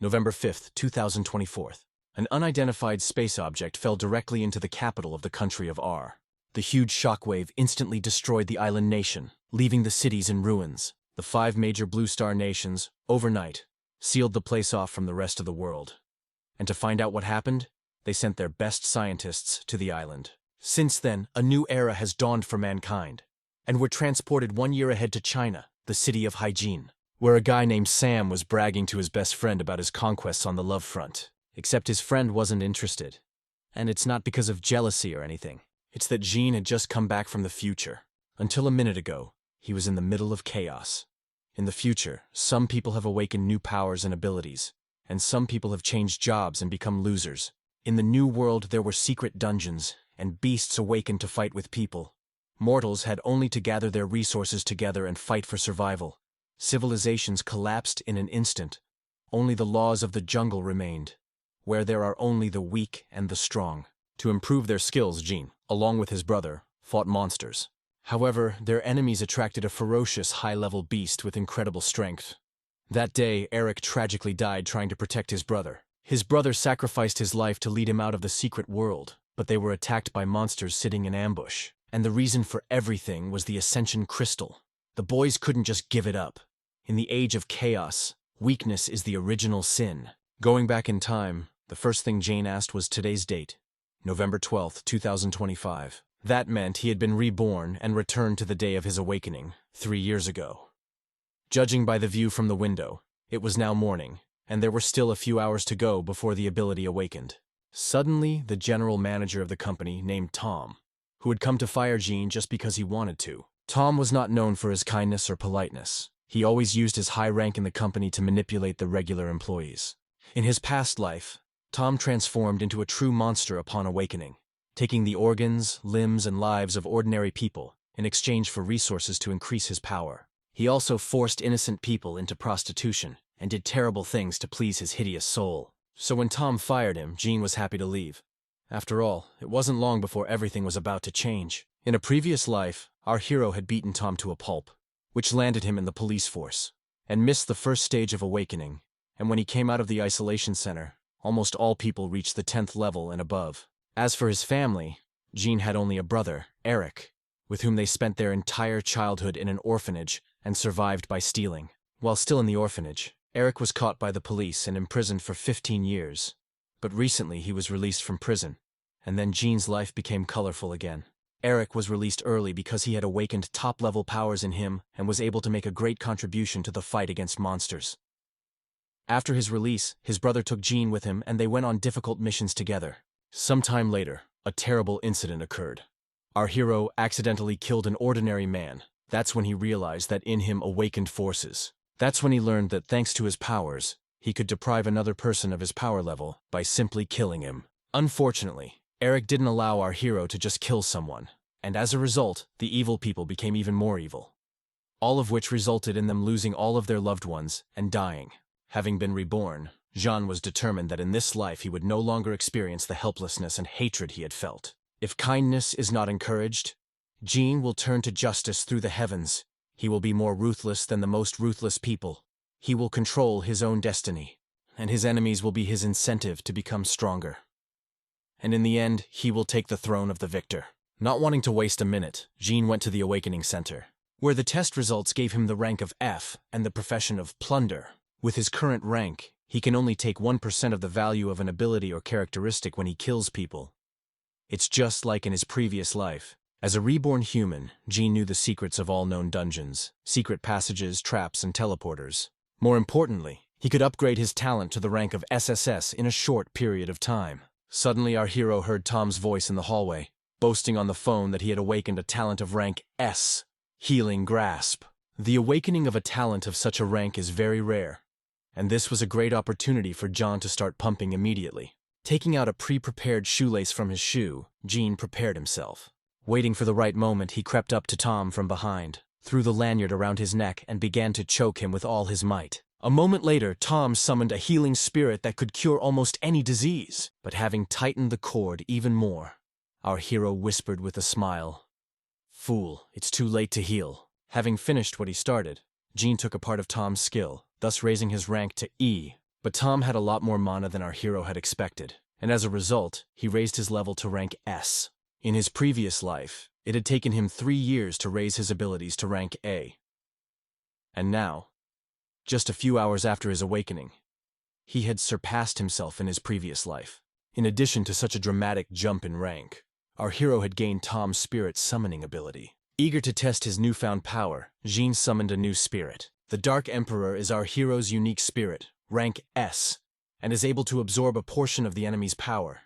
November 5th, 2024. An unidentified space object fell directly into the capital of the country of R. The huge shockwave instantly destroyed the island nation, leaving the cities in ruins. The 5 major Blue Star nations, overnight, sealed the place off from the rest of the world. And to find out what happened, they sent their best scientists to the island. Since then, a new era has dawned for mankind, and we're transported 1 year ahead to China, the city of hygiene, where a guy named Sam was bragging to his best friend about his conquests on the love front. Except his friend wasn't interested. And it's not because of jealousy or anything. It's that Jean had just come back from the future. Until a minute ago, he was in the middle of chaos. In the future, some people have awakened new powers and abilities, and some people have changed jobs and become losers. In the new world, there were secret dungeons, and beasts awakened to fight with people. Mortals had only to gather their resources together and fight for survival. Civilizations collapsed in an instant. Only the laws of the jungle remained, where there are only the weak and the strong. To improve their skills, Jean, along with his brother, fought monsters. However, their enemies attracted a ferocious, high-level beast with incredible strength. That day, Eric tragically died trying to protect his brother. His brother sacrificed his life to lead him out of the secret world, but they were attacked by monsters sitting in ambush. And the reason for everything was the Ascension Crystal. The boys couldn't just give it up. In the age of chaos, weakness is the original sin. Going back in time, the first thing Jane asked was today's date, November 12th, 2025. That meant he had been reborn and returned to the day of his awakening, 3 years ago. Judging by the view from the window, it was now morning, and there were still a few hours to go before the ability awakened. Suddenly, the general manager of the company, named Tom, who had come to fire Jean just because he wanted to. Tom was not known for his kindness or politeness. He always used his high rank in the company to manipulate the regular employees. In his past life, Tom transformed into a true monster upon awakening, taking the organs, limbs, and lives of ordinary people in exchange for resources to increase his power. He also forced innocent people into prostitution and did terrible things to please his hideous soul. So when Tom fired him, Jean was happy to leave. After all, it wasn't long before everything was about to change. In a previous life, our hero had beaten Tom to a pulp, which landed him in the police force, and missed the first stage of awakening. And when he came out of the isolation center, almost all people reached the 10th level and above. As for his family, Jean had only a brother, Eric, with whom they spent their entire childhood in an orphanage and survived by stealing. While still in the orphanage, Eric was caught by the police and imprisoned for 15 years. But recently he was released from prison, and then Jean's life became colorful again. Eric was released early because he had awakened top-level powers in him and was able to make a great contribution to the fight against monsters. After his release, his brother took Jean with him and they went on difficult missions together. Sometime later, a terrible incident occurred. Our hero accidentally killed an ordinary man. That's when he realized that in him awakened forces. That's when he learned that thanks to his powers, he could deprive another person of his power level by simply killing him. Unfortunately, Eric didn't allow our hero to just kill someone, and as a result, the evil people became even more evil. All of which resulted in them losing all of their loved ones and dying. Having been reborn, Jean was determined that in this life he would no longer experience the helplessness and hatred he had felt. If kindness is not encouraged, Jean will turn to justice through the heavens. He will be more ruthless than the most ruthless people. He will control his own destiny, and his enemies will be his incentive to become stronger. And in the end, he will take the throne of the victor. Not wanting to waste a minute, Jean went to the Awakening Center, where the test results gave him the rank of F and the profession of plunder. With his current rank, he can only take 1% of the value of an ability or characteristic when he kills people. It's just like in his previous life. As a reborn human, Jean knew the secrets of all known dungeons, secret passages, traps, and teleporters. More importantly, he could upgrade his talent to the rank of SSS in a short period of time. Suddenly our hero heard Tom's voice in the hallway, boasting on the phone that he had awakened a talent of rank S, Healing Grasp. The awakening of a talent of such a rank is very rare, and this was a great opportunity for John to start pumping immediately. Taking out a pre-prepared shoelace from his shoe, Jean prepared himself. Waiting for the right moment, he crept up to Tom from behind, threw the lanyard around his neck, and began to choke him with all his might. A moment later, Tom summoned a healing spirit that could cure almost any disease. But having tightened the cord even more, our hero whispered with a smile, "Fool, it's too late to heal." Having finished what he started, Jean took a part of Tom's skill, thus raising his rank to E. But Tom had a lot more mana than our hero had expected, and as a result, he raised his level to rank S. In his previous life, it had taken him 3 years to raise his abilities to rank A. And now, just a few hours after his awakening, he had surpassed himself in his previous life. In addition to such a dramatic jump in rank, our hero had gained Tom's spirit summoning ability. Eager to test his newfound power, Jean summoned a new spirit. The Dark Emperor is our hero's unique spirit, rank S, and is able to absorb a portion of the enemy's power.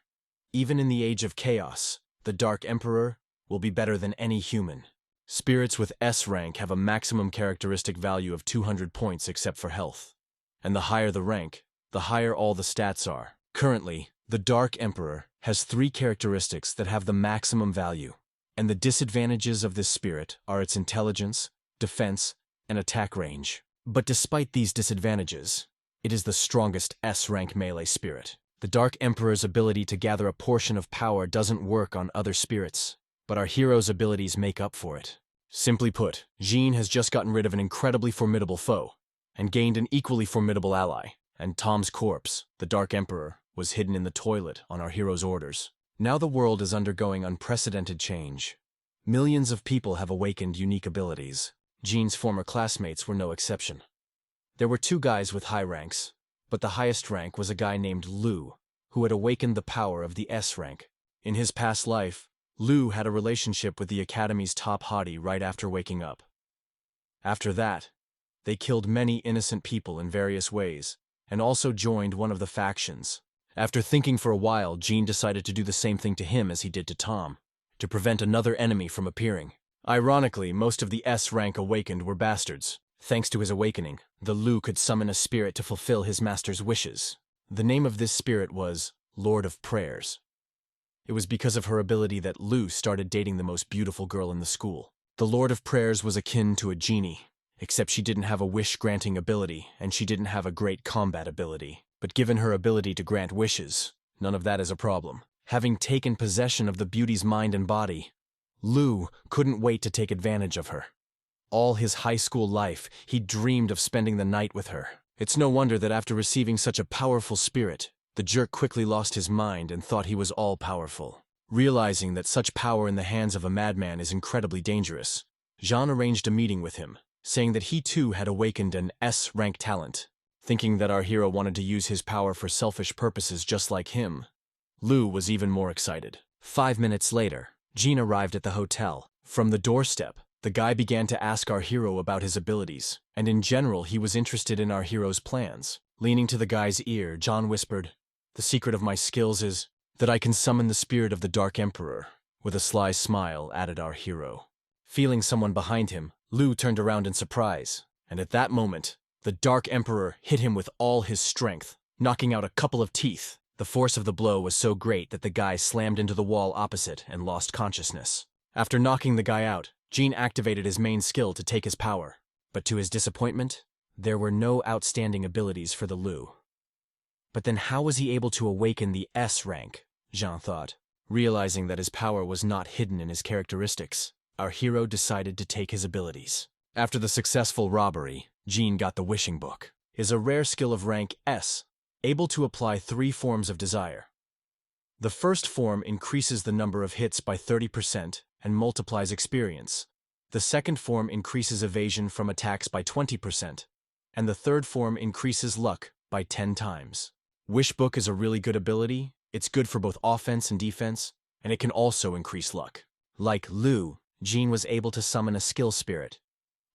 Even in the age of chaos, the Dark Emperor will be better than any human. Spirits with S rank have a maximum characteristic value of 200 points except for health. And the higher the rank, the higher all the stats are. Currently, the Dark Emperor has 3 characteristics that have the maximum value, and the disadvantages of this spirit are its intelligence, defense, and attack range. But despite these disadvantages, it is the strongest S-rank melee spirit. The Dark Emperor's ability to gather a portion of power doesn't work on other spirits, but our hero's abilities make up for it. Simply put, Jean has just gotten rid of an incredibly formidable foe, and gained an equally formidable ally, and Tom's corpse, the Dark Emperor, was hidden in the toilet on our hero's orders. Now the world is undergoing unprecedented change. Millions of people have awakened unique abilities. Jean's former classmates were no exception. There were 2 guys with high ranks, but the highest rank was a guy named Lu, who had awakened the power of the S rank. In his past life, Lu had a relationship with the Academy's top hottie right after waking up. After that, they killed many innocent people in various ways, and also joined one of the factions. After thinking for a while, Jean decided to do the same thing to him as he did to Tom, to prevent another enemy from appearing. Ironically, most of the S-rank awakened were bastards. Thanks to his awakening, the Lu could summon a spirit to fulfill his master's wishes. The name of this spirit was Lord of Prayers. It was because of her ability that Lu started dating the most beautiful girl in the school. The Lord of Prayers was akin to a genie, except she didn't have a wish-granting ability, and she didn't have a great combat ability. But given her ability to grant wishes, none of that is a problem. Having taken possession of the beauty's mind and body, Lu couldn't wait to take advantage of her. All his high school life, he dreamed of spending the night with her. It's no wonder that after receiving such a powerful spirit, the jerk quickly lost his mind and thought he was all-powerful. Realizing that such power in the hands of a madman is incredibly dangerous, Jean arranged a meeting with him, saying that he too had awakened an S-rank talent. Thinking that our hero wanted to use his power for selfish purposes just like him, Lu was even more excited. 5 minutes later, Jean arrived at the hotel. From the doorstep, the guy began to ask our hero about his abilities, and in general he was interested in our hero's plans. Leaning to the guy's ear, John whispered, "The secret of my skills is that I can summon the spirit of the Dark Emperor." With a sly smile, added our hero. Feeling someone behind him, Lu turned around in surprise, and at that moment, the Dark Emperor hit him with all his strength, knocking out a couple of teeth. The force of the blow was so great that the guy slammed into the wall opposite and lost consciousness. After knocking the guy out, Jean activated his main skill to take his power. But to his disappointment, there were no outstanding abilities for the Lu. But then how was he able to awaken the S rank? Jean thought. Realizing that his power was not hidden in his characteristics, our hero decided to take his abilities. After the successful robbery, Jean got the wishing book. Is a rare skill of rank S, able to apply 3 forms of desire. The first form increases the number of hits by 30% and multiplies experience. The second form increases evasion from attacks by 20%, and the third form increases luck by 10 times. Wish book is a really good ability. It's good for both offense and defense, and it can also increase luck. Like Lu, Jean was able to summon a skill spirit,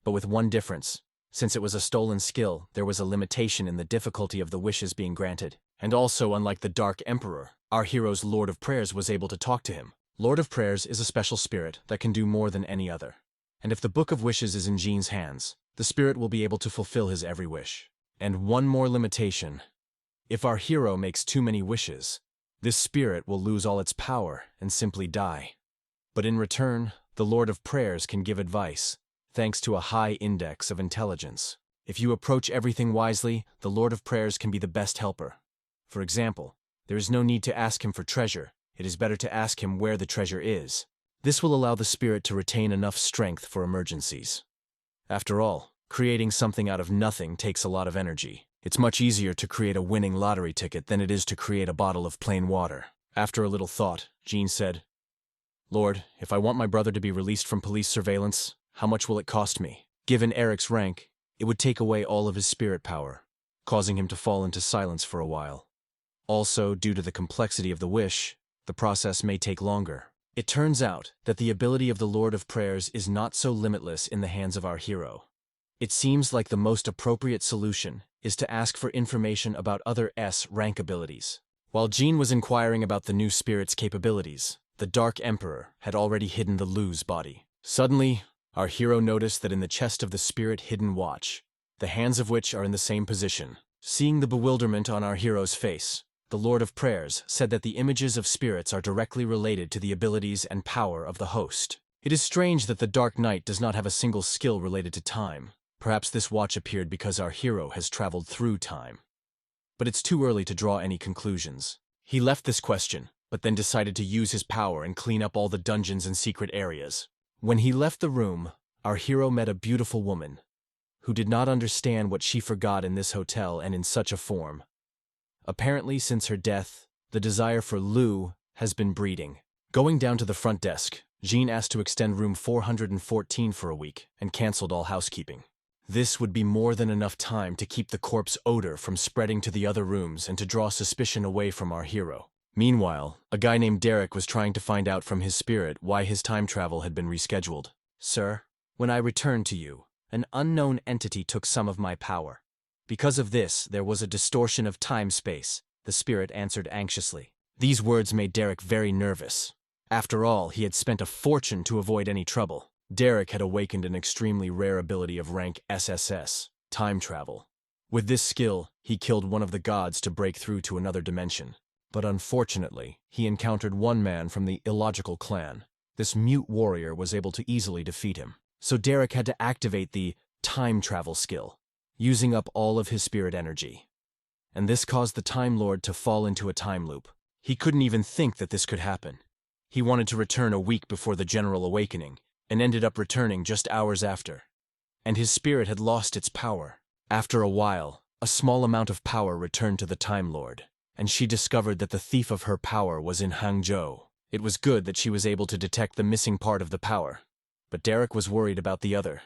but with one difference. Since it was a stolen skill, there was a limitation in the difficulty of the wishes being granted. And also, unlike the Dark Emperor, our hero's Lord of Prayers was able to talk to him. Lord of Prayers is a special spirit that can do more than any other. And if the Book of Wishes is in Jean's hands, the spirit will be able to fulfill his every wish. And one more limitation. If our hero makes too many wishes, this spirit will lose all its power and simply die. But in return, the Lord of Prayers can give advice, thanks to a high index of intelligence. If you approach everything wisely, the Lord of Prayers can be the best helper. For example, there is no need to ask him for treasure. It is better to ask him where the treasure is. This will allow the spirit to retain enough strength for emergencies. After all, creating something out of nothing takes a lot of energy. It's much easier to create a winning lottery ticket than it is to create a bottle of plain water. After a little thought, Jean said, Lord, if I want my brother to be released from police surveillance, how much will it cost me? Given Eric's rank, it would take away all of his spirit power, causing him to fall into silence for a while. Also, due to the complexity of the wish, the process may take longer. It turns out that the ability of the Lord of Prayers is not so limitless in the hands of our hero. It seems like the most appropriate solution is to ask for information about other S-rank abilities. While Jean was inquiring about the new spirit's capabilities, the Dark Emperor had already hidden the Lu's body. Suddenly, our hero noticed that in the chest of the spirit hidden watch, the hands of which are in the same position. Seeing the bewilderment on our hero's face, the Lord of Prayers said that the images of spirits are directly related to the abilities and power of the host. It is strange that the Dark Knight does not have a single skill related to time. Perhaps this watch appeared because our hero has traveled through time. But it's too early to draw any conclusions. He left this question, but then decided to use his power and clean up all the dungeons and secret areas. When he left the room, our hero met a beautiful woman, who did not understand what she forgot in this hotel and in such a form. Apparently, since her death, the desire for Lu has been breeding. Going down to the front desk, Jean asked to extend room 414 for a week and canceled all housekeeping. This would be more than enough time to keep the corpse odor from spreading to the other rooms and to draw suspicion away from our hero. Meanwhile, a guy named Derek was trying to find out from his spirit why his time travel had been rescheduled. Sir, when I returned to you, an unknown entity took some of my power. Because of this, there was a distortion of time-space, the spirit answered anxiously. These words made Derek very nervous. After all, he had spent a fortune to avoid any trouble. Derek had awakened an extremely rare ability of rank SSS, time travel. With this skill, he killed one of the gods to break through to another dimension. But unfortunately, he encountered one man from the illogical clan. This mute warrior was able to easily defeat him. So Derek had to activate the time travel skill, using up all of his spirit energy. And this caused the Time Lord to fall into a time loop. He couldn't even think that this could happen. He wanted to return a week before the general awakening, and ended up returning just hours after. And his spirit had lost its power. After a while, a small amount of power returned to the Time Lord, and she discovered that the thief of her power was in Hangzhou. It was good that she was able to detect the missing part of the power, but Derek was worried about the other.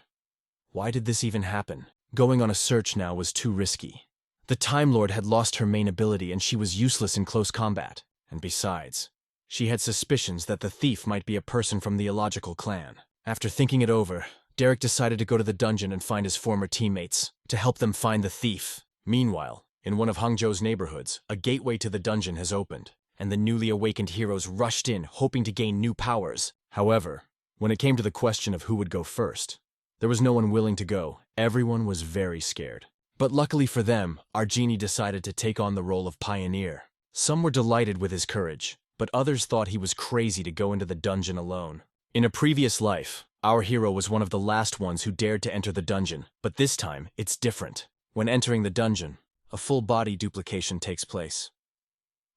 Why did this even happen? Going on a search now was too risky. The Time Lord had lost her main ability and she was useless in close combat. And besides, she had suspicions that the thief might be a person from the illogical clan. After thinking it over, Derek decided to go to the dungeon and find his former teammates, to help them find the thief. Meanwhile, in one of Hangzhou's neighborhoods, a gateway to the dungeon has opened, and the newly awakened heroes rushed in, hoping to gain new powers. However, when it came to the question of who would go first, there was no one willing to go. Everyone was very scared. But luckily for them, our genie decided to take on the role of pioneer. Some were delighted with his courage, but others thought he was crazy to go into the dungeon alone. In a previous life, our hero was one of the last ones who dared to enter the dungeon, but this time, it's different. When entering the dungeon, a full body duplication takes place.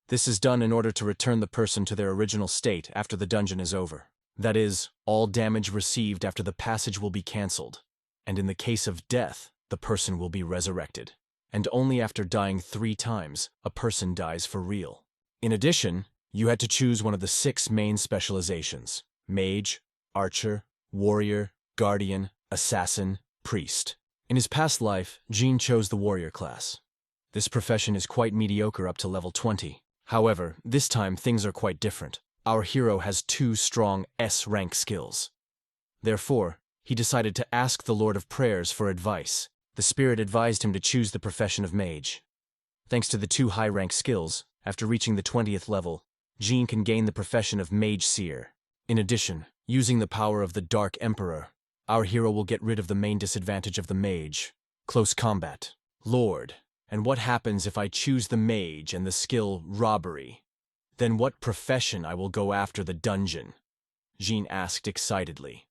This is done in order to return the person to their original state after the dungeon is over. That is, all damage received after the passage will be cancelled, and in the case of death, the person will be resurrected. And only after dying 3 times, a person dies for real. In addition, you had to choose one of the 6 main specializations: mage, archer, warrior, guardian, assassin, priest. In his past life, Jean chose the warrior class. This profession is quite mediocre up to level 20. However, this time things are quite different. Our hero has 2 strong S-rank skills. Therefore, he decided to ask the Lord of Prayers for advice. The spirit advised him to choose the profession of mage. Thanks to the 2 high-rank skills, after reaching the 20th level, Jean can gain the profession of mage seer. In addition, using the power of the Dark Emperor, our hero will get rid of the main disadvantage of the mage: close combat. Lord, and what happens if I choose the mage and the skill robbery? Then what profession I will go after the dungeon? Jean asked excitedly.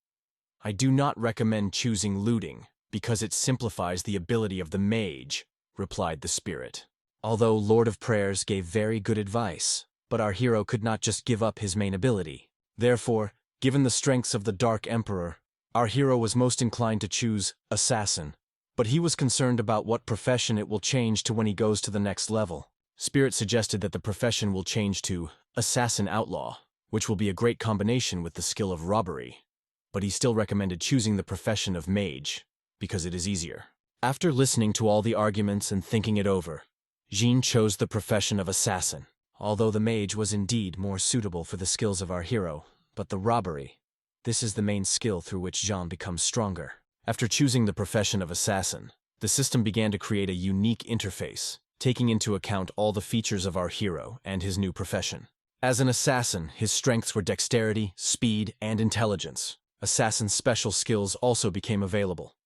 I do not recommend choosing looting, because it simplifies the ability of the mage, replied the spirit. Although Lord of Prayers gave very good advice, but our hero could not just give up his main ability. Therefore, given the strengths of the Dark Emperor, our hero was most inclined to choose assassin. But he was concerned about what profession it will change to when he goes to the next level. Spirit suggested that the profession will change to assassin outlaw, which will be a great combination with the skill of robbery. But he still recommended choosing the profession of mage, because it is easier. After listening to all the arguments and thinking it over, Jean chose the profession of assassin. Although the mage was indeed more suitable for the skills of our hero, but the robbery, this is the main skill through which Jean becomes stronger. After choosing the profession of assassin, the system began to create a unique interface, taking into account all the features of our hero and his new profession. As an assassin, his strengths were dexterity, speed, and intelligence. Assassin's special skills also became available.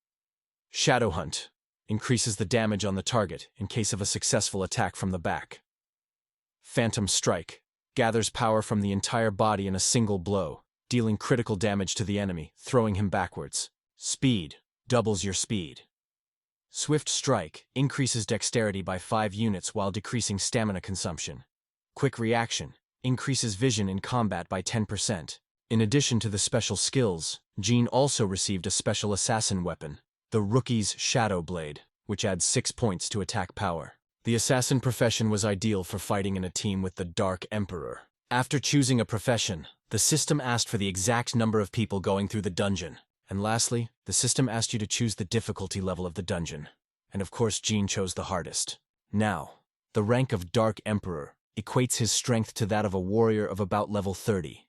Shadow Hunt increases the damage on the target in case of a successful attack from the back. Phantom Strike gathers power from the entire body in a single blow, dealing critical damage to the enemy, throwing him backwards. Speed doubles your speed. Swift Strike increases dexterity by 5 units while decreasing stamina consumption. Quick Reaction increases vision in combat by 10%. In addition to the special skills, Jean also received a special assassin weapon, the Rookie's Shadow Blade, which adds 6 points to attack power. The assassin profession was ideal for fighting in a team with the Dark Emperor. After choosing a profession, the system asked for the exact number of people going through the dungeon. And lastly, the system asked you to choose the difficulty level of the dungeon. And of course, Jean chose the hardest. Now, the rank of Dark Emperor equates his strength to that of a warrior of about level 30.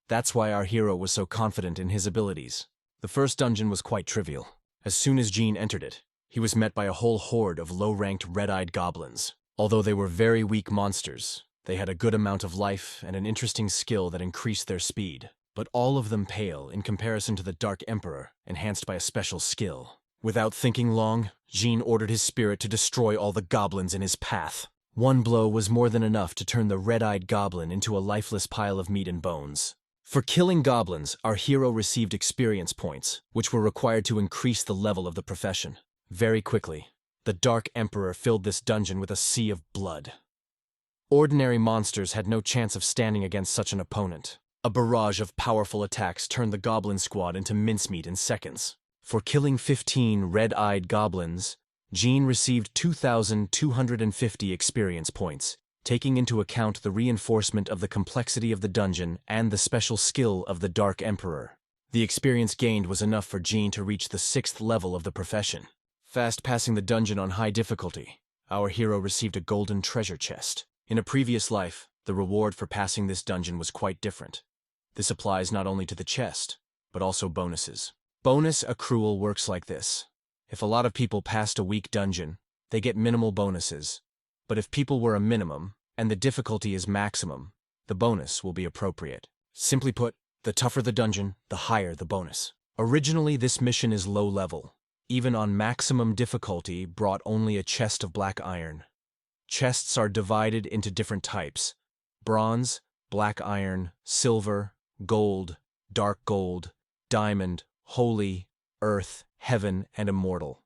That's why our hero was so confident in his abilities. The first dungeon was quite trivial. As soon as Jean entered it, he was met by a whole horde of low-ranked red-eyed goblins. Although they were very weak monsters, they had a good amount of life and an interesting skill that increased their speed. But all of them pale in comparison to the Dark Emperor, enhanced by a special skill. Without thinking long, Jean ordered his spirit to destroy all the goblins in his path. One blow was more than enough to turn the red-eyed goblin into a lifeless pile of meat and bones. For killing goblins, our hero received experience points, which were required to increase the level of the profession. Very quickly, the Dark Emperor filled this dungeon with a sea of blood. Ordinary monsters had no chance of standing against such an opponent. A barrage of powerful attacks turned the goblin squad into mincemeat in seconds. For killing 15 red-eyed goblins, Jean received 2,250 experience points, taking into account the reinforcement of the complexity of the dungeon and the special skill of the Dark Emperor. The experience gained was enough for Jean to reach the 6th level of the profession. Fast passing the dungeon on high difficulty, our hero received a golden treasure chest. In a previous life, the reward for passing this dungeon was quite different. This applies not only to the chest, but also bonuses. Bonus accrual works like this. If a lot of people passed a weak dungeon, they get minimal bonuses. But if people were a minimum, and the difficulty is maximum, the bonus will be appropriate. Simply put, the tougher the dungeon, the higher the bonus. Originally, this mission is low level. Even on maximum difficulty, brought only a chest of black iron. Chests are divided into different types: bronze, black iron, silver, gold, dark gold, diamond, holy, earth, heaven, and immortal.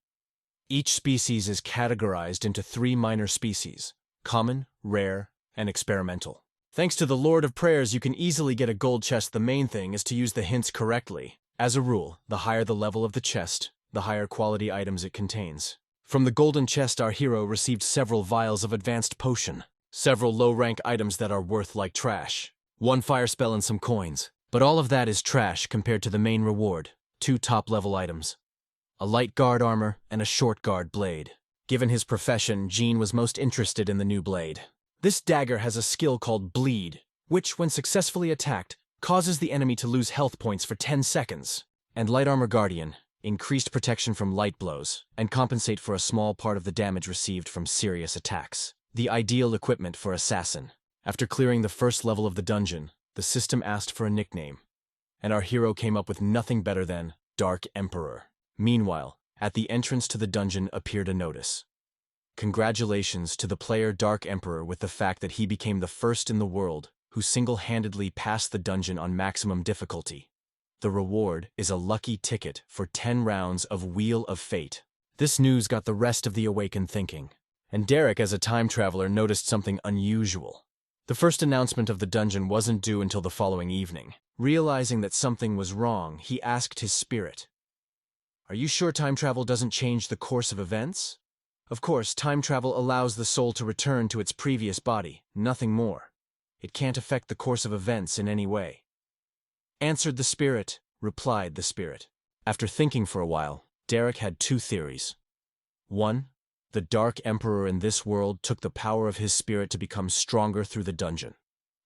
Each species is categorized into 3 minor species: common, rare, and experimental. Thanks to the Lord of Prayers, you can easily get a gold chest. The main thing is to use the hints correctly. As a rule, the higher the level of the chest, the higher quality items it contains. From the golden chest, our hero received several vials of advanced potion, several low-rank items that are worth like trash, 1 fire spell and some coins. But all of that is trash compared to the main reward: 2 top-level items, a light guard armor and a short guard blade. Given his profession, Jean was most interested in the new blade. This dagger has a skill called Bleed, which, when successfully attacked, causes the enemy to lose health points for 10 seconds. And Light Armor Guardian, increased protection from light blows, and compensate for a small part of the damage received from serious attacks. The ideal equipment for Assassin. After clearing the first level of the dungeon, the system asked for a nickname, and our hero came up with nothing better than Dark Emperor. Meanwhile, at the entrance to the dungeon appeared a notice. Congratulations to the player Dark Emperor with the fact that he became the first in the world who single-handedly passed the dungeon on maximum difficulty. The reward is a lucky ticket for 10 rounds of Wheel of Fate. This news got the rest of the Awakened thinking, and Derek, as a time traveler, noticed something unusual. The first announcement of the dungeon wasn't due until the following evening. Realizing that something was wrong, he asked his spirit, Are you sure time travel doesn't change the course of events? Of course, time travel allows the soul to return to its previous body, nothing more. It can't affect the course of events in any way. Answered the spirit, replied the spirit. After thinking for a while, Derek had two theories. 1. The Dark Emperor in this world took the power of his spirit to become stronger through the dungeon.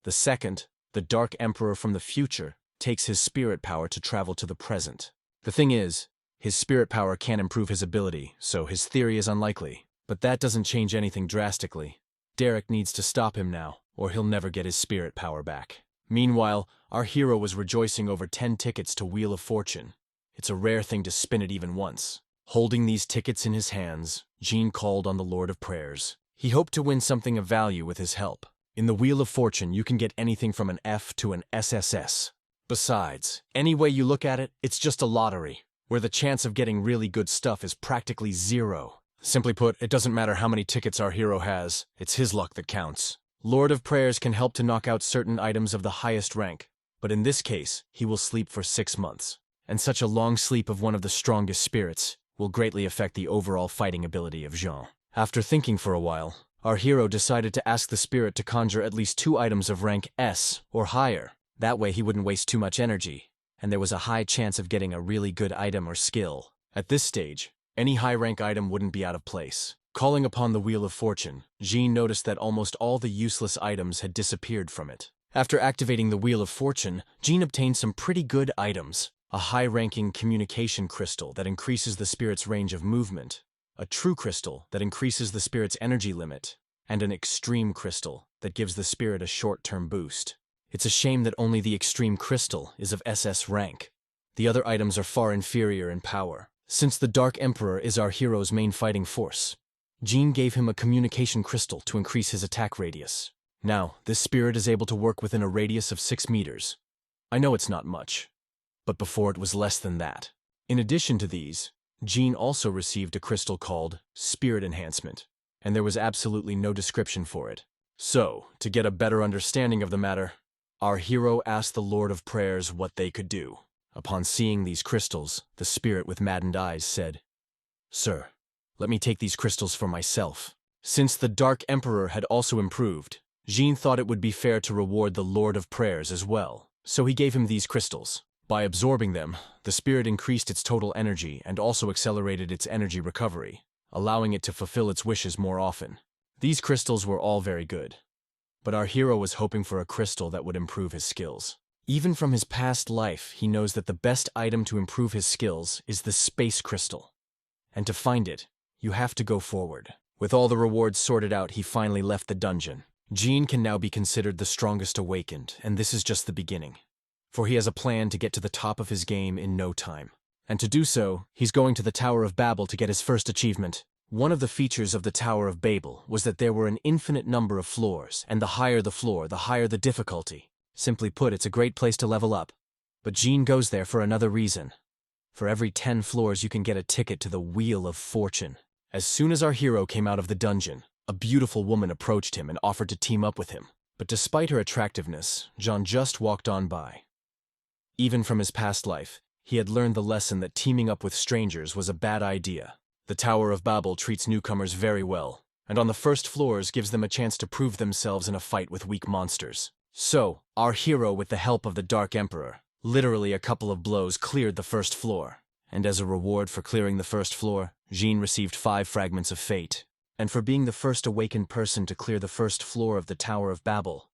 The second, the Dark Emperor from the future takes his spirit power to travel to the present. The thing is, his spirit power can't improve his ability, so his theory is unlikely. But that doesn't change anything drastically. Derek needs to stop him now, or he'll never get his spirit power back. Meanwhile, our hero was rejoicing over 10 tickets to Wheel of Fortune. It's a rare thing to spin it even once. Holding these tickets in his hands, Jean called on the Lord of Prayers. He hoped to win something of value with his help. In the Wheel of Fortune, you can get anything from an F to an SSS. Besides, any way you look at it, it's just a lottery, where the chance of getting really good stuff is practically zero. Simply put, it doesn't matter how many tickets our hero has, it's his luck that counts. Lord of Prayers can help to knock out certain items of the highest rank, but in this case, he will sleep for 6 months. And such a long sleep of one of the strongest spirits will greatly affect the overall fighting ability of Jean. After thinking for a while, our hero decided to ask the spirit to conjure at least 2 items of rank S or higher. That way he wouldn't waste too much energy, and there was a high chance of getting a really good item or skill. At this stage, any high-rank item wouldn't be out of place. Calling upon the Wheel of Fortune, Jean noticed that almost all the useless items had disappeared from it. After activating the Wheel of Fortune, Jean obtained some pretty good items. A high-ranking communication crystal that increases the spirit's range of movement, a true crystal that increases the spirit's energy limit, and an extreme crystal that gives the spirit a short-term boost. It's a shame that only the extreme crystal is of SS rank. The other items are far inferior in power. Since the Dark Emperor is our hero's main fighting force, Jean gave him a communication crystal to increase his attack radius. Now, this spirit is able to work within a radius of 6 meters. I know it's not much, but before it was less than that. In addition to these, Jean also received a crystal called Spirit Enhancement, and there was absolutely no description for it. So, to get a better understanding of the matter, our hero asked the Lord of Prayers what they could do. Upon seeing these crystals, the spirit with maddened eyes said, "Sir, let me take these crystals for myself." Since the Dark Emperor had also improved, Jean thought it would be fair to reward the Lord of Prayers as well, so he gave him these crystals. By absorbing them, the spirit increased its total energy and also accelerated its energy recovery, allowing it to fulfill its wishes more often. These crystals were all very good, but our hero was hoping for a crystal that would improve his skills. Even from his past life, he knows that the best item to improve his skills is the Space Crystal. And to find it, you have to go forward. With all the rewards sorted out, he finally left the dungeon. Jean can now be considered the strongest awakened, and this is just the beginning. For he has a plan to get to the top of his game in no time. And to do so, he's going to the Tower of Babel to get his first achievement. One of the features of the Tower of Babel was that there were an infinite number of floors, and the higher the floor, the higher the difficulty. Simply put, it's a great place to level up. But Jean goes there for another reason. For every 10 floors you can get a ticket to the Wheel of Fortune. As soon as our hero came out of the dungeon, a beautiful woman approached him and offered to team up with him. But despite her attractiveness, Jean just walked on by. Even from his past life, he had learned the lesson that teaming up with strangers was a bad idea. The Tower of Babel treats newcomers very well, and on the first floors gives them a chance to prove themselves in a fight with weak monsters. So, our hero, with the help of the Dark Emperor, literally a couple of blows cleared the first floor. And as a reward for clearing the first floor, Jean received 5 fragments of fate. And for being the first awakened person to clear the first floor of the Tower of Babel,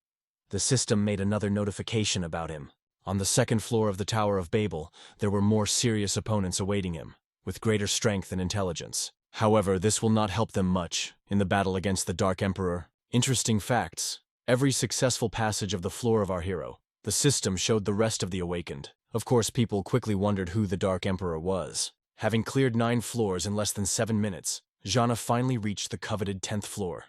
the system made another notification about him. On the second floor of the Tower of Babel, there were more serious opponents awaiting him, with greater strength and intelligence. However, this will not help them much in the battle against the Dark Emperor. Interesting facts. Every successful passage of the floor of our hero, the system showed the rest of the awakened. Of course, people quickly wondered who the Dark Emperor was. Having cleared 9 floors in less than 7 minutes, Jeanne finally reached the coveted 10th floor,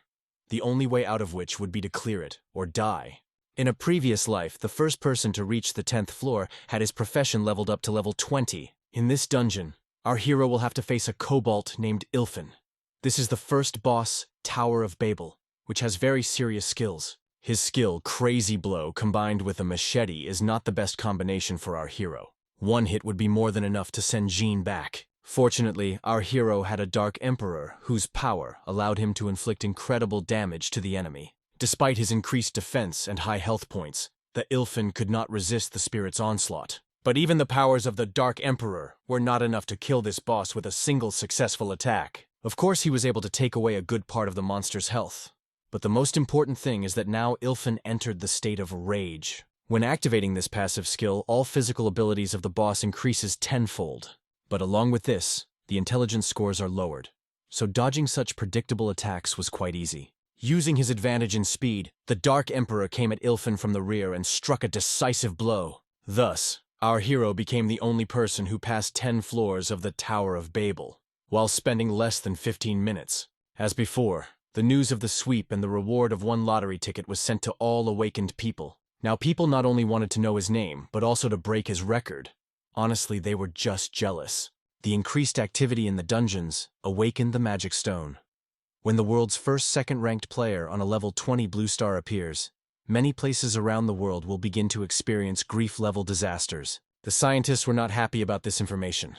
the only way out of which would be to clear it, or die. In a previous life, the first person to reach the 10th floor had his profession leveled up to level 20. In this dungeon, our hero will have to face a kobold named Ilfin. This is the first boss, Tower of Babel, which has very serious skills. His skill, Crazy Blow, combined with a machete is not the best combination for our hero. One hit would be more than enough to send Jean back. Fortunately, our hero had a Dark Emperor whose power allowed him to inflict incredible damage to the enemy. Despite his increased defense and high health points, the Ilfin could not resist the spirit's onslaught. But even the powers of the Dark Emperor were not enough to kill this boss with a single successful attack. Of course, he was able to take away a good part of the monster's health. But the most important thing is that now Ilfin entered the state of rage. When activating this passive skill, all physical abilities of the boss increases tenfold. But along with this, the intelligence scores are lowered. So dodging such predictable attacks was quite easy. Using his advantage in speed, the Dark Emperor came at Ilfin from the rear and struck a decisive blow. Thus, our hero became the only person who passed 10 floors of the Tower of Babel, while spending less than 15 minutes. As before, the news of the sweep and the reward of 1 lottery ticket was sent to all awakened people. Now people not only wanted to know his name, but also to break his record. Honestly, they were just jealous. The increased activity in the dungeons awakened the magic stone. When the world's first second-ranked player on a level 20 blue star appears, many places around the world will begin to experience grief-level disasters. The scientists were not happy about this information.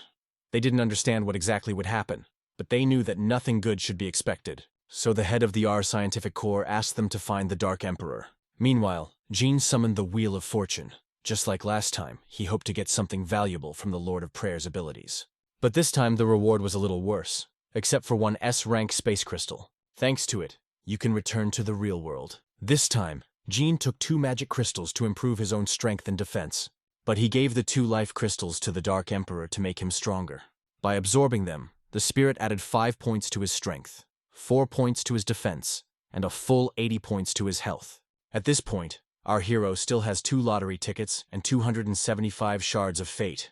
They didn't understand what exactly would happen, but they knew that nothing good should be expected. So the head of the R Scientific Corps asked them to find the Dark Emperor. Meanwhile, Jean summoned the Wheel of Fortune. Just like last time, he hoped to get something valuable from the Lord of Prayer's abilities. But this time the reward was a little worse, except for 1 S-rank space crystal. Thanks to it, you can return to the real world. This time, Jean took 2 magic crystals to improve his own strength and defense. But he gave the 2 life crystals to the Dark Emperor to make him stronger. By absorbing them, the spirit added 5 points to his strength, 4 points to his defense, and a full 80 points to his health. At this point, our hero still has 2 lottery tickets and 275 shards of fate.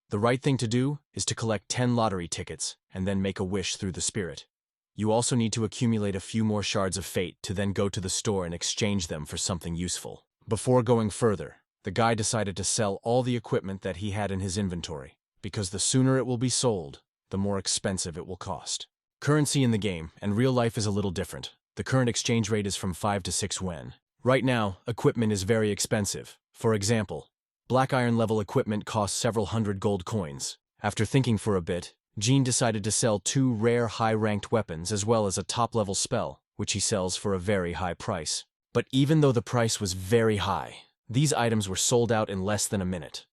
The right thing to do is to collect 10 lottery tickets and then make a wish through the spirit. You also need to accumulate a few more shards of fate to then go to the store and exchange them for something useful. Before going further, the guy decided to sell all the equipment that he had in his inventory, because the sooner it will be sold, the more expensive it will cost. Currency in the game and real life is a little different. The current exchange rate is from 5 to 6 yen. Right now, equipment is very expensive. For example, black iron level equipment costs several hundred gold coins. After thinking for a bit, Jean decided to sell 2 rare high-ranked weapons as well as a top-level spell, which he sells for a very high price. But even though the price was very high, these items were sold out in less than a minute.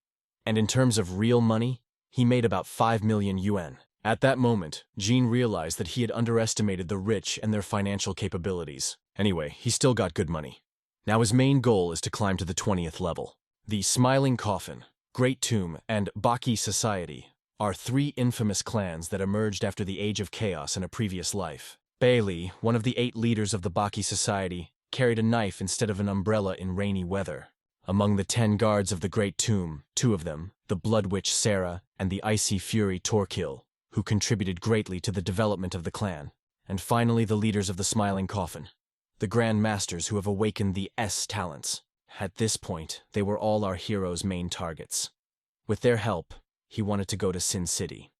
And in terms of real money, he made about 5 million yuan. At that moment, Jean realized that he had underestimated the rich and their financial capabilities. Anyway, he still got good money. Now his main goal is to climb to the 20th level. The Smiling Coffin, Great Tomb, and Baki Society are 3 infamous clans that emerged after the Age of Chaos in a previous life. Bailey, one of the 8 leaders of the Baki Society, carried a knife instead of an umbrella in rainy weather. Among the 10 guards of the Great Tomb, 2 of them, the Blood Witch Sarah and the Icy Fury Torkil, who contributed greatly to the development of the clan. And finally the leaders of the Smiling Coffin, the Grand Masters who have awakened the S talents. At this point, they were all our hero's main targets. With their help, he wanted to go to Sin City.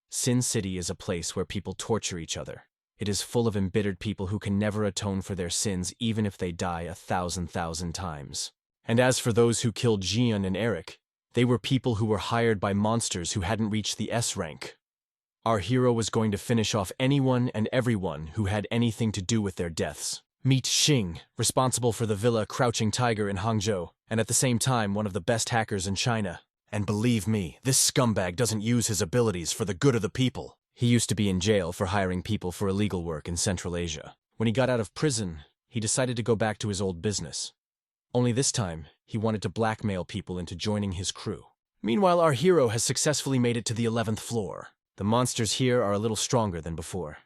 Sin City is a place where people torture each other. It is full of embittered people who can never atone for their sins even if they die 1,000 times. And as for those who killed Jian and Eric, they were people who were hired by monsters who hadn't reached the S rank. Our hero was going to finish off anyone and everyone who had anything to do with their deaths. Meet Xing, responsible for the Villa Crouching Tiger in Hangzhou, and at the same time one of the best hackers in China. And believe me, this scumbag doesn't use his abilities for the good of the people. He used to be in jail for hiring people for illegal work in Central Asia. When he got out of prison, he decided to go back to his old business. Only this time, he wanted to blackmail people into joining his crew. Meanwhile, our hero has successfully made it to the 11th floor. The monsters here are a little stronger than before.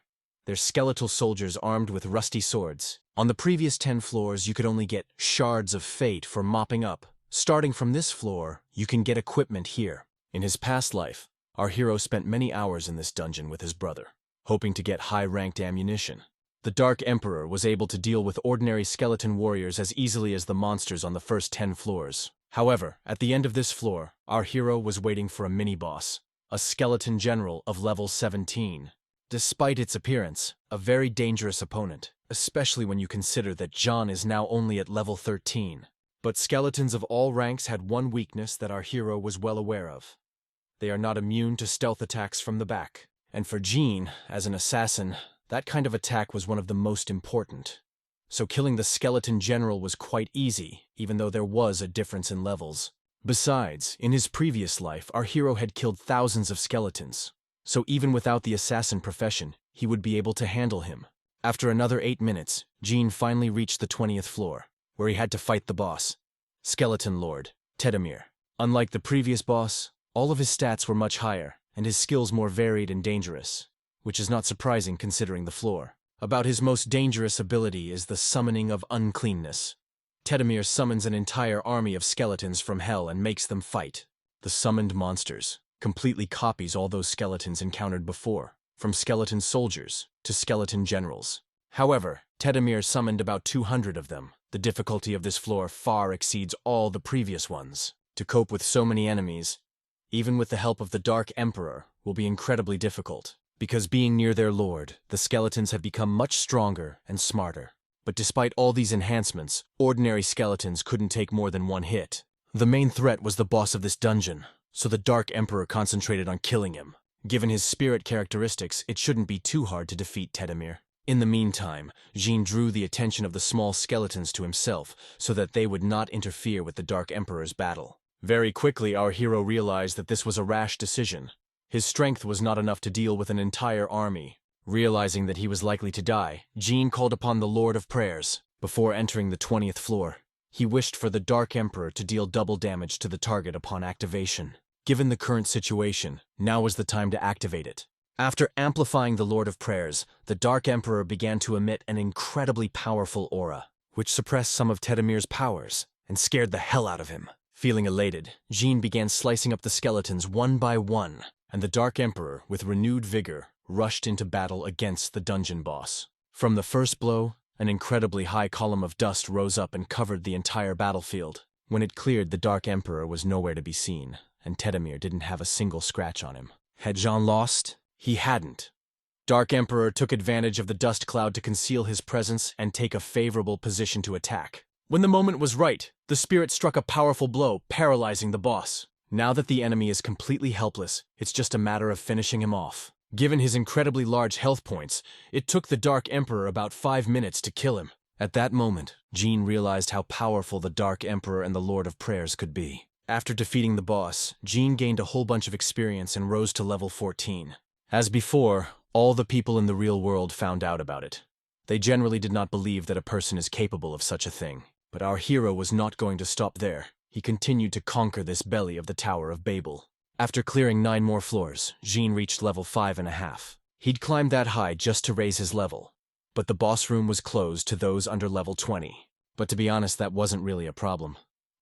They're skeletal soldiers armed with rusty swords. On the previous 10 floors, you could only get shards of fate for mopping up. Starting from this floor, you can get equipment here. In his past life, our hero spent many hours in this dungeon with his brother, hoping to get high-ranked ammunition. The Dark Emperor was able to deal with ordinary skeleton warriors as easily as the monsters on the first 10 floors. However, at the end of this floor, our hero was waiting for a mini-boss, a skeleton general of level 17. Despite its appearance, a very dangerous opponent, especially when you consider that John is now only at level 13. But skeletons of all ranks had one weakness that our hero was well aware of. They are not immune to stealth attacks from the back. And for Jean, as an assassin, that kind of attack was one of the most important. So killing the skeleton general was quite easy, even though there was a difference in levels. Besides, in his previous life, our hero had killed thousands of skeletons. So even without the assassin profession, he would be able to handle him. After another 8 minutes, Jean finally reached the 20th floor, where he had to fight the boss, Skeleton Lord, Tedemir. Unlike the previous boss, all of his stats were much higher, and his skills more varied and dangerous, which is not surprising considering the floor. About his most dangerous ability is the summoning of uncleanness. Tedemir summons an entire army of skeletons from hell and makes them fight. The summoned monsters completely copies all those skeletons encountered before, from skeleton soldiers to skeleton generals. However, Tedemir summoned about 200 of them. The difficulty of this floor far exceeds all the previous ones. To cope with so many enemies, even with the help of the Dark Emperor, will be incredibly difficult, because being near their lord, the skeletons have become much stronger and smarter. But despite all these enhancements, ordinary skeletons couldn't take more than one hit. The main threat was the boss of this dungeon, so the Dark Emperor concentrated on killing him. Given his spirit characteristics, it shouldn't be too hard to defeat Tedemir. In the meantime, Jean drew the attention of the small skeletons to himself so that they would not interfere with the Dark Emperor's battle. Very quickly, our hero realized that this was a rash decision. His strength was not enough to deal with an entire army. Realizing that he was likely to die, Jean called upon the Lord of Prayers. Before entering the 20th floor, he wished for the Dark Emperor to deal double damage to the target upon activation. Given the current situation, now was the time to activate it. After amplifying the Lord of Prayers, the Dark Emperor began to emit an incredibly powerful aura, which suppressed some of Tedemir's powers and scared the hell out of him. Feeling elated, Jean began slicing up the skeletons one by one, and the Dark Emperor, with renewed vigor, rushed into battle against the dungeon boss. From the first blow, an incredibly high column of dust rose up and covered the entire battlefield. When it cleared, the Dark Emperor was nowhere to be seen, and Tedemir didn't have a single scratch on him. Had Jean lost? He hadn't. Dark Emperor took advantage of the dust cloud to conceal his presence and take a favorable position to attack. When the moment was right, the spirit struck a powerful blow, paralyzing the boss. Now that the enemy is completely helpless, it's just a matter of finishing him off. Given his incredibly large health points, it took the Dark Emperor about 5 minutes to kill him. At that moment, Jean realized how powerful the Dark Emperor and the Lord of Prayers could be. After defeating the boss, Jean gained a whole bunch of experience and rose to level 14. As before, all the people in the real world found out about it. They generally did not believe that a person is capable of such a thing. But our hero was not going to stop there. He continued to conquer this belly of the Tower of Babel. After clearing 9 more floors, Jean reached level 5.5. He'd climbed that high just to raise his level. But the boss room was closed to those under level 20. But to be honest, that wasn't really a problem.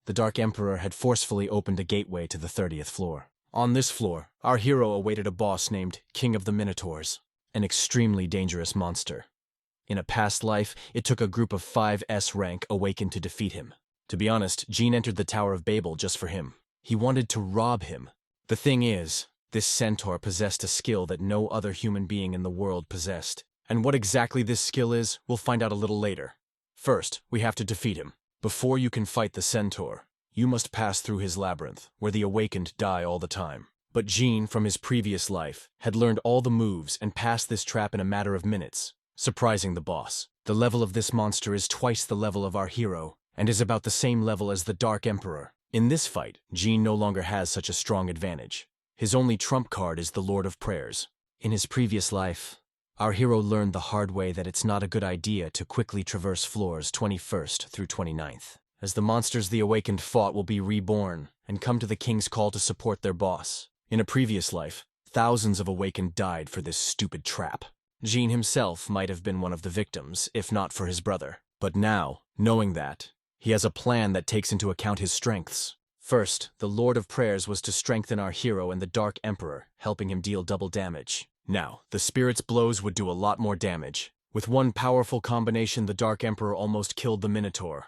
The Dark Emperor had forcefully opened a gateway to the 30th floor. On this floor, our hero awaited a boss named King of the Minotaurs, an extremely dangerous monster. In a past life, it took a group of 5 S-Rank awakened to defeat him. To be honest, Jean entered the Tower of Babel just for him. He wanted to rob him. The thing is, this centaur possessed a skill that no other human being in the world possessed. And what exactly this skill is, we'll find out a little later. First, we have to defeat him. Before you can fight the centaur, you must pass through his labyrinth, where the awakened die all the time. But Jean, from his previous life, had learned all the moves and passed this trap in a matter of minutes, surprising the boss. The level of this monster is twice the level of our hero, and is about the same level as the Dark Emperor. In this fight, Jean no longer has such a strong advantage. His only trump card is the Lord of Prayers. In his previous life, our hero learned the hard way that it's not a good idea to quickly traverse floors 21st through 29th, as the monsters the awakened fought will be reborn and come to the king's call to support their boss. In a previous life, thousands of awakened died for this stupid trap. Jean himself might have been one of the victims, if not for his brother. But now, knowing that, he has a plan that takes into account his strengths. First, the Lord of Prayers was to strengthen our hero and the Dark Emperor, helping him deal double damage. Now, the spirit's blows would do a lot more damage. With one powerful combination, the Dark Emperor almost killed the Minotaur.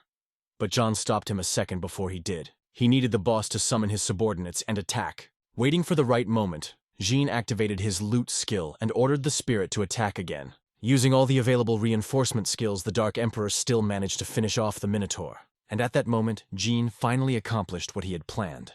But John stopped him a second before he did. He needed the boss to summon his subordinates and attack. Waiting for the right moment, Jean activated his loot skill and ordered the spirit to attack again. Using all the available reinforcement skills, the Dark Emperor still managed to finish off the Minotaur. And at that moment, Jean finally accomplished what he had planned.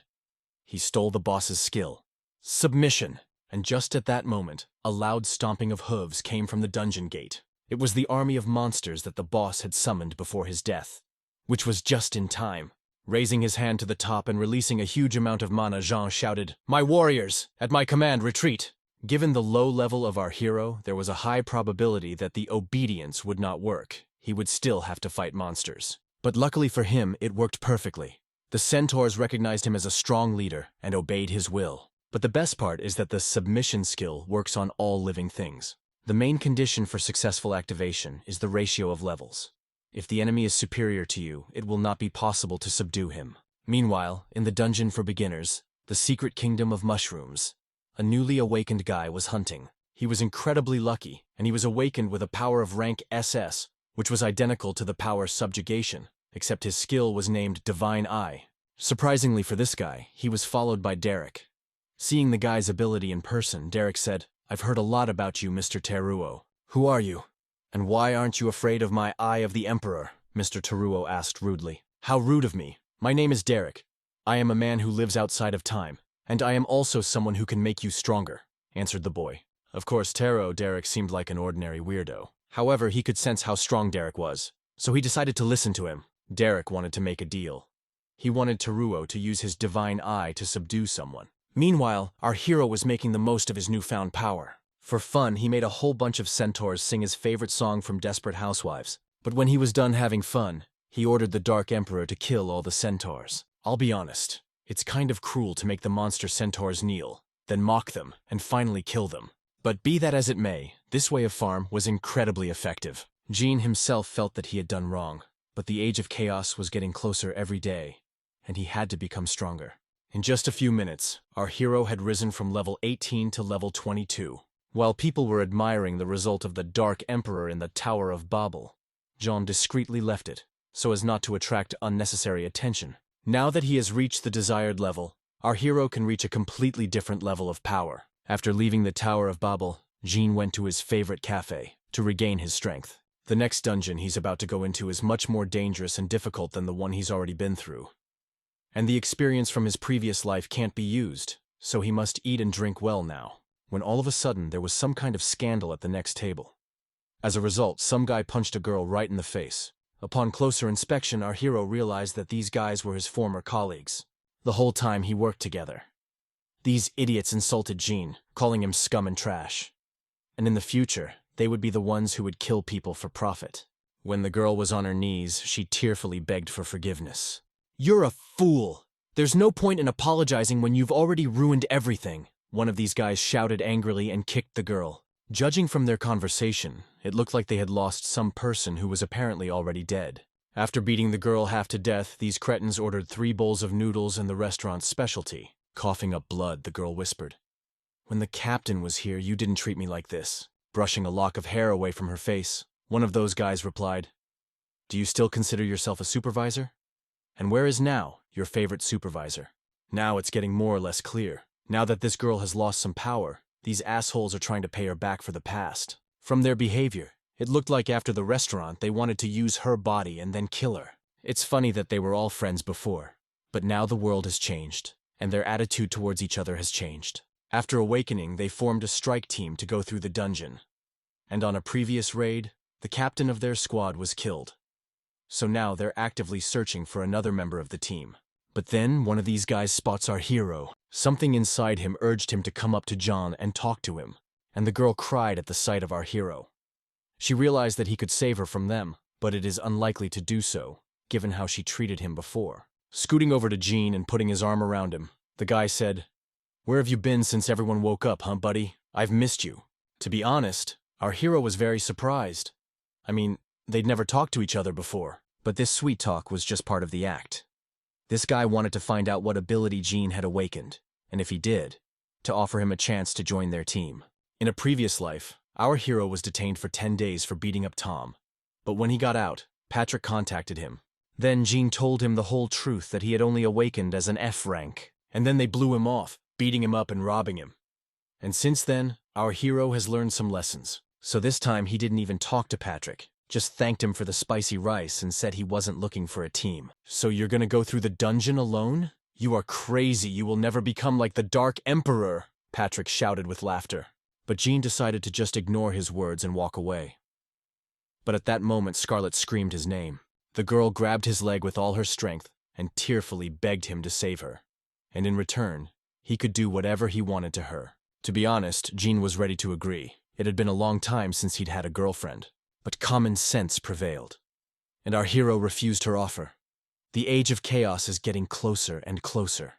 He stole the boss's skill. Submission. And just at that moment, a loud stomping of hooves came from the dungeon gate. It was the army of monsters that the boss had summoned before his death. Which was just in time. Raising his hand to the top and releasing a huge amount of mana, Jean shouted, "My warriors! At my command, retreat!" Given the low level of our hero, there was a high probability that the obedience would not work. He would still have to fight monsters. But luckily for him, it worked perfectly. The centaurs recognized him as a strong leader and obeyed his will. But the best part is that the submission skill works on all living things. The main condition for successful activation is the ratio of levels. If the enemy is superior to you, it will not be possible to subdue him. Meanwhile, in the dungeon for beginners, the secret kingdom of mushrooms, a newly awakened guy was hunting. He was incredibly lucky, and he was awakened with a power of rank SS, which was identical to the power subjugation, except his skill was named Divine Eye. Surprisingly for this guy, he was followed by Derek. Seeing the guy's ability in person, Derek said, "I've heard a lot about you, Mr. Teruo. Who are you? And why aren't you afraid of my Eye of the Emperor?" Mr. Teruo asked rudely. "How rude of me. My name is Derek. I am a man who lives outside of time, and I am also someone who can make you stronger," answered the boy. Of course, Derek seemed like an ordinary weirdo. However, he could sense how strong Derek was, so he decided to listen to him. Derek wanted to make a deal. He wanted Teruo to use his divine eye to subdue someone. Meanwhile, our hero was making the most of his newfound power. For fun, he made a whole bunch of centaurs sing his favorite song from Desperate Housewives. But when he was done having fun, he ordered the Dark Emperor to kill all the centaurs. I'll be honest, it's kind of cruel to make the monster centaurs kneel, then mock them, and finally kill them. But be that as it may, this way of farm was incredibly effective. Jean himself felt that he had done wrong, but the age of chaos was getting closer every day, and he had to become stronger. In just a few minutes, our hero had risen from level 18 to level 22. While people were admiring the result of the Dark Emperor in the Tower of Babel, Jean discreetly left it, so as not to attract unnecessary attention. Now that he has reached the desired level, our hero can reach a completely different level of power. After leaving the Tower of Babel, Jean went to his favorite cafe to regain his strength. The next dungeon he's about to go into is much more dangerous and difficult than the one he's already been through. And the experience from his previous life can't be used, so he must eat and drink well now. When all of a sudden there was some kind of scandal at the next table. As a result, some guy punched a girl right in the face. Upon closer inspection, our hero realized that these guys were his former colleagues. The whole time he worked together. These idiots insulted Jean, calling him scum and trash. And in the future, they would be the ones who would kill people for profit. When the girl was on her knees, she tearfully begged for forgiveness. "You're a fool! There's no point in apologizing when you've already ruined everything," one of these guys shouted angrily and kicked the girl. Judging from their conversation, it looked like they had lost some person who was apparently already dead. After beating the girl half to death, these cretins ordered 3 bowls of noodles and the restaurant's specialty. Coughing up blood, the girl whispered, "When the captain was here, you didn't treat me like this." Brushing a lock of hair away from her face, one of those guys replied, "Do you still consider yourself a supervisor? And where is now your favorite supervisor?" Now it's getting more or less clear. Now that this girl has lost some power, these assholes are trying to pay her back for the past. From their behavior, it looked like after the restaurant they wanted to use her body and then kill her. It's funny that they were all friends before, but now the world has changed, and their attitude towards each other has changed. After awakening, they formed a strike team to go through the dungeon. And on a previous raid, the captain of their squad was killed. So now they're actively searching for another member of the team. But then one of these guys spots our hero. Something inside him urged him to come up to John and talk to him, and the girl cried at the sight of our hero. She realized that he could save her from them, but it is unlikely to do so, given how she treated him before. Scooting over to Jean and putting his arm around him, the guy said, "Where have you been since everyone woke up, huh, buddy? I've missed you." To be honest, our hero was very surprised. I mean, they'd never talked to each other before, but this sweet talk was just part of the act. This guy wanted to find out what ability Jean had awakened, and if he did, to offer him a chance to join their team. In a previous life, our hero was detained for 10 days for beating up Tom, but when he got out, Patrick contacted him. Then Jean told him the whole truth that he had only awakened as an F rank, and then they blew him off, beating him up and robbing him. And since then, our hero has learned some lessons, so this time he didn't even talk to Patrick. Just thanked him for the spicy rice and said he wasn't looking for a team. "So you're gonna go through the dungeon alone? You are crazy. You will never become like the Dark Emperor," Patrick shouted with laughter. But Jean decided to just ignore his words and walk away. But at that moment, Scarlet screamed his name. The girl grabbed his leg with all her strength and tearfully begged him to save her. And in return, he could do whatever he wanted to her. To be honest, Jean was ready to agree. It had been a long time since he'd had a girlfriend. But common sense prevailed. And our hero refused her offer. The age of chaos is getting closer and closer.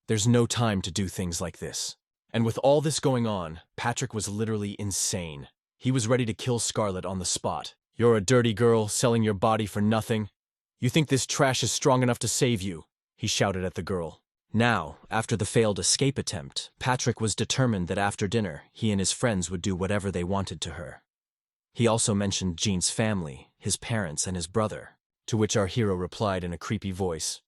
There's no time to do things like this. And with all this going on, Patrick was literally insane. He was ready to kill Scarlet on the spot. "You're a dirty girl, selling your body for nothing. You think this trash is strong enough to save you?" he shouted at the girl. Now, after the failed escape attempt, Patrick was determined that after dinner, he and his friends would do whatever they wanted to her. He also mentioned Jean's family, his parents, and his brother, to which our hero replied in a creepy voice,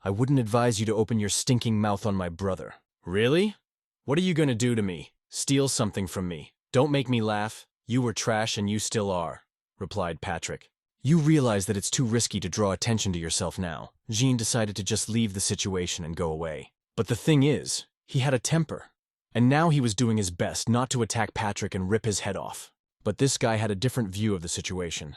"I wouldn't advise you to open your stinking mouth on my brother." "Really? What are you gonna do to me? Steal something from me? Don't make me laugh. You were trash and you still are," replied Patrick. "You realize that it's too risky to draw attention to yourself now." Jean decided to just leave the situation and go away. But the thing is, he had a temper. And now he was doing his best not to attack Patrick and rip his head off. But this guy had a different view of the situation.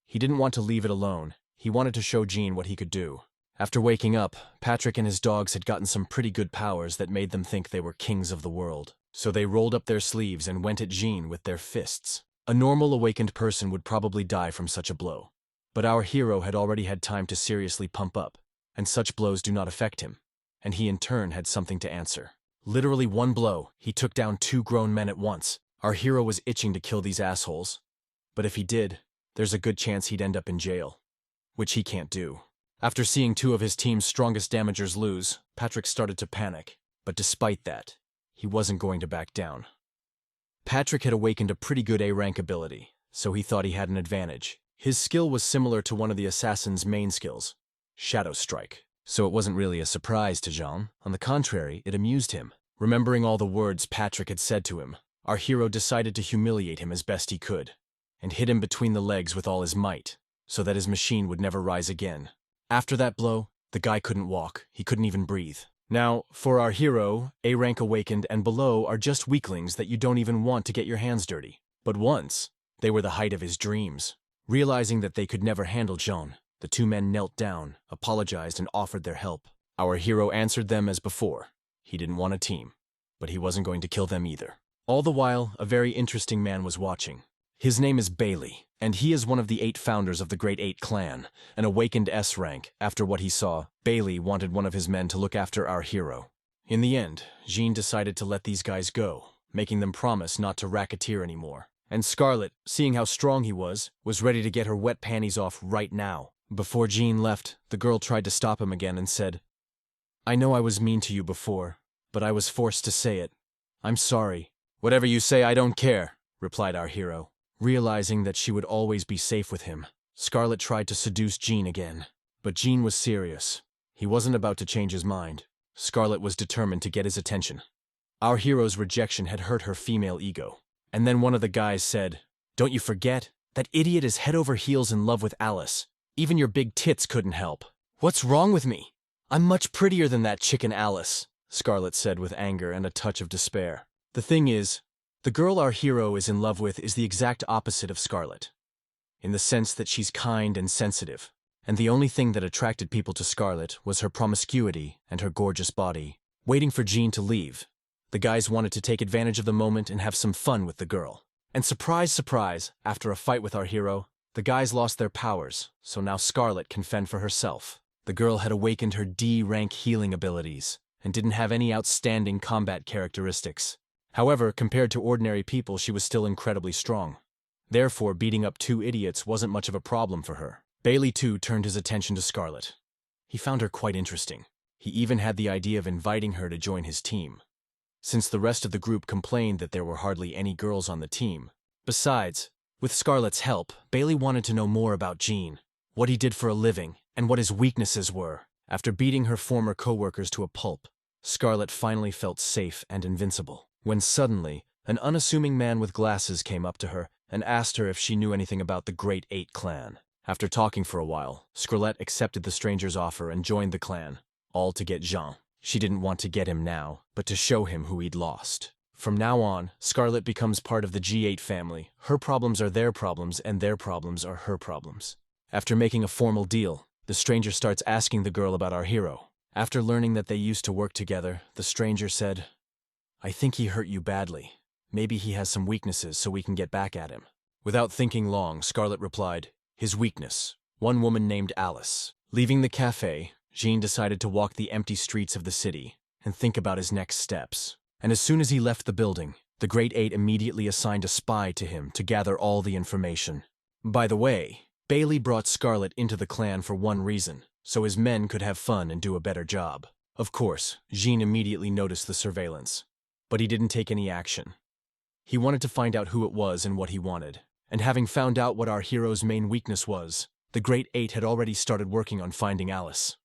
He didn't want to leave it alone. He wanted to show Jean what he could do. After waking up, Patrick and his dogs had gotten some pretty good powers that made them think they were kings of the world. So they rolled up their sleeves and went at Jean with their fists. A normal awakened person would probably die from such a blow. But our hero had already had time to seriously pump up, and such blows do not affect him. And he in turn had something to answer. Literally one blow, he took down 2 grown men at once. Our hero was itching to kill these assholes. But if he did, there's a good chance he'd end up in jail. Which he can't do. After seeing 2 of his team's strongest damagers lose, Patrick started to panic. But despite that, he wasn't going to back down. Patrick had awakened a pretty good A-rank ability, so he thought he had an advantage. His skill was similar to one of the assassin's main skills, Shadow Strike. So it wasn't really a surprise to Jean. On the contrary, it amused him. Remembering all the words Patrick had said to him, our hero decided to humiliate him as best he could, and hit him between the legs with all his might, so that his machine would never rise again. After that blow, the guy couldn't walk, he couldn't even breathe. Now, for our hero, A-rank awakened and below are just weaklings that you don't even want to get your hands dirty. But once, they were the height of his dreams. Realizing that they could never handle Jean, the 2 men knelt down, apologized, and offered their help. Our hero answered them as before. He didn't want a team, but he wasn't going to kill them either. All the while, a very interesting man was watching. His name is Bailey, and he is one of the 8 founders of the Great 8 clan, an awakened S-rank. After what he saw, Bailey wanted one of his men to look after our hero. In the end, Jean decided to let these guys go, making them promise not to racketeer anymore. And Scarlet, seeing how strong he was ready to get her wet panties off right now. Before Jean left, the girl tried to stop him again and said, "I know I was mean to you before, but I was forced to say it. I'm sorry." "Whatever you say, I don't care," replied our hero. Realizing that she would always be safe with him, Scarlet tried to seduce Jean again. But Jean was serious. He wasn't about to change his mind. Scarlet was determined to get his attention. Our hero's rejection had hurt her female ego. And then one of the guys said, "Don't you forget? That idiot is head over heels in love with Alice. Even your big tits couldn't help." "What's wrong with me? I'm much prettier than that chicken Alice," Scarlet said with anger and a touch of despair. The thing is, the girl our hero is in love with is the exact opposite of Scarlet, in the sense that she's kind and sensitive, and the only thing that attracted people to Scarlet was her promiscuity and her gorgeous body. Waiting for Jean to leave, the guys wanted to take advantage of the moment and have some fun with the girl. And surprise, surprise, after a fight with our hero, the guys lost their powers, so now Scarlet can fend for herself. The girl had awakened her D-rank healing abilities, and didn't have any outstanding combat characteristics. However, compared to ordinary people, she was still incredibly strong. Therefore, beating up 2 idiots wasn't much of a problem for her. Bailey, too, turned his attention to Scarlet. He found her quite interesting. He even had the idea of inviting her to join his team, since the rest of the group complained that there were hardly any girls on the team. Besides, with Scarlet's help, Bailey wanted to know more about Jean, what he did for a living, and what his weaknesses were. After beating her former co-workers to a pulp, Scarlet finally felt safe and invincible. When suddenly, an unassuming man with glasses came up to her and asked her if she knew anything about the Great 8 clan. After talking for a while, Scarlet accepted the stranger's offer and joined the clan, all to get Jean. She didn't want to get him now, but to show him who he'd lost. From now on, Scarlet becomes part of the G8 family. Her problems are their problems, and their problems are her problems. After making a formal deal, the stranger starts asking the girl about our hero. After learning that they used to work together, the stranger said, "I think he hurt you badly. Maybe he has some weaknesses so we can get back at him." Without thinking long, Scarlet replied, "His weakness, one woman named Alice." Leaving the cafe, Jean decided to walk the empty streets of the city and think about his next steps. And as soon as he left the building, the Great Eight immediately assigned a spy to him to gather all the information. By the way, Bailey brought Scarlet into the clan for one reason, so his men could have fun and do a better job. Of course, Jean immediately noticed the surveillance, but he didn't take any action. He wanted to find out who it was and what he wanted, and having found out what our hero's main weakness was, the Great Eight had already started working on finding Alice.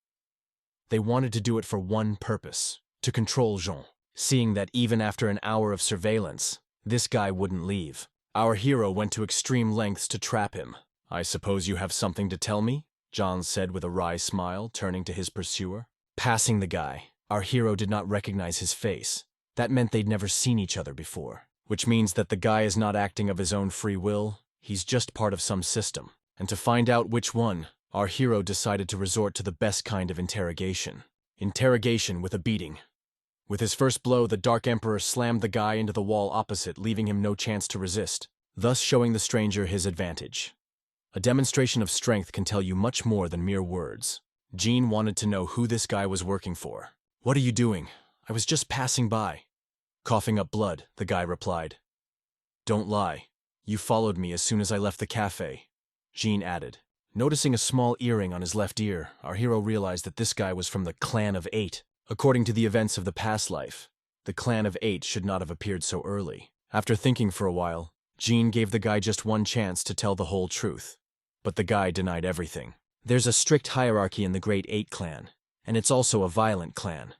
They wanted to do it for one purpose, to control Jean, seeing that even after an hour of surveillance, this guy wouldn't leave. Our hero went to extreme lengths to trap him. "I suppose you have something to tell me?" John said with a wry smile, turning to his pursuer. Passing the guy, our hero did not recognize his face. That meant they'd never seen each other before, which means that the guy is not acting of his own free will, he's just part of some system. And to find out which one, our hero decided to resort to the best kind of interrogation. Interrogation with a beating. With his first blow, the Dark Emperor slammed the guy into the wall opposite, leaving him no chance to resist, thus showing the stranger his advantage. A demonstration of strength can tell you much more than mere words. Jean wanted to know who this guy was working for. "What are you doing? I was just passing by." Coughing up blood, the guy replied. "Don't lie. You followed me as soon as I left the cafe," Jean added. Noticing a small earring on his left ear, our hero realized that this guy was from the Clan of Eight. According to the events of the past life, the Clan of Eight should not have appeared so early. After thinking for a while, Jean gave the guy just one chance to tell the whole truth. But the guy denied everything. There's a strict hierarchy in the Great Eight clan, and it's also a violent clan.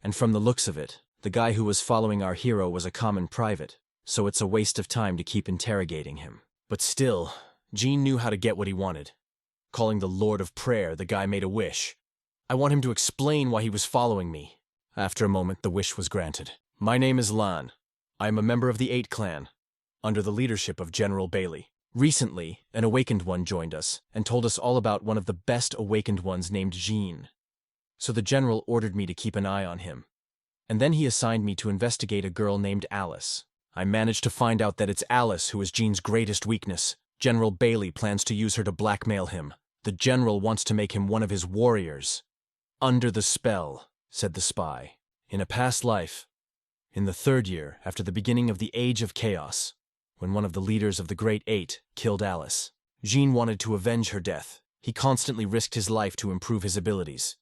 And from the looks of it, the guy who was following our hero was a common private, so it's a waste of time to keep interrogating him. But still, Jean knew how to get what he wanted. Calling the Lord of Prayer, the guy made a wish. "I want him to explain why he was following me." After a moment, the wish was granted. "My name is Lan. I am a member of the Eight clan, under the leadership of General Bailey. Recently, an awakened one joined us and told us all about one of the best awakened ones named Jean. So the general ordered me to keep an eye on him. And then he assigned me to investigate a girl named Alice. I managed to find out that it's Alice who is Jean's greatest weakness. General Bailey plans to use her to blackmail him. The general wants to make him one of his warriors." "Under the spell," said the spy. "In a past life, in the third year after the beginning of the Age of Chaos, when one of the leaders of the Great Eight killed Alice, Jean wanted to avenge her death. He constantly risked his life to improve his abilities.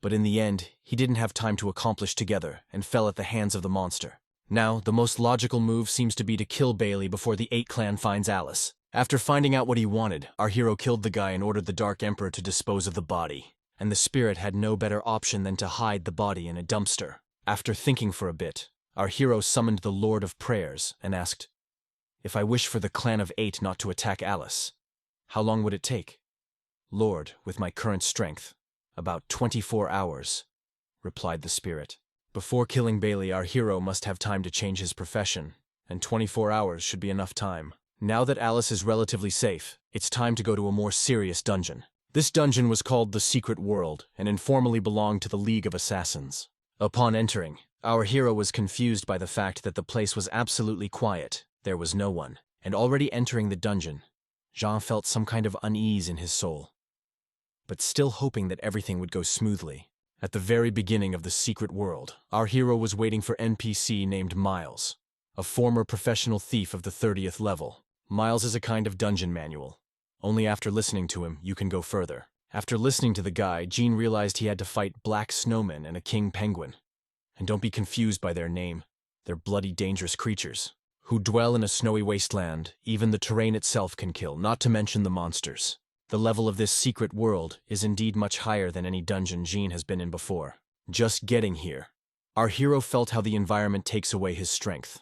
But in the end, he didn't have time to accomplish together and fell at the hands of the monster. Now, the most logical move seems to be to kill Bailey before the Eight clan finds Alice. After finding out what he wanted, our hero killed the guy and ordered the Dark Emperor to dispose of the body. And the spirit had no better option than to hide the body in a dumpster. After thinking for a bit, our hero summoned the Lord of Prayers and asked, "If I wish for the Clan of Eight not to attack Alice, how long would it take?" "Lord, with my current strength, about 24 hours, replied the spirit. Before killing Bailey, our hero must have time to change his profession, and 24 hours should be enough time. Now that Alice is relatively safe, it's time to go to a more serious dungeon. This dungeon was called the Secret World and informally belonged to the League of Assassins. Upon entering, our hero was confused by the fact that the place was absolutely quiet. There was no one, and already entering the dungeon, Jean felt some kind of unease in his soul, but still hoping that everything would go smoothly. At the very beginning of the Secret World, our hero was waiting for NPC named Miles, a former professional thief of the 30th level. Miles is a kind of dungeon manual. Only after listening to him, you can go further. After listening to the guy, Jean realized he had to fight black snowmen and a king penguin. And don't be confused by their name. They're bloody dangerous creatures who dwell in a snowy wasteland. Even the terrain itself can kill, not to mention the monsters. The level of this secret world is indeed much higher than any dungeon Jean has been in before. Just getting here, our hero felt how the environment takes away his strength.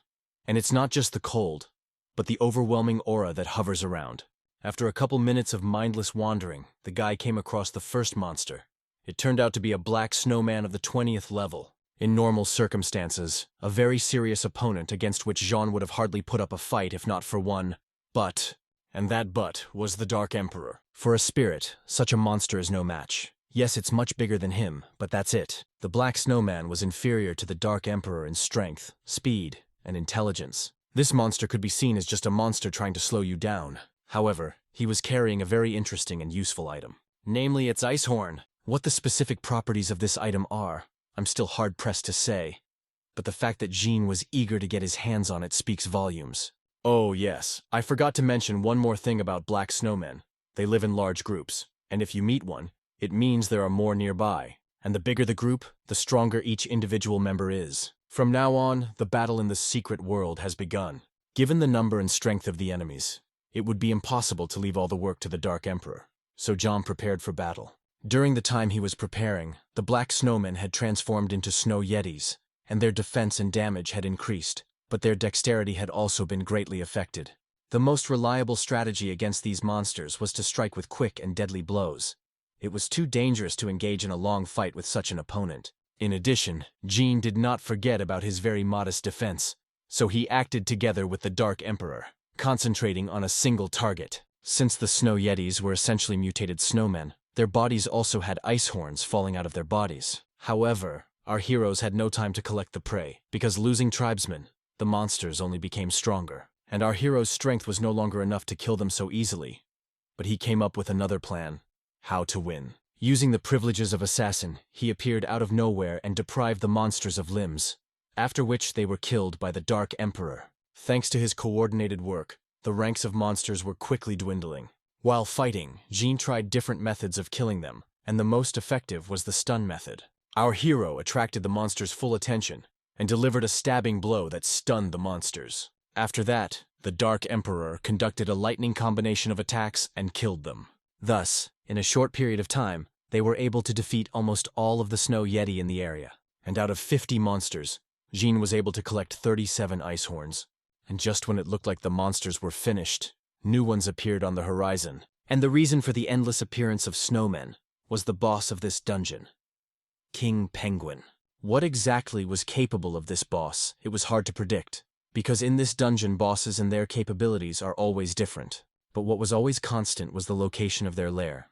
And it's not just the cold, but the overwhelming aura that hovers around. After a couple minutes of mindless wandering, the guy came across the first monster. It turned out to be a black snowman of the 20th level. In normal circumstances, a very serious opponent against which Jean would have hardly put up a fight if not for one but. And that but was the Dark Emperor. For a spirit, such a monster is no match. Yes, it's much bigger than him, but that's it. The Black Snowman was inferior to the Dark Emperor in strength, speed, and intelligence. This monster could be seen as just a monster trying to slow you down. However, he was carrying a very interesting and useful item. Namely, its ice horn. What the specific properties of this item are, I'm still hard-pressed to say. But the fact that Jean was eager to get his hands on it speaks volumes. Oh yes, I forgot to mention one more thing about black snowmen. They live in large groups, and if you meet one, it means there are more nearby. And the bigger the group, the stronger each individual member is. From now on, the battle in the secret world has begun. Given the number and strength of the enemies, it would be impossible to leave all the work to the Dark Emperor. So Jean prepared for battle. During the time he was preparing, the black snowmen had transformed into snow yetis, and their defense and damage had increased, but their dexterity had also been greatly affected. The most reliable strategy against these monsters was to strike with quick and deadly blows. It was too dangerous to engage in a long fight with such an opponent. In addition, Jean did not forget about his very modest defense, so he acted together with the Dark Emperor, concentrating on a single target. Since the snow yetis were essentially mutated snowmen, their bodies also had ice horns falling out of their bodies. However, our heroes had no time to collect the prey, because losing tribesmen, the monsters only became stronger, and our hero's strength was no longer enough to kill them so easily. But he came up with another plan: how to win. Using the privileges of assassin, he appeared out of nowhere and deprived the monsters of limbs, after which they were killed by the Dark Emperor. Thanks to his coordinated work, the ranks of monsters were quickly dwindling. While fighting, Jean tried different methods of killing them, and the most effective was the stun method. Our hero attracted the monsters' full attention and delivered a stabbing blow that stunned the monsters. After that, the Dark Emperor conducted a lightning combination of attacks and killed them. Thus, in a short period of time, they were able to defeat almost all of the snow yeti in the area. And out of 50 monsters, Jean was able to collect 37 ice horns. And just when it looked like the monsters were finished, new ones appeared on the horizon. And the reason for the endless appearance of snowmen was the boss of this dungeon, King Penguin. What exactly was capable of this boss, it was hard to predict, because in this dungeon bosses and their capabilities are always different. But what was always constant was the location of their lair.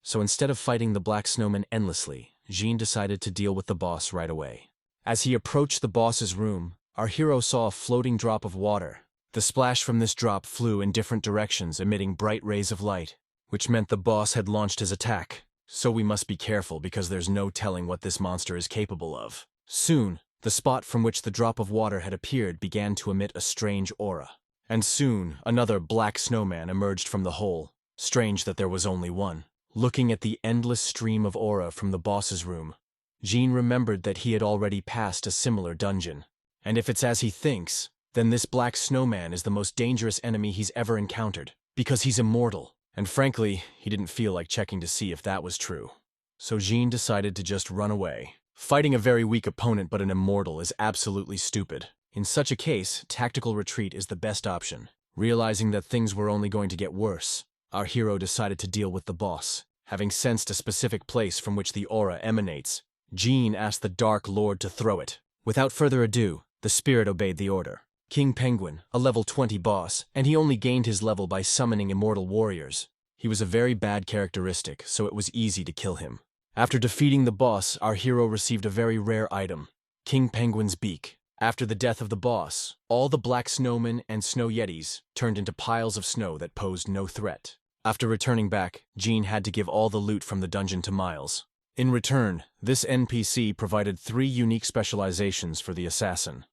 So instead of fighting the black snowmen endlessly, Jean decided to deal with the boss right away. As he approached the boss's room, our hero saw a floating drop of water. The splash from this drop flew in different directions, emitting bright rays of light, which meant the boss had launched his attack. So we must be careful because there's no telling what this monster is capable of. Soon, the spot from which the drop of water had appeared began to emit a strange aura. And soon, another black snowman emerged from the hole. Strange that there was only one. Looking at the endless stream of aura from the boss's room, Jean remembered that he had already passed a similar dungeon. And if it's as he thinks, then this black snowman is the most dangerous enemy he's ever encountered, because he's immortal. And frankly, he didn't feel like checking to see if that was true. So Jean decided to just run away. Fighting a very weak opponent but an immortal is absolutely stupid. In such a case, tactical retreat is the best option. Realizing that things were only going to get worse, our hero decided to deal with the boss. Having sensed a specific place from which the aura emanates, Jean asked the Dark Lord to throw it. Without further ado, the spirit obeyed the order. King Penguin, a level 20 boss, and he only gained his level by summoning immortal warriors. He was a very bad characteristic, so it was easy to kill him. After defeating the boss, our hero received a very rare item, King Penguin's beak. After the death of the boss, all the black snowmen and snow yetis turned into piles of snow that posed no threat. After returning back, Jean had to give all the loot from the dungeon to Miles. In return, this NPC provided 3 unique specializations for the assassin: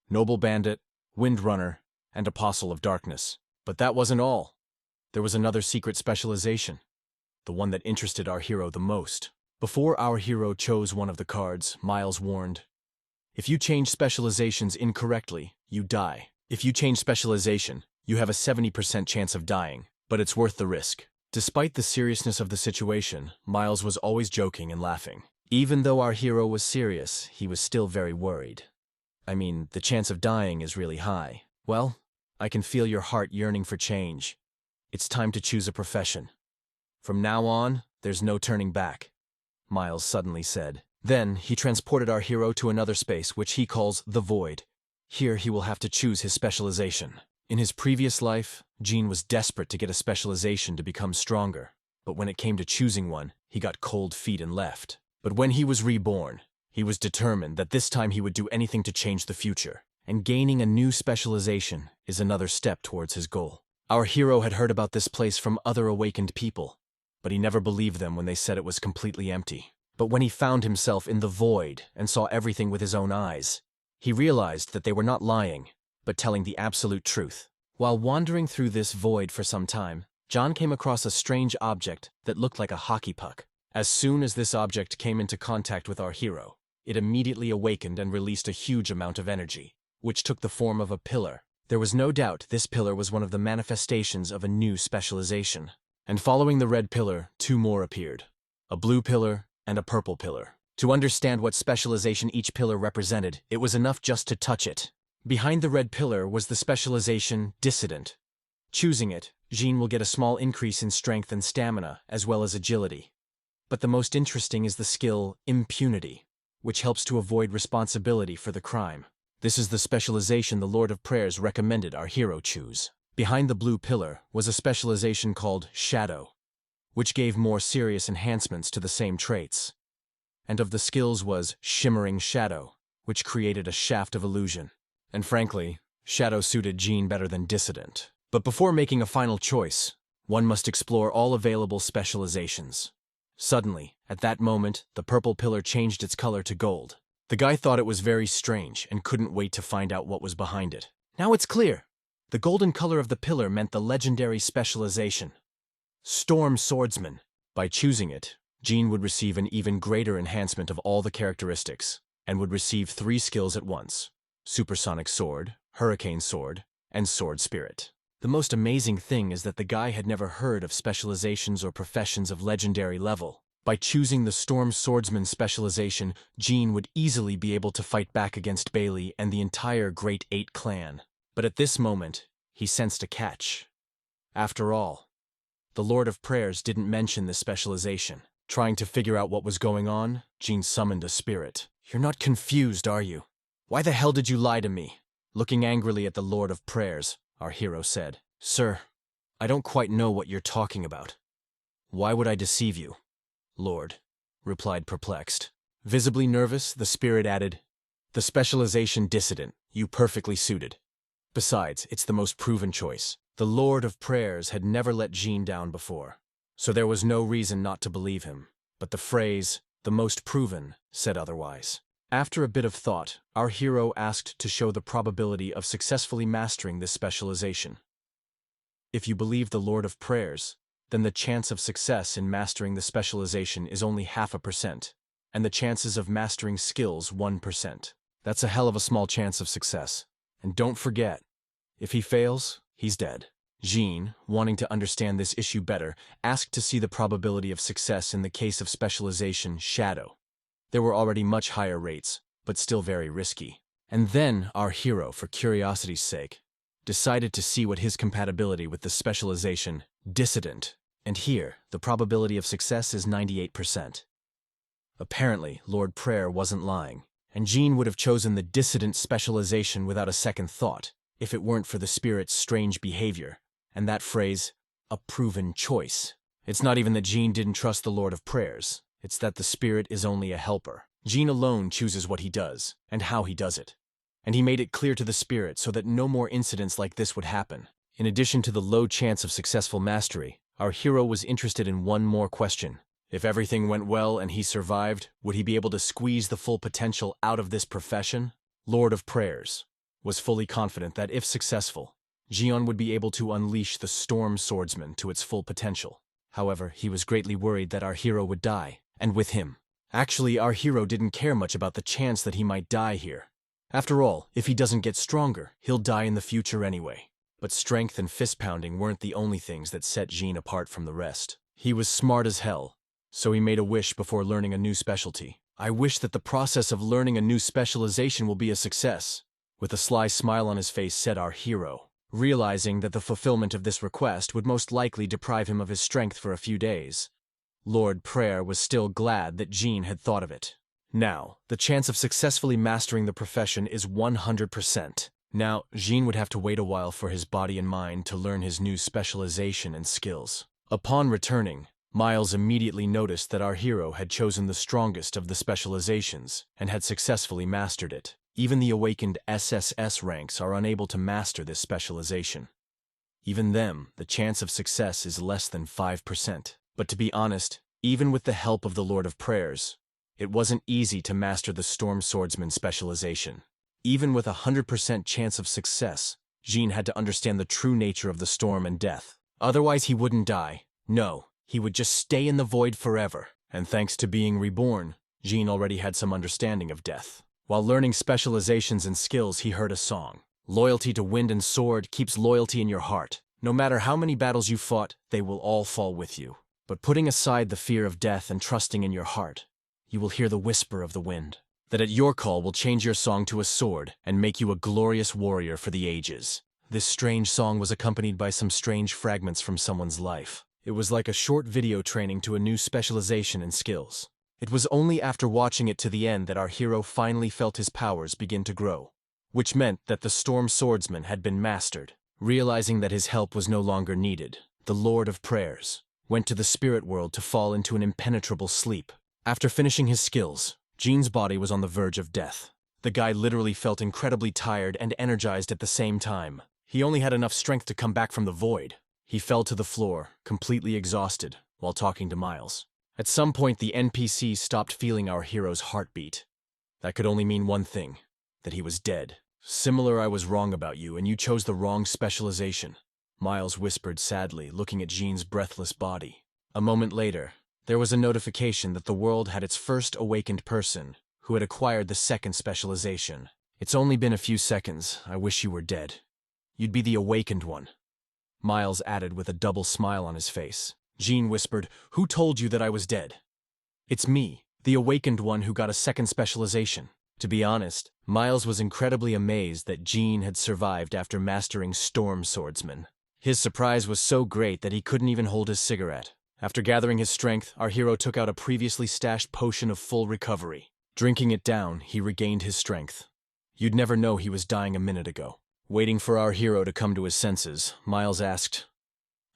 Noble Bandit, Windrunner, and Apostle of Darkness. But that wasn't all. There was another secret specialization, the one that interested our hero the most. Before our hero chose one of the cards, Miles warned, "If you change specializations incorrectly, you die. If you change specialization, you have a 70% chance of dying, but it's worth the risk." Despite the seriousness of the situation, Miles was always joking and laughing. Even though our hero was serious, he was still very worried. I mean, the chance of dying is really high. Well, I can feel your heart yearning for change. It's time to choose a profession. From now on, there's no turning back. Miles suddenly said. Then, he transported our hero to another space which he calls the Void. Here he will have to choose his specialization. In his previous life, Gene was desperate to get a specialization to become stronger. But when it came to choosing one, he got cold feet and left. But when he was reborn, he was determined that this time he would do anything to change the future. And gaining a new specialization is another step towards his goal. Our hero had heard about this place from other awakened people, but he never believed them when they said it was completely empty. But when he found himself in the Void and saw everything with his own eyes, he realized that they were not lying, but telling the absolute truth. While wandering through this void for some time, John came across a strange object that looked like a hockey puck. As soon as this object came into contact with our hero, it immediately awakened and released a huge amount of energy, which took the form of a pillar. There was no doubt this pillar was one of the manifestations of a new specialization. And following the red pillar, two more appeared. A blue pillar and a purple pillar. To understand what specialization each pillar represented, it was enough just to touch it. Behind the red pillar was the specialization Dissident. Choosing it, Jean will get a small increase in strength and stamina, as well as agility. But the most interesting is the skill Impunity, which helps to avoid responsibility for the crime. This is the specialization the Lord of Prayers recommended our hero choose. Behind the blue pillar was a specialization called Shadow, which gave more serious enhancements to the same traits. And of the skills was Shimmering Shadow, which created a shaft of illusion. And frankly, Shadow suited Jean better than Dissident. But before making a final choice, one must explore all available specializations. Suddenly, at that moment, the purple pillar changed its color to gold. The guy thought it was very strange and couldn't wait to find out what was behind it. Now it's clear. The golden color of the pillar meant the legendary specialization, Storm Swordsman. By choosing it, Jean would receive an even greater enhancement of all the characteristics, and would receive 3 skills at once: Supersonic Sword, Hurricane Sword, and Sword Spirit. The most amazing thing is that the guy had never heard of specializations or professions of legendary level. By choosing the Storm Swordsman specialization, Jean would easily be able to fight back against Bailey and the entire Great Eight clan. But at this moment, he sensed a catch. After all, the Lord of Prayers didn't mention this specialization. Trying to figure out what was going on, Jean summoned a spirit. "You're not confused, are you? Why the hell did you lie to me?" Looking angrily at the Lord of Prayers, our hero said, "Sir, I don't quite know what you're talking about. Why would I deceive you?" "Lord," replied perplexed. Visibly nervous, the spirit added, "The specialization Dissident, you perfectly suited. Besides, it's the most proven choice." The Lord of Prayers had never let Jean down before, so there was no reason not to believe him. But the phrase, "the most proven," said otherwise. After a bit of thought, our hero asked to show the probability of successfully mastering this specialization. If you believe the Lord of Prayers, then the chance of success in mastering the specialization is only 0.5%, and the chances of mastering skills 1%. That's a hell of a small chance of success. And don't forget, if he fails, he's dead. Jean, wanting to understand this issue better, asked to see the probability of success in the case of specialization Shadow. There were already much higher rates, but still very risky. And then our hero, for curiosity's sake, decided to see what his compatibility with the specialization Dissident. And here, the probability of success is 98%. Apparently, Lord Prayer wasn't lying, and Jean would have chosen the Dissident specialization without a second thought, if it weren't for the spirit's strange behavior, and that phrase, "a proven choice." It's not even that Jean didn't trust the Lord of Prayers, it's that the spirit is only a helper. Jean alone chooses what he does, and how he does it. And he made it clear to the spirit so that no more incidents like this would happen. In addition to the low chance of successful mastery, our hero was interested in one more question. If everything went well and he survived, would he be able to squeeze the full potential out of this profession? Lord of Prayers was fully confident that if successful, Jean would be able to unleash the Storm Swordsman to its full potential. However, he was greatly worried that our hero would die, and with him. Actually, our hero didn't care much about the chance that he might die here. After all, if he doesn't get stronger, he'll die in the future anyway. But strength and fist-pounding weren't the only things that set Jean apart from the rest. He was smart as hell, so he made a wish before learning a new specialty. "I wish that the process of learning a new specialization will be a success," with a sly smile on his face said our hero, realizing that the fulfillment of this request would most likely deprive him of his strength for a few days. Lord Prayer was still glad that Jean had thought of it. Now, the chance of successfully mastering the profession is 100%. Now, Jean would have to wait a while for his body and mind to learn his new specialization and skills. Upon returning, Miles immediately noticed that our hero had chosen the strongest of the specializations and had successfully mastered it. Even the awakened SSS ranks are unable to master this specialization. Even them, the chance of success is less than 5%. But to be honest, even with the help of the Lord of Prayers, it wasn't easy to master the Storm Swordsman specialization. Even with a 100% chance of success, Jean had to understand the true nature of the storm and death. Otherwise he wouldn't die. No, he would just stay in the void forever. And thanks to being reborn, Jean already had some understanding of death. While learning specializations and skills, he heard a song. Loyalty to wind and sword keeps loyalty in your heart. No matter how many battles you fought, they will all fall with you. But putting aside the fear of death and trusting in your heart, you will hear the whisper of the wind, that at your call will change your song to a sword and make you a glorious warrior for the ages. This strange song was accompanied by some strange fragments from someone's life. It was like a short video training to a new specialization and skills. It was only after watching it to the end that our hero finally felt his powers begin to grow, which meant that the Storm Swordsman had been mastered. Realizing that his help was no longer needed, the Lord of Prayers went to the spirit world to fall into an impenetrable sleep. After finishing his skills, Jean's body was on the verge of death. The guy literally felt incredibly tired and energized at the same time. He only had enough strength to come back from the void. He fell to the floor, completely exhausted, while talking to Miles. At some point, the NPC stopped feeling our hero's heartbeat. That could only mean one thing, that he was dead. Similar, I was wrong about you, and you chose the wrong specialization, Miles whispered sadly, looking at Jean's breathless body. A moment later, there was a notification that the world had its first awakened person, who had acquired the second specialization. It's only been a few seconds. I wish you were dead. You'd be the awakened one, Miles added with a double smile on his face. Jean whispered, "Who told you that I was dead?" "It's me, the awakened one who got a second specialization." To be honest, Miles was incredibly amazed that Jean had survived after mastering Storm Swordsman. His surprise was so great that he couldn't even hold his cigarette. After gathering his strength, our hero took out a previously stashed potion of full recovery. Drinking it down, he regained his strength. You'd never know he was dying a minute ago. Waiting for our hero to come to his senses, Miles asked,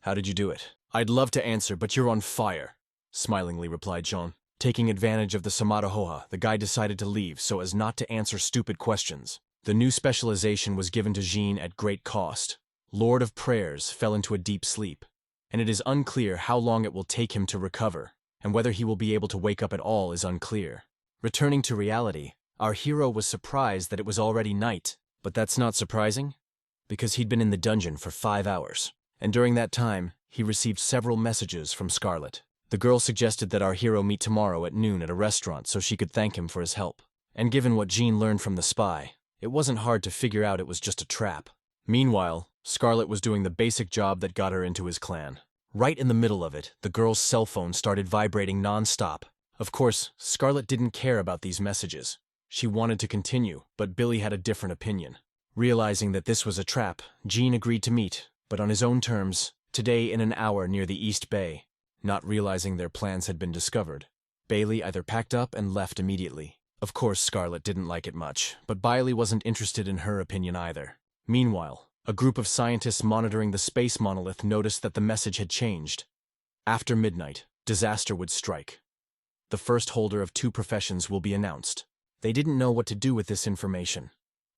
"How did you do it?" "I'd love to answer, but you're on fire," smilingly replied Jean. Taking advantage of the Samadahoha, the guy decided to leave so as not to answer stupid questions. The new specialization was given to Jean at great cost. Lord of Prayers fell into a deep sleep, and it is unclear how long it will take him to recover, and whether he will be able to wake up at all is unclear. Returning to reality, our hero was surprised that it was already night. But that's not surprising, because he'd been in the dungeon for 5 hours, and during that time, he received several messages from Scarlet. The girl suggested that our hero meet tomorrow at noon at a restaurant so she could thank him for his help. And given what Jean learned from the spy, it wasn't hard to figure out it was just a trap. Meanwhile, Scarlet was doing the basic job that got her into his clan. Right in the middle of it, the girl's cell phone started vibrating non-stop. Of course, Scarlet didn't care about these messages. She wanted to continue, but Billy had a different opinion. Realizing that this was a trap, Jean agreed to meet, but on his own terms, today in an hour near the East Bay. Not realizing their plans had been discovered, Bailey either packed up and left immediately. Of course, Scarlet didn't like it much, but Bailey wasn't interested in her opinion either. Meanwhile, a group of scientists monitoring the space monolith noticed that the message had changed. After midnight, disaster would strike. The first holder of 2 professions will be announced. They didn't know what to do with this information,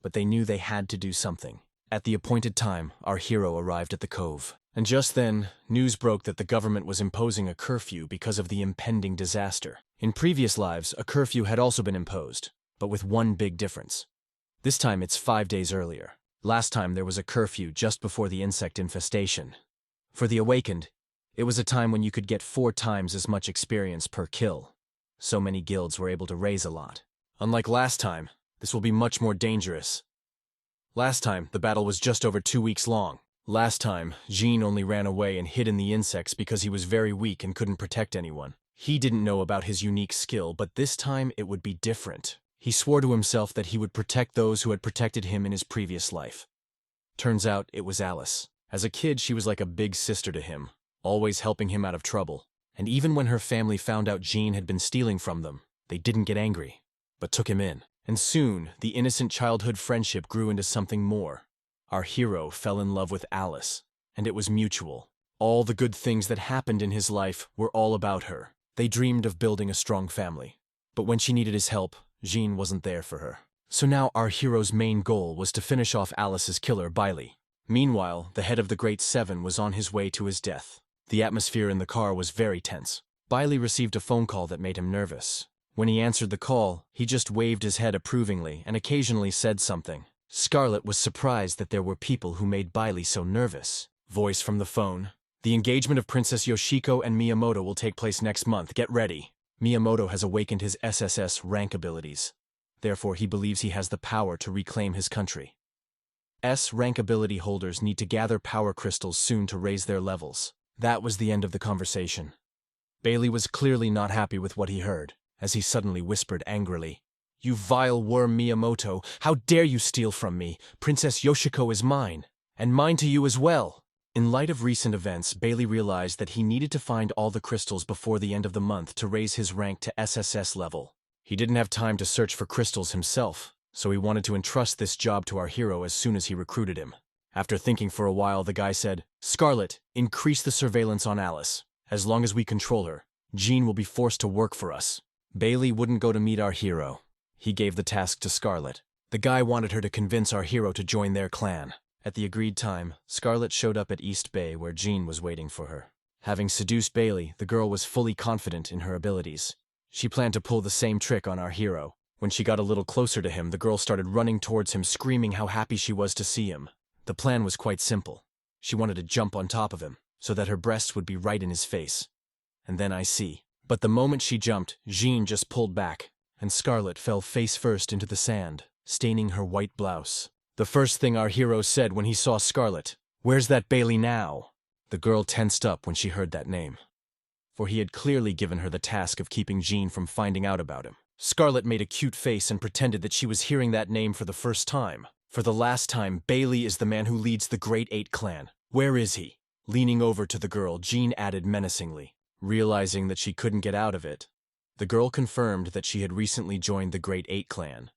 but they knew they had to do something. At the appointed time, our hero arrived at the cove. And just then, news broke that the government was imposing a curfew because of the impending disaster. In previous lives, a curfew had also been imposed, but with one big difference. This time it's 5 days earlier. Last time there was a curfew just before the insect infestation. For the awakened, it was a time when you could get 4 times as much experience per kill. So many guilds were able to raise a lot. Unlike last time, this will be much more dangerous. Last time, the battle was just over 2 weeks long. Last time, Jean only ran away and hid in the insects because he was very weak and couldn't protect anyone. He didn't know about his unique skill, but this time it would be different. He swore to himself that he would protect those who had protected him in his previous life. Turns out it was Alice. As a kid, she was like a big sister to him, always helping him out of trouble. And even when her family found out Jean had been stealing from them, they didn't get angry, but took him in. And soon, the innocent childhood friendship grew into something more. Our hero fell in love with Alice, and it was mutual. All the good things that happened in his life were all about her. They dreamed of building a strong family. But when she needed his help, Jean wasn't there for her. So now our hero's main goal was to finish off Alice's killer, Bailey. Meanwhile, the head of the Great Seven was on his way to his death. The atmosphere in the car was very tense. Bailey received a phone call that made him nervous. When he answered the call, he just waved his head approvingly and occasionally said something. Scarlet was surprised that there were people who made Bailey so nervous. Voice from the phone. The engagement of Princess Yoshiko and Miyamoto will take place next month. Get ready. Miyamoto has awakened his SSS-Rank abilities. Therefore, he believes he has the power to reclaim his country. S-Rank ability holders need to gather power crystals soon to raise their levels. That was the end of the conversation. Bailey was clearly not happy with what he heard, as he suddenly whispered angrily, "You vile worm Miyamoto, how dare you steal from me? Princess Yoshiko is mine, and mine to you as well." In light of recent events, Bailey realized that he needed to find all the crystals before the end of the month to raise his rank to SSS level. He didn't have time to search for crystals himself, so he wanted to entrust this job to our hero as soon as he recruited him. After thinking for a while, the guy said, "Scarlet, increase the surveillance on Alice. As long as we control her, Jean will be forced to work for us." Bailey wouldn't go to meet our hero. He gave the task to Scarlet. The guy wanted her to convince our hero to join their clan. At the agreed time, Scarlet showed up at East Bay where Jean was waiting for her. Having seduced Bailey, the girl was fully confident in her abilities. She planned to pull the same trick on our hero. When she got a little closer to him, the girl started running towards him, screaming how happy she was to see him. The plan was quite simple. She wanted to jump on top of him, so that her breasts would be right in his face. And then I see. But the moment she jumped, Jean just pulled back, and Scarlet fell face first into the sand, staining her white blouse. The first thing our hero said when he saw Scarlet, "Where's that Bailey now?" The girl tensed up when she heard that name, for he had clearly given her the task of keeping Jean from finding out about him. Scarlet made a cute face and pretended that she was hearing that name for the first time. For the last time, Bailey is the man who leads the Great Eight clan. Where is he? Leaning over to the girl, Jean added menacingly. Realizing that she couldn't get out of it, the girl confirmed that she had recently joined the Great Eight clan.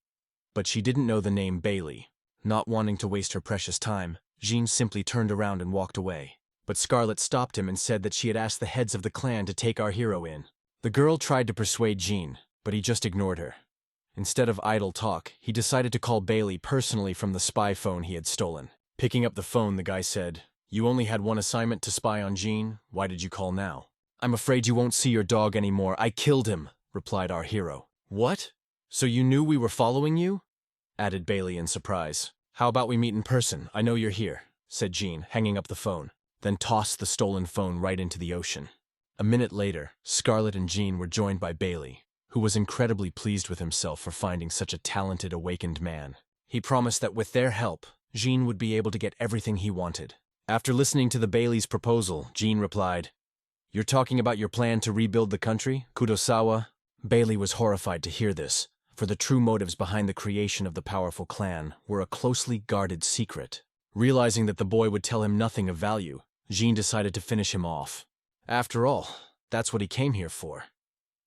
But she didn't know the name Bailey. Not wanting to waste her precious time, Jean simply turned around and walked away. But Scarlet stopped him and said that she had asked the heads of the clan to take our hero in. The girl tried to persuade Jean, but he just ignored her. Instead of idle talk, he decided to call Bailey personally from the spy phone he had stolen. Picking up the phone, the guy said, "You only had one assignment to spy on Jean. Why did you call now?" "I'm afraid you won't see your dog anymore. I killed him," replied our hero. "What? So you knew we were following you?" added Bailey in surprise. "How about we meet in person? I know you're here," said Jean, hanging up the phone, then tossed the stolen phone right into the ocean. A minute later, Scarlet and Jean were joined by Bailey, who was incredibly pleased with himself for finding such a talented awakened man. He promised that with their help, Jean would be able to get everything he wanted. After listening to the Bailey's proposal, Jean replied, "You're talking about your plan to rebuild the country, Kudosawa?" Bailey was horrified to hear this, for the true motives behind the creation of the powerful clan were a closely guarded secret. Realizing that the boy would tell him nothing of value, Jean decided to finish him off. After all, that's what he came here for.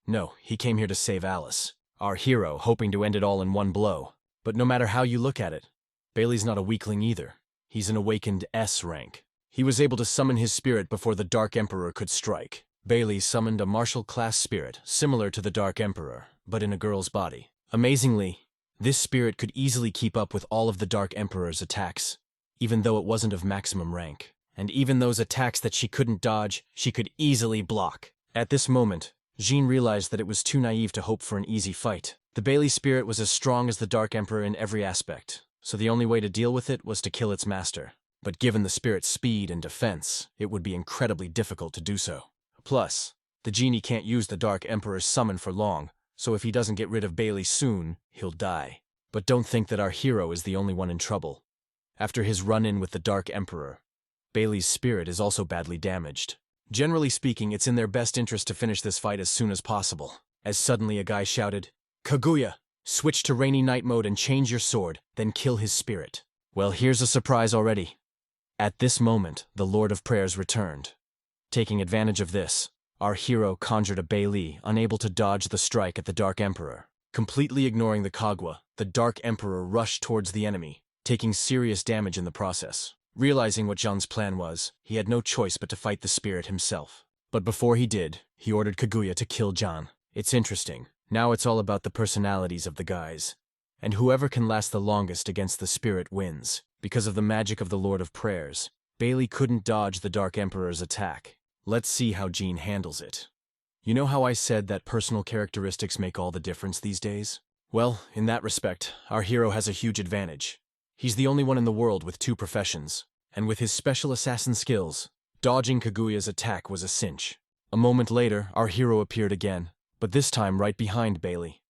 No, he came here to save Alice, our hero, hoping to end it all in one blow. But no matter how you look at it, Bailey's not a weakling either. He's an awakened S rank. He was able to summon his spirit before the Dark Emperor could strike. Bailey summoned a martial class spirit, similar to the Dark Emperor, but in a girl's body. Amazingly, this spirit could easily keep up with all of the Dark Emperor's attacks, even though it wasn't of maximum rank. And even those attacks that she couldn't dodge, she could easily block. At this moment, Jean realized that it was too naive to hope for an easy fight. The Bailey spirit was as strong as the Dark Emperor in every aspect, so the only way to deal with it was to kill its master. But given the spirit's speed and defense, it would be incredibly difficult to do so. Plus, the genie can't use the Dark Emperor's summon for long, so if he doesn't get rid of Bailey soon, he'll die. But don't think that our hero is the only one in trouble. After his run-in with the Dark Emperor, Bailey's spirit is also badly damaged. Generally speaking, it's in their best interest to finish this fight as soon as possible. As suddenly a guy shouted, "Kaguya, switch to Rainy Night mode and change your sword, then kill his spirit." Well, here's a surprise already. At this moment, the Lord of Prayers returned. Taking advantage of this, Our hero conjured a Bailey, unable to dodge the strike at the Dark Emperor. Completely ignoring the Kagwa, the Dark Emperor rushed towards the enemy, taking serious damage in the process. Realizing what Jean's plan was, he had no choice but to fight the spirit himself. But before he did, he ordered Kaguya to kill Jean. It's interesting. Now it's all about the personalities of the guys. And whoever can last the longest against the spirit wins. Because of the magic of the Lord of Prayers, Bailey couldn't dodge the Dark Emperor's attack. Let's see how Jean handles it. You know how I said that personal characteristics make all the difference these days? Well, in that respect, our hero has a huge advantage. He's the only one in the world with 2 professions, and with his special assassin skills, dodging Kaguya's attack was a cinch. A moment later, our hero appeared again, but this time right behind Bailey.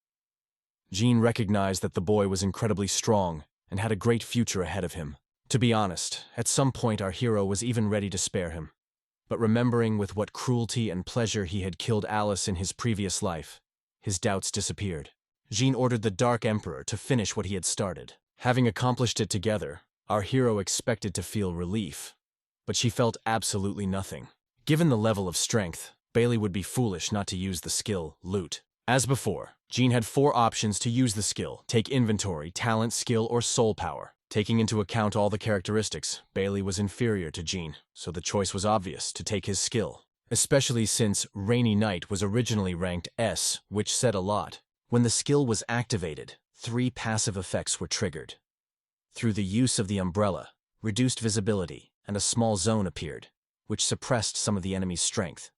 Jean recognized that the boy was incredibly strong and had a great future ahead of him. To be honest, at some point our hero was even ready to spare him. But remembering with what cruelty and pleasure he had killed Alice in his previous life, his doubts disappeared. Jean ordered the Dark Emperor to finish what he had started. Having accomplished it together, our hero expected to feel relief. But she felt absolutely nothing. Given the level of strength, Bailey would be foolish not to use the skill, Loot. As before, Jean had 4 options to use the skill: take inventory, talent, skill, or soul power. Taking into account all the characteristics, Bailey was inferior to Jean, so the choice was obvious to take his skill. Especially since Rainy Night was originally ranked S, which said a lot. When the skill was activated, 3 passive effects were triggered. Through the use of the umbrella, reduced visibility, and a small zone appeared, which suppressed some of the enemy's strength.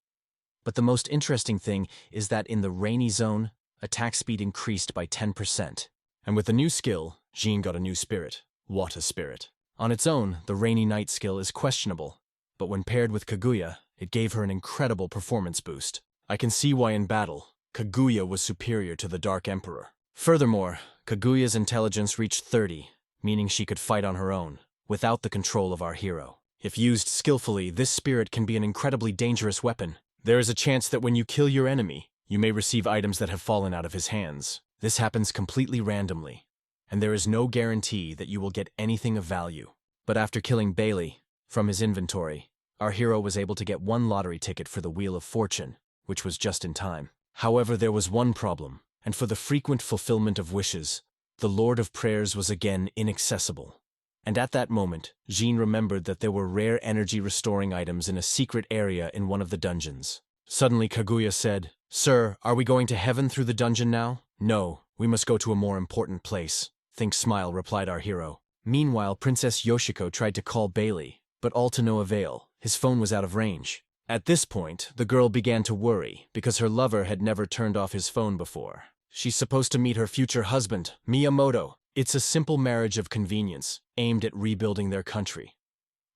But the most interesting thing is that in the rainy zone, attack speed increased by 10%. And with the new skill, Jean got a new spirit, Water Spirit. On its own, the Rainy Night skill is questionable, but when paired with Kaguya, it gave her an incredible performance boost. I can see why in battle, Kaguya was superior to the Dark Emperor. Furthermore, Kaguya's intelligence reached 30, meaning she could fight on her own, without the control of our hero. If used skillfully, this spirit can be an incredibly dangerous weapon. There is a chance that when you kill your enemy, you may receive items that have fallen out of his hands. This happens completely randomly, and there is no guarantee that you will get anything of value. But after killing Bailey, from his inventory, our hero was able to get 1 lottery ticket for the Wheel of Fortune, which was just in time. However, there was one problem, and for the frequent fulfillment of wishes, the Lord of Prayers was again inaccessible. And at that moment, Jean remembered that there were rare energy-restoring items in a secret area in one of the dungeons. Suddenly Kaguya said, "Sir, are we going to heaven through the dungeon now?" "No, we must go to a more important place." "Think smile," replied our hero. Meanwhile, Princess Yoshiko tried to call Bailey, but all to no avail. His phone was out of range. At this point, the girl began to worry, because her lover had never turned off his phone before. She's supposed to meet her future husband, Miyamoto. It's a simple marriage of convenience, aimed at rebuilding their country.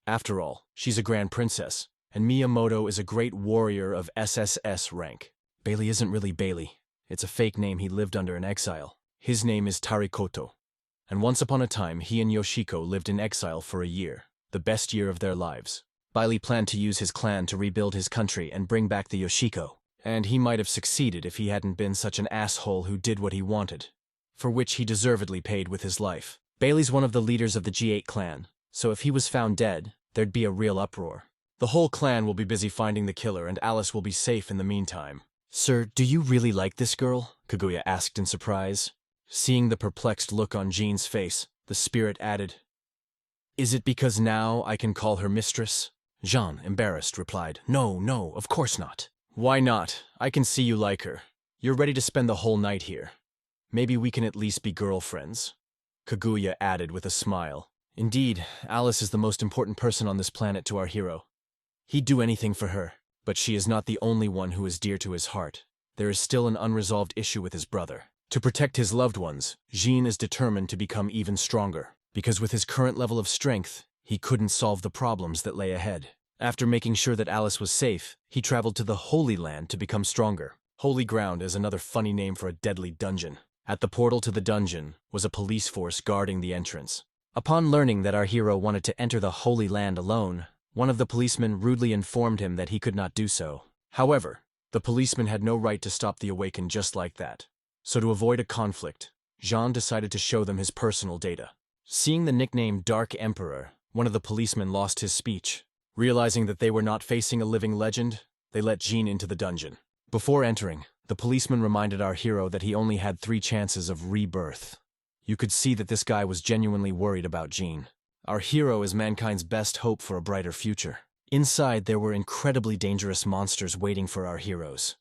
After all, she's a grand princess, and Miyamoto is a great warrior of SSS-Rank. Bailey isn't really Bailey. It's a fake name he lived under in exile. His name is Tarikoto. And once upon a time, he and Yoshiko lived in exile for a year, the best year of their lives. Bailey planned to use his clan to rebuild his country and bring back the Yoshiko. And he might have succeeded if he hadn't been such an asshole who did what he wanted, for which he deservedly paid with his life. Bailey's one of the leaders of the G8 clan, so if he was found dead, there'd be a real uproar. The whole clan will be busy finding the killer, and Alice will be safe in the meantime. "Sir, do you really like this girl?" Kaguya asked in surprise. Seeing the perplexed look on Jean's face, the spirit added, "Is it because now I can call her mistress?" Jean, embarrassed, replied, No, of course not." "Why not? I can see you like her. You're ready to spend the whole night here. Maybe we can at least be girlfriends," Kaguya added with a smile. Indeed, Alice is the most important person on this planet to our hero. He'd do anything for her, but she is not the only one who is dear to his heart. There is still an unresolved issue with his brother. To protect his loved ones, Jean is determined to become even stronger, because with his current level of strength, he couldn't solve the problems that lay ahead. After making sure that Alice was safe, he traveled to the Holy Land to become stronger. Holy Ground is another funny name for a deadly dungeon. At the portal to the dungeon was a police force guarding the entrance. Upon learning that our hero wanted to enter the Holy Land alone, one of the policemen rudely informed him that he could not do so. However, the policeman had no right to stop the Awaken just like that. So to avoid a conflict, Jean decided to show them his personal data. Seeing the nickname Dark Emperor, one of the policemen lost his speech. Realizing that they were not facing a living legend, They let Jean into the dungeon. Before entering, the policeman reminded our hero that he only had 3 chances of rebirth. You could see that this guy was genuinely worried about Jean. Our hero is mankind's best hope for a brighter future. Inside, there were incredibly dangerous monsters waiting for our heroes.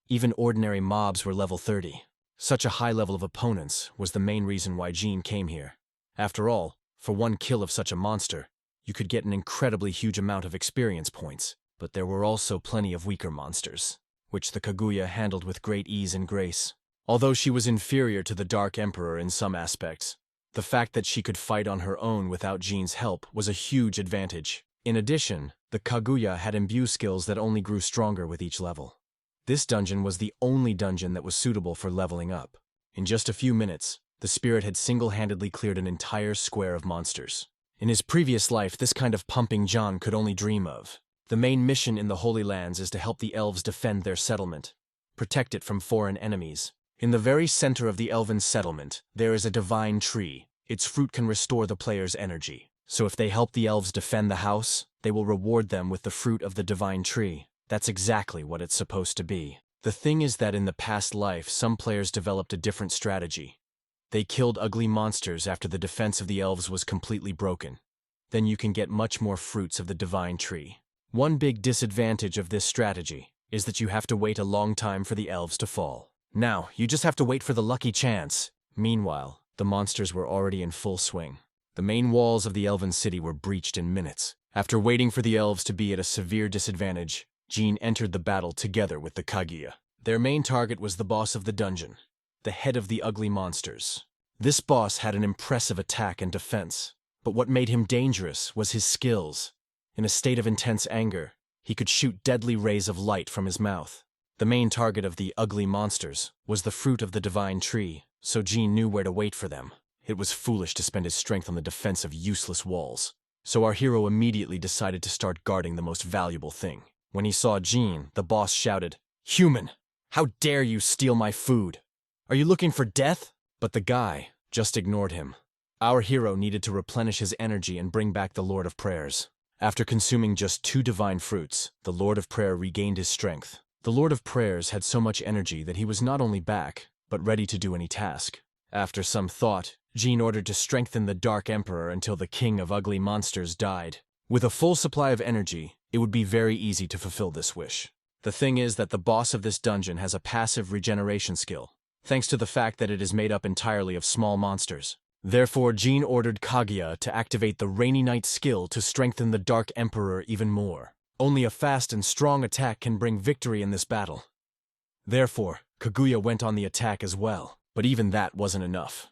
Even ordinary mobs were level 30. Such a high level of opponents was the main reason why Jean came here. After all, for 1 kill of such a monster, you could get an incredibly huge amount of experience points. But there were also plenty of weaker monsters, which the Kaguya handled with great ease and grace. Although she was inferior to the Dark Emperor in some aspects, the fact that she could fight on her own without Jean's help was a huge advantage. In addition, the Kaguya had imbue skills that only grew stronger with each level. This dungeon was the only dungeon that was suitable for leveling up. In just a few minutes, the spirit had single-handedly cleared an entire square of monsters. In his previous life, this kind of pumping John could only dream of. The main mission in the Holy Lands is to help the elves defend their settlement, protect it from foreign enemies. In the very center of the elven settlement, there is a divine tree. Its fruit can restore the player's energy. So if they help the elves defend the house, they will reward them with the fruit of the divine tree. That's exactly what it's supposed to be. The thing is that in the past life, some players developed a different strategy. They killed ugly monsters after the defense of the elves was completely broken. Then you can get much more fruits of the divine tree. One big disadvantage of this strategy is that you have to wait a long time for the elves to fall. Now, you just have to wait for the lucky chance. Meanwhile, the monsters were already in full swing. The main walls of the elven city were breached in minutes. After waiting for the elves to be at a severe disadvantage, Jean entered the battle together with the Kaguya. Their main target was the boss of the dungeon, the head of the ugly monsters. This boss had an impressive attack and defense, but what made him dangerous was his skills. In a state of intense anger, he could shoot deadly rays of light from his mouth. The main target of the ugly monsters was the fruit of the divine tree, so Jean knew where to wait for them. It was foolish to spend his strength on the defense of useless walls, so our hero immediately decided to start guarding the most valuable thing. When he saw Jean, the boss shouted, "Human! How dare you steal my food? Are you looking for death?" But the guy just ignored him. Our hero needed to replenish his energy and bring back the Lord of Prayers. After consuming just 2 divine fruits, the Lord of Prayer regained his strength. The Lord of Prayers had so much energy that he was not only back, but ready to do any task. After some thought, Jean ordered to strengthen the Dark Emperor until the King of Ugly Monsters died. With a full supply of energy, it would be very easy to fulfill this wish. The thing is that the boss of this dungeon has a passive regeneration skill, thanks to the fact that it is made up entirely of small monsters. Therefore, Jean ordered Kaguya to activate the Rainy Night skill to strengthen the Dark Emperor even more. Only a fast and strong attack can bring victory in this battle. Therefore, Kaguya went on the attack as well, but even that wasn't enough.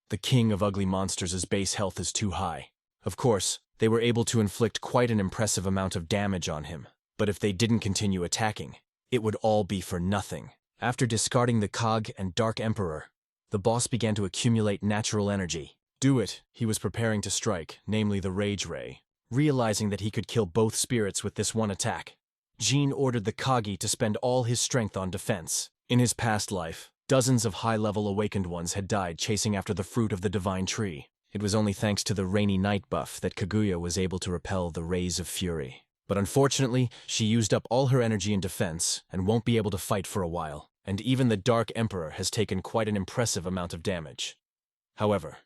The King of Ugly Monsters' base health is too high. Of course, they were able to inflict quite an impressive amount of damage on him, but if they didn't continue attacking, it would all be for nothing. After discarding the Kag and Dark Emperor, the boss began to accumulate natural energy. Do it, he was preparing to strike, namely the Rage Ray. Realizing that he could kill both spirits with this one attack, Jean ordered the Kagi to spend all his strength on defense. In his past life, dozens of high-level awakened ones had died chasing after the fruit of the divine tree. It was only thanks to the Rainy Night buff that Kaguya was able to repel the rays of fury. But unfortunately, she used up all her energy in defense and won't be able to fight for a while, and even the Dark Emperor has taken quite an impressive amount of damage. However,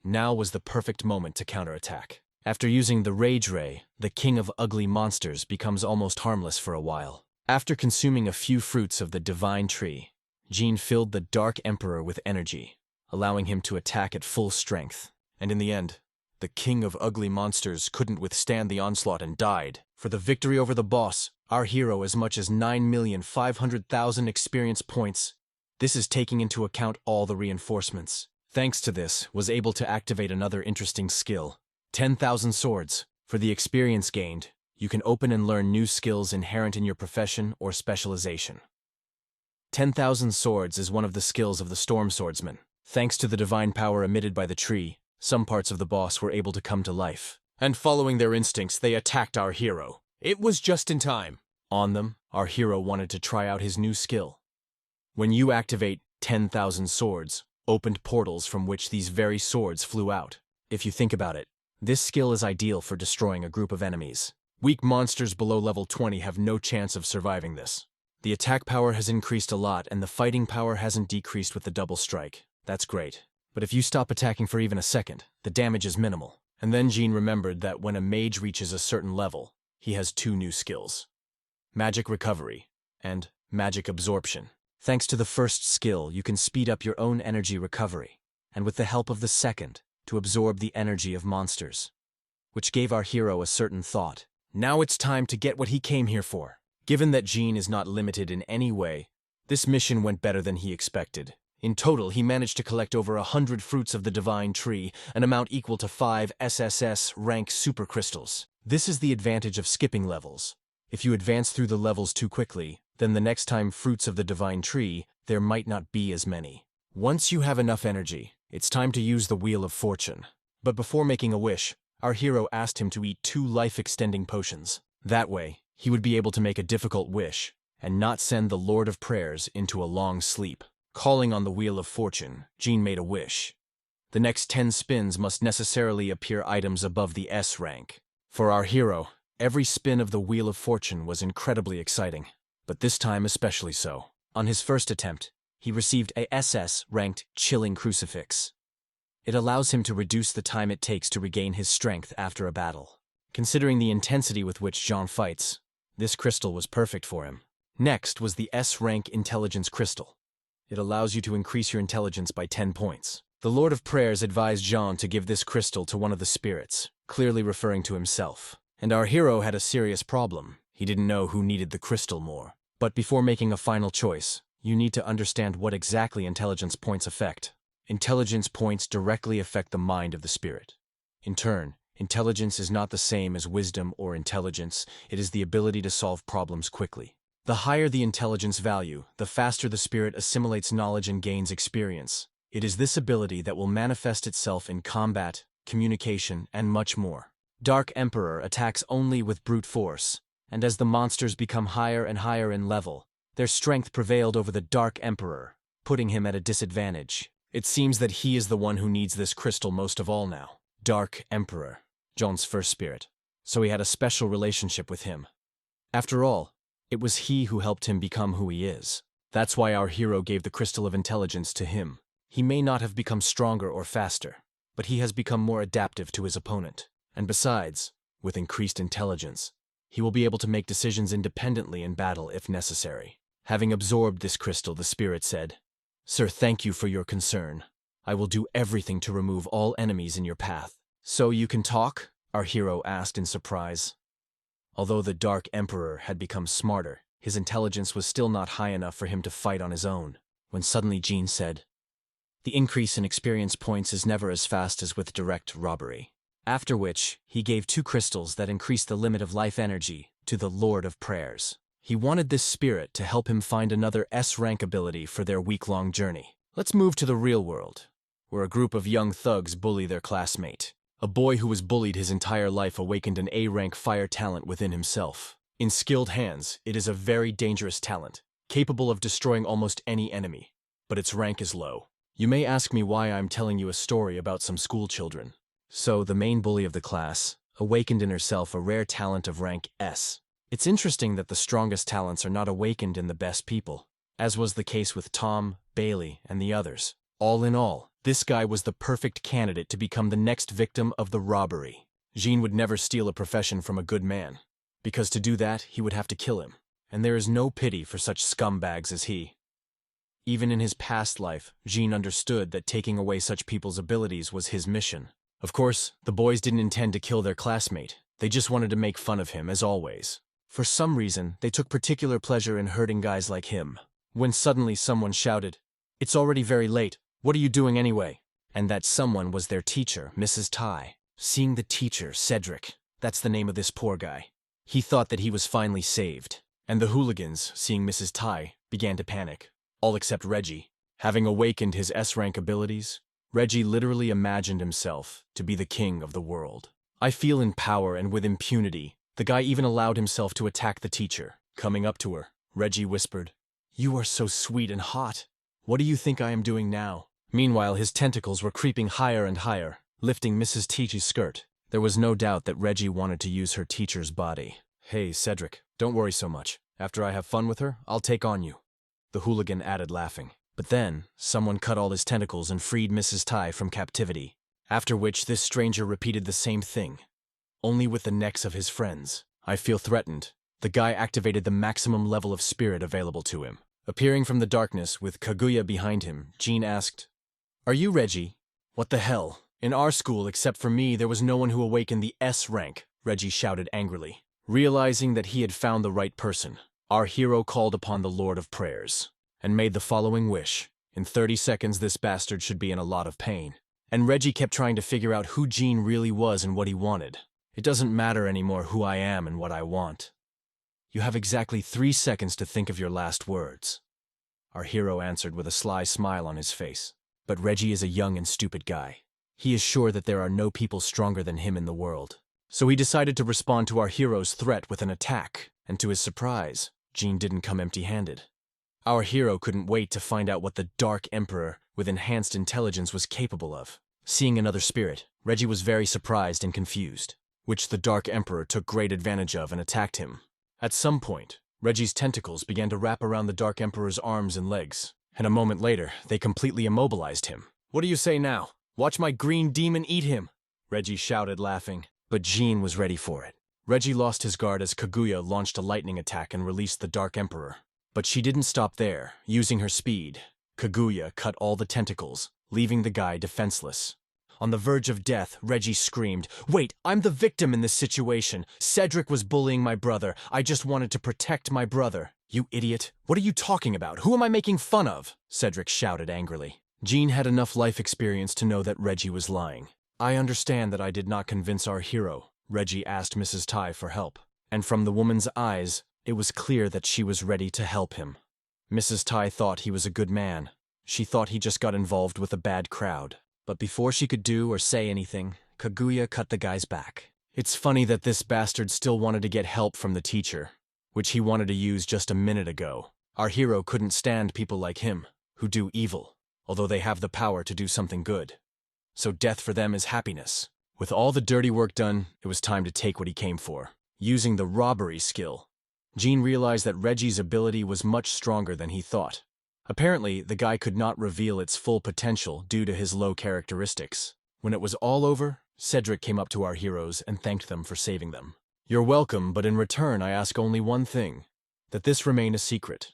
now was the perfect moment to counterattack. After using the Rage Ray, the King of Ugly Monsters becomes almost harmless for a while. After consuming a few fruits of the divine tree, Jean filled the Dark Emperor with energy, allowing him to attack at full strength. And in the end, the King of Ugly Monsters couldn't withstand the onslaught and died. For the victory over the boss, our hero as much as 9,500,000 experience points. This is taking into account all the reinforcements. Thanks to this, was able to activate another interesting skill. 10,000 swords. For the experience gained, you can open and learn new skills inherent in your profession or specialization. 10,000 swords is one of the skills of the storm swordsman. Thanks to the divine power emitted by the tree, some parts of the boss were able to come to life. And following their instincts, they attacked our hero. It was just in time. On them, our hero wanted to try out his new skill. When you activate 10,000 swords, opened portals from which these very swords flew out. If you think about it, this skill is ideal for destroying a group of enemies. Weak monsters below level 20 have no chance of surviving this. The attack power has increased a lot and the fighting power hasn't decreased with the double strike. That's great. But if you stop attacking for even a second, the damage is minimal. And then Jean remembered that when a mage reaches a certain level, he has two new skills: Magic Recovery and Magic Absorption. Thanks to the first skill, you can speed up your own energy recovery, and with the help of the second, to absorb the energy of monsters. Which gave our hero a certain thought. Now it's time to get what he came here for. Given that Jean is not limited in any way, this mission went better than he expected. In total, he managed to collect over 100 fruits of the divine tree, an amount equal to 5 SSS-Rank supercrystals. This is the advantage of skipping levels. If you advance through the levels too quickly, then the next time fruits of the divine tree, there might not be as many. Once you have enough energy, it's time to use the Wheel of Fortune. But before making a wish, our hero asked him to eat 2 life-extending potions. That way, he would be able to make a difficult wish, and not send the Lord of Prayers into a long sleep. Calling on the Wheel of Fortune, Jean made a wish. The next 10 spins must necessarily appear items above the S rank. For our hero, every spin of the Wheel of Fortune was incredibly exciting, but this time especially so. On his first attempt, he received a SS-ranked Chilling Crucifix. It allows him to reduce the time it takes to regain his strength after a battle. Considering the intensity with which Jean fights, this crystal was perfect for him. Next was the S-rank Intelligence Crystal. It allows you to increase your intelligence by 10 points. The Lord of Prayers advised Jean to give this crystal to one of the spirits, clearly referring to himself. And our hero had a serious problem. He didn't know who needed the crystal more. But before making a final choice, you need to understand what exactly intelligence points affect. Intelligence points directly affect the mind of the spirit. In turn, intelligence is not the same as wisdom or intelligence. It is the ability to solve problems quickly. The higher the intelligence value, the faster the spirit assimilates knowledge and gains experience. It is this ability that will manifest itself in combat, communication, and much more. Dark Emperor attacks only with brute force, and as the monsters become higher and higher in level, their strength prevailed over the Dark Emperor, putting him at a disadvantage. It seems that he is the one who needs this crystal most of all now. Dark Emperor, Jean's first spirit, so he had a special relationship with him. After all, it was he who helped him become who he is. That's why our hero gave the Crystal of Intelligence to him. He may not have become stronger or faster, but he has become more adaptive to his opponent. And besides, with increased intelligence, he will be able to make decisions independently in battle if necessary. Having absorbed this crystal, the spirit said, "Sir, thank you for your concern. I will do everything to remove all enemies in your path." "So you can talk?" our hero asked in surprise. Although the Dark Emperor had become smarter, his intelligence was still not high enough for him to fight on his own, when suddenly Jean said, "The increase in experience points is never as fast as with direct robbery." After which, he gave 2 crystals that increased the limit of life energy to the Lord of Prayers. He wanted this spirit to help him find another S-rank ability for their week-long journey. Let's move to the real world, where a group of young thugs bully their classmate. A boy who was bullied his entire life awakened an A-rank fire talent within himself. In skilled hands, it is a very dangerous talent, capable of destroying almost any enemy, but its rank is low. You may ask me why I'm telling you a story about some school children. So, the main bully of the class awakened in herself a rare talent of rank S. It's interesting that the strongest talents are not awakened in the best people, as was the case with Tom, Bailey, and the others. All in all, this guy was the perfect candidate to become the next victim of the robbery. Jean would never steal a profession from a good man, because to do that, he would have to kill him, and there is no pity for such scumbags as he. Even in his past life, Jean understood that taking away such people's abilities was his mission. Of course, the boys didn't intend to kill their classmate. They just wanted to make fun of him, as always. For some reason, they took particular pleasure in hurting guys like him. When suddenly someone shouted, "It's already very late. What are you doing anyway?" And that someone was their teacher, Mrs. Tai. Seeing the teacher, Cedric, that's the name of this poor guy, he thought that he was finally saved. And the hooligans, seeing Mrs. Tai, began to panic. All except Reggie. Having awakened his S-rank abilities, Reggie literally imagined himself to be the king of the world. I feel in power and with impunity. The guy even allowed himself to attack the teacher. Coming up to her, Reggie whispered, "You are so sweet and hot. What do you think I am doing now?" Meanwhile, his tentacles were creeping higher and higher, lifting Mrs. Teach's skirt. There was no doubt that Reggie wanted to use her teacher's body. "Hey, Cedric, don't worry so much. After I have fun with her, I'll take on you," the hooligan added, laughing. But then, someone cut all his tentacles and freed Mrs. Tai from captivity, after which this stranger repeated the same thing, only with the necks of his friends. "I feel threatened." The guy activated the maximum level of spirit available to him. Appearing from the darkness with Kaguya behind him, Jean asked, "Are you Reggie?" "What the hell? In our school, except for me, there was no one who awakened the S rank," Reggie shouted angrily. Realizing that he had found the right person, our hero called upon the Lord of Prayers and made the following wish. In 30 seconds, this bastard should be in a lot of pain. And Reggie kept trying to figure out who Jean really was and what he wanted. "It doesn't matter anymore who I am and what I want. You have exactly 3 seconds to think of your last words," our hero answered with a sly smile on his face. But Reggie is a young and stupid guy. He is sure that there are no people stronger than him in the world. So he decided to respond to our hero's threat with an attack, and to his surprise, Jean didn't come empty-handed. Our hero couldn't wait to find out what the Dark Emperor with enhanced intelligence was capable of. Seeing another spirit, Reggie was very surprised and confused, which the Dark Emperor took great advantage of and attacked him. At some point, Reggie's tentacles began to wrap around the Dark Emperor's arms and legs, and a moment later, they completely immobilized him. "What do you say now? Watch my green demon eat him!" Reggie shouted, laughing. But Jean was ready for it. Reggie lost his guard as Kaguya launched a lightning attack and released the Dark Emperor. But she didn't stop there. Using her speed, Kaguya cut all the tentacles, leaving the guy defenseless. On the verge of death, Reggie screamed, "Wait, I'm the victim in this situation. Cedric was bullying my brother. I just wanted to protect my brother." "You idiot. What are you talking about? Who am I making fun of?" Cedric shouted angrily. Jean had enough life experience to know that Reggie was lying. "I understand that I did not convince our hero," Reggie asked Mrs. Tai for help. And from the woman's eyes, it was clear that she was ready to help him. Mrs. Tai thought he was a good man. She thought he just got involved with a bad crowd. But before she could do or say anything, Kaguya cut the guy's back. It's funny that this bastard still wanted to get help from the teacher, which he wanted to use just a minute ago. Our hero couldn't stand people like him, who do evil, although they have the power to do something good. So death for them is happiness. With all the dirty work done, it was time to take what he came for. Using the robbery skill, Jean realized that Reggie's ability was much stronger than he thought. Apparently, the guy could not reveal its full potential due to his low characteristics. When it was all over, Cedric came up to our heroes and thanked them for saving them. "You're welcome, but in return I ask only one thing, that this remain a secret,"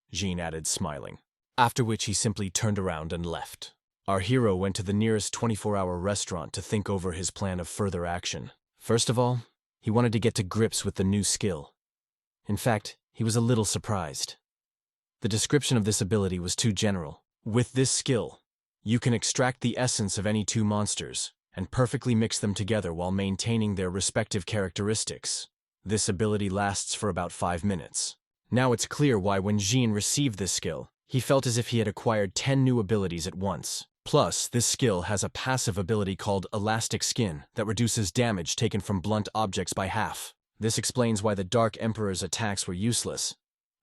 Jean added, smiling. After which he simply turned around and left. Our hero went to the nearest 24-hour restaurant to think over his plan of further action. First of all, he wanted to get to grips with the new skill. In fact, he was a little surprised. The description of this ability was too general. With this skill, you can extract the essence of any two monsters and perfectly mix them together while maintaining their respective characteristics. This ability lasts for about 5 minutes. Now it's clear why when Jean received this skill, he felt as if he had acquired 10 new abilities at once. Plus, this skill has a passive ability called Elastic Skin that reduces damage taken from blunt objects by half. This explains why the Dark Emperor's attacks were useless,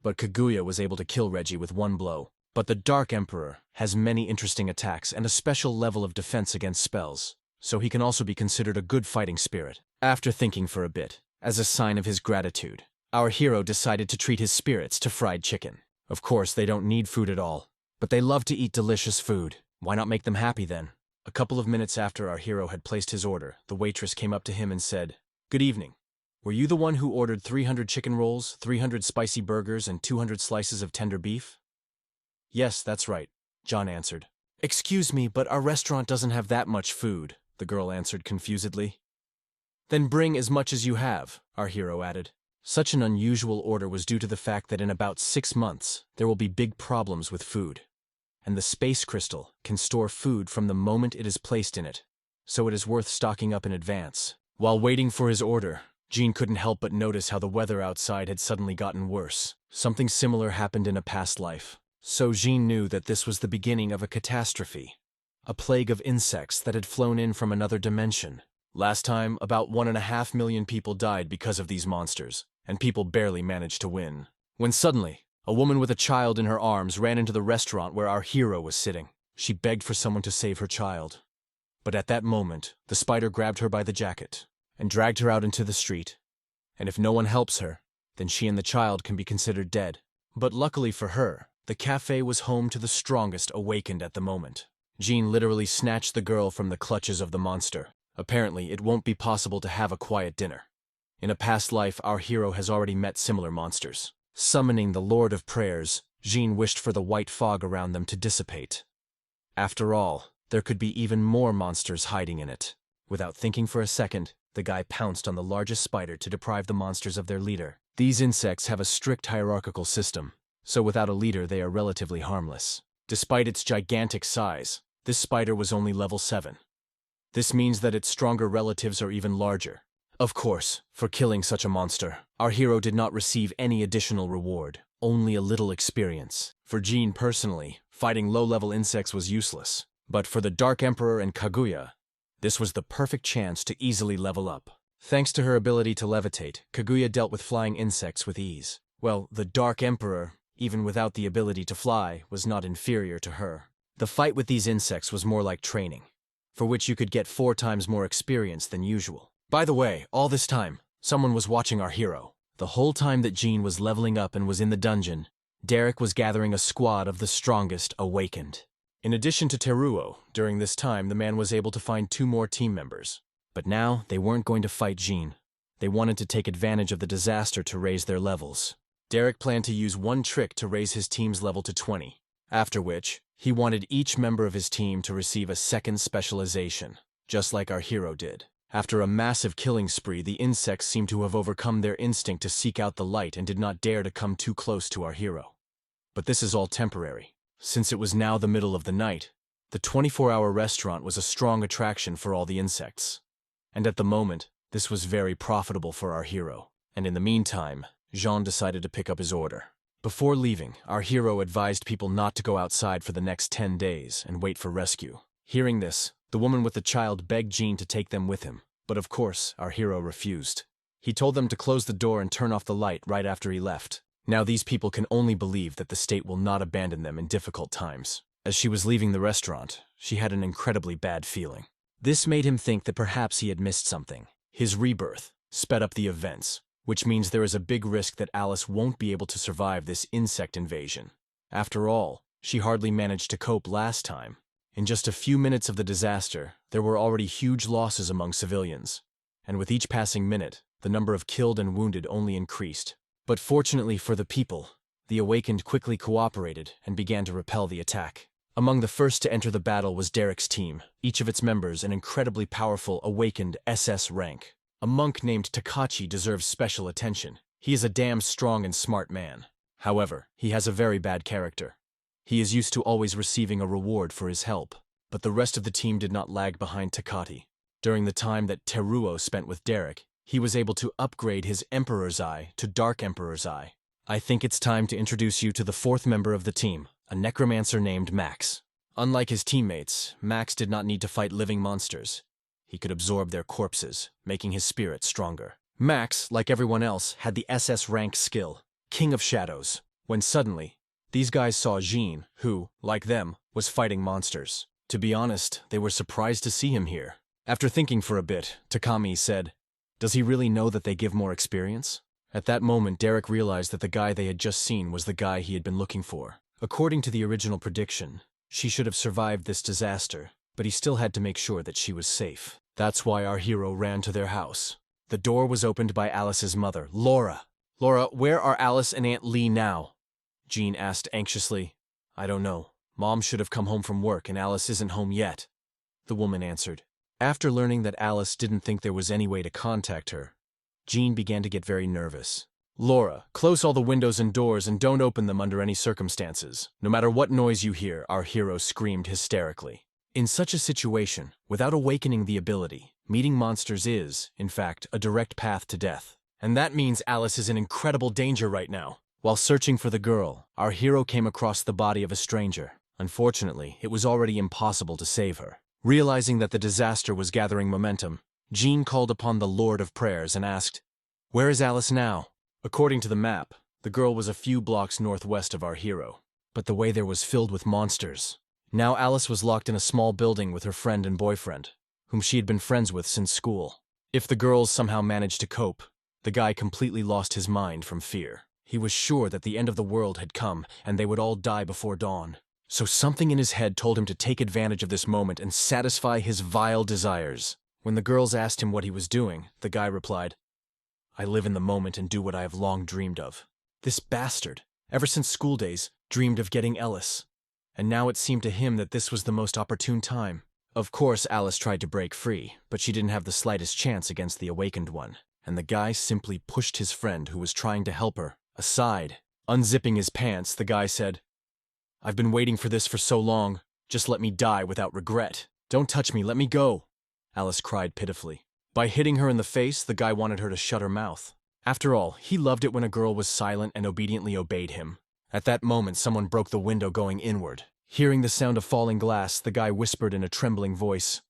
but Kaguya was able to kill Reggie with one blow. But the Dark Emperor has many interesting attacks and a special level of defense against spells, so he can also be considered a good fighting spirit. After thinking for a bit, as a sign of his gratitude, our hero decided to treat his spirits to fried chicken. Of course, they don't need food at all, but they love to eat delicious food. Why not make them happy then? A couple of minutes after our hero had placed his order, the waitress came up to him and said, "Good evening. Were you the one who ordered 300 chicken rolls, 300 spicy burgers, and 200 slices of tender beef?" "Yes, that's right," John answered. "Excuse me, but our restaurant doesn't have that much food," the girl answered confusedly. "Then bring as much as you have," our hero added. Such an unusual order was due to the fact that in about 6 months, there will be big problems with food. And the space crystal can store food from the moment it is placed in it, so it is worth stocking up in advance. While waiting for his order, Jean couldn't help but notice how the weather outside had suddenly gotten worse. Something similar happened in a past life. So Jean knew that this was the beginning of a catastrophe, a plague of insects that had flown in from another dimension. Last time, about 1.5 million people died because of these monsters, and people barely managed to win. When suddenly, a woman with a child in her arms ran into the restaurant where our hero was sitting. She begged for someone to save her child. But at that moment, the spider grabbed her by the jacket and dragged her out into the street. And if no one helps her, then she and the child can be considered dead. But luckily for her, the cafe was home to the strongest awakened at the moment. Jean literally snatched the girl from the clutches of the monster. Apparently, it won't be possible to have a quiet dinner. In a past life, our hero has already met similar monsters. Summoning the Lord of Prayers, Jean wished for the white fog around them to dissipate. After all, there could be even more monsters hiding in it. Without thinking for a second, the guy pounced on the largest spider to deprive the monsters of their leader. These insects have a strict hierarchical system, so without a leader they are relatively harmless. Despite its gigantic size, this spider was only level 7. This means that its stronger relatives are even larger. Of course, for killing such a monster, our hero did not receive any additional reward, only a little experience. For Jean personally, fighting low-level insects was useless. But for the Dark Emperor and Kaguya, this was the perfect chance to easily level up. Thanks to her ability to levitate, Kaguya dealt with flying insects with ease. Well, the Dark Emperor, even without the ability to fly, was not inferior to her. The fight with these insects was more like training, for which you could get 4 times more experience than usual. By the way, all this time, someone was watching our hero. The whole time that Jean was leveling up and was in the dungeon, Derek was gathering a squad of the strongest awakened. In addition to Teruo, during this time the man was able to find 2 more team members. But now, they weren't going to fight Jean. They wanted to take advantage of the disaster to raise their levels. Derek planned to use one trick to raise his team's level to 20, after which, he wanted each member of his team to receive a second specialization, just like our hero did. After a massive killing spree, the insects seemed to have overcome their instinct to seek out the light and did not dare to come too close to our hero. But this is all temporary. Since it was now the middle of the night, the 24-hour restaurant was a strong attraction for all the insects. And at the moment, this was very profitable for our hero. And in the meantime, Jean decided to pick up his order. Before leaving, our hero advised people not to go outside for the next 10 days and wait for rescue. Hearing this, the woman with the child begged Jean to take them with him, but of course, our hero refused. He told them to close the door and turn off the light right after he left. Now these people can only believe that the state will not abandon them in difficult times. As she was leaving the restaurant, she had an incredibly bad feeling. This made him think that perhaps he had missed something. His rebirth sped up the events, which means there is a big risk that Alice won't be able to survive this insect invasion. After all, she hardly managed to cope last time. In just a few minutes of the disaster, there were already huge losses among civilians, and with each passing minute, the number of killed and wounded only increased. But fortunately for the people, the awakened quickly cooperated and began to repel the attack. Among the first to enter the battle was Derek's team, each of its members an incredibly powerful awakened SS-Rank. A monk named Takati deserves special attention. He is a damn strong and smart man. However, he has a very bad character. He is used to always receiving a reward for his help, but the rest of the team did not lag behind Takati. During the time that Teruo spent with Derek, he was able to upgrade his Emperor's Eye to Dark Emperor's Eye. I think it's time to introduce you to the 4th member of the team, a necromancer named Max. Unlike his teammates, Max did not need to fight living monsters. He could absorb their corpses, making his spirit stronger. Max, like everyone else, had the SS-Rank skill, King of Shadows, when suddenly, these guys saw Jean, who, like them, was fighting monsters. To be honest, they were surprised to see him here. After thinking for a bit, Takami said, "Does he really know that they give more experience?" At that moment, Derek realized that the guy they had just seen was the guy he had been looking for. According to the original prediction, she should have survived this disaster, but he still had to make sure that she was safe. That's why our hero ran to their house. The door was opened by Alice's mother, Laura. "Laura, where are Alice and Aunt Lee now?" Jean asked anxiously. "I don't know. Mom should have come home from work and Alice isn't home yet," the woman answered. After learning that Alice didn't think there was any way to contact her, Jean began to get very nervous. "Laura, close all the windows and doors and don't open them under any circumstances. No matter what noise you hear," our hero screamed hysterically. In such a situation, without awakening the ability, meeting monsters is, in fact, a direct path to death. And that means Alice is in incredible danger right now. While searching for the girl, our hero came across the body of a stranger. Unfortunately, it was already impossible to save her. Realizing that the disaster was gathering momentum, Jean called upon the Lord of Prayers and asked, "Where is Alice now?" According to the map, the girl was a few blocks northwest of our hero, but the way there was filled with monsters. Now Alice was locked in a small building with her friend and boyfriend, whom she had been friends with since school. If the girls somehow managed to cope, the guy completely lost his mind from fear. He was sure that the end of the world had come and they would all die before dawn. So something in his head told him to take advantage of this moment and satisfy his vile desires. When the girls asked him what he was doing, the guy replied, "I live in the moment and do what I have long dreamed of." This bastard, ever since school days, dreamed of getting Ellis. And now it seemed to him that this was the most opportune time. Of course, Alice tried to break free, but she didn't have the slightest chance against the awakened one, and the guy simply pushed his friend, who was trying to help her, aside. Unzipping his pants, the guy said, "I've been waiting for this for so long. Just let me die without regret. Don't touch me, let me go," Alice cried pitifully. By hitting her in the face, the guy wanted her to shut her mouth. After all, he loved it when a girl was silent and obediently obeyed him. At that moment, someone broke the window going inward. Hearing the sound of falling glass, the guy whispered in a trembling voice,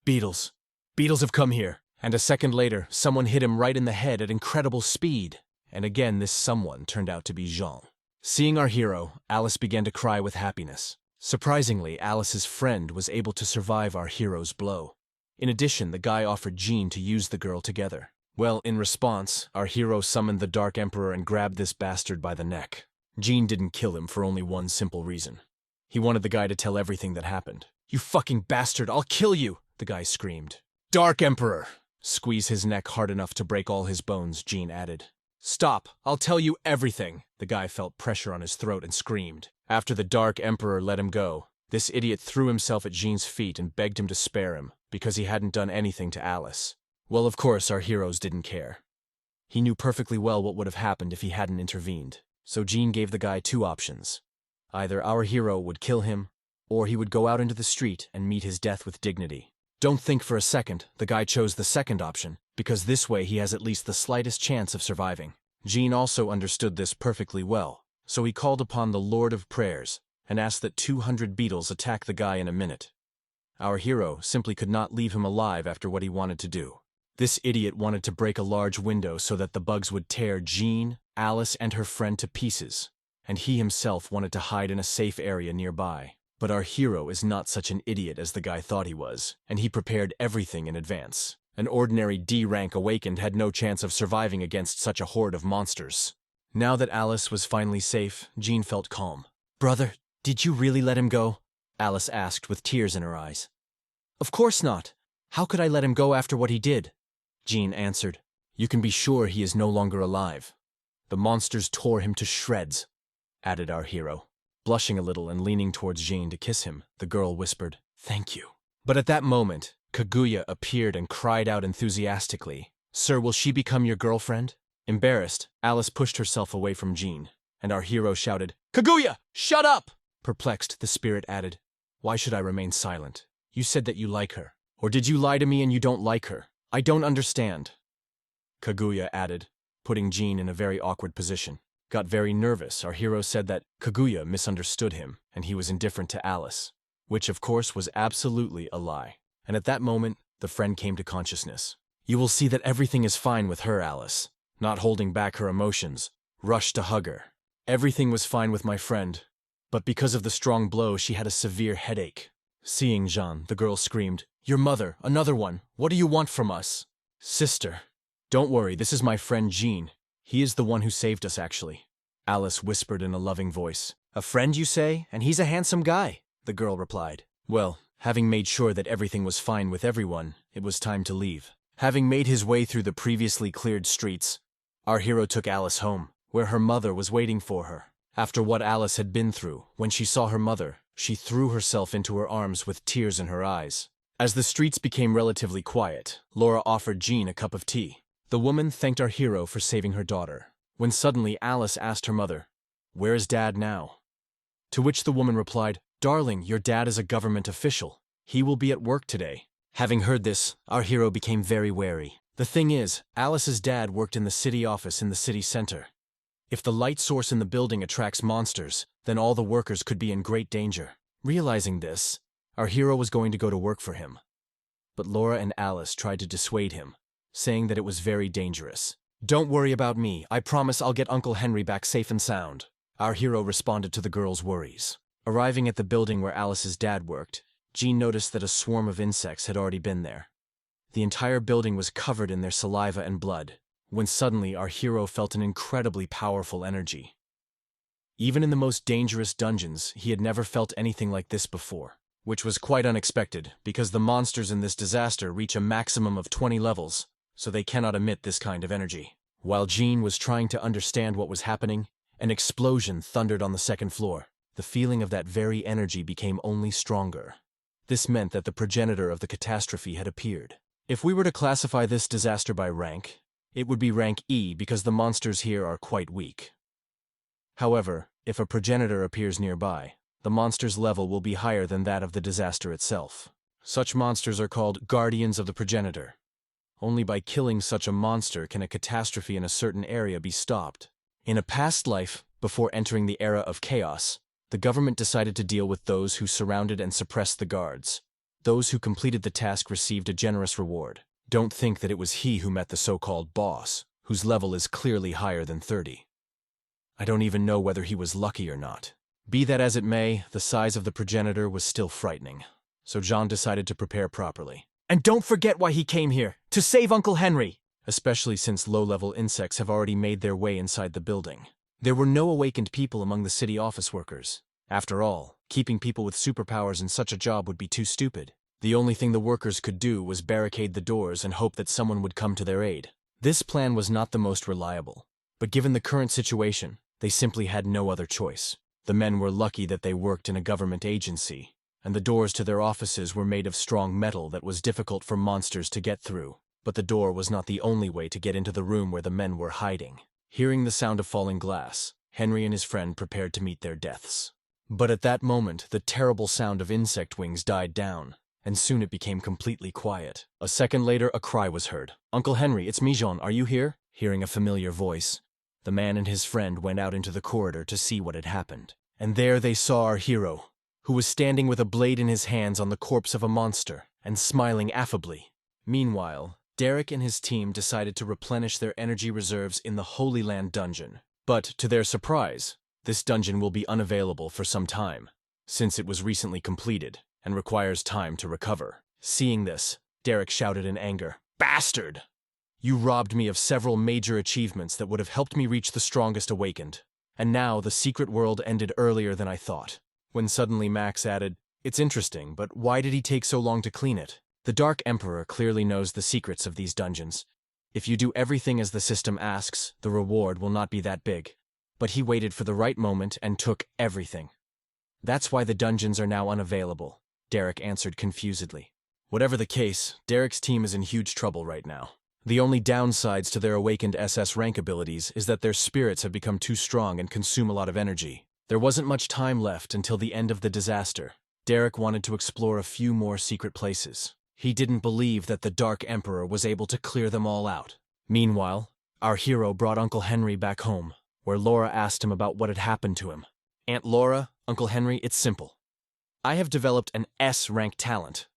"Beetles. Beetles have come here." And a second later, someone hit him right in the head at incredible speed. And again, this someone turned out to be Jean. Seeing our hero, Alice began to cry with happiness. Surprisingly, Alice's friend was able to survive our hero's blow. In addition, the guy offered Jean to use the girl together. Well, in response, our hero summoned the Dark Emperor and grabbed this bastard by the neck. Jean didn't kill him for only one simple reason. He wanted the guy to tell everything that happened. "You fucking bastard, I'll kill you!" the guy screamed. "Dark Emperor!" "Squeeze his neck hard enough to break all his bones," Jean added. "Stop, I'll tell you everything!" The guy felt pressure on his throat and screamed. After the Dark Emperor let him go, this idiot threw himself at Jean's feet and begged him to spare him, because he hadn't done anything to Alice. Well, of course, our heroes didn't care. He knew perfectly well what would have happened if he hadn't intervened. So Jean gave the guy two options. Either our hero would kill him, or he would go out into the street and meet his death with dignity. Don't think for a second, the guy chose the second option, because this way he has at least the slightest chance of surviving. Jean also understood this perfectly well, so he called upon the Lord of Prayers and asked that 200 beetles attack the guy in a minute. Our hero simply could not leave him alive after what he wanted to do. This idiot wanted to break a large window so that the bugs would tear Jean, Alice, and her friend to pieces, and he himself wanted to hide in a safe area nearby. But our hero is not such an idiot as the guy thought he was, and he prepared everything in advance. An ordinary D-rank awakened had no chance of surviving against such a horde of monsters. Now that Alice was finally safe, Jean felt calm. "Brother, did you really let him go?" Alice asked with tears in her eyes. "Of course not. How could I let him go after what he did?" Jean answered, "You can be sure he is no longer alive. The monsters tore him to shreds," added our hero. Blushing a little and leaning towards Jean to kiss him, the girl whispered, "Thank you." But at that moment, Kaguya appeared and cried out enthusiastically, "Sir, will she become your girlfriend?" Embarrassed, Alice pushed herself away from Jean, and our hero shouted, "Kaguya, shut up!" Perplexed, the spirit added, "Why should I remain silent? You said that you like her. Or did you lie to me and you don't like her? I don't understand." Kaguya added, putting Jean in a very awkward position. Got very nervous, our hero said that Kaguya misunderstood him and he was indifferent to Alice, which of course was absolutely a lie. And at that moment, the friend came to consciousness. "You will see that everything is fine with her," Alice, not holding back her emotions, rushed to hug her. "Everything was fine with my friend, but because of the strong blow, she had a severe headache." Seeing Jean, the girl screamed, "Your mother, another one, what do you want from us?" "Sister, don't worry, this is my friend Jean. He is the one who saved us, actually," Alice whispered in a loving voice. "A friend, you say? And he's a handsome guy," the girl replied. Well, having made sure that everything was fine with everyone, it was time to leave. Having made his way through the previously cleared streets, our hero took Alice home, where her mother was waiting for her. After what Alice had been through, when she saw her mother, she threw herself into her arms with tears in her eyes. As the streets became relatively quiet, Laura offered Jean a cup of tea. The woman thanked our hero for saving her daughter, when suddenly Alice asked her mother, "Where is Dad now?" To which the woman replied, "Darling, your dad is a government official. He will be at work today." Having heard this, our hero became very wary. The thing is, Alice's dad worked in the city office in the city center. If the light source in the building attracts monsters, then all the workers could be in great danger. Realizing this, our hero was going to go to work for him. But Laura and Alice tried to dissuade him, saying that it was very dangerous. "Don't worry about me. I promise I'll get Uncle Henry back safe and sound." Our hero responded to the girl's worries. Arriving at the building where Alice's dad worked, Jean noticed that a swarm of insects had already been there. The entire building was covered in their saliva and blood, when suddenly our hero felt an incredibly powerful energy. Even in the most dangerous dungeons, he had never felt anything like this before, which was quite unexpected because the monsters in this disaster reach a maximum of 20 levels, so they cannot emit this kind of energy. While Jean was trying to understand what was happening, an explosion thundered on the second floor. The feeling of that very energy became only stronger. This meant that the progenitor of the catastrophe had appeared. If we were to classify this disaster by rank, it would be rank E because the monsters here are quite weak. However, if a progenitor appears nearby, the monster's level will be higher than that of the disaster itself. Such monsters are called guardians of the progenitor. Only by killing such a monster can a catastrophe in a certain area be stopped. In a past life, before entering the era of chaos, the government decided to deal with those who surrounded and suppressed the guards. Those who completed the task received a generous reward. Don't think that it was he who met the so-called boss, whose level is clearly higher than 30. I don't even know whether he was lucky or not. Be that as it may, the size of the progenitor was still frightening, so Jean decided to prepare properly. And don't forget why he came here, to save Uncle Henry! Especially since low-level insects have already made their way inside the building. There were no awakened people among the city office workers. After all, keeping people with superpowers in such a job would be too stupid. The only thing the workers could do was barricade the doors and hope that someone would come to their aid. This plan was not the most reliable, but given the current situation, they simply had no other choice. The men were lucky that they worked in a government agency, and the doors to their offices were made of strong metal that was difficult for monsters to get through. But the door was not the only way to get into the room where the men were hiding. Hearing the sound of falling glass, Henry and his friend prepared to meet their deaths. But at that moment, the terrible sound of insect wings died down, and soon it became completely quiet. A second later, a cry was heard. "Uncle Henry, it's me, Jean. Are you here?" Hearing a familiar voice, the man and his friend went out into the corridor to see what had happened. And there they saw our hero, who was standing with a blade in his hands on the corpse of a monster, and smiling affably. Meanwhile, Derek and his team decided to replenish their energy reserves in the Holy Land dungeon. But, to their surprise, this dungeon will be unavailable for some time, since it was recently completed and requires time to recover. Seeing this, Derek shouted in anger, "Bastard! You robbed me of several major achievements that would have helped me reach the strongest awakened. And now the secret world ended earlier than I thought." When suddenly Max added, "It's interesting, but why did he take so long to clean it? The Dark Emperor clearly knows the secrets of these dungeons. If you do everything as the system asks, the reward will not be that big. But he waited for the right moment and took everything. That's why the dungeons are now unavailable," Derek answered confusedly. Whatever the case, Derek's team is in huge trouble right now. The only downsides to their awakened SS-Rank abilities is that their spirits have become too strong and consume a lot of energy. There wasn't much time left until the end of the disaster. Derek wanted to explore a few more secret places. He didn't believe that the Dark Emperor was able to clear them all out. Meanwhile, our hero brought Uncle Henry back home, where Laura asked him about what had happened to him. "Aunt Laura, Uncle Henry, it's simple. I have developed an S-rank talent,"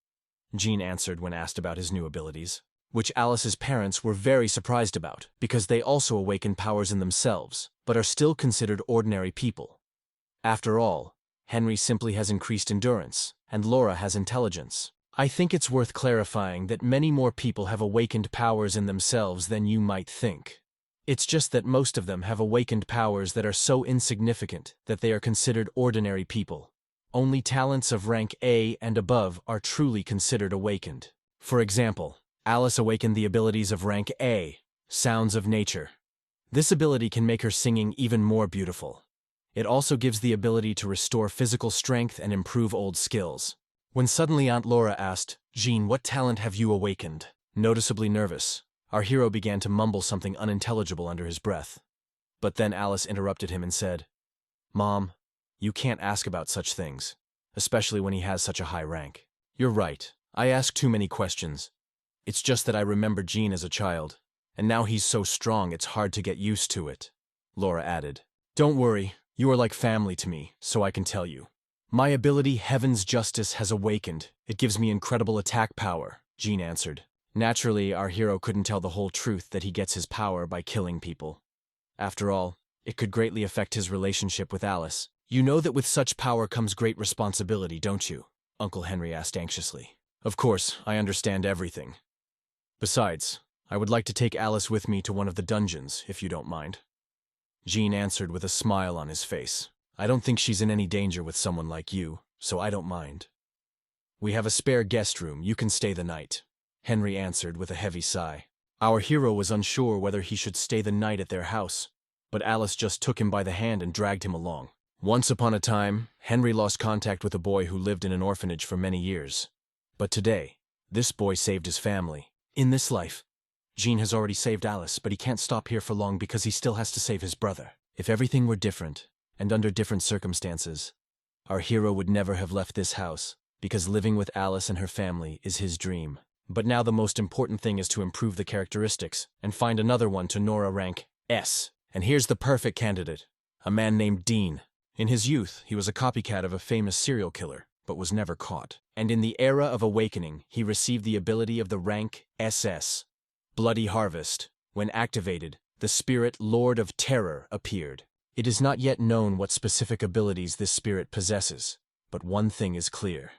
Jean answered when asked about his new abilities, which Alice's parents were very surprised about, because they also awaken powers in themselves, but are still considered ordinary people. After all, Henry simply has increased endurance, and Laura has intelligence. I think it's worth clarifying that many more people have awakened powers in themselves than you might think. It's just that most of them have awakened powers that are so insignificant that they are considered ordinary people. Only talents of rank A and above are truly considered awakened. For example, Alice awakened the abilities of rank A, Sounds of Nature. This ability can make her singing even more beautiful. It also gives the ability to restore physical strength and improve old skills. When suddenly Aunt Laura asked, "Jean, what talent have you awakened?" Noticeably nervous, our hero began to mumble something unintelligible under his breath. But then Alice interrupted him and said, "Mom, you can't ask about such things, especially when he has such a high rank." "You're right, I ask too many questions. It's just that I remember Jean as a child, and now he's so strong it's hard to get used to it," Laura added. "Don't worry, you are like family to me, so I can tell you. My ability, Heaven's Justice, has awakened. It gives me incredible attack power," Jean answered. Naturally, our hero couldn't tell the whole truth that he gets his power by killing people. After all, it could greatly affect his relationship with Alice. You know that with such power comes great responsibility, don't you? Uncle Henry asked anxiously. Of course, I understand everything. Besides, I would like to take Alice with me to one of the dungeons, if you don't mind. Jean answered with a smile on his face. I don't think she's in any danger with someone like you, so I don't mind. We have a spare guest room, you can stay the night, Henry answered with a heavy sigh. Our hero was unsure whether he should stay the night at their house, but Alice just took him by the hand and dragged him along. Once upon a time, Henry lost contact with a boy who lived in an orphanage for many years. But today, this boy saved his family. In this life, Jean has already saved Alice, but he can't stop here for long because he still has to save his brother. If everything were different, and under different circumstances, our hero would never have left this house, because living with Alice and her family is his dream. But now the most important thing is to improve the characteristics, and find another one to Nora rank S. And here's the perfect candidate, a man named Dean. In his youth, he was a copycat of a famous serial killer, but was never caught. And in the era of awakening, he received the ability of the rank SS. Bloody Harvest. When activated, the spirit Lord of Terror appeared. It is not yet known what specific abilities this spirit possesses, but one thing is clear.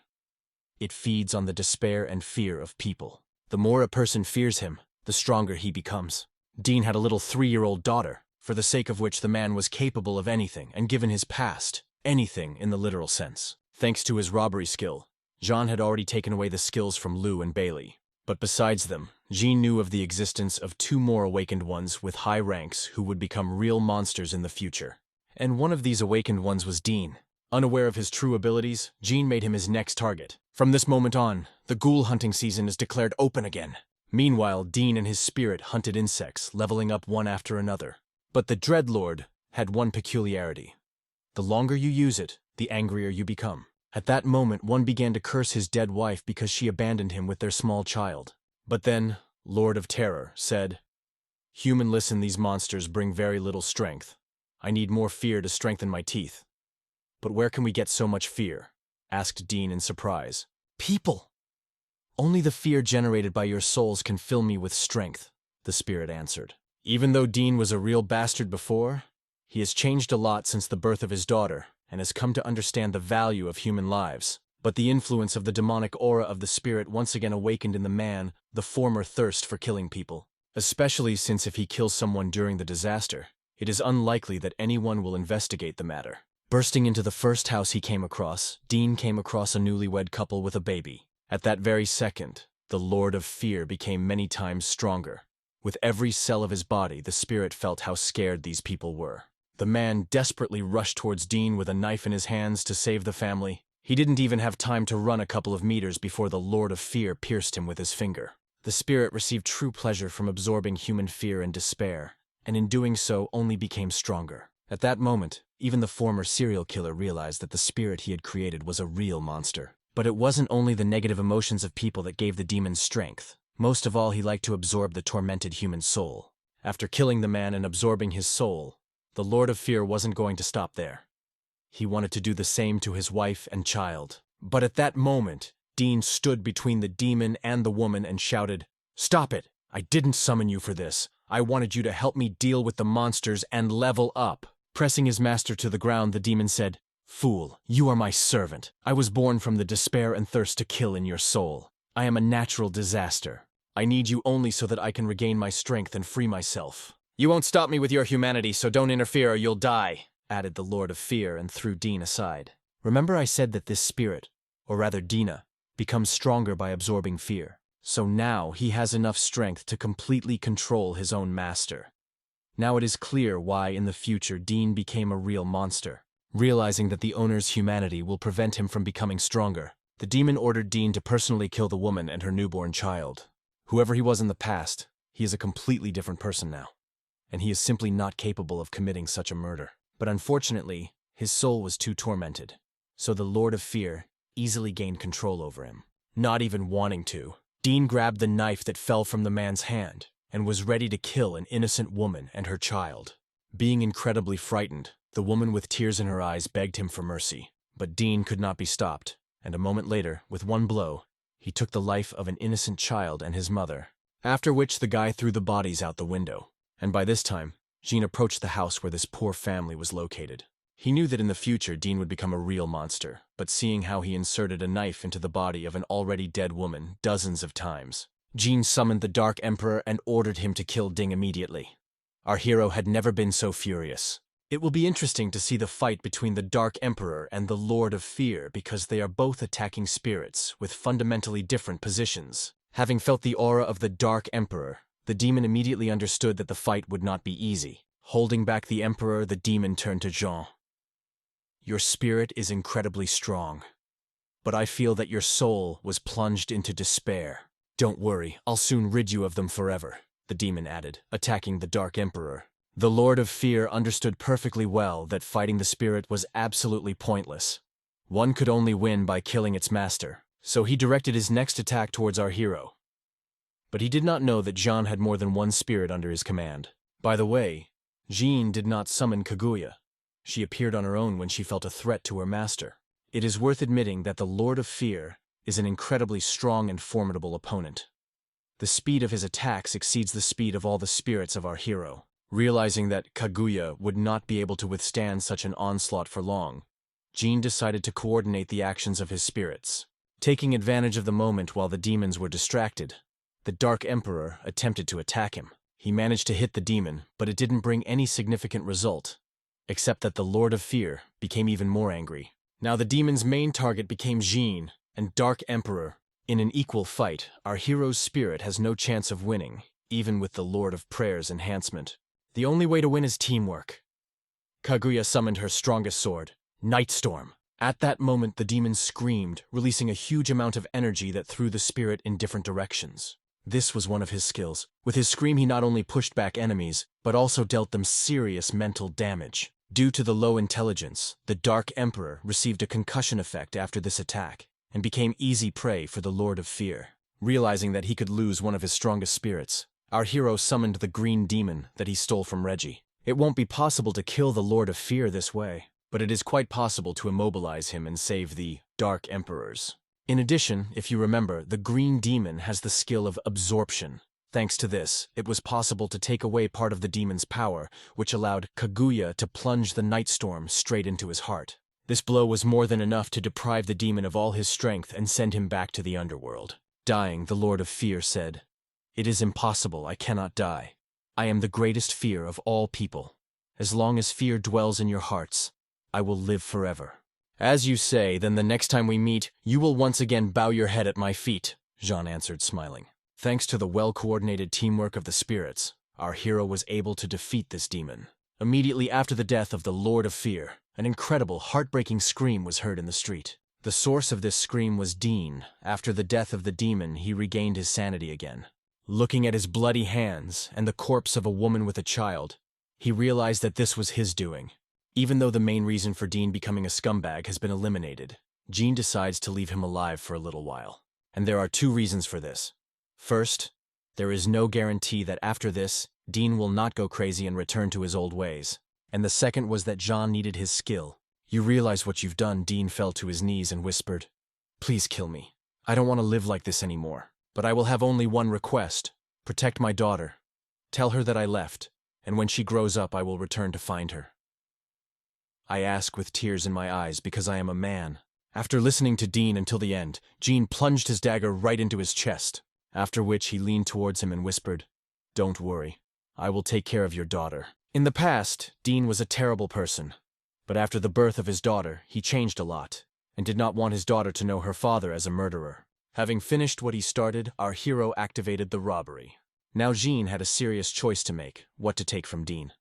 It feeds on the despair and fear of people. The more a person fears him, the stronger he becomes. Dean had a little 3-year-old daughter, for the sake of which the man was capable of anything, and given his past, anything in the literal sense. Thanks to his robbery skill, Jean had already taken away the skills from Lou and Bailey. But besides them, Jean knew of the existence of 2 more awakened ones with high ranks who would become real monsters in the future. And one of these awakened ones was Dean. Unaware of his true abilities, Jean made him his next target. From this moment on, the ghoul hunting season is declared open again. Meanwhile, Dean and his spirit hunted insects, leveling up one after another. But the Dreadlord had one peculiarity. The longer you use it, the angrier you become. At that moment, one began to curse his dead wife because she abandoned him with their small child. But then, Lord of Terror said, "Human, listen, these monsters bring very little strength. I need more fear to strengthen my teeth." "But where can we get so much fear?" asked Dean in surprise. "People! Only the fear generated by your souls can fill me with strength," the spirit answered. Even though Dean was a real bastard before, he has changed a lot since the birth of his daughter, and has come to understand the value of human lives. But the influence of the demonic aura of the spirit once again awakened in the man the former thirst for killing people. Especially since if he kills someone during the disaster, it is unlikely that anyone will investigate the matter. Bursting into the first house he came across, Dean came across a newlywed couple with a baby. At that very second, the Lord of Fear became many times stronger. With every cell of his body, the spirit felt how scared these people were. The man desperately rushed towards Dean with a knife in his hands to save the family. He didn't even have time to run a couple of meters before the Lord of Fear pierced him with his finger. The spirit received true pleasure from absorbing human fear and despair, and in doing so only became stronger. At that moment, even the former serial killer realized that the spirit he had created was a real monster. But it wasn't only the negative emotions of people that gave the demon strength. Most of all, he liked to absorb the tormented human soul. After killing the man and absorbing his soul, the Lord of Fear wasn't going to stop there. He wanted to do the same to his wife and child. But at that moment, Dean stood between the demon and the woman and shouted, "Stop it! I didn't summon you for this. I wanted you to help me deal with the monsters and level up." Pressing his master to the ground, the demon said, "Fool, you are my servant. I was born from the despair and thirst to kill in your soul. I am a natural disaster. I need you only so that I can regain my strength and free myself." "You won't stop me with your humanity, so don't interfere or you'll die," added the Lord of Fear and threw Dean aside. Remember I said that this spirit, or rather Dina, becomes stronger by absorbing fear. So now he has enough strength to completely control his own master. Now it is clear why in the future Dean became a real monster. Realizing that the owner's humanity will prevent him from becoming stronger, the demon ordered Dean to personally kill the woman and her newborn child. Whoever he was in the past, he is a completely different person now, and he is simply not capable of committing such a murder. But unfortunately, his soul was too tormented, so the Lord of Fear easily gained control over him. Not even wanting to, Dean grabbed the knife that fell from the man's hand and was ready to kill an innocent woman and her child. Being incredibly frightened, the woman with tears in her eyes begged him for mercy. But Dean could not be stopped, and a moment later, with one blow, he took the life of an innocent child and his mother. After which the guy threw the bodies out the window. And by this time, Jean approached the house where this poor family was located. He knew that in the future Dean would become a real monster, but seeing how he inserted a knife into the body of an already dead woman dozens of times, Jean summoned the Dark Emperor and ordered him to kill Ding immediately. Our hero had never been so furious. It will be interesting to see the fight between the Dark Emperor and the Lord of Fear because they are both attacking spirits with fundamentally different positions. Having felt the aura of the Dark Emperor, the demon immediately understood that the fight would not be easy. Holding back the Emperor, the demon turned to Jean. Your spirit is incredibly strong, but I feel that your soul was plunged into despair. Don't worry, I'll soon rid you of them forever, the demon added, attacking the Dark Emperor. The Lord of Fear understood perfectly well that fighting the spirit was absolutely pointless. One could only win by killing its master, so he directed his next attack towards our hero. But he did not know that Jean had more than one spirit under his command. By the way, Jean did not summon Kaguya. She appeared on her own when she felt a threat to her master. It is worth admitting that the Lord of Fear is an incredibly strong and formidable opponent. The speed of his attacks exceeds the speed of all the spirits of our hero. Realizing that Kaguya would not be able to withstand such an onslaught for long, Jean decided to coordinate the actions of his spirits. Taking advantage of the moment while the demons were distracted, the Dark Emperor attempted to attack him. He managed to hit the demon, but it didn't bring any significant result, except that the Lord of Fear became even more angry. Now the demon's main target became Jean and Dark Emperor. In an equal fight, our hero's spirit has no chance of winning, even with the Lord of Prayer's enhancement. The only way to win is teamwork. Kaguya summoned her strongest sword, Nightstorm. At that moment the demon screamed, releasing a huge amount of energy that threw the spirit in different directions. This was one of his skills. With his scream he not only pushed back enemies, but also dealt them serious mental damage. Due to the low intelligence, the Dark Emperor received a concussion effect after this attack, and became easy prey for the Lord of Fear. Realizing that he could lose one of his strongest spirits, our hero summoned the green demon that he stole from Reggie. It won't be possible to kill the Lord of Fear this way, but it is quite possible to immobilize him and save the Dark Emperors. In addition, if you remember, the green demon has the skill of absorption. Thanks to this, it was possible to take away part of the demon's power, which allowed Kaguya to plunge the Nightstorm straight into his heart. This blow was more than enough to deprive the demon of all his strength and send him back to the underworld. Dying, the Lord of Fear said, "It is impossible, I cannot die. I am the greatest fear of all people. As long as fear dwells in your hearts, I will live forever." "As you say, then the next time we meet, you will once again bow your head at my feet," Jean answered, smiling. Thanks to the well-coordinated teamwork of the spirits, our hero was able to defeat this demon. Immediately after the death of the Lord of Fear, an incredible, heartbreaking scream was heard in the street. The source of this scream was Dean. After the death of the demon, he regained his sanity again. Looking at his bloody hands and the corpse of a woman with a child, he realized that this was his doing. Even though the main reason for Dean becoming a scumbag has been eliminated, Jean decides to leave him alive for a little while. And there are two reasons for this. First, there is no guarantee that after this, Dean will not go crazy and return to his old ways. And the second was that Jean needed his skill. "You realize what you've done?" Dean fell to his knees and whispered. "Please kill me. I don't want to live like this anymore. But I will have only one request. Protect my daughter. Tell her that I left, and when she grows up I will return to find her. I ask with tears in my eyes because I am a man." After listening to Dean until the end, Jean plunged his dagger right into his chest, after which he leaned towards him and whispered, "Don't worry. I will take care of your daughter." In the past, Dean was a terrible person, but after the birth of his daughter, he changed a lot, and did not want his daughter to know her father as a murderer. Having finished what he started, our hero activated the robbery. Now Jean had a serious choice to make, what to take from Dean.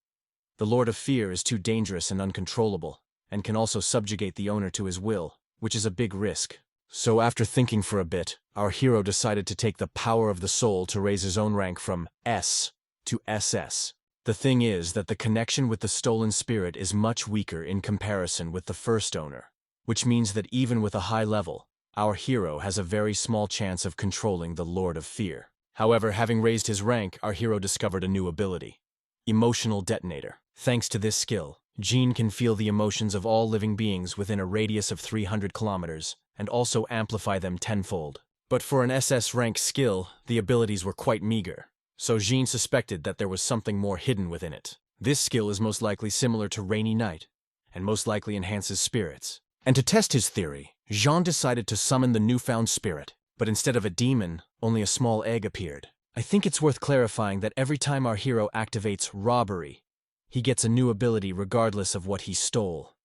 The Lord of Fear is too dangerous and uncontrollable, and can also subjugate the owner to his will, which is a big risk. So after thinking for a bit, our hero decided to take the power of the soul to raise his own rank from S to SS. The thing is that the connection with the stolen spirit is much weaker in comparison with the first owner, which means that even with a high level, our hero has a very small chance of controlling the Lord of Fear. However, having raised his rank, our hero discovered a new ability: Emotional Detonator. Thanks to this skill, Jean can feel the emotions of all living beings within a radius of 300 kilometers, and also amplify them tenfold. But for an SS rank skill, the abilities were quite meager, so Jean suspected that there was something more hidden within it. This skill is most likely similar to Rainy Night, and most likely enhance his spirits. And to test his theory, Jean decided to summon the newfound spirit, but instead of a demon, only a small egg appeared. I think it's worth clarifying that every time our hero activates robbery, he gets a new ability regardless of what he stole.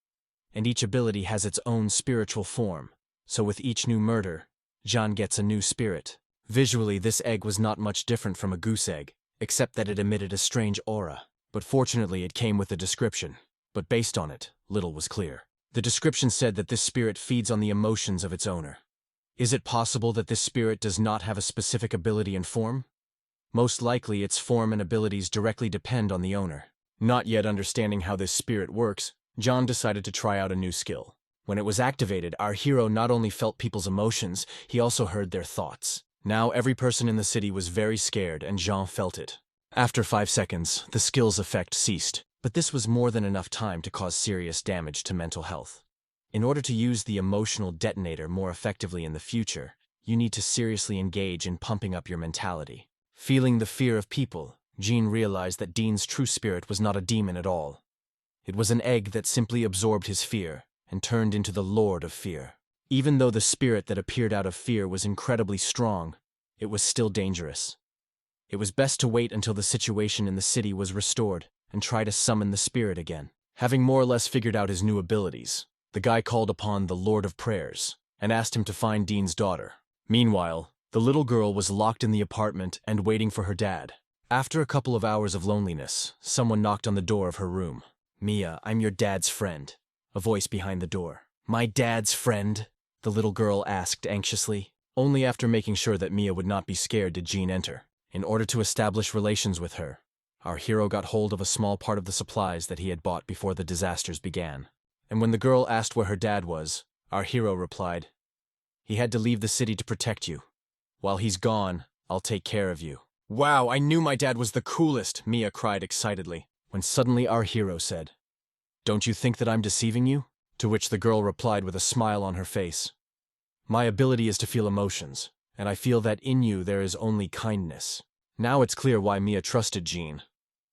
And each ability has its own spiritual form, so with each new murder, Jean gets a new spirit. Visually, this egg was not much different from a goose egg, except that it emitted a strange aura. But fortunately it came with a description. But based on it, little was clear. The description said that this spirit feeds on the emotions of its owner. Is it possible that this spirit does not have a specific ability and form? Most likely its form and abilities directly depend on the owner. Not yet understanding how this spirit works, John decided to try out a new skill. When it was activated, our hero not only felt people's emotions, he also heard their thoughts. Now every person in the city was very scared, and Jean felt it. After 5 seconds, the skill's effect ceased, but this was more than enough time to cause serious damage to mental health. In order to use the emotional detonator more effectively in the future, you need to seriously engage in pumping up your mentality. Feeling the fear of people, Jean realized that Dean's true spirit was not a demon at all. It was an egg that simply absorbed his fear and turned into the Lord of Fear. Even though the spirit that appeared out of fear was incredibly strong, it was still dangerous. It was best to wait until the situation in the city was restored and try to summon the spirit again. Having more or less figured out his new abilities, the guy called upon the Lord of Prayers and asked him to find Dean's daughter. Meanwhile, the little girl was locked in the apartment and waiting for her dad. After a couple of hours of loneliness, someone knocked on the door of her room. "Mia, I'm your dad's friend," a voice behind the door. "My dad's friend?" the little girl asked anxiously. Only after making sure that Mia would not be scared did Jean enter. In order to establish relations with her, our hero got hold of a small part of the supplies that he had bought before the disasters began. And when the girl asked where her dad was, our hero replied, "He had to leave the city to protect you. While he's gone, I'll take care of you." "Wow, I knew my dad was the coolest," Mia cried excitedly, when suddenly our hero said, "Don't you think that I'm deceiving you?" To which the girl replied with a smile on her face, "My ability is to feel emotions, and I feel that in you there is only kindness." Now it's clear why Mia trusted Jean.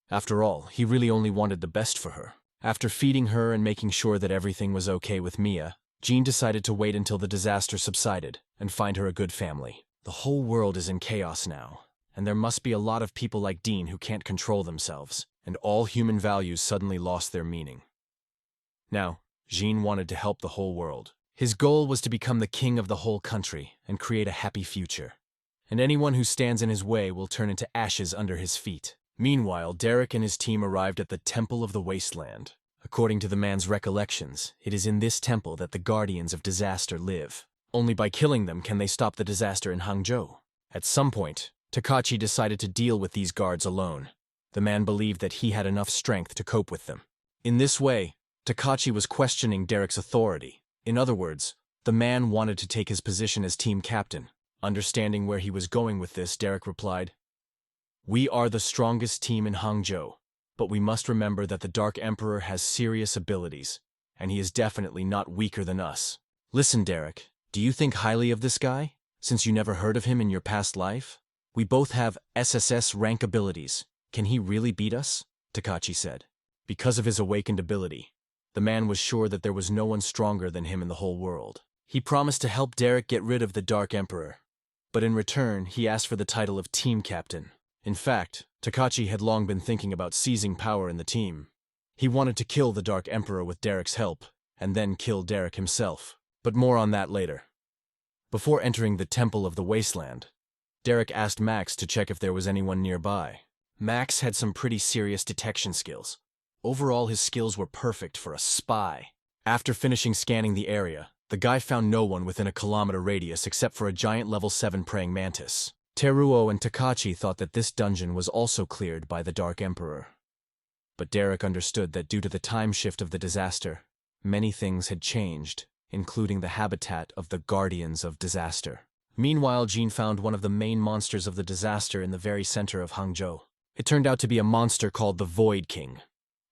After all, he really only wanted the best for her. After feeding her and making sure that everything was okay with Mia, Jean decided to wait until the disaster subsided and find her a good family. The whole world is in chaos now, and there must be a lot of people like Dean who can't control themselves, and all human values suddenly lost their meaning. Now, Jean wanted to help the whole world. His goal was to become the king of the whole country and create a happy future. And anyone who stands in his way will turn into ashes under his feet. Meanwhile, Derek and his team arrived at the Temple of the Wasteland. According to the man's recollections, it is in this temple that the Guardians of Disaster live. Only by killing them can they stop the disaster in Hangzhou. At some point, Takati decided to deal with these guards alone. The man believed that he had enough strength to cope with them. In this way, Takati was questioning Derek's authority. In other words, the man wanted to take his position as team captain. Understanding where he was going with this, Derek replied, "We are the strongest team in Hangzhou, but we must remember that the Dark Emperor has serious abilities, and he is definitely not weaker than us. Listen, Derek, do you think highly of this guy, since you never heard of him in your past life? We both have SSS-Rank abilities. Can he really beat us?" Takati said. Because of his awakened ability, the man was sure that there was no one stronger than him in the whole world. He promised to help Derek get rid of the Dark Emperor, but in return, he asked for the title of team captain. In fact, Takati had long been thinking about seizing power in the team. He wanted to kill the Dark Emperor with Derek's help, and then kill Derek himself. But more on that later. Before entering the Temple of the Wasteland, Derek asked Max to check if there was anyone nearby. Max had some pretty serious detection skills. Overall, his skills were perfect for a spy. After finishing scanning the area, the guy found no one within a kilometer radius except for a giant level 7 praying mantis. Teruo and Takati thought that this dungeon was also cleared by the Dark Emperor. But Derek understood that due to the time shift of the disaster, many things had changed, including the habitat of the Guardians of Disaster. Meanwhile, Jean found one of the main monsters of the disaster in the very center of Hangzhou. It turned out to be a monster called the Void King,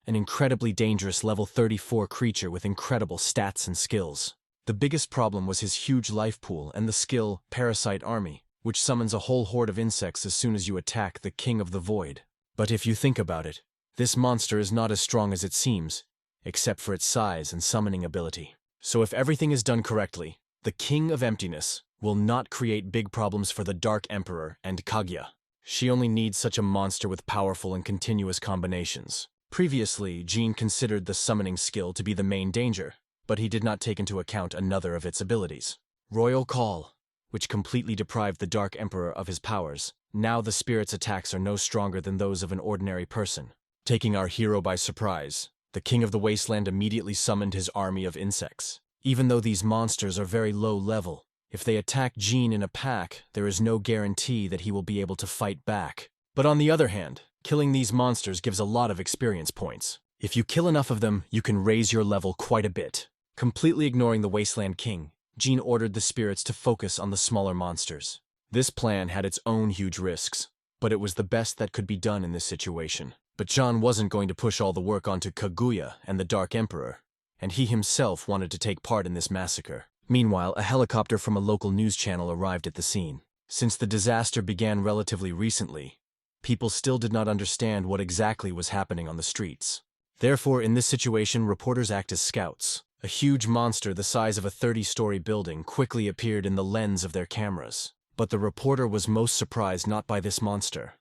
an incredibly dangerous level 34 creature with incredible stats and skills. The biggest problem was his huge life pool and the skill Parasite Army, which summons a whole horde of insects as soon as you attack the King of the Void. But if you think about it, this monster is not as strong as it seems. except for its size and summoning ability. So if everything is done correctly, the King of Emptiness will not create big problems for the Dark Emperor and Kaguya. She only needs such a monster with powerful and continuous combinations. Previously, Jean considered the summoning skill to be the main danger, but he did not take into account another of its abilities. Royal Call, which completely deprived the Dark Emperor of his powers. Now the spirit's attacks are no stronger than those of an ordinary person. Taking our hero by surprise, the King of the Wasteland immediately summoned his army of insects. Even though these monsters are very low level, if they attack Jean in a pack, there is no guarantee that he will be able to fight back. But on the other hand, killing these monsters gives a lot of experience points. If you kill enough of them, you can raise your level quite a bit. Completely ignoring the Wasteland King, Jean ordered the spirits to focus on the smaller monsters. This plan had its own huge risks, but it was the best that could be done in this situation. But Jean wasn't going to push all the work onto Kaguya and the Dark Emperor, and he himself wanted to take part in this massacre. Meanwhile, a helicopter from a local news channel arrived at the scene. Since the disaster began relatively recently, people still did not understand what exactly was happening on the streets. Therefore, in this situation, reporters act as scouts. A huge monster the size of a 30-story building quickly appeared in the lens of their cameras. But the reporter was most surprised not by this monster,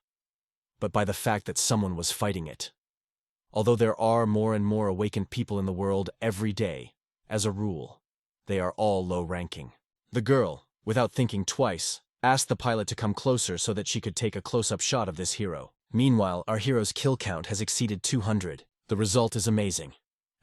but by the fact that someone was fighting it. Although there are more and more awakened people in the world every day, as a rule, they are all low-ranking. The girl, without thinking twice, asked the pilot to come closer so that she could take a close-up shot of this hero. Meanwhile, our hero's kill count has exceeded 200. The result is amazing.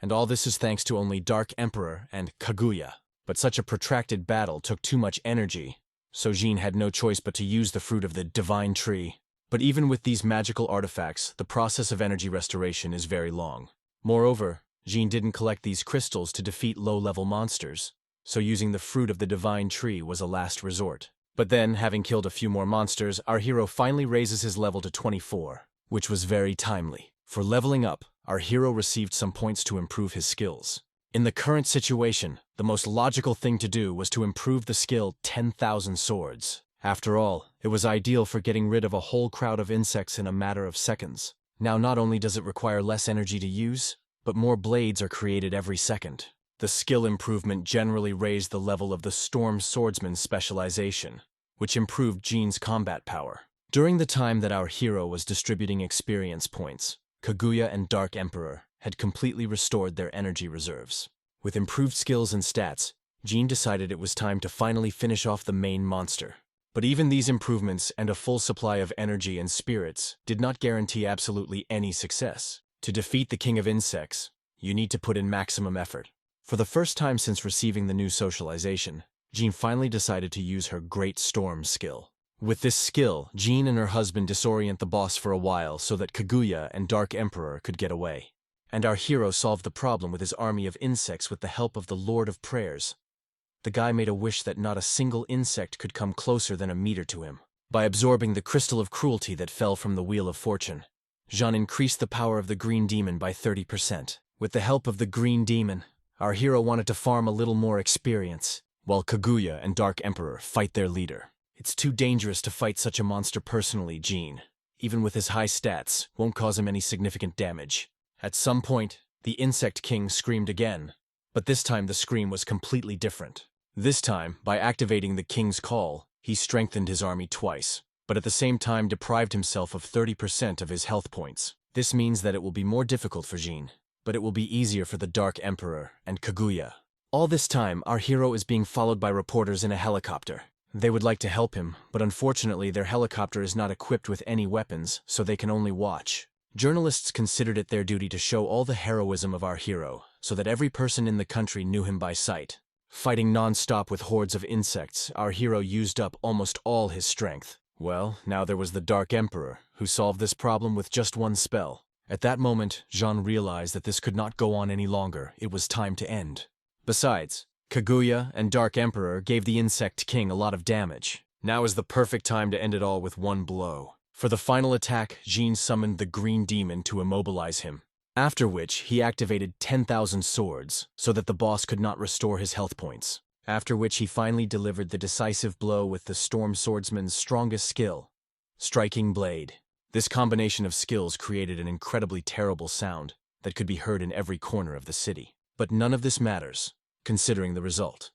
And all this is thanks to only Dark Emperor and Kaguya. But such a protracted battle took too much energy, so Jean had no choice but to use the fruit of the divine tree. But even with these magical artifacts, the process of energy restoration is very long. Moreover, Jean didn't collect these crystals to defeat low-level monsters, so using the fruit of the divine tree was a last resort. But then, having killed a few more monsters, our hero finally raises his level to 24, which was very timely. For leveling up, our hero received some points to improve his skills. In the current situation, the most logical thing to do was to improve the skill 10,000 swords. After all, it was ideal for getting rid of a whole crowd of insects in a matter of seconds. Now not only does it require less energy to use, but more blades are created every second. The skill improvement generally raised the level of the storm swordsman specialization, which improved Jean's combat power. During the time that our hero was distributing experience points, Kaguya and Dark Emperor had completely restored their energy reserves. With improved skills and stats, Jean decided it was time to finally finish off the main monster. But even these improvements and a full supply of energy and spirits did not guarantee absolutely any success. To defeat the King of Insects, you need to put in maximum effort. For the first time since receiving the new socialization, Jean finally decided to use her Great Storm skill. With this skill, Jean and her husband disorient the boss for a while so that Kaguya and Dark Emperor could get away. And our hero solved the problem with his army of insects with the help of the Lord of Prayers. The guy made a wish that not a single insect could come closer than a meter to him. By absorbing the crystal of cruelty that fell from the Wheel of Fortune, Jean increased the power of the Green Demon by 30%. With the help of the Green Demon, our hero wanted to farm a little more experience, while Kaguya and Dark Emperor fight their leader. It's too dangerous to fight such a monster personally, Jean. Even with his high stats, won't cause him any significant damage. At some point, the Insect King screamed again, but this time the scream was completely different. This time, by activating the King's Call, he strengthened his army twice, but at the same time deprived himself of 30% of his health points. This means that it will be more difficult for Jean, but it will be easier for the Dark Emperor and Kaguya. All this time, our hero is being followed by reporters in a helicopter. They would like to help him, but unfortunately their helicopter is not equipped with any weapons, so they can only watch. Journalists considered it their duty to show all the heroism of our hero, so that every person in the country knew him by sight. Fighting non-stop with hordes of insects, our hero used up almost all his strength. Well, now there was the Dark Emperor, who solved this problem with just one spell. At that moment, Jean realized that this could not go on any longer. It was time to end. Besides, Kaguya and Dark Emperor gave the Insect King a lot of damage. Now is the perfect time to end it all with one blow. For the final attack, Jean summoned the Green Demon to immobilize him, after which he activated 10,000 swords so that the boss could not restore his health points. After which he finally delivered the decisive blow with the Storm Swordsman's strongest skill, Striking Blade. This combination of skills created an incredibly terrible sound that could be heard in every corner of the city. But none of this matters, considering the result.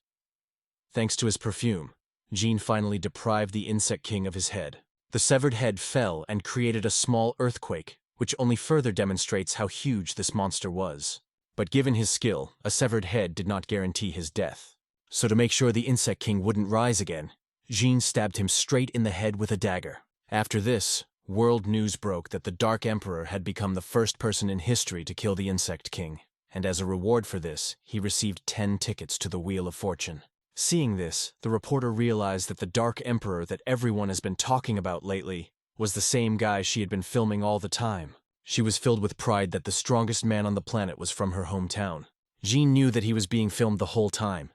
Thanks to his perfume, Jean finally deprived the insect king of his head. The severed head fell and created a small earthquake, which only further demonstrates how huge this monster was. But given his skill, a severed head did not guarantee his death. So to make sure the insect king wouldn't rise again, Jean stabbed him straight in the head with a dagger. After this, world news broke that the Dark Emperor had become the first person in history to kill the insect king, and as a reward for this, he received 10 tickets to the Wheel of Fortune. Seeing this, the reporter realized that the Dark Emperor that everyone has been talking about lately was the same guy she had been filming all the time. She was filled with pride that the strongest man on the planet was from her hometown. Jean knew that he was being filmed the whole time,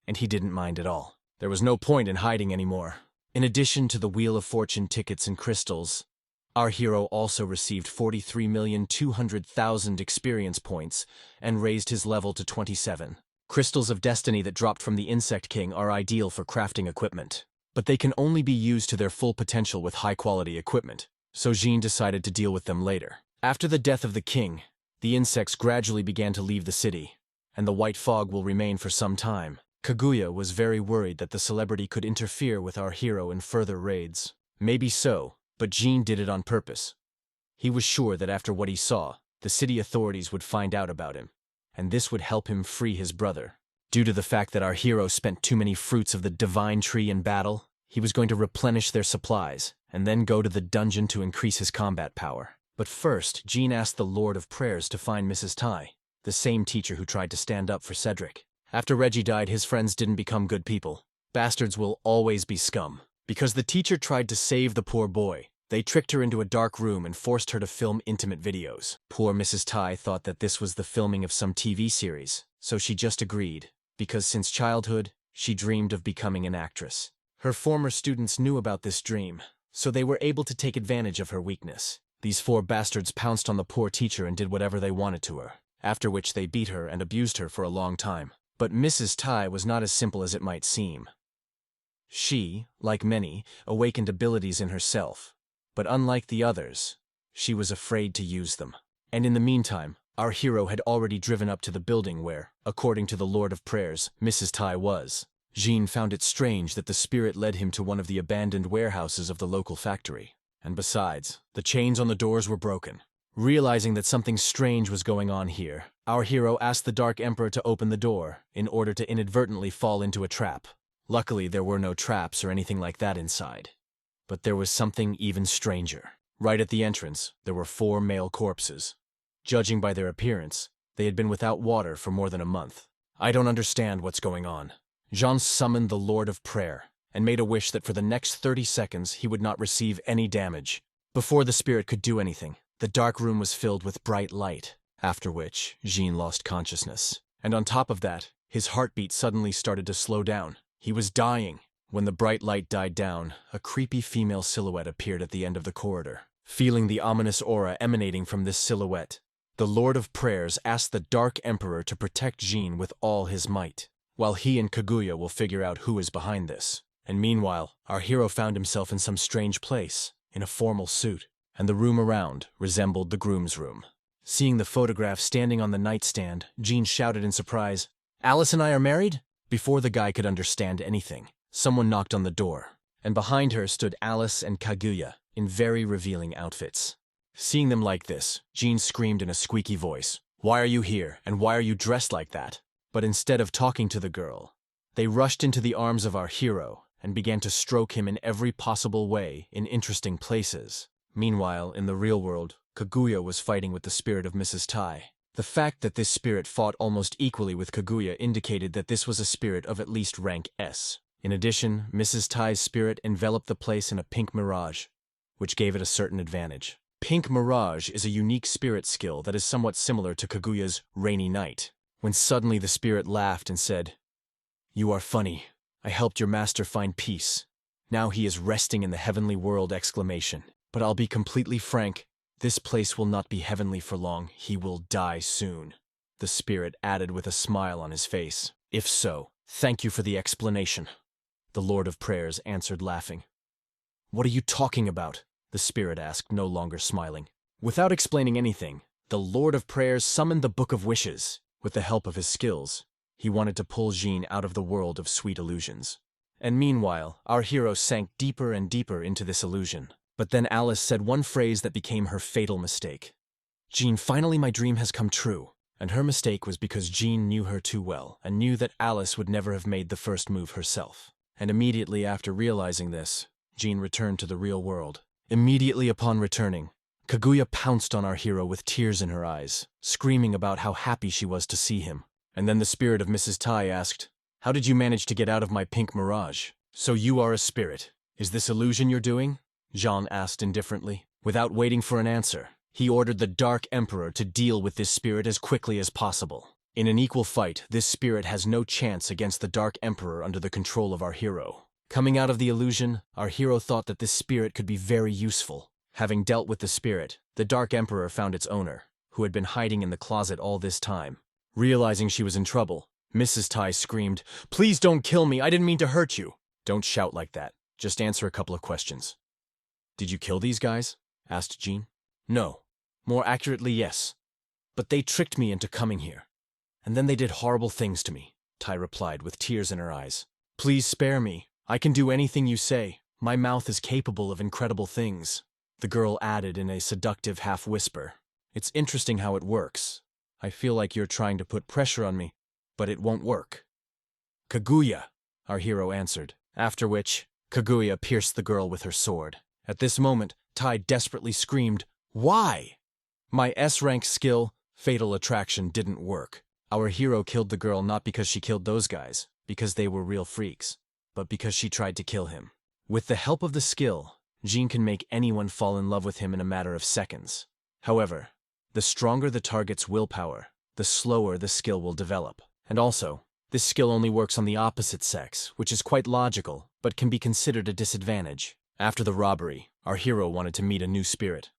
and he didn't mind at all. There was no point in hiding anymore. In addition to the Wheel of Fortune tickets and crystals, our hero also received 43,200,000 experience points and raised his level to 27. Crystals of Destiny that dropped from the Insect King are ideal for crafting equipment, but they can only be used to their full potential with high-quality equipment, so Jean decided to deal with them later. After the death of the king, the insects gradually began to leave the city, and the white fog will remain for some time. Kaguya was very worried that the celebrity could interfere with our hero in further raids. Maybe so, but Jean did it on purpose. He was sure that after what he saw, the city authorities would find out about him, and this would help him free his brother. Due to the fact that our hero spent too many fruits of the divine tree in battle, he was going to replenish their supplies, and then go to the dungeon to increase his combat power. But first, Jean asked the Lord of Prayers to find Mrs. Tai, the same teacher who tried to stand up for Cedric. After Reggie died, his friends didn't become good people. Bastards will always be scum. Because the teacher tried to save the poor boy, they tricked her into a dark room and forced her to film intimate videos. Poor Mrs. Tai thought that this was the filming of some TV series, so she just agreed, because since childhood, she dreamed of becoming an actress. Her former students knew about this dream, so they were able to take advantage of her weakness. These 4 bastards pounced on the poor teacher and did whatever they wanted to her, after which they beat her and abused her for a long time. But Mrs. Tai was not as simple as it might seem. She, like many, awakened abilities in herself, but unlike the others, she was afraid to use them. And in the meantime, our hero had already driven up to the building where, according to the Lord of Prayers, Mrs. Tai was. Jean found it strange that the spirit led him to one of the abandoned warehouses of the local factory. And besides, the chains on the doors were broken. Realizing that something strange was going on here, our hero asked the Dark Emperor to open the door in order to inadvertently fall into a trap. Luckily, there were no traps or anything like that inside. But there was something even stranger. Right at the entrance, there were 4 male corpses. Judging by their appearance, they had been without water for more than a month. I don't understand what's going on. Jean summoned the Lord of Prayer and made a wish that for the next 30 seconds he would not receive any damage. Before the spirit could do anything, the dark room was filled with bright light, after which Jean lost consciousness. And on top of that, his heartbeat suddenly started to slow down. He was dying. When the bright light died down, a creepy female silhouette appeared at the end of the corridor. Feeling the ominous aura emanating from this silhouette, the Lord of Prayers asked the Dark Emperor to protect Jean with all his might, while he and Kaguya will figure out who is behind this. And meanwhile, our hero found himself in some strange place, in a formal suit, and the room around resembled the groom's room. Seeing the photograph standing on the nightstand, Jean shouted in surprise, "Alice and I are married?" Before the guy could understand anything, someone knocked on the door, and behind her stood Alice and Kaguya in very revealing outfits. Seeing them like this, Jean screamed in a squeaky voice, "Why are you here, and why are you dressed like that?" But instead of talking to the girl, they rushed into the arms of our hero and began to stroke him in every possible way in interesting places. Meanwhile, in the real world, Kaguya was fighting with the spirit of Mrs. Tai. The fact that this spirit fought almost equally with Kaguya indicated that this was a spirit of at least rank S. In addition, Mrs. Tai's spirit enveloped the place in a pink mirage, which gave it a certain advantage. Pink mirage is a unique spirit skill that is somewhat similar to Kaguya's rainy night. When suddenly the spirit laughed and said, "You are funny. I helped your master find peace. Now he is resting in the heavenly world!" But I'll be completely frank, this place will not be heavenly for long. He will die soon. The spirit added with a smile on his face. "If so, thank you for the explanation." The Lord of Prayers answered laughing. "What are you talking about?" the spirit asked, no longer smiling. Without explaining anything, The Lord of Prayers summoned the Book of Wishes. With the help of his skills, he wanted to pull Jean out of the world of sweet illusions. And meanwhile, our hero sank deeper and deeper into this illusion. But then Alice said one phrase that became her fatal mistake. "Jean, finally my dream has come true." And her mistake was because Jean knew her too well and knew that Alice would never have made the first move herself. And immediately after realizing this, Jean returned to the real world. Immediately upon returning, Kaguya pounced on our hero with tears in her eyes, screaming about how happy she was to see him. And then the spirit of Mrs. Tai asked, "How did you manage to get out of my pink mirage?" "So you are a spirit. Is this illusion you're doing?" Jean asked indifferently. Without waiting for an answer, he ordered the Dark Emperor to deal with this spirit as quickly as possible. In an equal fight, this spirit has no chance against the Dark Emperor under the control of our hero. Coming out of the illusion, our hero thought that this spirit could be very useful. Having dealt with the spirit, the Dark Emperor found its owner, who had been hiding in the closet all this time. Realizing she was in trouble, Mrs. Tai screamed, "Please don't kill me, I didn't mean to hurt you." "Don't shout like that. Just answer a couple of questions." "Did you kill these guys?" asked Jean. "No. More accurately, yes. But they tricked me into coming here. And then they did horrible things to me," Tai replied with tears in her eyes. "Please spare me. I can do anything you say. My mouth is capable of incredible things." The girl added in a seductive half-whisper, "It's interesting how it works. I feel like you're trying to put pressure on me, but it won't work." "Kaguya," our hero answered, after which Kaguya pierced the girl with her sword. At this moment, Tai desperately screamed, "Why?" My S-rank skill, Fatal Attraction, didn't work. Our hero killed the girl not because she killed those guys, because they were real freaks, but because she tried to kill him. With the help of the skill, Jean can make anyone fall in love with him in a matter of seconds. However, the stronger the target's willpower, the slower the skill will develop. And also, this skill only works on the opposite sex, which is quite logical, but can be considered a disadvantage. After the robbery, our hero wanted to meet a new spirit.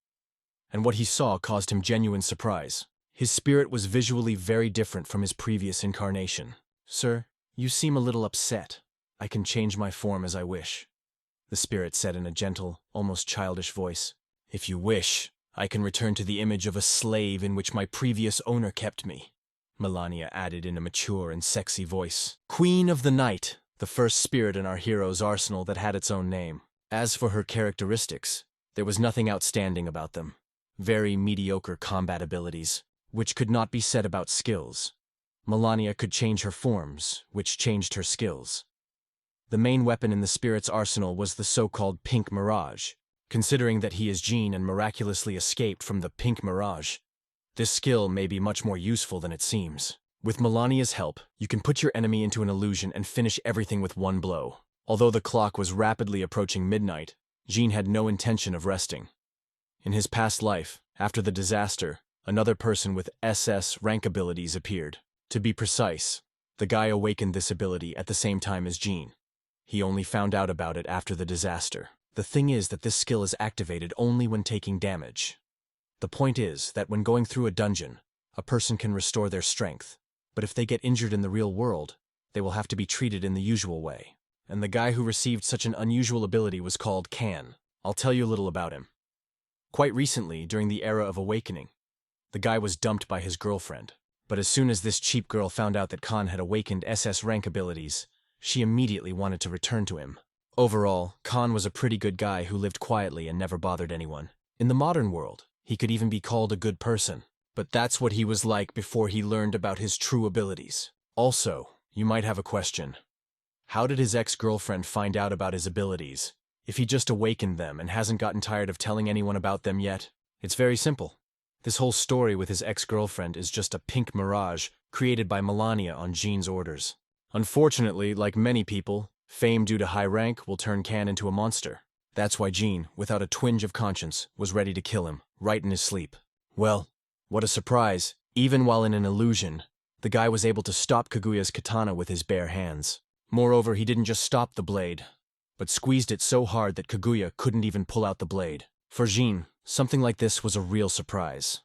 And what he saw caused him genuine surprise. His spirit was visually very different from his previous incarnation. "Sir, you seem a little upset. I can change my form as I wish," the spirit said in a gentle, almost childish voice. "If you wish, I can return to the image of a slave in which my previous owner kept me," Melania added in a mature and sexy voice. Queen of the Night, the first spirit in our hero's arsenal that had its own name. As for her characteristics, there was nothing outstanding about them. Very mediocre combat abilities, which could not be said about skills. Melania could change her forms, which changed her skills. The main weapon in the spirit's arsenal was the so-called Pink Mirage. Considering that he is Jean and miraculously escaped from the Pink Mirage, this skill may be much more useful than it seems. With Melania's help, you can put your enemy into an illusion and finish everything with one blow. Although the clock was rapidly approaching midnight, Jean had no intention of resting. In his past life, after the disaster, another person with SS-Rank abilities appeared. To be precise, the guy awakened this ability at the same time as Jean. He only found out about it after the disaster. The thing is that this skill is activated only when taking damage. The point is that when going through a dungeon, a person can restore their strength, but if they get injured in the real world, they will have to be treated in the usual way. And the guy who received such an unusual ability was called Kan. I'll tell you a little about him. Quite recently, during the era of awakening, the guy was dumped by his girlfriend. But as soon as this cheap girl found out that Kan had awakened SS-Rank abilities, she immediately wanted to return to him. Overall, Kan was a pretty good guy who lived quietly and never bothered anyone. In the modern world, he could even be called a good person. But that's what he was like before he learned about his true abilities. Also, you might have a question. How did his ex-girlfriend find out about his abilities? If he just awakened them and hasn't gotten tired of telling anyone about them yet? It's very simple. This whole story with his ex-girlfriend is just a pink mirage created by Melania on Jean's orders. Unfortunately, like many people, fame due to high rank will turn Kan into a monster. That's why Jean, without a twinge of conscience, was ready to kill him, right in his sleep. Well, what a surprise. Even while in an illusion, the guy was able to stop Kaguya's katana with his bare hands. Moreover, he didn't just stop the blade, but squeezed it so hard that Kaguya couldn't even pull out the blade. For Jean, something like this was a real surprise.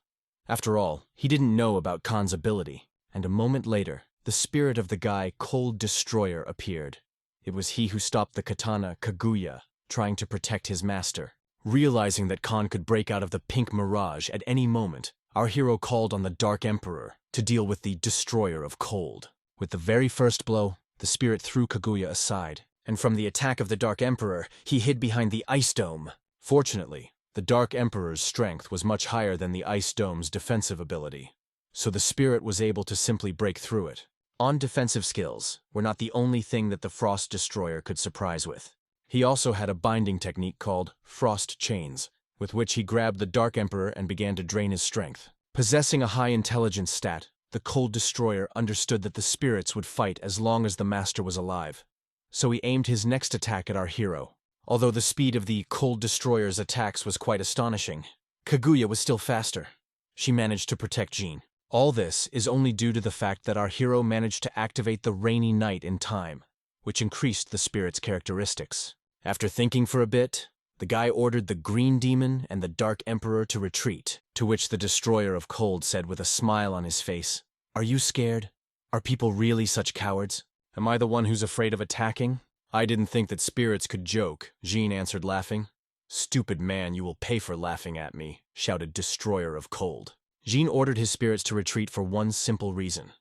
After all, he didn't know about Kan's ability, and a moment later, the spirit of the guy Cold Destroyer appeared. It was he who stopped the katana Kaguya, trying to protect his master. Realizing that Kan could break out of the pink mirage at any moment, our hero called on the Dark Emperor to deal with the Destroyer of Cold. With the very first blow, the spirit threw Kaguya aside, and from the attack of the Dark Emperor, he hid behind the Ice Dome. Fortunately, the Dark Emperor's strength was much higher than the Ice Dome's defensive ability, so the spirit was able to simply break through it. On-defensive skills were not the only thing that the Frost Destroyer could surprise with. He also had a binding technique called Frost Chains, with which he grabbed the Dark Emperor and began to drain his strength. Possessing a high intelligence stat, the Cold Destroyer understood that the spirits would fight as long as the master was alive. So he aimed his next attack at our hero. Although the speed of the Cold Destroyer's attacks was quite astonishing, Kaguya was still faster. She managed to protect Jean. All this is only due to the fact that our hero managed to activate the Rainy Night in time, which increased the spirit's characteristics. After thinking for a bit, the guy ordered the Green Demon and the Dark Emperor to retreat, to which the Destroyer of Cold said with a smile on his face, "Are you scared? Are people really such cowards? Am I the one who's afraid of attacking?" "I didn't think that spirits could joke," Jean answered laughing. "Stupid man, you will pay for laughing at me," shouted Destroyer of Cold. Jean ordered his spirits to retreat for one simple reason.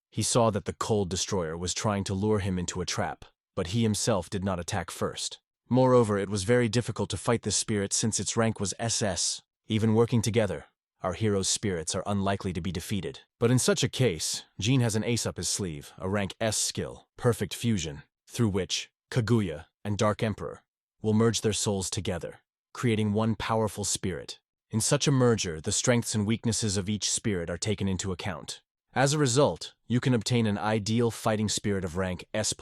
He saw that the Cold Destroyer was trying to lure him into a trap, but he himself did not attack first. Moreover, it was very difficult to fight this spirit since its rank was SS. Even working together, our hero's spirits are unlikely to be defeated. But in such a case, Jean has an ace up his sleeve, a rank S skill, Perfect Fusion, through which Kaguya and Dark Emperor will merge their souls together, creating one powerful spirit. In such a merger, the strengths and weaknesses of each spirit are taken into account. As a result, you can obtain an ideal fighting spirit of rank S++,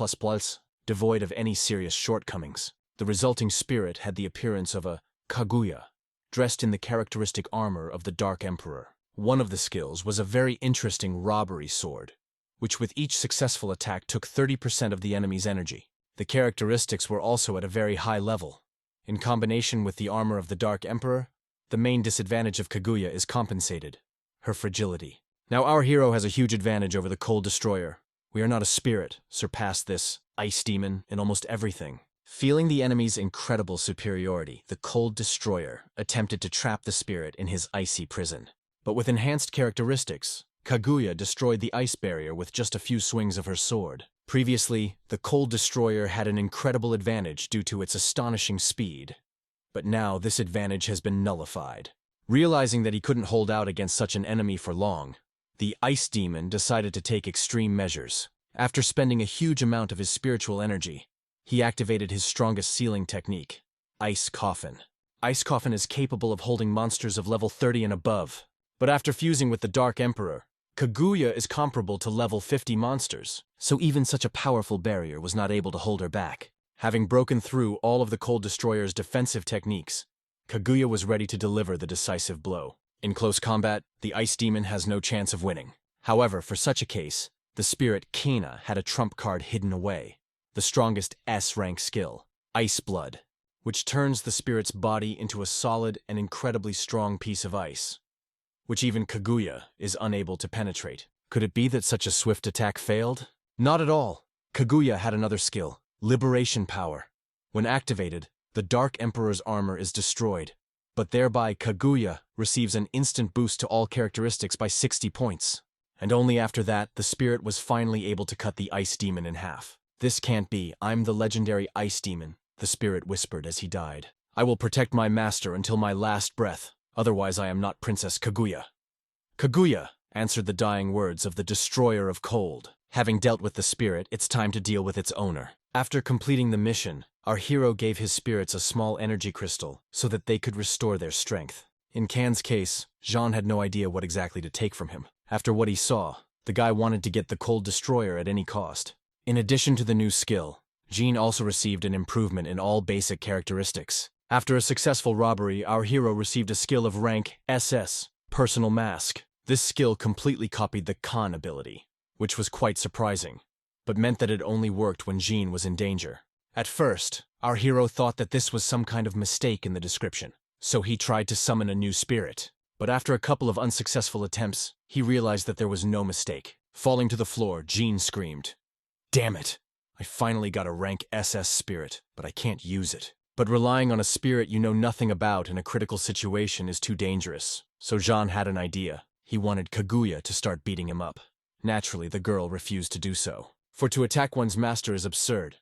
devoid of any serious shortcomings. The resulting spirit had the appearance of a Kaguya, dressed in the characteristic armor of the Dark Emperor. One of the skills was a very interesting robbery sword, which with each successful attack took 30% of the enemy's energy. The characteristics were also at a very high level. In combination with the armor of the Dark Emperor, the main disadvantage of Kaguya is compensated: her fragility. Now our hero has a huge advantage over the Cold Destroyer. We are not a spirit, surpassed this Ice Demon in almost everything. Feeling the enemy's incredible superiority, the Cold Destroyer attempted to trap the spirit in his icy prison. But with enhanced characteristics, Kaguya destroyed the ice barrier with just a few swings of her sword. Previously, the Cold Destroyer had an incredible advantage due to its astonishing speed. But now this advantage has been nullified. Realizing that he couldn't hold out against such an enemy for long, the Ice Demon decided to take extreme measures. After spending a huge amount of his spiritual energy, he activated his strongest sealing technique, Ice Coffin. Ice Coffin is capable of holding monsters of level 30 and above, but after fusing with the Dark Emperor, Kaguya is comparable to level 50 monsters, so even such a powerful barrier was not able to hold her back. Having broken through all of the Cold Destroyer's defensive techniques, Kaguya was ready to deliver the decisive blow. In close combat, the Ice Demon has no chance of winning. However, for such a case, the spirit Kena had a trump card hidden away, the strongest S-rank skill, Ice Blood, which turns the spirit's body into a solid and incredibly strong piece of ice, which even Kaguya is unable to penetrate. Could it be that such a swift attack failed? Not at all. Kaguya had another skill, Liberation Power. When activated, the Dark Emperor's armor is destroyed, but thereby Kaguya receives an instant boost to all characteristics by 60 points. And only after that, the spirit was finally able to cut the Ice Demon in half. "This can't be. I'm the legendary Ice Demon," the spirit whispered as he died. "I will protect my master until my last breath, otherwise I am not Princess Kaguya." "Kaguya," answered the dying words of the Destroyer of Cold. Having dealt with the spirit, it's time to deal with its owner. After completing the mission, our hero gave his spirits a small energy crystal so that they could restore their strength. In Can's case, Jean had no idea what exactly to take from him. After what he saw, the guy wanted to get the Cold Destroyer at any cost. In addition to the new skill, Jean also received an improvement in all basic characteristics. After a successful robbery, our hero received a skill of rank SS, Personal Mask. This skill completely copied the Khan ability, which was quite surprising, but meant that it only worked when Jean was in danger. At first, our hero thought that this was some kind of mistake in the description, so he tried to summon a new spirit. But after a couple of unsuccessful attempts, he realized that there was no mistake. Falling to the floor, Jean screamed, "Damn it! I finally got a rank SS spirit, but I can't use it." But relying on a spirit you know nothing about in a critical situation is too dangerous. So Jean had an idea. He wanted Kaguya to start beating him up. Naturally, the girl refused to do so, for to attack one's master is absurd.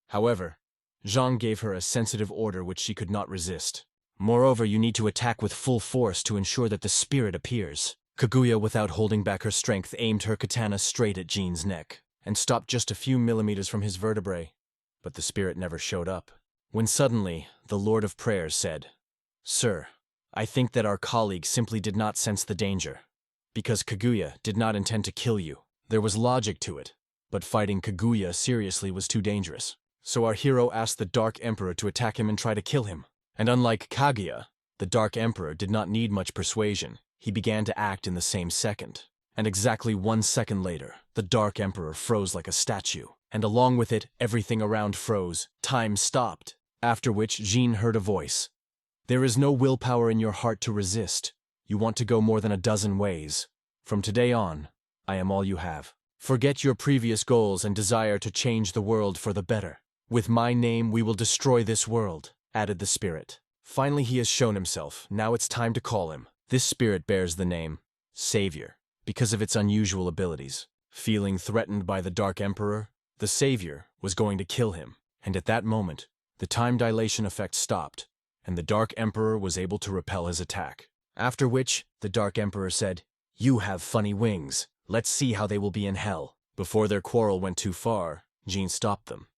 However, Jean gave her a sensitive order which she could not resist. Moreover, you need to attack with full force to ensure that the spirit appears. Kaguya, without holding back her strength, aimed her katana straight at Jean's neck, and stopped just a few millimeters from his vertebrae. But the spirit never showed up. When suddenly, the Lord of Prayers said, "Sir, I think that our colleague simply did not sense the danger. Because Kaguya did not intend to kill you. There was logic to it, but fighting Kaguya seriously was too dangerous. So our hero asked the Dark Emperor to attack him and try to kill him. And unlike Kaguya, the Dark Emperor did not need much persuasion. He began to act in the same second. And exactly 1 second later, the Dark Emperor froze like a statue. And along with it, everything around froze. Time stopped. After which, Jean heard a voice. There is no willpower in your heart to resist. You want to go more than a dozen ways. From today on, I am all you have. Forget your previous goals and desire to change the world for the better. With my name, we will destroy this world," added the spirit. Finally, he has shown himself. Now it's time to call him. This spirit bears the name Savior, because of its unusual abilities. Feeling threatened by the Dark Emperor, the Savior was going to kill him. And at that moment, the time dilation effect stopped, and the Dark Emperor was able to repel his attack. After which, the Dark Emperor said, "You have funny wings. Let's see how they will be in hell." Before their quarrel went too far, Jean stopped them.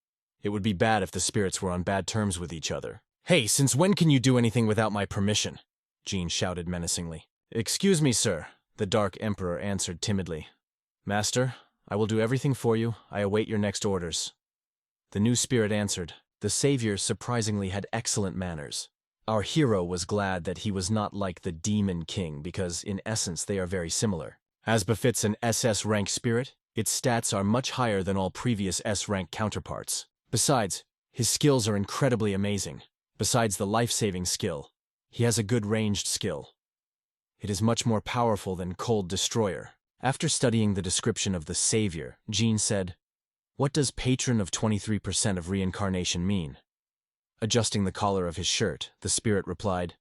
It would be bad if the spirits were on bad terms with each other. "Hey, since when can you do anything without my permission?" Jean shouted menacingly. "Excuse me, sir," the Dark Emperor answered timidly. "Master, I will do everything for you. I await your next orders." The new spirit answered. The Savior surprisingly had excellent manners. Our hero was glad that he was not like the Demon King because, in essence, they are very similar. As befits an SS-Rank spirit, its stats are much higher than all previous S-Rank counterparts. Besides, his skills are incredibly amazing. Besides the life-saving skill, he has a good ranged skill. It is much more powerful than Cold Destroyer. After studying the description of the Savior, Jean said, "What does Patron of 23% of reincarnation mean?" Adjusting the collar of his shirt, the spirit replied,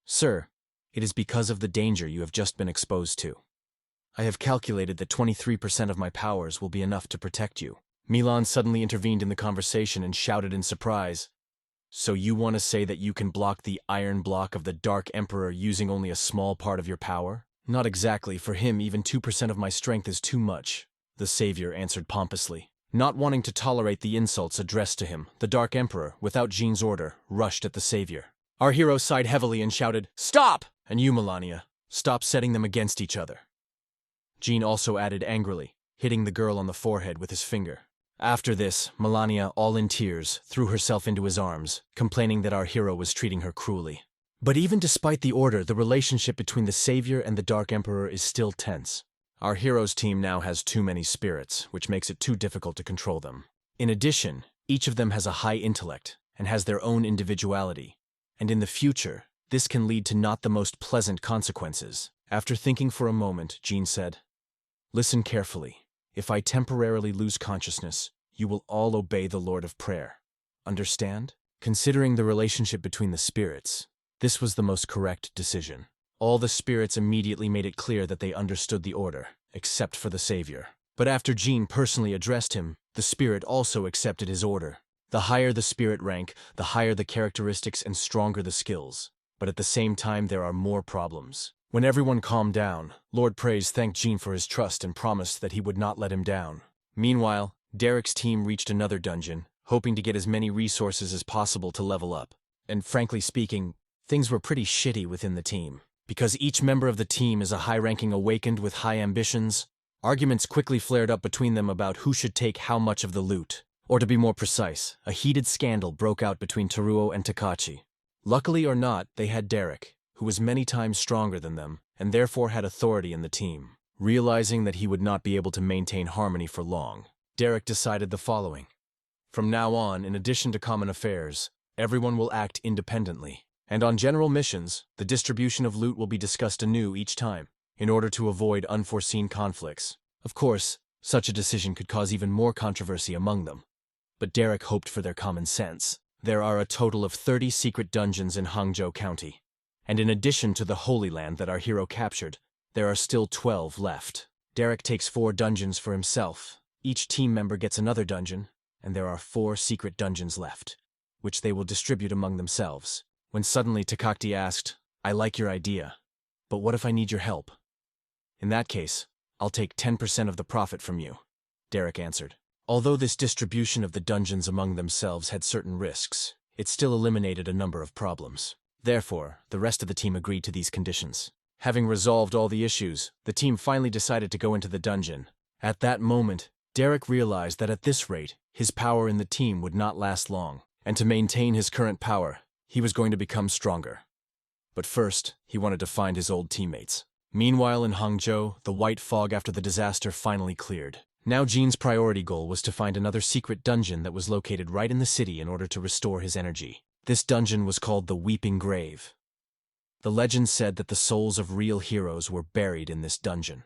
"Sir, it is because of the danger you have just been exposed to. I have calculated that 23% of my powers will be enough to protect you." Milan suddenly intervened in the conversation and shouted in surprise, "So you want to say that you can block the iron block of the Dark Emperor using only a small part of your power?" "Not exactly. For him, even 2% of my strength is too much," the Savior answered pompously. Not wanting to tolerate the insults addressed to him, the Dark Emperor, without Jean's order, rushed at the Savior. Our hero sighed heavily and shouted, "Stop!" And you, Melania, stop setting them against each other. Jean also added angrily, hitting the girl on the forehead with his finger. After this, Melania, all in tears, threw herself into his arms, complaining that our hero was treating her cruelly. But even despite the order, the relationship between the Savior and the Dark Emperor is still tense. Our hero's team now has too many spirits, which makes it too difficult to control them. In addition, each of them has a high intellect and has their own individuality. And in the future, this can lead to not the most pleasant consequences. After thinking for a moment, Jean said, "Listen carefully. If I temporarily lose consciousness, you will all obey the Lord of Prayer. Understand?" Considering the relationship between the spirits, this was the most correct decision. All the spirits immediately made it clear that they understood the order, except for the Savior. But after Jean personally addressed him, the spirit also accepted his order. The higher the spirit rank, the higher the characteristics and stronger the skills. But at the same time, there are more problems. When everyone calmed down, Lord Praise thanked Jean for his trust and promised that he would not let him down. Meanwhile, Derek's team reached another dungeon, hoping to get as many resources as possible to level up. And frankly speaking, things were pretty shitty within the team. Because each member of the team is a high-ranking awakened with high ambitions, arguments quickly flared up between them about who should take how much of the loot. Or to be more precise, a heated scandal broke out between Teruo and Takati. Luckily or not, they had Derek, who was many times stronger than them, and therefore had authority in the team. Realizing that he would not be able to maintain harmony for long, Derek decided the following. From now on, in addition to common affairs, everyone will act independently. And on general missions, the distribution of loot will be discussed anew each time, in order to avoid unforeseen conflicts. Of course, such a decision could cause even more controversy among them. But Derek hoped for their common sense. There are a total of 30 secret dungeons in Hangzhou County, And in addition to the Holy Land that our hero captured, there are still 12 left. Derek takes 4 dungeons for himself. Each team member gets another dungeon, and there are 4 secret dungeons left, which they will distribute among themselves. When suddenly Takati asked, "I like your idea, but what if I need your help?" "In that case, I'll take 10% of the profit from you," Derek answered. Although this distribution of the dungeons among themselves had certain risks, it still eliminated a number of problems. Therefore, the rest of the team agreed to these conditions. Having resolved all the issues, the team finally decided to go into the dungeon. At that moment, Derek realized that at this rate, his power in the team would not last long, and to maintain his current power, he was going to become stronger. But first, he wanted to find his old teammates. Meanwhile in Hangzhou, the white fog after the disaster finally cleared. Now Jin's priority goal was to find another secret dungeon that was located right in the city in order to restore his energy. This dungeon was called the Weeping Grave. The legend said that the souls of real heroes were buried in this dungeon.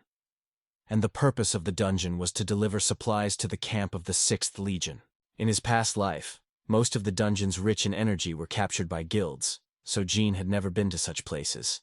And the purpose of the dungeon was to deliver supplies to the camp of the 6th Legion. In his past life, most of the dungeons rich in energy were captured by guilds, so Jin had never been to such places.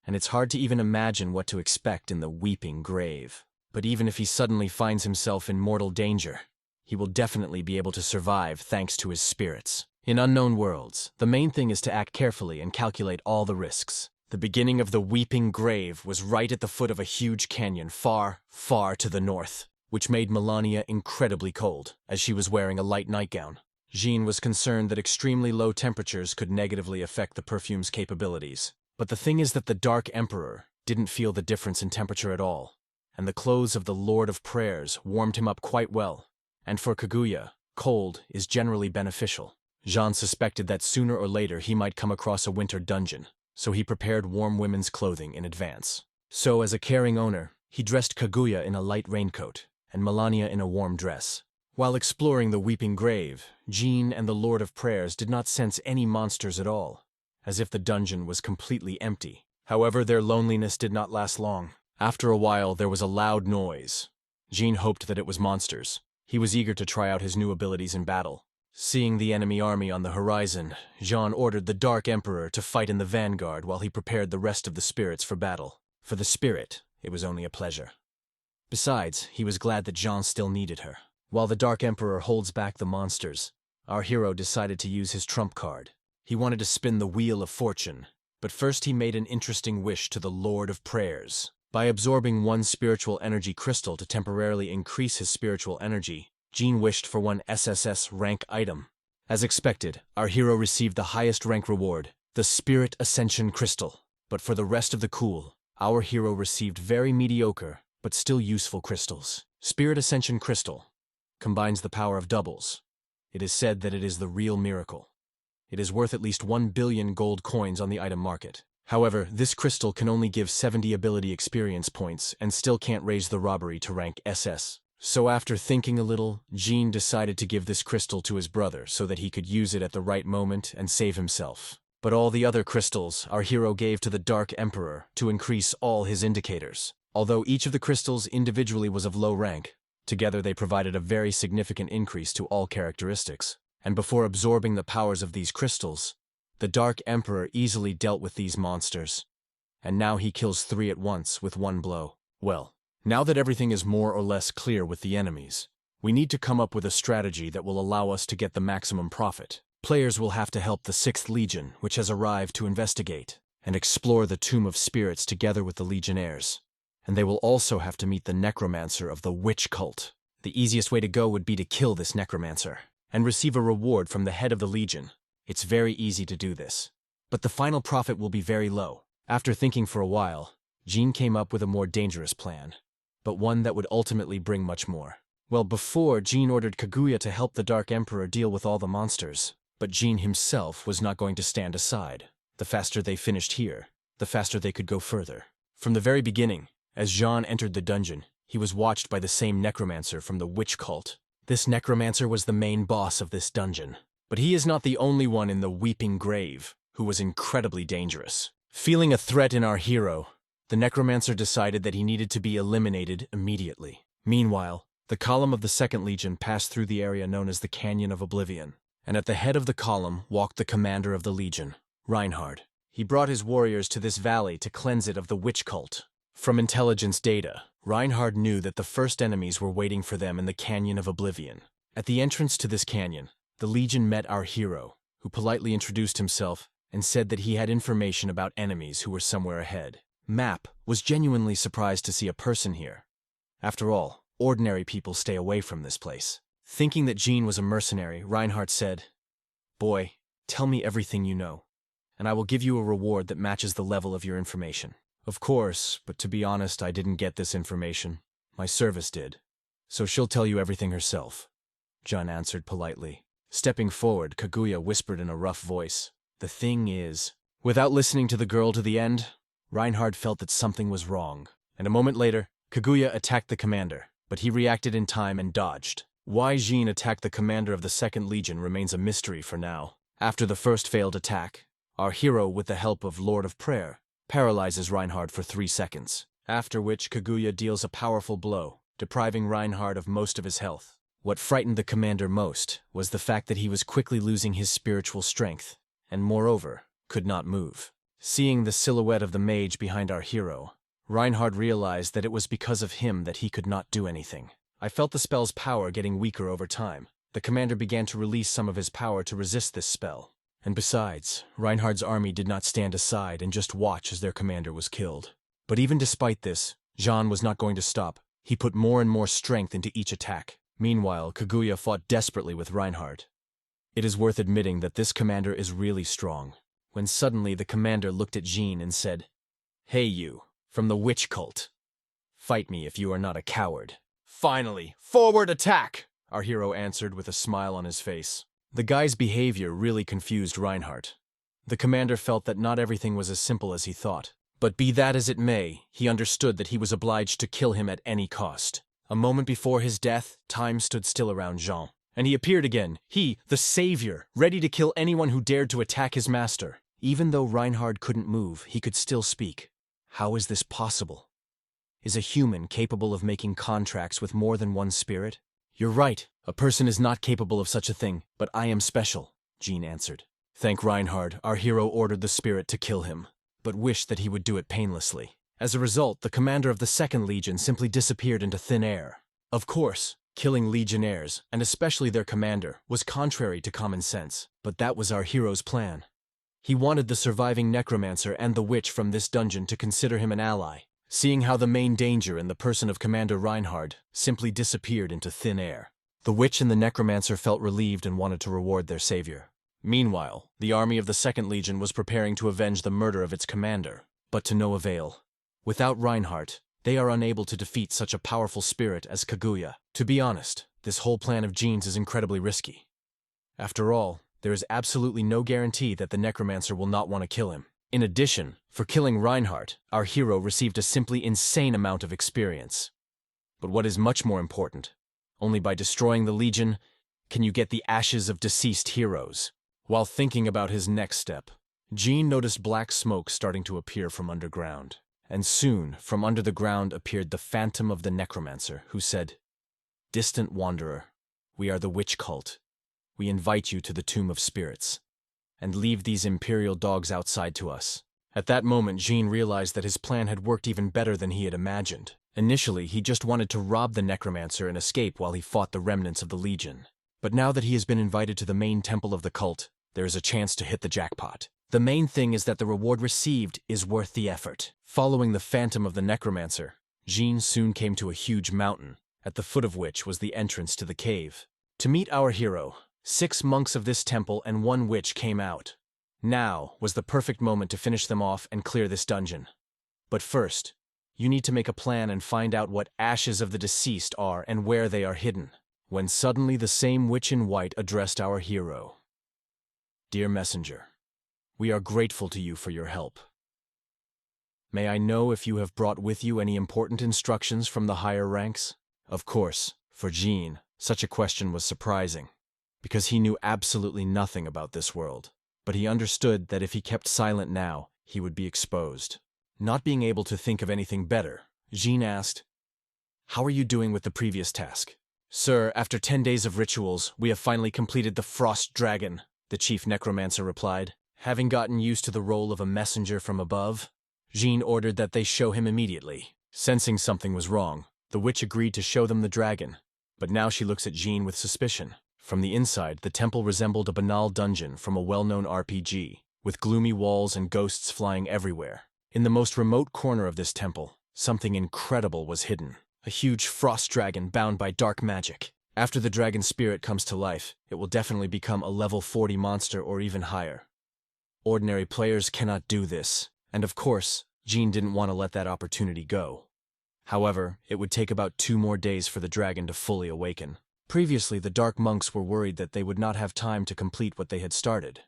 And it's hard to even imagine what to expect in the Weeping Grave. But even if he suddenly finds himself in mortal danger, he will definitely be able to survive thanks to his spirits. In unknown worlds, the main thing is to act carefully and calculate all the risks. The beginning of the Weeping Grave was right at the foot of a huge canyon far, far to the north, which made Melania incredibly cold, as she was wearing a light nightgown. Jin was concerned that extremely low temperatures could negatively affect the perfume's capabilities. But the thing is that the Dark Emperor didn't feel the difference in temperature at all, and the clothes of the Lord of Prayers warmed him up quite well. And for Kaguya, cold is generally beneficial. Jean suspected that sooner or later he might come across a winter dungeon, so he prepared warm women's clothing in advance. So as a caring owner, he dressed Kaguya in a light raincoat, and Melania in a warm dress. While exploring the Weeping Grave, Jin and the Lord of Prayers did not sense any monsters at all, as if the dungeon was completely empty. However, their loneliness did not last long. After a while, there was a loud noise. Jin hoped that it was monsters. He was eager to try out his new abilities in battle. Seeing the enemy army on the horizon, Jean ordered the Dark Emperor to fight in the vanguard while he prepared the rest of the spirits for battle. For the spirit, it was only a pleasure. Besides, he was glad that Jean still needed her. While the Dark Emperor holds back the monsters, our hero decided to use his trump card. He wanted to spin the Wheel of Fortune, but first he made an interesting wish to the Lord of Prayers. By absorbing 1 spiritual energy crystal to temporarily increase his spiritual energy, Jin wished for 1 SSS-Rank item. As expected, our hero received the highest rank reward, the Spirit Ascension Crystal. But for the rest of the cool, our hero received very mediocre, but still useful crystals. Spirit Ascension Crystal combines the power of doubles. It is said that it is the real miracle. It is worth at least 1 billion gold coins on the item market. However, this crystal can only give 70 ability experience points and still can't raise the robbery to rank SS. So after thinking a little, Jin decided to give this crystal to his brother so that he could use it at the right moment and save himself. But all the other crystals our hero gave to the Dark Emperor to increase all his indicators. Although each of the crystals individually was of low rank, together they provided a very significant increase to all characteristics. And before absorbing the powers of these crystals, the Dark Emperor easily dealt with these monsters. And now he kills 3 at once with 1 blow. Well, now that everything is more or less clear with the enemies, we need to come up with a strategy that will allow us to get the maximum profit. Players will have to help the 6th Legion, which has arrived to investigate and explore the Tomb of Spirits together with the Legionnaires. And they will also have to meet the necromancer of the witch cult. The easiest way to go would be to kill this necromancer and receive a reward from the head of the Legion. It's very easy to do this, but the final profit will be very low. After thinking for a while, Jin came up with a more dangerous plan, but one that would ultimately bring much more. Well, before, Jin ordered Kaguya to help the Dark Emperor deal with all the monsters, but Jin himself was not going to stand aside. The faster they finished here, the faster they could go further. From the very beginning, as Jean entered the dungeon, he was watched by the same necromancer from the witch cult. This necromancer was the main boss of this dungeon. But he is not the only one in the Weeping Grave who was incredibly dangerous. Feeling a threat in our hero, the necromancer decided that he needed to be eliminated immediately. Meanwhile, the column of the 2nd Legion passed through the area known as the Canyon of Oblivion, and at the head of the column walked the commander of the Legion, Reinhard. He brought his warriors to this valley to cleanse it of the witch cult. From intelligence data, Reinhard knew that the first enemies were waiting for them in the Canyon of Oblivion. At the entrance to this canyon, the Legion met our hero, who politely introduced himself and said that he had information about enemies who were somewhere ahead. Map was genuinely surprised to see a person here. After all, ordinary people stay away from this place. Thinking that Jean was a mercenary, Reinhard said, "Boy, tell me everything you know, and I will give you a reward that matches the level of your information." "Of course, but to be honest, I didn't get this information. My service did. So she'll tell you everything herself," Jean answered politely. Stepping forward, Kaguya whispered in a rough voice, "The thing is..." Without listening to the girl to the end, Reinhard felt that something was wrong, and a moment later, Kaguya attacked the commander, but he reacted in time and dodged. Why Jean attacked the commander of the Second Legion remains a mystery for now. After the first failed attack, our hero, with the help of Lord of Prayer, paralyzes Reinhard for 3 seconds, after which Kaguya deals a powerful blow, depriving Reinhard of most of his health. What frightened the commander most was the fact that he was quickly losing his spiritual strength, and moreover, could not move. Seeing the silhouette of the mage behind our hero, Reinhard realized that it was because of him that he could not do anything. I felt the spell's power getting weaker over time. The commander began to release some of his power to resist this spell. And besides, Reinhard's army did not stand aside and just watch as their commander was killed. But even despite this, Jean was not going to stop. He put more and more strength into each attack. Meanwhile, Kaguya fought desperately with Reinhard. It is worth admitting that this commander is really strong. When suddenly the commander looked at Jean and said, "Hey you, from the witch cult. Fight me if you are not a coward." "Finally, forward attack!" our hero answered with a smile on his face. The guy's behavior really confused Reinhard. The commander felt that not everything was as simple as he thought. But be that as it may, he understood that he was obliged to kill him at any cost. A moment before his death, time stood still around Jean. And he appeared again, he, the savior, ready to kill anyone who dared to attack his master. Even though Reinhard couldn't move, he could still speak. How is this possible? Is a human capable of making contracts with more than one spirit? "You're right, a person is not capable of such a thing, but I am special," Jean answered. Thank Reinhard, our hero ordered the spirit to kill him, but wished that he would do it painlessly. As a result, the commander of the Second Legion simply disappeared into thin air. Of course, killing legionnaires, and especially their commander, was contrary to common sense, but that was our hero's plan. He wanted the surviving necromancer and the witch from this dungeon to consider him an ally, seeing how the main danger in the person of Commander Reinhard simply disappeared into thin air. The witch and the necromancer felt relieved and wanted to reward their savior. Meanwhile, the army of the Second Legion was preparing to avenge the murder of its commander, but to no avail. Without Reinhard, they are unable to defeat such a powerful spirit as Kaguya. To be honest, this whole plan of Jean's is incredibly risky. After all, there is absolutely no guarantee that the necromancer will not want to kill him. In addition, for killing Reinhard, our hero received a simply insane amount of experience. But what is much more important, only by destroying the Legion can you get the ashes of deceased heroes. While thinking about his next step, Jean noticed black smoke starting to appear from underground. And soon, from under the ground appeared the phantom of the necromancer, who said, "Distant wanderer, we are the witch cult. We invite you to the Tomb of Spirits, and leave these imperial dogs outside to us." At that moment, Jean realized that his plan had worked even better than he had imagined. Initially, he just wanted to rob the necromancer and escape while he fought the remnants of the Legion. But now that he has been invited to the main temple of the cult, there is a chance to hit the jackpot. The main thing is that the reward received is worth the effort. Following the phantom of the necromancer, Jean soon came to a huge mountain, at the foot of which was the entrance to the cave. To meet our hero, 6 monks of this temple and 1 witch came out. Now was the perfect moment to finish them off and clear this dungeon. But first, you need to make a plan and find out what ashes of the deceased are and where they are hidden. When suddenly the same witch in white addressed our hero. "Dear messenger, we are grateful to you for your help. May I know if you have brought with you any important instructions from the higher ranks?" Of course, for Jean, such a question was surprising, because he knew absolutely nothing about this world. But he understood that if he kept silent now, he would be exposed. Not being able to think of anything better, Jean asked, "How are you doing with the previous task?" "Sir, after 10 days of rituals, we have finally completed the Frost Dragon," the chief necromancer replied. Having gotten used to the role of a messenger from above, Jean ordered that they show him immediately. Sensing something was wrong, the witch agreed to show them the dragon, but now she looks at Jean with suspicion. From the inside, the temple resembled a banal dungeon from a well-known RPG, with gloomy walls and ghosts flying everywhere. In the most remote corner of this temple, something incredible was hidden. A huge frost dragon bound by dark magic. After the dragon spirit comes to life, it will definitely become a level 40 monster or even higher. Ordinary players cannot do this, and of course, Jean didn't want to let that opportunity go. However, it would take about 2 more days for the dragon to fully awaken. Previously, the dark monks were worried that they would not have time to complete what they had started,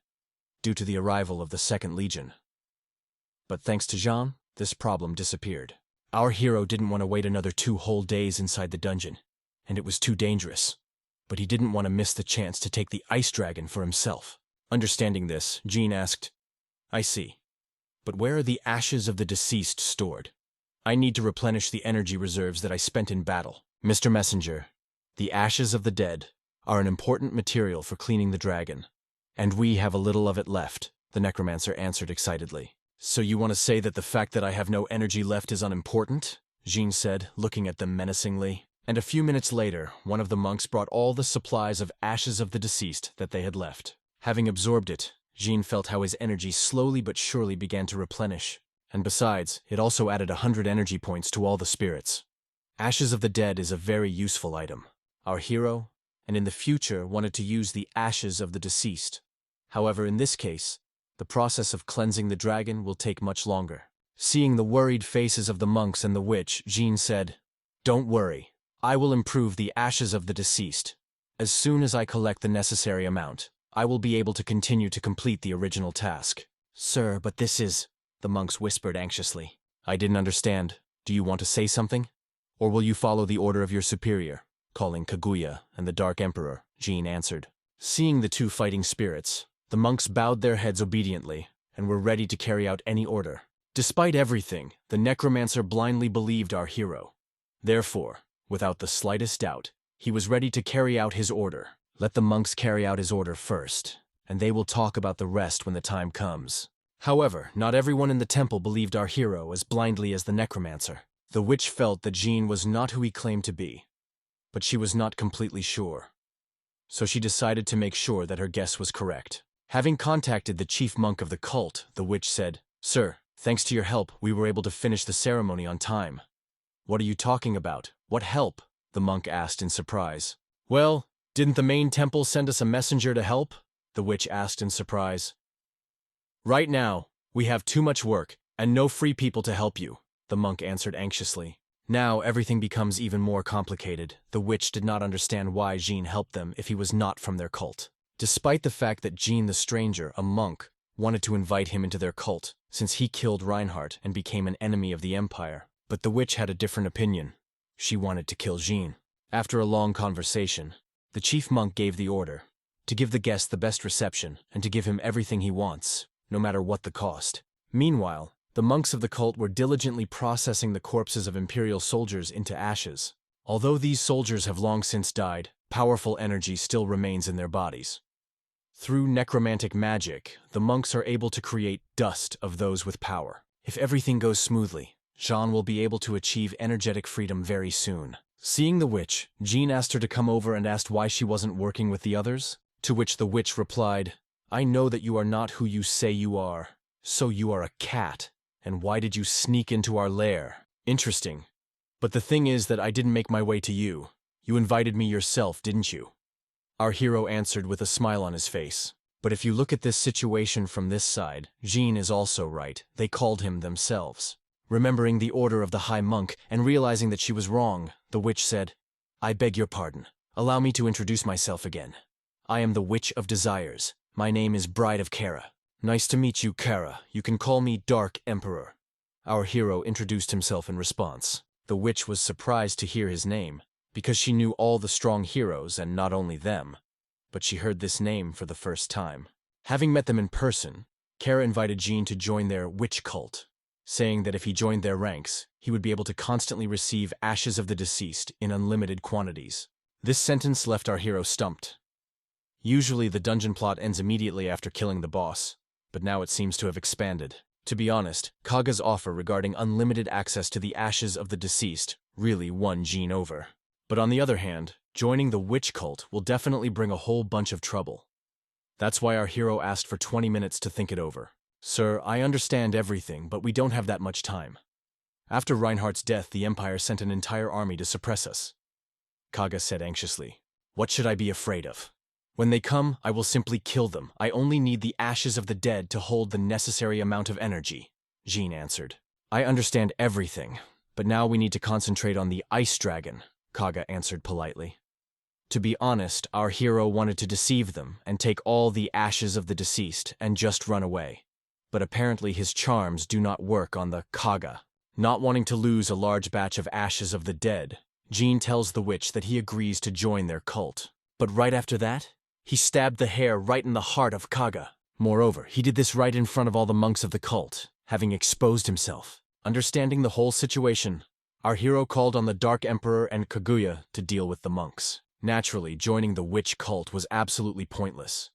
due to the arrival of the Second Legion. But thanks to Jean, this problem disappeared. Our hero didn't want to wait another 2 whole days inside the dungeon, and it was too dangerous. But he didn't want to miss the chance to take the ice dragon for himself. Understanding this, Jean asked, "I see. But where are the ashes of the deceased stored? I need to replenish the energy reserves that I spent in battle." "Mr. Messenger, the ashes of the dead are an important material for cleaning the dragon, and we have a little of it left," the necromancer answered excitedly. "So you want to say that the fact that I have no energy left is unimportant?" Jean said, looking at them menacingly. And a few minutes later, one of the monks brought all the supplies of ashes of the deceased that they had left. Having absorbed it, Jean felt how his energy slowly but surely began to replenish. And besides, it also added 100 energy points to all the spirits. Ashes of the dead is a very useful item. Our hero, and in the future, wanted to use the ashes of the deceased. However, in this case, the process of cleansing the dragon will take much longer. Seeing the worried faces of the monks and the witch, Jean said, "Don't worry. I will improve the ashes of the deceased. As soon as I collect the necessary amount, I will be able to continue to complete the original task." "Sir, but this is—" the monks whispered anxiously. "I didn't understand. Do you want to say something? Or will you follow the order of your superior?" Calling Kaguya and the Dark Emperor, Jean answered. Seeing the 2 fighting spirits, the monks bowed their heads obediently and were ready to carry out any order. Despite everything, the necromancer blindly believed our hero. Therefore, without the slightest doubt, he was ready to carry out his order. Let the monks carry out his order first, and they will talk about the rest when the time comes. However, not everyone in the temple believed our hero as blindly as the necromancer. The witch felt that Jean was not who he claimed to be, but she was not completely sure. So she decided to make sure that her guess was correct. Having contacted the chief monk of the cult, the witch said, "Sir, thanks to your help, we were able to finish the ceremony on time." "What are you talking about? What help?" the monk asked in surprise. "Well, didn't the main temple send us a messenger to help?" the witch asked in surprise. "Right now, we have too much work, and no free people to help you," the monk answered anxiously. Now everything becomes even more complicated. The witch did not understand why Jean helped them if he was not from their cult. Despite the fact that Jean the stranger, a monk, wanted to invite him into their cult, since he killed Reinhardt and became an enemy of the Empire. But the witch had a different opinion. She wanted to kill Jean. After a long conversation, the chief monk gave the order to give the guest the best reception and to give him everything he wants, no matter what the cost. Meanwhile, the monks of the cult were diligently processing the corpses of Imperial soldiers into ashes. Although these soldiers have long since died, powerful energy still remains in their bodies. Through necromantic magic, the monks are able to create dust of those with power. If everything goes smoothly, Jean will be able to achieve energetic freedom very soon. Seeing the witch, Jean asked her to come over and asked why she wasn't working with the others, to which the witch replied, "I know that you are not who you say you are, so you are a cat. And why did you sneak into our lair?" "Interesting. But the thing is that I didn't make my way to you. You invited me yourself, didn't you?" Our hero answered with a smile on his face. But if you look at this situation from this side, Jean is also right. They called him themselves. Remembering the order of the High Monk and realizing that she was wrong, the witch said, "I beg your pardon. Allow me to introduce myself again. I am the Witch of Desires. My name is Bride of Kara." "Nice to meet you, Kara. You can call me Dark Emperor." Our hero introduced himself in response. The witch was surprised to hear his name, because she knew all the strong heroes and not only them, but she heard this name for the first time. Having met them in person, Kara invited Jean to join their witch cult, saying that if he joined their ranks, he would be able to constantly receive ashes of the deceased in unlimited quantities. This sentence left our hero stumped. Usually the dungeon plot ends immediately after killing the boss, but now it seems to have expanded. To be honest, Kaga's offer regarding unlimited access to the ashes of the deceased really won Jin over. But on the other hand, joining the witch cult will definitely bring a whole bunch of trouble. That's why our hero asked for 20 minutes to think it over. Sir, I understand everything, but we don't have that much time. After Reinhardt's death, the Empire sent an entire army to suppress us. Kaga said anxiously. What should I be afraid of? When they come, I will simply kill them. I only need the ashes of the dead to hold the necessary amount of energy, Jin answered. I understand everything, but now we need to concentrate on the ice dragon, Kaga answered politely. To be honest, our hero wanted to deceive them and take all the ashes of the deceased and just run away. But apparently his charms do not work on the Kaga. Not wanting to lose a large batch of ashes of the dead, Jin tells the witch that he agrees to join their cult. But right after that, he stabbed the hair right in the heart of Kaga. Moreover, he did this right in front of all the monks of the cult, having exposed himself. Understanding the whole situation, our hero called on the Dark Emperor and Kaguya to deal with the monks. Naturally, joining the witch cult was absolutely pointless.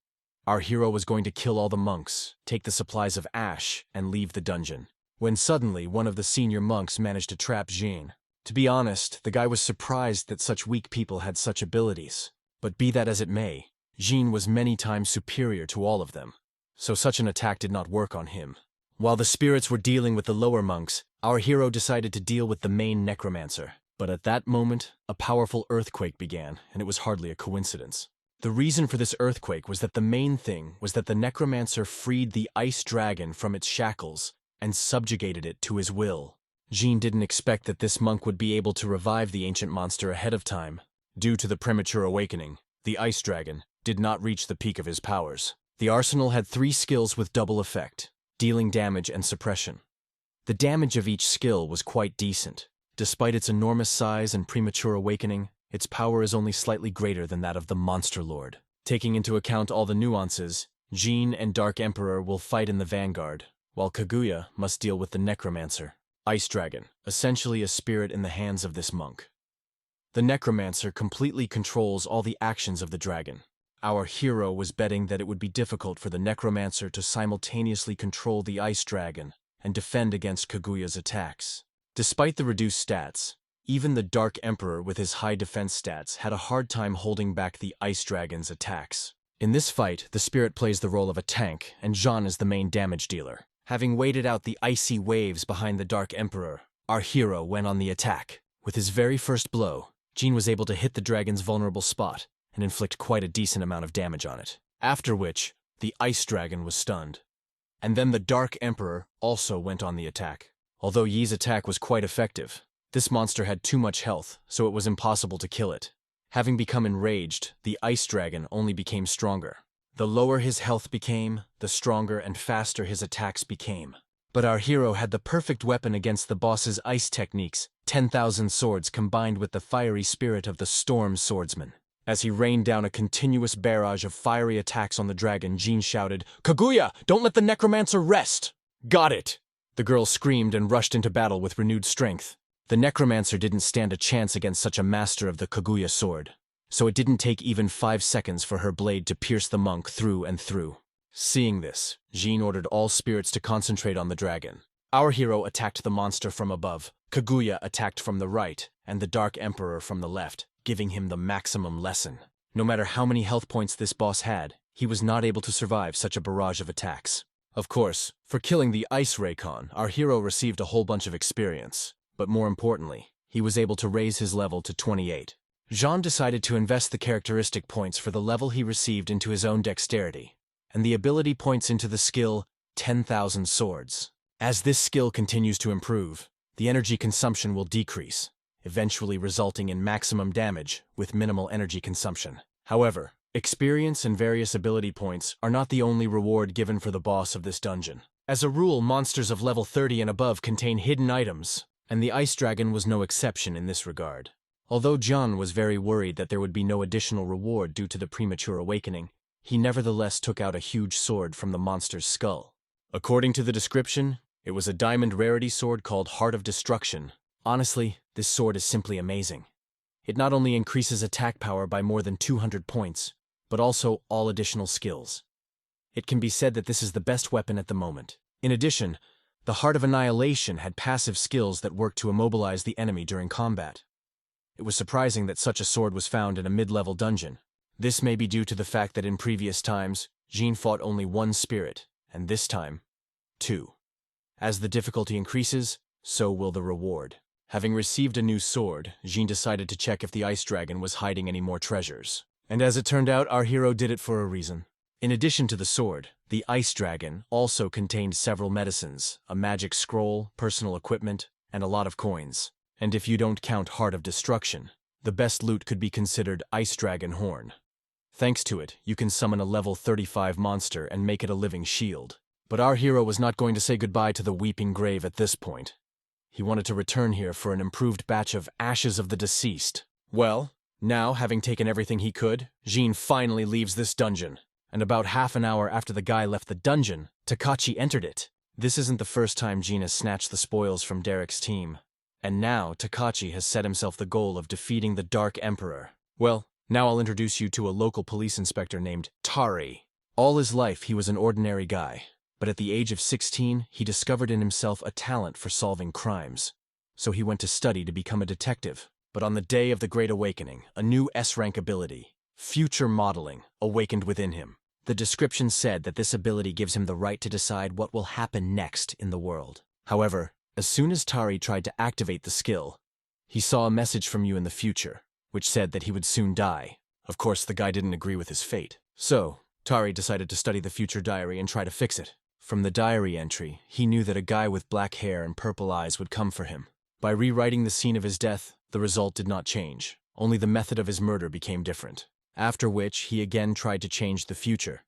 Our hero was going to kill all the monks, take the supplies of ash, and leave the dungeon. When suddenly, one of the senior monks managed to trap Jin. To be honest, the guy was surprised that such weak people had such abilities. But be that as it may, Jin was many times superior to all of them, so such an attack did not work on him. While the spirits were dealing with the lower monks, our hero decided to deal with the main necromancer. But at that moment, a powerful earthquake began, and it was hardly a coincidence. The reason for this earthquake was that the main thing was that the necromancer freed the ice dragon from its shackles and subjugated it to his will. Jin didn't expect that this monk would be able to revive the ancient monster ahead of time. Due to the premature awakening, the ice dragon did not reach the peak of his powers. The arsenal had 3 skills with double effect, dealing damage and suppression. The damage of each skill was quite decent. Despite its enormous size and premature awakening, its power is only slightly greater than that of the Monster Lord. Taking into account all the nuances, Jin and Dark Emperor will fight in the vanguard, while Kaguya must deal with the Necromancer, Ice Dragon, essentially a spirit in the hands of this monk. The Necromancer completely controls all the actions of the dragon. Our hero was betting that it would be difficult for the Necromancer to simultaneously control the Ice Dragon and defend against Kaguya's attacks. Despite the reduced stats, even the Dark Emperor with his high defense stats had a hard time holding back the Ice Dragon's attacks. In this fight, the spirit plays the role of a tank, and Jean is the main damage dealer. Having waited out the icy waves behind the Dark Emperor, our hero went on the attack. With his very first blow, Jean was able to hit the dragon's vulnerable spot and inflict quite a decent amount of damage on it. After which, the Ice Dragon was stunned. And then the Dark Emperor also went on the attack. Although Yi's attack was quite effective, this monster had too much health, so it was impossible to kill it. Having become enraged, the Ice Dragon only became stronger. The lower his health became, the stronger and faster his attacks became. But our hero had the perfect weapon against the boss's ice techniques, 10,000 swords combined with the fiery spirit of the Storm Swordsman. As he rained down a continuous barrage of fiery attacks on the dragon, Jean shouted, "Kaguya, don't let the Necromancer rest!" "Got it!" The girl screamed and rushed into battle with renewed strength. The Necromancer didn't stand a chance against such a master of the Kaguya sword, so it didn't take even 5 seconds for her blade to pierce the monk through and through. Seeing this, Jean ordered all spirits to concentrate on the dragon. Our hero attacked the monster from above, Kaguya attacked from the right, and the Dark Emperor from the left, giving him the maximum lesson. No matter how many health points this boss had, he was not able to survive such a barrage of attacks. Of course, for killing the Ice Raycon, our hero received a whole bunch of experience. But more importantly, he was able to raise his level to 28. Jean decided to invest the characteristic points for the level he received into his own dexterity, and the ability points into the skill 10,000 swords. As this skill continues to improve, the energy consumption will decrease, eventually resulting in maximum damage with minimal energy consumption. However, experience and various ability points are not the only reward given for the boss of this dungeon. As a rule, monsters of level 30 and above contain hidden items, and the Ice Dragon was no exception in this regard. Although John was very worried that there would be no additional reward due to the premature awakening, he nevertheless took out a huge sword from the monster's skull. According to the description, it was a diamond rarity sword called Heart of Destruction. Honestly, this sword is simply amazing. It not only increases attack power by more than 200 points, but also all additional skills. It can be said that this is the best weapon at the moment. In addition, the Heart of Annihilation had passive skills that worked to immobilize the enemy during combat. It was surprising that such a sword was found in a mid-level dungeon. This may be due to the fact that in previous times, Jean fought only one spirit, and this time, two. As the difficulty increases, so will the reward. Having received a new sword, Jean decided to check if the ice dragon was hiding any more treasures. And as it turned out, our hero did it for a reason. In addition to the sword, the ice dragon also contained several medicines, a magic scroll, personal equipment, and a lot of coins. And if you don't count Heart of Destruction, the best loot could be considered Ice Dragon Horn. Thanks to it, you can summon a level 35 monster and make it a living shield. But our hero was not going to say goodbye to the Weeping Grave at this point. He wanted to return here for an improved batch of Ashes of the Deceased. Well, now, having taken everything he could, Jean finally leaves this dungeon. And about half an hour after the guy left the dungeon, Takati entered it. This isn't the first time Jean has snatched the spoils from Derek's team. And now, Takati has set himself the goal of defeating the Dark Emperor. Well, now I'll introduce you to a local police inspector named Tari. All his life, he was an ordinary guy. But at the age of 16, he discovered in himself a talent for solving crimes. So he went to study to become a detective. But on the day of the Great Awakening, a new S-Rank ability, Future Modeling, awakened within him. The description said that this ability gives him the right to decide what will happen next in the world. However, as soon as Tari tried to activate the skill, he saw a message from you in the future, which said that he would soon die. Of course, the guy didn't agree with his fate. So, Tari decided to study the future diary and try to fix it. From the diary entry, he knew that a guy with black hair and purple eyes would come for him. By rewriting the scene of his death, the result did not change. Only the method of his murder became different. After which, he again tried to change the future,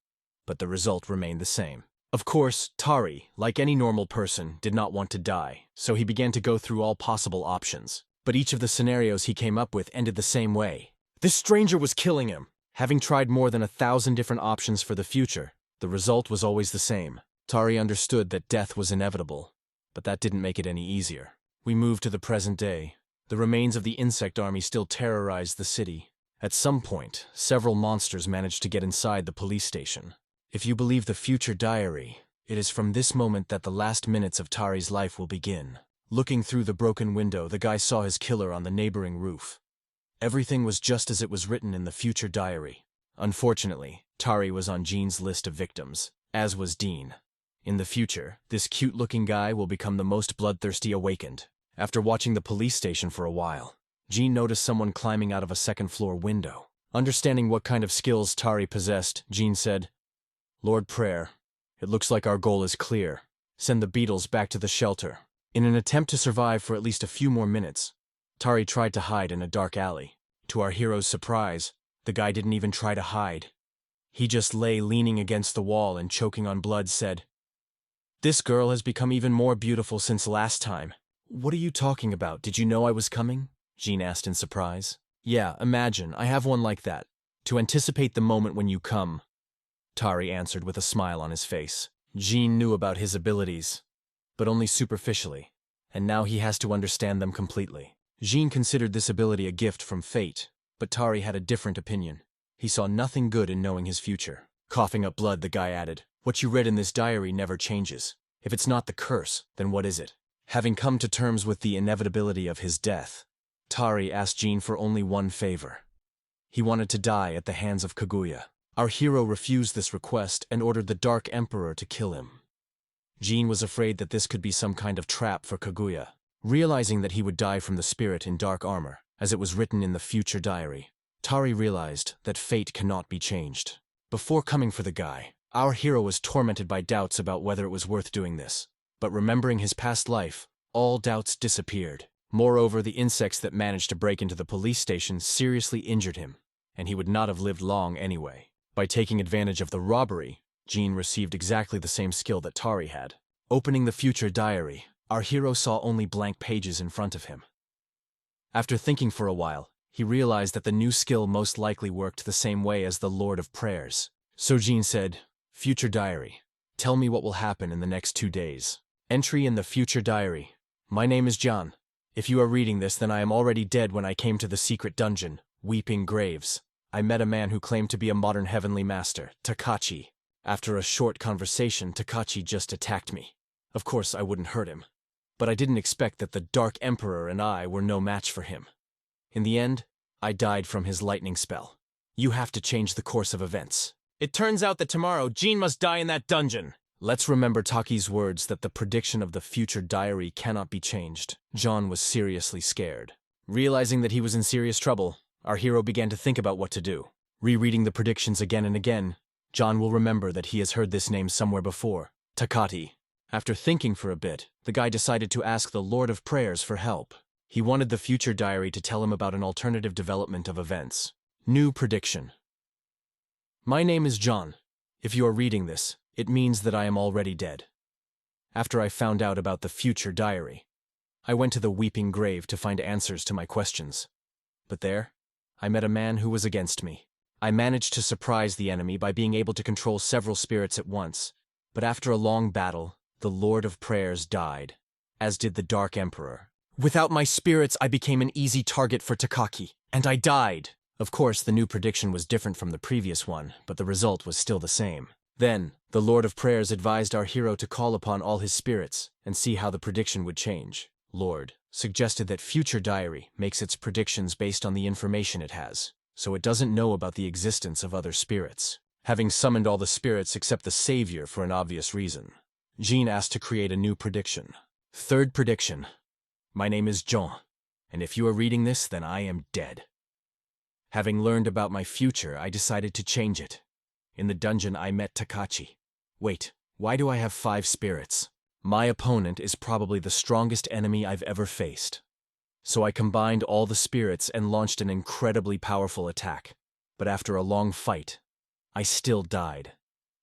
but the result remained the same. Of course, Tari, like any normal person, did not want to die, so he began to go through all possible options. But each of the scenarios he came up with ended the same way. This stranger was killing him. Having tried more than 1,000 different options for the future, the result was always the same. Tari understood that death was inevitable, but that didn't make it any easier. We moved to the present day. The remains of the insect army still terrorized the city. At some point, several monsters managed to get inside the police station. If you believe the future diary, it is from this moment that the last minutes of Tari's life will begin. Looking through the broken window, the guy saw his killer on the neighboring roof. Everything was just as it was written in the future diary. Unfortunately, Tari was on Jean's list of victims, as was Dean. In the future, this cute-looking guy will become the most bloodthirsty awakened. After watching the police station for a while, Jean noticed someone climbing out of a second-floor window. Understanding what kind of skills Tari possessed, Jean said, "Lord Prayer, it looks like our goal is clear. Send the beetles back to the shelter." In an attempt to survive for at least a few more minutes, Tari tried to hide in a dark alley. To our hero's surprise, the guy didn't even try to hide. He just lay leaning against the wall and choking on blood said, "This girl has become even more beautiful since last time." "What are you talking about? Did you know I was coming?" Jean asked in surprise. "Yeah, imagine, I have one like that. To anticipate the moment when you come," Tari answered with a smile on his face. Jean knew about his abilities, but only superficially, and now he has to understand them completely. Jean considered this ability a gift from fate, but Tari had a different opinion. He saw nothing good in knowing his future. Coughing up blood, the guy added, "What you read in this diary never changes. If it's not the curse, then what is it?" Having come to terms with the inevitability of his death, Tari asked Jean for only one favor. He wanted to die at the hands of Kaguya. Our hero refused this request and ordered the Dark Emperor to kill him. Jean was afraid that this could be some kind of trap for Kaguya. Realizing that he would die from the spirit in dark armor, as it was written in the future diary, Tari realized that fate cannot be changed. Before coming for the guy, our hero was tormented by doubts about whether it was worth doing this. But remembering his past life, all doubts disappeared. Moreover, the insects that managed to break into the police station seriously injured him, and he would not have lived long anyway. By taking advantage of the robbery, Jean received exactly the same skill that Tari had. Opening the future diary, our hero saw only blank pages in front of him. After thinking for a while, he realized that the new skill most likely worked the same way as the Lord of Prayers. So Jean said, "Future diary, tell me what will happen in the next 2 days." Entry in the future diary. "My name is John. If you are reading this, then I am already dead when I came to the secret dungeon, Weeping Graves. I met a man who claimed to be a modern heavenly master, Takati. After a short conversation, Takati just attacked me. Of course, I wouldn't hurt him. But I didn't expect that the Dark Emperor and I were no match for him. In the end, I died from his lightning spell. You have to change the course of events. It turns out that tomorrow, Jean must die in that dungeon. Let's remember Taki's words that the prediction of the future diary cannot be changed. John was seriously scared. Realizing that he was in serious trouble, our hero began to think about what to do. Rereading the predictions again and again, John will remember that he has heard this name somewhere before. Takati. After thinking for a bit, the guy decided to ask the Lord of Prayers for help. He wanted the future diary to tell him about an alternative development of events. New prediction. My name is John. If you are reading this, it means that I am already dead. After I found out about the future diary, I went to the weeping grave to find answers to my questions. But there, I met a man who was against me. I managed to surprise the enemy by being able to control several spirits at once, but after a long battle, the Lord of Prayers died, as did the Dark Emperor. Without my spirits, I became an easy target for Takaki, and I died. Of course, the new prediction was different from the previous one, but the result was still the same. Then, the Lord of Prayers advised our hero to call upon all his spirits and see how the prediction would change. Lord suggested that future diary makes its predictions based on the information it has, so it doesn't know about the existence of other spirits. Having summoned all the spirits except the Savior for an obvious reason, Jean asked to create a new prediction. Third prediction. My name is John, and if you are reading this, then I am dead. Having learned about my future, I decided to change it. In the dungeon, I met Takati. Wait, why do I have 5 spirits? My opponent is probably the strongest enemy I've ever faced. So I combined all the spirits and launched an incredibly powerful attack. But after a long fight, I still died.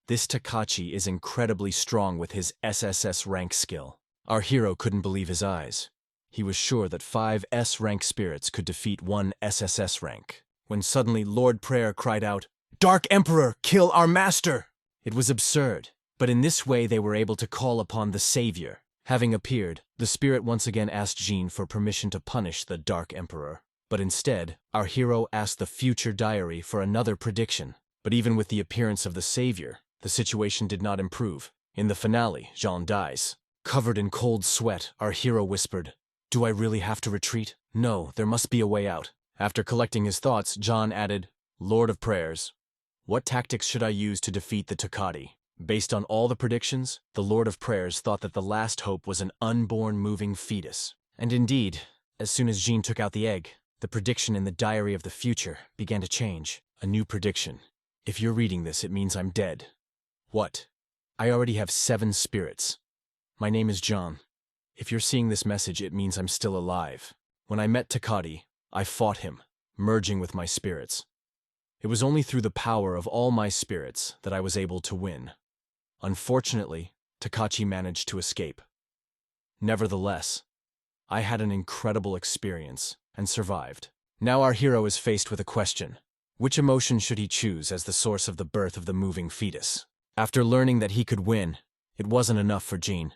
This Takati is incredibly strong with his SSS-Rank skill. Our hero couldn't believe his eyes. He was sure that 5 S-Rank spirits could defeat 1 SSS-Rank. When suddenly Lord Prayer cried out, "Dark Emperor, kill our master!" It was absurd, but in this way they were able to call upon the Savior. Having appeared, the spirit once again asked Jean for permission to punish the Dark Emperor. But instead, our hero asked the future diary for another prediction. But even with the appearance of the Savior, the situation did not improve. In the finale, Jean dies. Covered in cold sweat, our hero whispered, "Do I really have to retreat? No, there must be a way out." After collecting his thoughts, John added, "Lord of Prayers, what tactics should I use to defeat the Takati?" Based on all the predictions, the Lord of Prayers thought that the last hope was an unborn moving fetus. And indeed, as soon as Jean took out the egg, the prediction in the diary of the future began to change. A new prediction. If you're reading this, it means I'm dead. What? I already have 7 spirits. My name is John. If you're seeing this message, it means I'm still alive. When I met Takati, I fought him, merging with my spirits. It was only through the power of all my spirits that I was able to win. Unfortunately, Takati managed to escape. Nevertheless, I had an incredible experience and survived. Now our hero is faced with a question. Which emotion should he choose as the source of the birth of the moving fetus? After learning that he could win, it wasn't enough for Jean.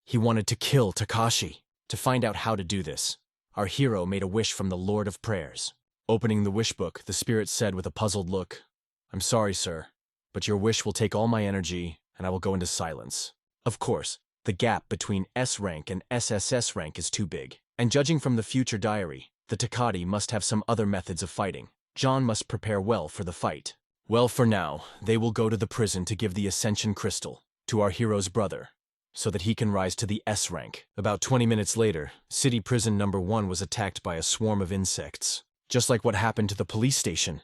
He wanted to kill Takashi. To find out how to do this, our hero made a wish from the Lord of Prayers. Opening the wish book, the spirit said with a puzzled look, "I'm sorry, sir, but your wish will take all my energy, and I will go into silence." Of course, the gap between S-Rank and SSS-Rank is too big, and judging from the future diary, the Takati must have some other methods of fighting. John must prepare well for the fight. Well, for now, they will go to the prison to give the Ascension Crystal to our hero's brother, so that he can rise to the S-Rank. About 20 minutes later, City Prison Number 1 was attacked by a swarm of insects, just like what happened to the police station.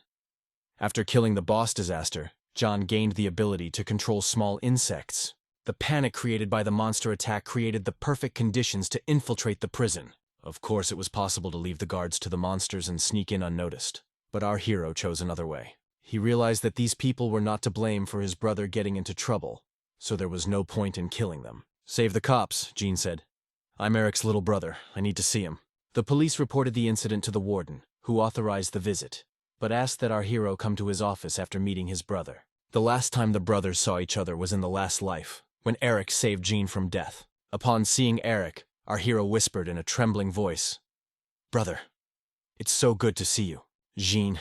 After killing the boss disaster, John gained the ability to control small insects. The panic created by the monster attack created the perfect conditions to infiltrate the prison. Of course, it was possible to leave the guards to the monsters and sneak in unnoticed, but our hero chose another way. He realized that these people were not to blame for his brother getting into trouble, so there was no point in killing them. "Save the cops," Jean said. "I'm Eric's little brother. I need to see him." The police reported the incident to the warden, who authorized the visit, but asked that our hero come to his office after meeting his brother. The last time the brothers saw each other was in the last life, when Eric saved Jean from death. Upon seeing Eric, our hero whispered in a trembling voice, "Brother, it's so good to see you." "Jean,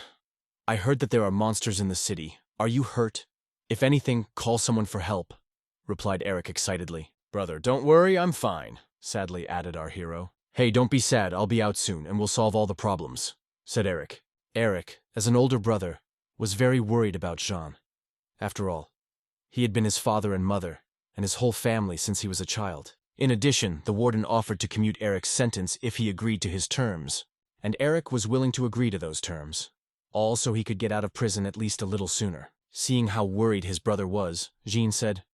I heard that there are monsters in the city. Are you hurt?" If anything, call someone for help, replied Eric excitedly. Brother, don't worry, I'm fine, sadly added our hero. Hey, don't be sad, I'll be out soon and we'll solve all the problems, said Eric. Eric, as an older brother, was very worried about Jean. After all, he had been his father and mother, and his whole family since he was a child. In addition, the warden offered to commute Eric's sentence if he agreed to his terms, and Eric was willing to agree to those terms, all so he could get out of prison at least a little sooner. Seeing how worried his brother was, Jean said,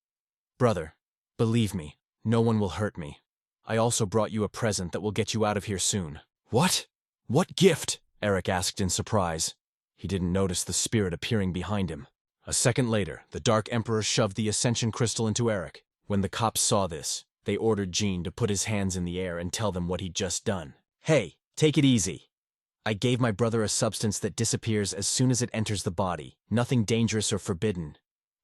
Brother, believe me, no one will hurt me. I also brought you a present that will get you out of here soon. What? What gift? Eric asked in surprise. He didn't notice the spirit appearing behind him. A second later, the Dark Emperor shoved the Ascension Crystal into Eric. When the cops saw this, they ordered Jean to put his hands in the air and tell them what he'd just done. Hey, take it easy. I gave my brother a substance that disappears as soon as it enters the body. Nothing dangerous or forbidden,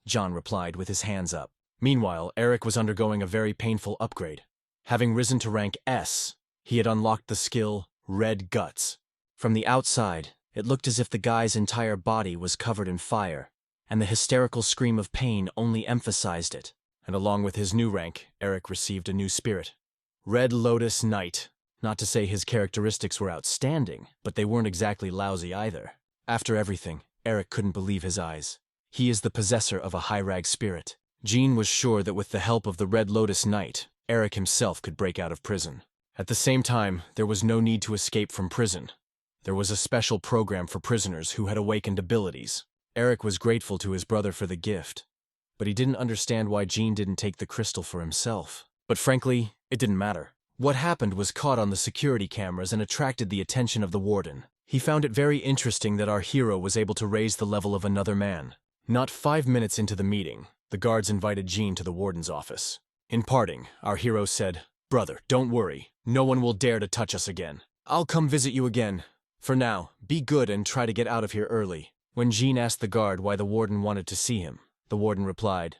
John replied with his hands up. Meanwhile, Eric was undergoing a very painful upgrade. Having risen to rank S, he had unlocked the skill Red Guts. From the outside, it looked as if the guy's entire body was covered in fire, and the hysterical scream of pain only emphasized it. And along with his new rank, Eric received a new spirit. Red Lotus Knight. Not to say his characteristics were outstanding, but they weren't exactly lousy either. After everything, Eric couldn't believe his eyes. He is the possessor of a high-rank spirit. Jean was sure that with the help of the Red Lotus Knight, Eric himself could break out of prison. At the same time, there was no need to escape from prison. There was a special program for prisoners who had awakened abilities. Eric was grateful to his brother for the gift, but he didn't understand why Jean didn't take the crystal for himself. But frankly, it didn't matter. What happened was caught on the security cameras and attracted the attention of the warden. He found it very interesting that our hero was able to raise the level of another man. Not 5 minutes into the meeting, the guards invited Jean to the warden's office. In parting, our hero said, Brother, don't worry. No one will dare to touch us again. I'll come visit you again. For now, be good and try to get out of here early. When Jean asked the guard why the warden wanted to see him, the warden replied,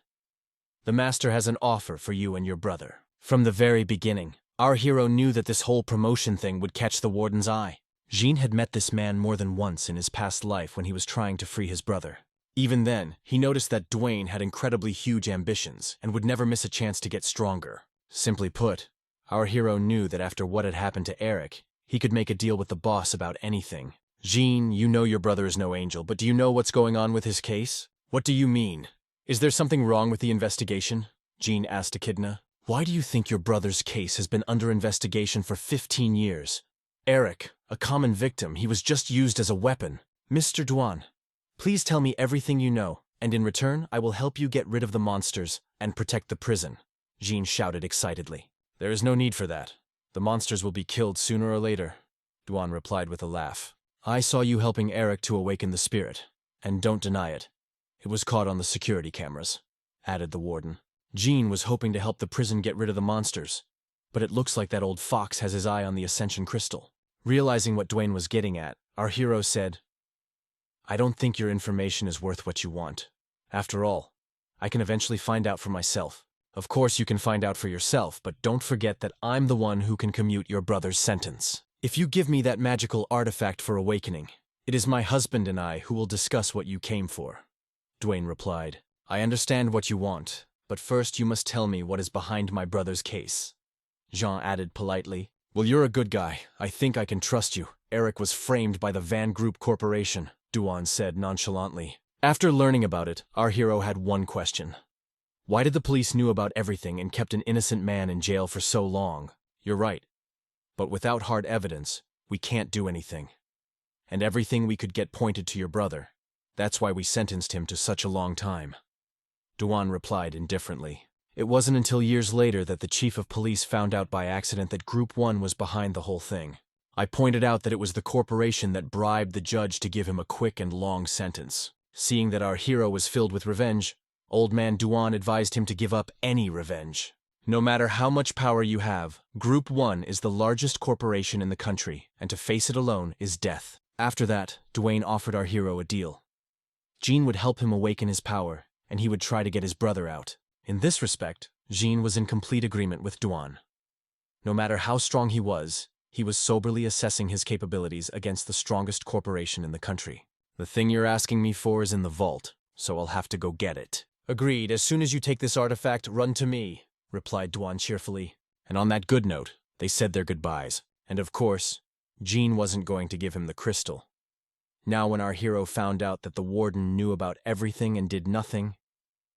The master has an offer for you and your brother. From the very beginning, our hero knew that this whole promotion thing would catch the warden's eye. Jean had met this man more than once in his past life when he was trying to free his brother. Even then, he noticed that Dwayne had incredibly huge ambitions and would never miss a chance to get stronger. Simply put, our hero knew that after what had happened to Eric, he could make a deal with the boss about anything. Jean, you know your brother is no angel, but do you know what's going on with his case? What do you mean? Is there something wrong with the investigation? Jean asked Echidna. Why do you think your brother's case has been under investigation for 15 years? Eric, a common victim, he was just used as a weapon. Mr. Duan, please tell me everything you know, and in return, I will help you get rid of the monsters and protect the prison, Jean shouted excitedly. There is no need for that. The monsters will be killed sooner or later, Duan replied with a laugh. I saw you helping Eric to awaken the spirit, and don't deny it. It was caught on the security cameras, added the warden. Jean was hoping to help the prison get rid of the monsters, but it looks like that old fox has his eye on the Ascension Crystal. Realizing what Dwayne was getting at, our hero said, I don't think your information is worth what you want. After all, I can eventually find out for myself. Of course you can find out for yourself, but don't forget that I'm the one who can commute your brother's sentence. If you give me that magical artifact for awakening, it is my husband and I who will discuss what you came for. Dwayne replied, I understand what you want, but first you must tell me what is behind my brother's case. Jean added politely, Well, you're a good guy. I think I can trust you. Eric was framed by the Van Group Corporation, Duan said nonchalantly. After learning about it, our hero had one question. Why did the police knew about everything and kept an innocent man in jail for so long? You're right. But without hard evidence, we can't do anything. And everything we could get pointed to your brother. That's why we sentenced him to such a long time. Duan replied indifferently. It wasn't until years later that the chief of police found out by accident that Group 1 was behind the whole thing. I pointed out that it was the corporation that bribed the judge to give him a quick and long sentence. Seeing that our hero was filled with revenge, Old Man Duan advised him to give up any revenge. No matter how much power you have, Group 1 is the largest corporation in the country, and to face it alone is death. After that, Dwayne offered our hero a deal. Jean would help him awaken his power, and he would try to get his brother out. In this respect, Jean was in complete agreement with Duan. No matter how strong he was soberly assessing his capabilities against the strongest corporation in the country. The thing you're asking me for is in the vault, so I'll have to go get it. Agreed, as soon as you take this artifact, run to me, replied Duan cheerfully. And on that good note, they said their goodbyes. And of course, Jean wasn't going to give him the crystal. Now when our hero found out that the warden knew about everything and did nothing,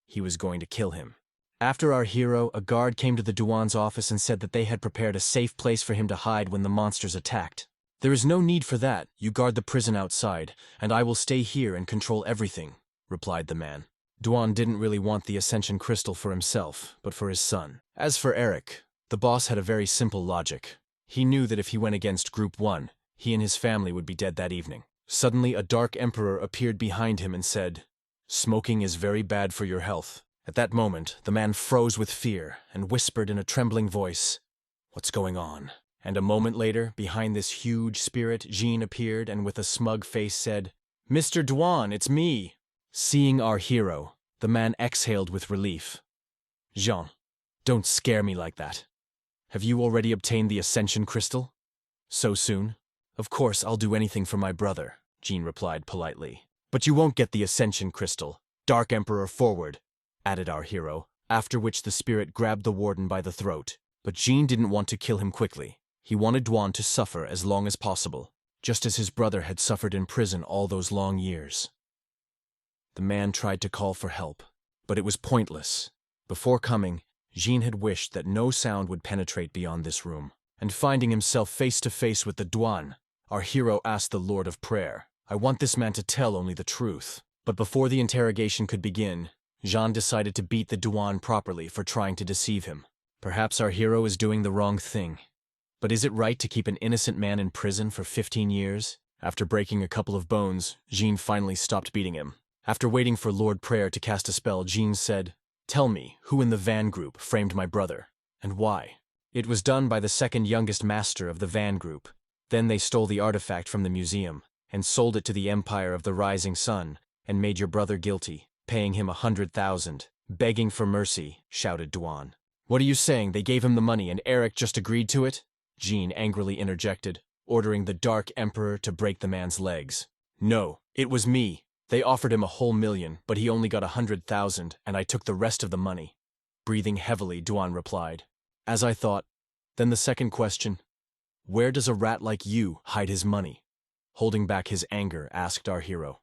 he was going to kill him. After our hero, a guard came to the Duan's office and said that they had prepared a safe place for him to hide when the monsters attacked. There is no need for that. You guard the prison outside, and I will stay here and control everything, replied the man. Duan didn't really want the Ascension Crystal for himself, but for his son. As for Eric, the boss had a very simple logic. He knew that if he went against Group 1, he and his family would be dead that evening. Suddenly, a dark emperor appeared behind him and said, "Smoking is very bad for your health." At that moment, the man froze with fear and whispered in a trembling voice, "What's going on?" And a moment later, behind this huge spirit, Jean appeared and with a smug face said, "Mr. Duan, it's me." Seeing our hero, the man exhaled with relief. "Jean, don't scare me like that. Have you already obtained the Ascension Crystal? So soon?" "Of course, I'll do anything for my brother," Jean replied politely. "But you won't get the Ascension Crystal. Dark Emperor forward," added our hero, after which the spirit grabbed the warden by the throat. But Jean didn't want to kill him quickly. He wanted Duan to suffer as long as possible, just as his brother had suffered in prison all those long years. The man tried to call for help, but it was pointless. Before coming, Jean had wished that no sound would penetrate beyond this room. And finding himself face to face with the Duan, our hero asked the Lord of Prayer, "I want this man to tell only the truth." But before the interrogation could begin, Jean decided to beat the Duan properly for trying to deceive him. Perhaps our hero is doing the wrong thing. But is it right to keep an innocent man in prison for 15 years? After breaking a couple of bones, Jean finally stopped beating him. After waiting for Lord Prayer to cast a spell, Jean said, "Tell me, who in the Van Group framed my brother, and why?" "It was done by the second youngest master of the Van Group. Then they stole the artifact from the museum, and sold it to the Empire of the Rising Sun, and made your brother guilty, paying him 100,000, begging for mercy," shouted Duan. "What are you saying? They gave him the money and Eric just agreed to it?" Jean angrily interjected, ordering the Dark Emperor to break the man's legs. "No, it was me. They offered him a whole million, but he only got 100,000, and I took the rest of the money." Breathing heavily, Duan replied, "As I thought. Then the second question. Where does a rat like you hide his money?" Holding back his anger, asked our hero.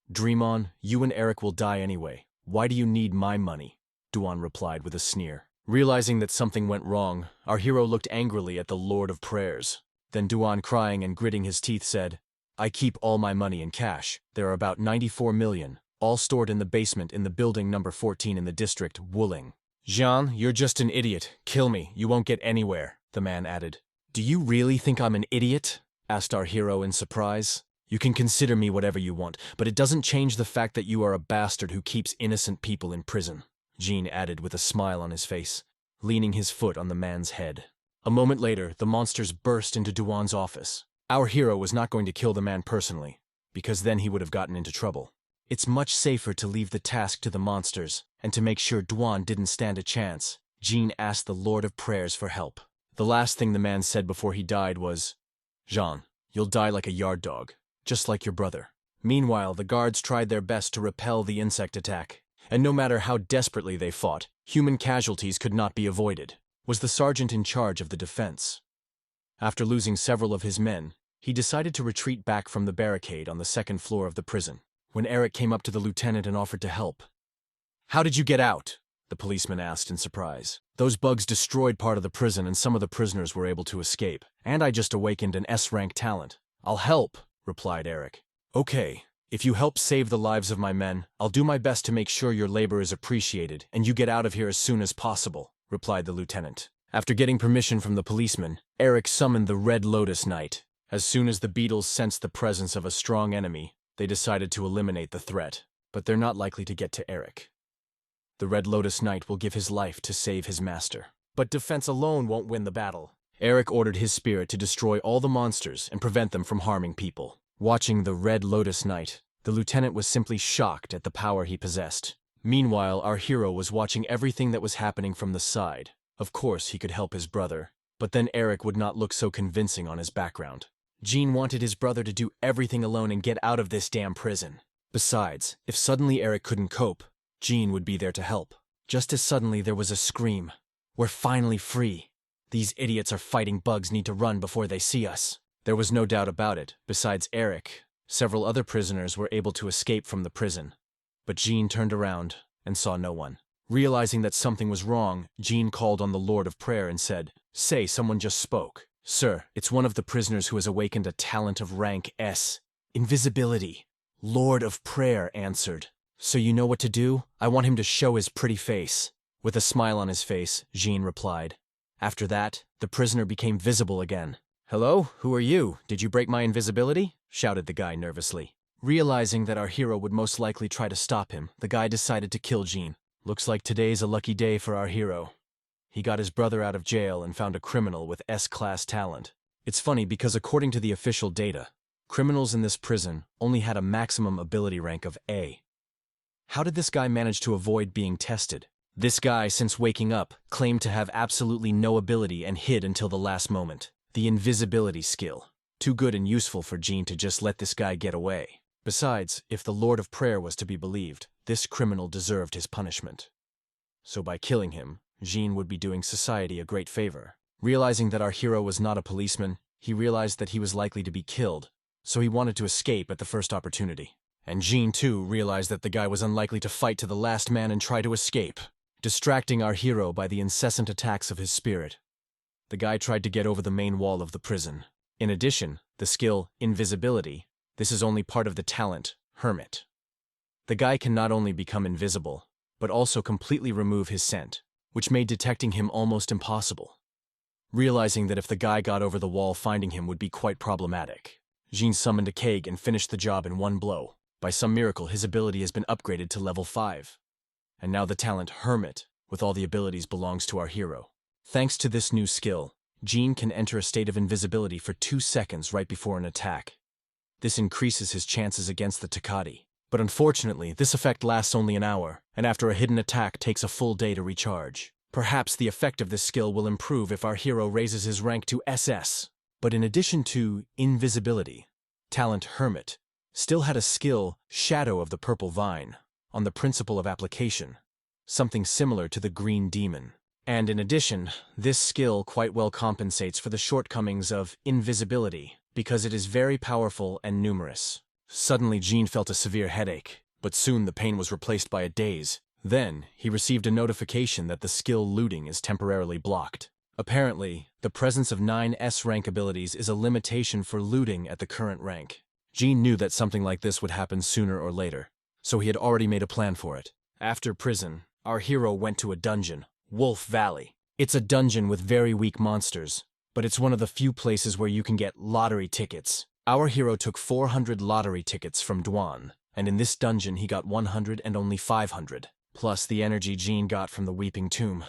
"Dream on, you and Eric will die anyway. Why do you need my money?" Duan replied with a sneer. Realizing that something went wrong, our hero looked angrily at the Lord of Prayers. Then Duan, crying and gritting his teeth, said, "I keep all my money in cash. There are about 94 million, all stored in the basement in the building number 14 in the district, Wuling." "Jean, you're just an idiot. Kill me, you won't get anywhere," the man added. "Do you really think I'm an idiot?" asked our hero in surprise. "You can consider me whatever you want, but it doesn't change the fact that you are a bastard who keeps innocent people in prison," Jean added with a smile on his face, leaning his foot on the man's head. A moment later, the monsters burst into Duan's office. Our hero was not going to kill the man personally, because then he would have gotten into trouble. It's much safer to leave the task to the monsters, and to make sure Duan didn't stand a chance, Jean asked the Lord of Prayers for help. The last thing the man said before he died was, "Jean, you'll die like a yard dog, just like your brother." Meanwhile, the guards tried their best to repel the insect attack, and no matter how desperately they fought, human casualties could not be avoided. Was the sergeant in charge of the defense? After losing several of his men, he decided to retreat back from the barricade on the second floor of the prison. When Eric came up to the lieutenant and offered to help, "How did you get out?" the policeman asked in surprise. "Those bugs destroyed part of the prison and some of the prisoners were able to escape, and I just awakened an S-rank talent." "I'll help," replied Eric. "Okay, if you help save the lives of my men, I'll do my best to make sure your labor is appreciated and you get out of here as soon as possible," replied the lieutenant. After getting permission from the policeman, Eric summoned the Red Lotus Knight. As soon as the beetles sensed the presence of a strong enemy, they decided to eliminate the threat, but they're not likely to get to Eric. The Red Lotus Knight will give his life to save his master. But defense alone won't win the battle. Eric ordered his spirit to destroy all the monsters and prevent them from harming people. Watching the Red Lotus Knight, the lieutenant was simply shocked at the power he possessed. Meanwhile, our hero was watching everything that was happening from the side. Of course, he could help his brother, but then Eric would not look so convincing on his background. Jean wanted his brother to do everything alone and get out of this damn prison. Besides, if suddenly Eric couldn't cope, Jean would be there to help. Just as suddenly there was a scream. We're finally free. These idiots are fighting bugs need to run before they see us. There was no doubt about it. Besides Eric, several other prisoners were able to escape from the prison. But Jean turned around and saw no one. Realizing that something was wrong, Jean called on the Lord of Prayer and said, "Say, someone just spoke." "Sir, it's one of the prisoners who has awakened a talent of rank S. Invisibility." Lord of Prayer answered. "So you know what to do? I want him to show his pretty face." With a smile on his face, Jean replied. After that, the prisoner became visible again. "Hello, who are you? Did you break my invisibility?" shouted the guy nervously. Realizing that our hero would most likely try to stop him, the guy decided to kill Jean. Looks like today's a lucky day for our hero. He got his brother out of jail and found a criminal with S-class talent. It's funny because according to the official data, criminals in this prison only had a maximum ability rank of A. How did this guy manage to avoid being tested? This guy, since waking up, claimed to have absolutely no ability and hid until the last moment. The invisibility skill. Too good and useful for Jean to just let this guy get away. Besides, if the Lord of Prayer was to be believed, this criminal deserved his punishment. So by killing him, Jean would be doing society a great favor. Realizing that our hero was not a policeman, he realized that he was likely to be killed, so he wanted to escape at the first opportunity. And Jean, too, realized that the guy was unlikely to fight to the last man and try to escape, distracting our hero by the incessant attacks of his spirit. The guy tried to get over the main wall of the prison. In addition, the skill, invisibility, this is only part of the talent, hermit. The guy can not only become invisible, but also completely remove his scent, which made detecting him almost impossible. Realizing that if the guy got over the wall, finding him would be quite problematic, Jean summoned a keg and finished the job in one blow. By some miracle, his ability has been upgraded to level 5. And now the talent Hermit, with all the abilities, belongs to our hero. Thanks to this new skill, Jean can enter a state of invisibility for 2 seconds right before an attack. This increases his chances against the Takati. But unfortunately, this effect lasts only an hour, and after a hidden attack takes a full day to recharge. Perhaps the effect of this skill will improve if our hero raises his rank to SS. But in addition to invisibility, talent Hermit still had a skill, Shadow of the Purple Vine, on the principle of application, something similar to the Green Demon. And in addition, this skill quite well compensates for the shortcomings of invisibility, because it is very powerful and numerous. Suddenly Jean felt a severe headache, but soon the pain was replaced by a daze. Then, he received a notification that the skill looting is temporarily blocked. Apparently, the presence of 9 S-rank abilities is a limitation for looting at the current rank. Jean knew that something like this would happen sooner or later, so he had already made a plan for it. After prison, our hero went to a dungeon, Wolf Valley. It's a dungeon with very weak monsters, but it's one of the few places where you can get lottery tickets. Our hero took 400 lottery tickets from Dwan, and in this dungeon he got 100 and only 500, plus the energy Jean got from the Weeping Tomb.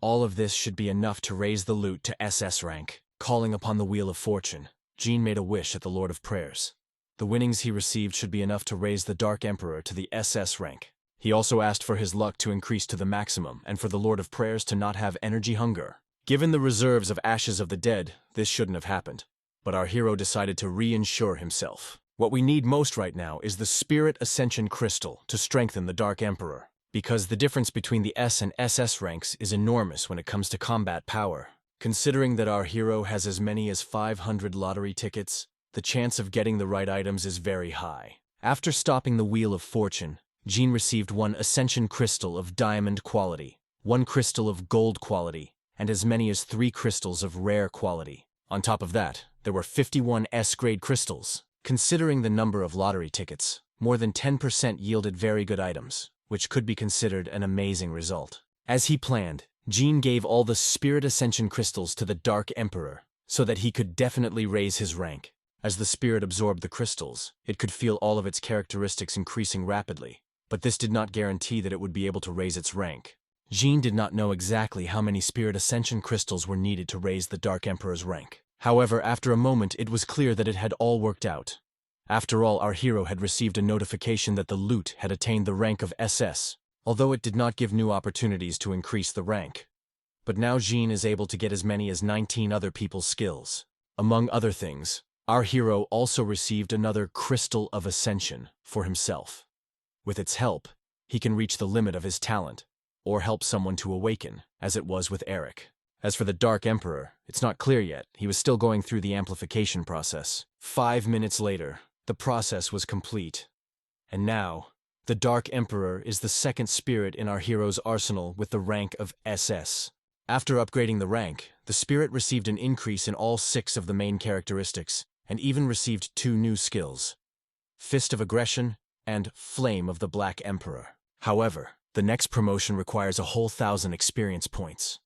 All of this should be enough to raise the loot to SS rank. Calling upon the Wheel of Fortune, Jean made a wish at the Lord of Prayers. The winnings he received should be enough to raise the Dark Emperor to the SS rank. He also asked for his luck to increase to the maximum and for the Lord of Prayers to not have energy hunger. Given the reserves of Ashes of the Dead, this shouldn't have happened. But our hero decided to reinsure himself. What we need most right now is the Spirit Ascension Crystal to strengthen the Dark Emperor, because the difference between the S and SS ranks is enormous when it comes to combat power. Considering that our hero has as many as 500 lottery tickets, the chance of getting the right items is very high. After stopping the Wheel of Fortune, Jean received 1 Ascension Crystal of Diamond quality, 1 crystal of Gold quality, and as many as 3 crystals of Rare quality. On top of that, there were 51 S-grade crystals. Considering the number of lottery tickets, more than 10% yielded very good items, which could be considered an amazing result. As he planned, Jean gave all the Spirit Ascension crystals to the Dark Emperor, so that he could definitely raise his rank. As the spirit absorbed the crystals, it could feel all of its characteristics increasing rapidly, but this did not guarantee that it would be able to raise its rank. Jean did not know exactly how many Spirit Ascension crystals were needed to raise the Dark Emperor's rank. However, after a moment, it was clear that it had all worked out. After all, our hero had received a notification that the loot had attained the rank of SS, although it did not give new opportunities to increase the rank. But now Jean is able to get as many as 19 other people's skills. Among other things, Our hero also received another Crystal of Ascension for himself. With its help, he can reach the limit of his talent, or help someone to awaken, as it was with Eric. As for the Dark Emperor, it's not clear yet. He was still going through the amplification process. 5 minutes later, the process was complete. And now, the Dark Emperor is the second spirit in our hero's arsenal with the rank of SS. After upgrading the rank, the spirit received an increase in all 6 of the main characteristics, and even received 2 new skills: Fist of Aggression and Flame of the Black Emperor. However, the next promotion requires a whole 1,000 experience points.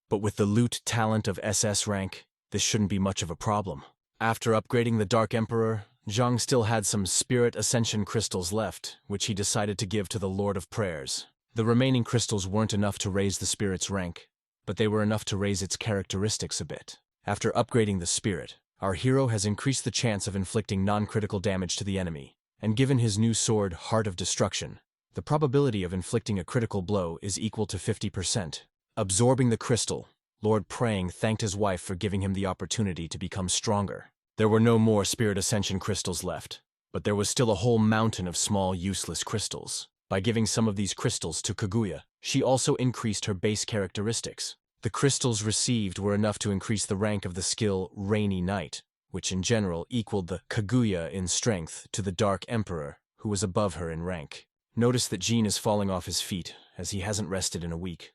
But with the loot talent of SS rank, this shouldn't be much of a problem. After upgrading the Dark Emperor, Zhang still had some Spirit Ascension crystals left, which he decided to give to the Lord of Prayers. The remaining crystals weren't enough to raise the spirit's rank, but they were enough to raise its characteristics a bit. After upgrading the spirit, our hero has increased the chance of inflicting non-critical damage to the enemy, and given his new sword, Heart of Destruction, the probability of inflicting a critical blow is equal to 50%. Absorbing the crystal, Lord Praying thanked his wife for giving him the opportunity to become stronger. There were no more Spirit Ascension crystals left, but there was still a whole mountain of small, useless crystals. By giving some of these crystals to Kaguya, she also increased her base characteristics. The crystals received were enough to increase the rank of the skill Rainy Night, which in general equaled the Kaguya in strength to the Dark Emperor, who was above her in rank. Notice that Jean is falling off his feet, as he hasn't rested in a week.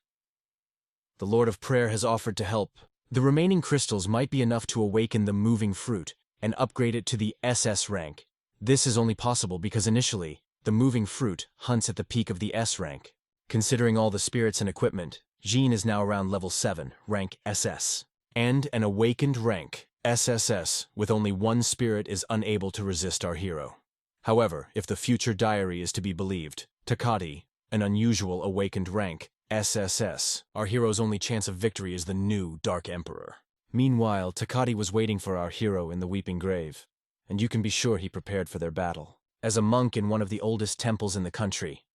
The Lord of Prayer has offered to help. The remaining crystals might be enough to awaken the moving fruit and upgrade it to the SS rank. This is only possible because initially, the moving fruit hunts at the peak of the S rank. Considering all the spirits and equipment, Jean is now around level 7, rank SS. And an awakened rank, SSS, with only 1 spirit is unable to resist our hero. However, if the future diary is to be believed, Takati, an unusual awakened rank, SSS, our hero's only chance of victory is the new Dark Emperor. Meanwhile, Takati was waiting for our hero in the Weeping Grave, and you can be sure he prepared for their battle. As a monk in one of the oldest temples in the country,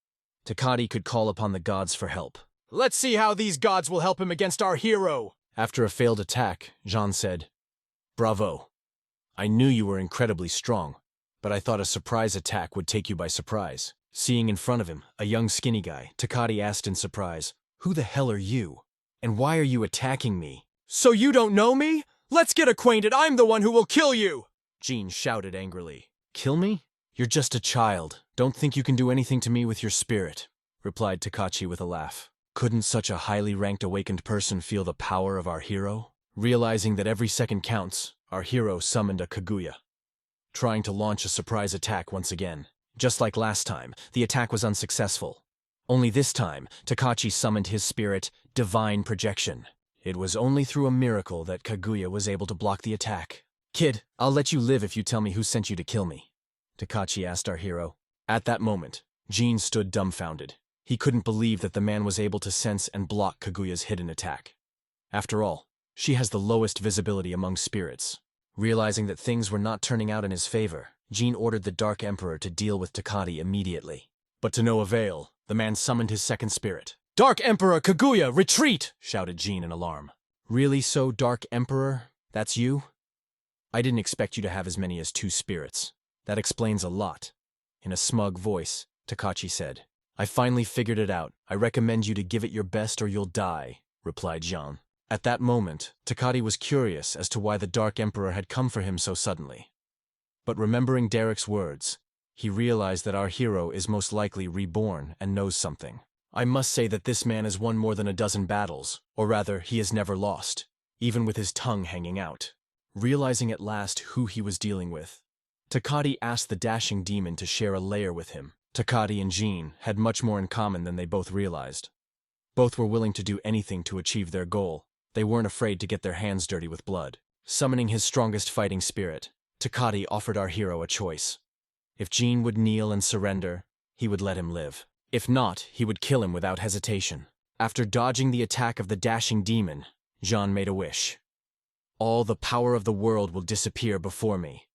Takati could call upon the gods for help. Let's see how these gods will help him against our hero! After a failed attack, Jean said, "Bravo. I knew you were incredibly strong, but I thought a surprise attack would take you by surprise." Seeing in front of him a young skinny guy, Takati asked in surprise, "Who the hell are you? And why are you attacking me?" So you don't know me? Let's get acquainted, I'm the one who will kill you! Jean shouted angrily. "Kill me? You're just a child. Don't think you can do anything to me with your spirit," replied Takati with a laugh. Couldn't such a highly ranked awakened person feel the power of our hero? Realizing that every second counts, our hero summoned a Kaguya, trying to launch a surprise attack once again. Just like last time, the attack was unsuccessful. Only this time, Takati summoned his spirit, Divine Projection. It was only through a miracle that Kaguya was able to block the attack. "Kid, I'll let you live if you tell me who sent you to kill me," Takati asked our hero. At that moment, Jean stood dumbfounded. He couldn't believe that the man was able to sense and block Kaguya's hidden attack. After all, she has the lowest visibility among spirits. Realizing that things were not turning out in his favor, Jean ordered the Dark Emperor to deal with Takati immediately. But to no avail, the man summoned his second spirit. "Dark Emperor Kaguya, retreat!" shouted Jean in alarm. "Really so, Dark Emperor? That's you? I didn't expect you to have as many as 2 spirits. That explains a lot." In a smug voice, Takati said, "I finally figured it out. I recommend you to give it your best or you'll die," replied Jean. At that moment, Takati was curious as to why the Dark Emperor had come for him so suddenly. But remembering Derek's words, he realized that our hero is most likely reborn and knows something. I must say that this man has won more than a dozen battles, or rather, he has never lost, even with his tongue hanging out. Realizing at last who he was dealing with, Takati asked the dashing demon to share a lair with him. Takati and Jean had much more in common than they both realized. Both were willing to do anything to achieve their goal. They weren't afraid to get their hands dirty with blood. Summoning his strongest fighting spirit, Takati offered our hero a choice. If Jean would kneel and surrender, he would let him live. If not, he would kill him without hesitation. After dodging the attack of the dashing demon, Jean made a wish. "All the power of the world will disappear before me.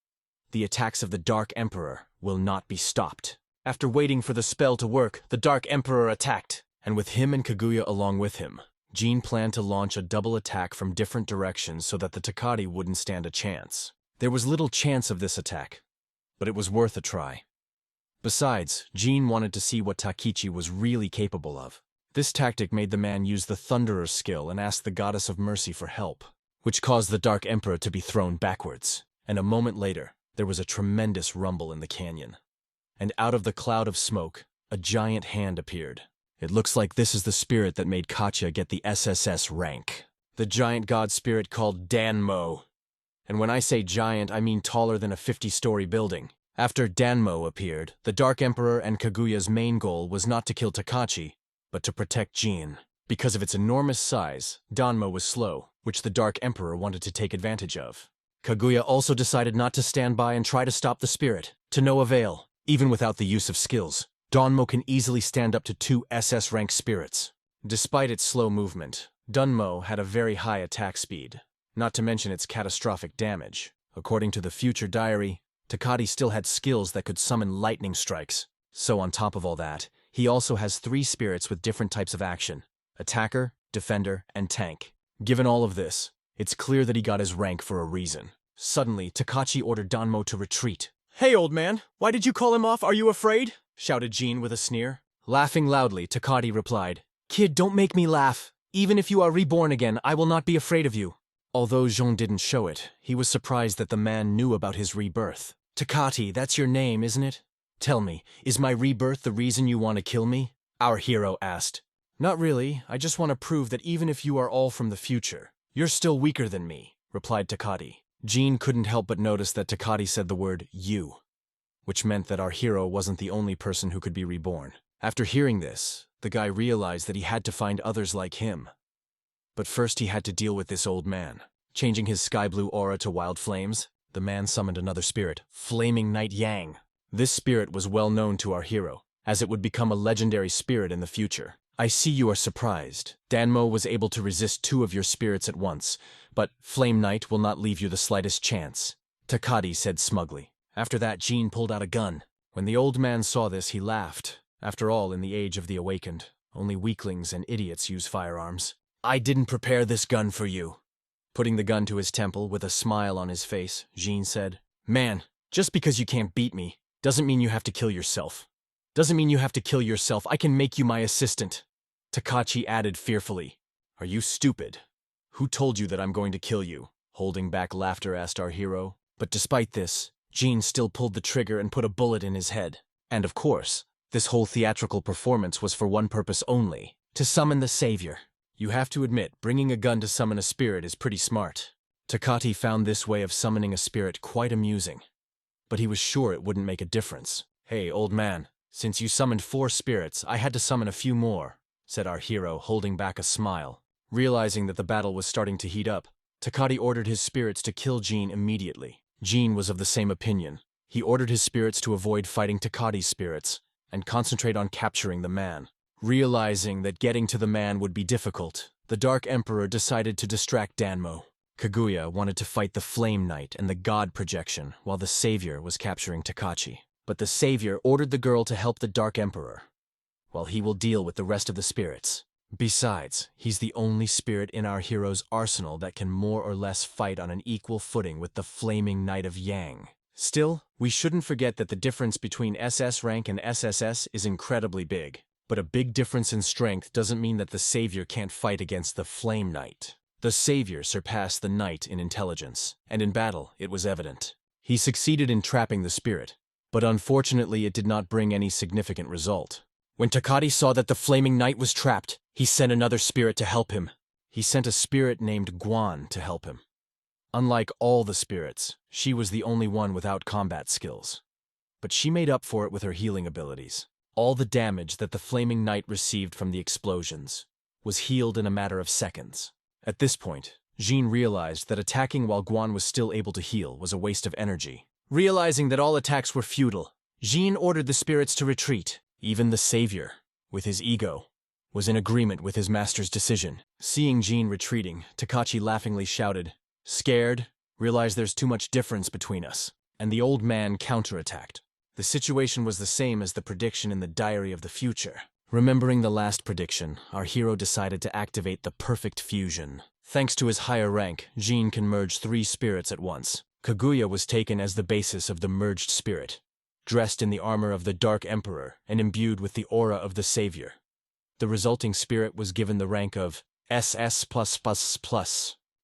The attacks of the Dark Emperor will not be stopped." After waiting for the spell to work, the Dark Emperor attacked, and with him and Kaguya along with him, Jean planned to launch a double attack from different directions so that the Takati wouldn't stand a chance. There was little chance of this attack, but it was worth a try. Besides, Jin wanted to see what Takichi was really capable of. This tactic made the man use the Thunderer's skill and ask the Goddess of Mercy for help, which caused the Dark Emperor to be thrown backwards. And a moment later, there was a tremendous rumble in the canyon. And out of the cloud of smoke, a giant hand appeared. It looks like this is the spirit that made Katya get the SSS-Rank. The giant god spirit called Danmo. And when I say giant, I mean taller than a 50-story building. After Danmo appeared, the Dark Emperor and Kaguya's main goal was not to kill Takachi, but to protect Jin. Because of its enormous size, Danmo was slow, which the Dark Emperor wanted to take advantage of. Kaguya also decided not to stand by and try to stop the spirit, to no avail, even without the use of skills. Danmo can easily stand up to 2 SS rank spirits. Despite its slow movement, Danmo had a very high attack speed, not to mention its catastrophic damage. According to the future diary, Takati still had skills that could summon lightning strikes. So on top of all that, he also has 3 spirits with different types of action: attacker, defender, and tank. Given all of this, it's clear that he got his rank for a reason. Suddenly, Takachi ordered Danmo to retreat. Hey, old man, why did you call him off? Are you afraid? Shouted Jin with a sneer. Laughing loudly, Takati replied, "Kid, don't make me laugh. Even if you are reborn again, I will not be afraid of you." Although Jean didn't show it, he was surprised that the man knew about his rebirth. "Takati, that's your name, isn't it? Tell me, is my rebirth the reason you want to kill me?" Our hero asked. "Not really, I just want to prove that even if you are all from the future, you're still weaker than me," replied Takati. Jin couldn't help but notice that Takati said the word "you," which meant that our hero wasn't the only person who could be reborn. After hearing this, the guy realized that he had to find others like him. But first he had to deal with this old man. Changing his sky blue aura to wild flames, the man summoned another spirit, Flaming Knight Yang. This spirit was well known to our hero, as it would become a legendary spirit in the future. "I see you are surprised. Danmo was able to resist 2 of your spirits at once, but Flame Knight will not leave you the slightest chance," Takati said smugly. After that, Jin pulled out a gun. When the old man saw this, he laughed. After all, in the age of the awakened, only weaklings and idiots use firearms. "I didn't prepare this gun for you." Putting the gun to his temple with a smile on his face, Jin said, "Man, just because you can't beat me, doesn't mean you have to kill yourself. Doesn't mean you have to kill yourself. I can make you my assistant." Takachi added fearfully, "Are you stupid? Who told you that I'm going to kill you?" Holding back laughter, asked our hero. But despite this, Jin still pulled the trigger and put a bullet in his head. And of course, this whole theatrical performance was for one purpose only: to summon the savior. You have to admit, bringing a gun to summon a spirit is pretty smart. Takati found this way of summoning a spirit quite amusing. But he was sure it wouldn't make a difference. "Hey, old man, since you summoned 4 spirits, I had to summon a few more," said our hero, holding back a smile. Realizing that the battle was starting to heat up, Takati ordered his spirits to kill Jin immediately. Jin was of the same opinion. He ordered his spirits to avoid fighting Takati's spirits and concentrate on capturing the man. Realizing that getting to the man would be difficult, the Dark Emperor decided to distract Danmo. Kaguya wanted to fight the Flame Knight and the God Projection, while the Savior was capturing Takachi. But the Savior ordered the girl to help the Dark Emperor, while he will deal with the rest of the spirits. Besides, he's the only spirit in our hero's arsenal that can more or less fight on an equal footing with the Flaming Knight of Yang. Still, we shouldn't forget that the difference between SS rank and SSS is incredibly big. But a big difference in strength doesn't mean that the Savior can't fight against the Flame Knight. The Savior surpassed the Knight in intelligence, and in battle it was evident. He succeeded in trapping the spirit, but unfortunately it did not bring any significant result. When Takati saw that the Flaming Knight was trapped, he sent another spirit to help him. He sent a spirit named Guan to help him. Unlike all the spirits, she was the only one without combat skills. But she made up for it with her healing abilities. All the damage that the Flaming Knight received from the explosions was healed in a matter of seconds. At this point, Jin realized that attacking while Guan was still able to heal was a waste of energy. Realizing that all attacks were futile, Jin ordered the spirits to retreat. Even the Savior, with his ego, was in agreement with his master's decision. Seeing Jin retreating, Takachi laughingly shouted, "Scared? Realize there's too much difference between us." And the old man counterattacked. The situation was the same as the prediction in the Diary of the Future. Remembering the last prediction, our hero decided to activate the perfect fusion. Thanks to his higher rank, Jin can merge 3 spirits at once. Kaguya was taken as the basis of the merged spirit, dressed in the armor of the Dark Emperor and imbued with the aura of the Savior. The resulting spirit was given the rank of SS+++.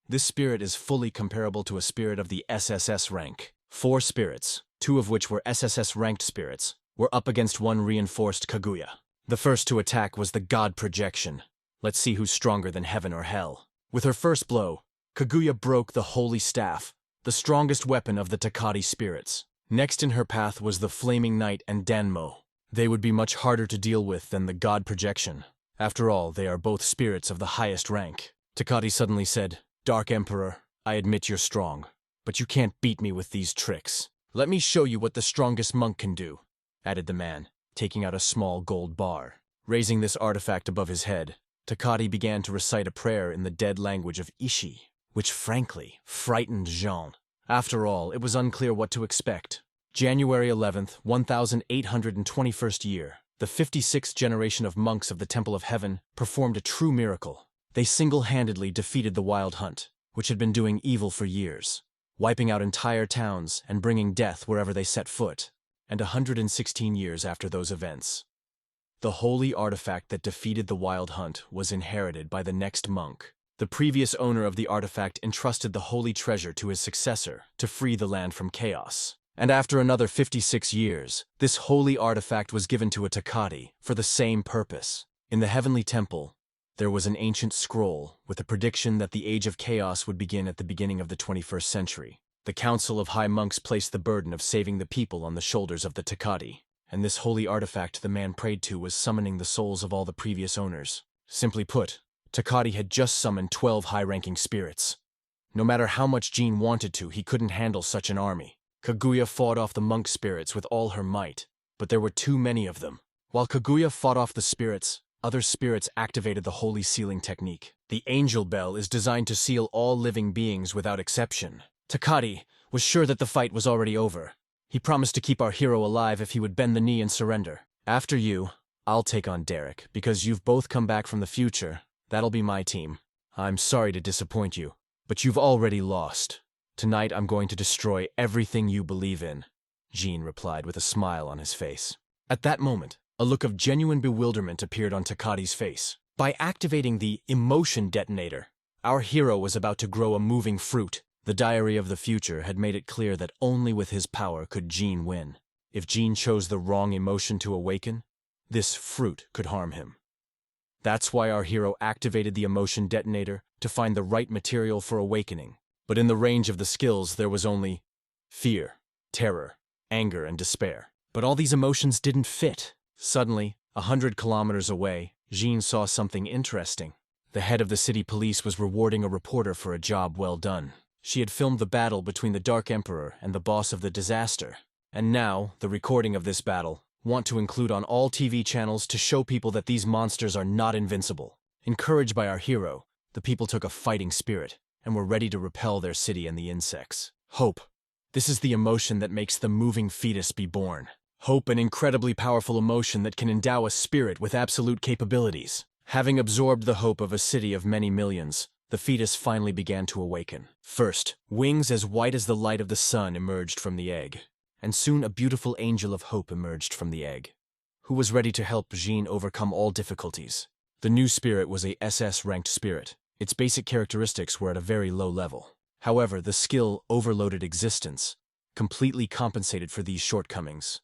This spirit is fully comparable to a spirit of the SSS-Rank. 4 spirits, 2 of which were SSS-ranked spirits, were up against one reinforced Kaguya. The first to attack was the God Projection. Let's see who's stronger than heaven or hell. With her first blow, Kaguya broke the Holy Staff, the strongest weapon of the Takati spirits. Next in her path was the Flaming Knight and Danmo. They would be much harder to deal with than the God Projection. After all, they are both spirits of the highest rank. Takati suddenly said, "Dark Emperor, I admit you're strong, but you can't beat me with these tricks. Let me show you what the strongest monk can do," added the man, taking out a small gold bar. Raising this artifact above his head, Takati began to recite a prayer in the dead language of Ishi, which frankly frightened Jean. After all, it was unclear what to expect. January 11th, 1821st year, the 56th generation of monks of the Temple of Heaven performed a true miracle. They single-handedly defeated the Wild Hunt, which had been doing evil for years, wiping out entire towns and bringing death wherever they set foot. And 116 years after those events, the holy artifact that defeated the Wild Hunt was inherited by the next monk. The previous owner of the artifact entrusted the holy treasure to his successor to free the land from chaos. And after another 56 years, this holy artifact was given to a Takati for the same purpose. In the heavenly temple, there was an ancient scroll with a prediction that the age of chaos would begin at the beginning of the 21st century. The Council of High Monks placed the burden of saving the people on the shoulders of the Takati, and this holy artifact the man prayed to was summoning the souls of all the previous owners. Simply put, Takati had just summoned 12 high-ranking spirits. No matter how much Jean wanted to, he couldn't handle such an army. Kaguya fought off the monk spirits with all her might, but there were too many of them. While Kaguya fought off the spirits, other spirits activated the holy sealing technique. The angel bell is designed to seal all living beings without exception. Takati was sure that the fight was already over. He promised to keep our hero alive if he would bend the knee and surrender. "After you, I'll take on Derek, because you've both come back from the future. That'll be my team. I'm sorry to disappoint you, but you've already lost. Tonight I'm going to destroy everything you believe in," Jean replied with a smile on his face. At that moment, a look of genuine bewilderment appeared on Takati's face. By activating the emotion detonator, our hero was about to grow a moving fruit. The diary of the future had made it clear that only with his power could Jean win. If Jean chose the wrong emotion to awaken, this fruit could harm him. That's why our hero activated the emotion detonator to find the right material for awakening. But in the range of the skills, there was only fear, terror, anger, and despair. But all these emotions didn't fit. Suddenly, 100 kilometers away, Jean saw something interesting. The head of the city police was rewarding a reporter for a job well done. She had filmed the battle between the Dark Emperor and the boss of the disaster. And now, the recording of this battle want to include on all TV channels to show people that these monsters are not invincible. Encouraged by our hero, the people took a fighting spirit and were ready to repel their city and the insects. Hope. This is the emotion that makes the moving fetus be born. Hope, an incredibly powerful emotion that can endow a spirit with absolute capabilities. Having absorbed the hope of a city of many millions, the fetus finally began to awaken. First, wings as white as the light of the sun emerged from the egg, and soon a beautiful angel of hope emerged from the egg, who was ready to help Jean overcome all difficulties. The new spirit was a SS-ranked spirit. Its basic characteristics were at a very low level. However, the skill Overloaded Existence completely compensated for these shortcomings.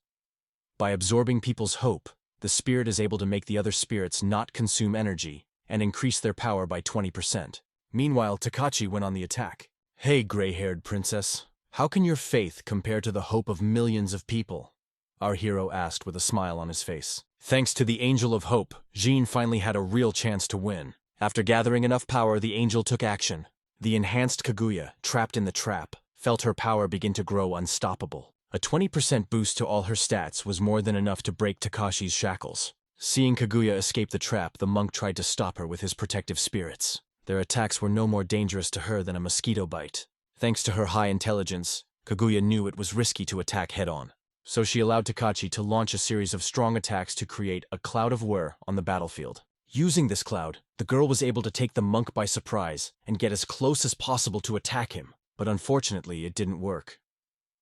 By absorbing people's hope, the spirit is able to make the other spirits not consume energy and increase their power by 20%. Meanwhile, Takati went on the attack. "Hey, gray-haired princess, how can your faith compare to the hope of millions of people?" our hero asked with a smile on his face. Thanks to the Angel of Hope, Jean finally had a real chance to win. After gathering enough power, the angel took action. The enhanced Kaguya, trapped in the trap, felt her power begin to grow unstoppable. A 20% boost to all her stats was more than enough to break Takashi's shackles. Seeing Kaguya escape the trap, the monk tried to stop her with his protective spirits. Their attacks were no more dangerous to her than a mosquito bite. Thanks to her high intelligence, Kaguya knew it was risky to attack head-on. So she allowed Takati to launch a series of strong attacks to create a cloud of whir on the battlefield. Using this cloud, the girl was able to take the monk by surprise and get as close as possible to attack him. but unfortunately it didn't work.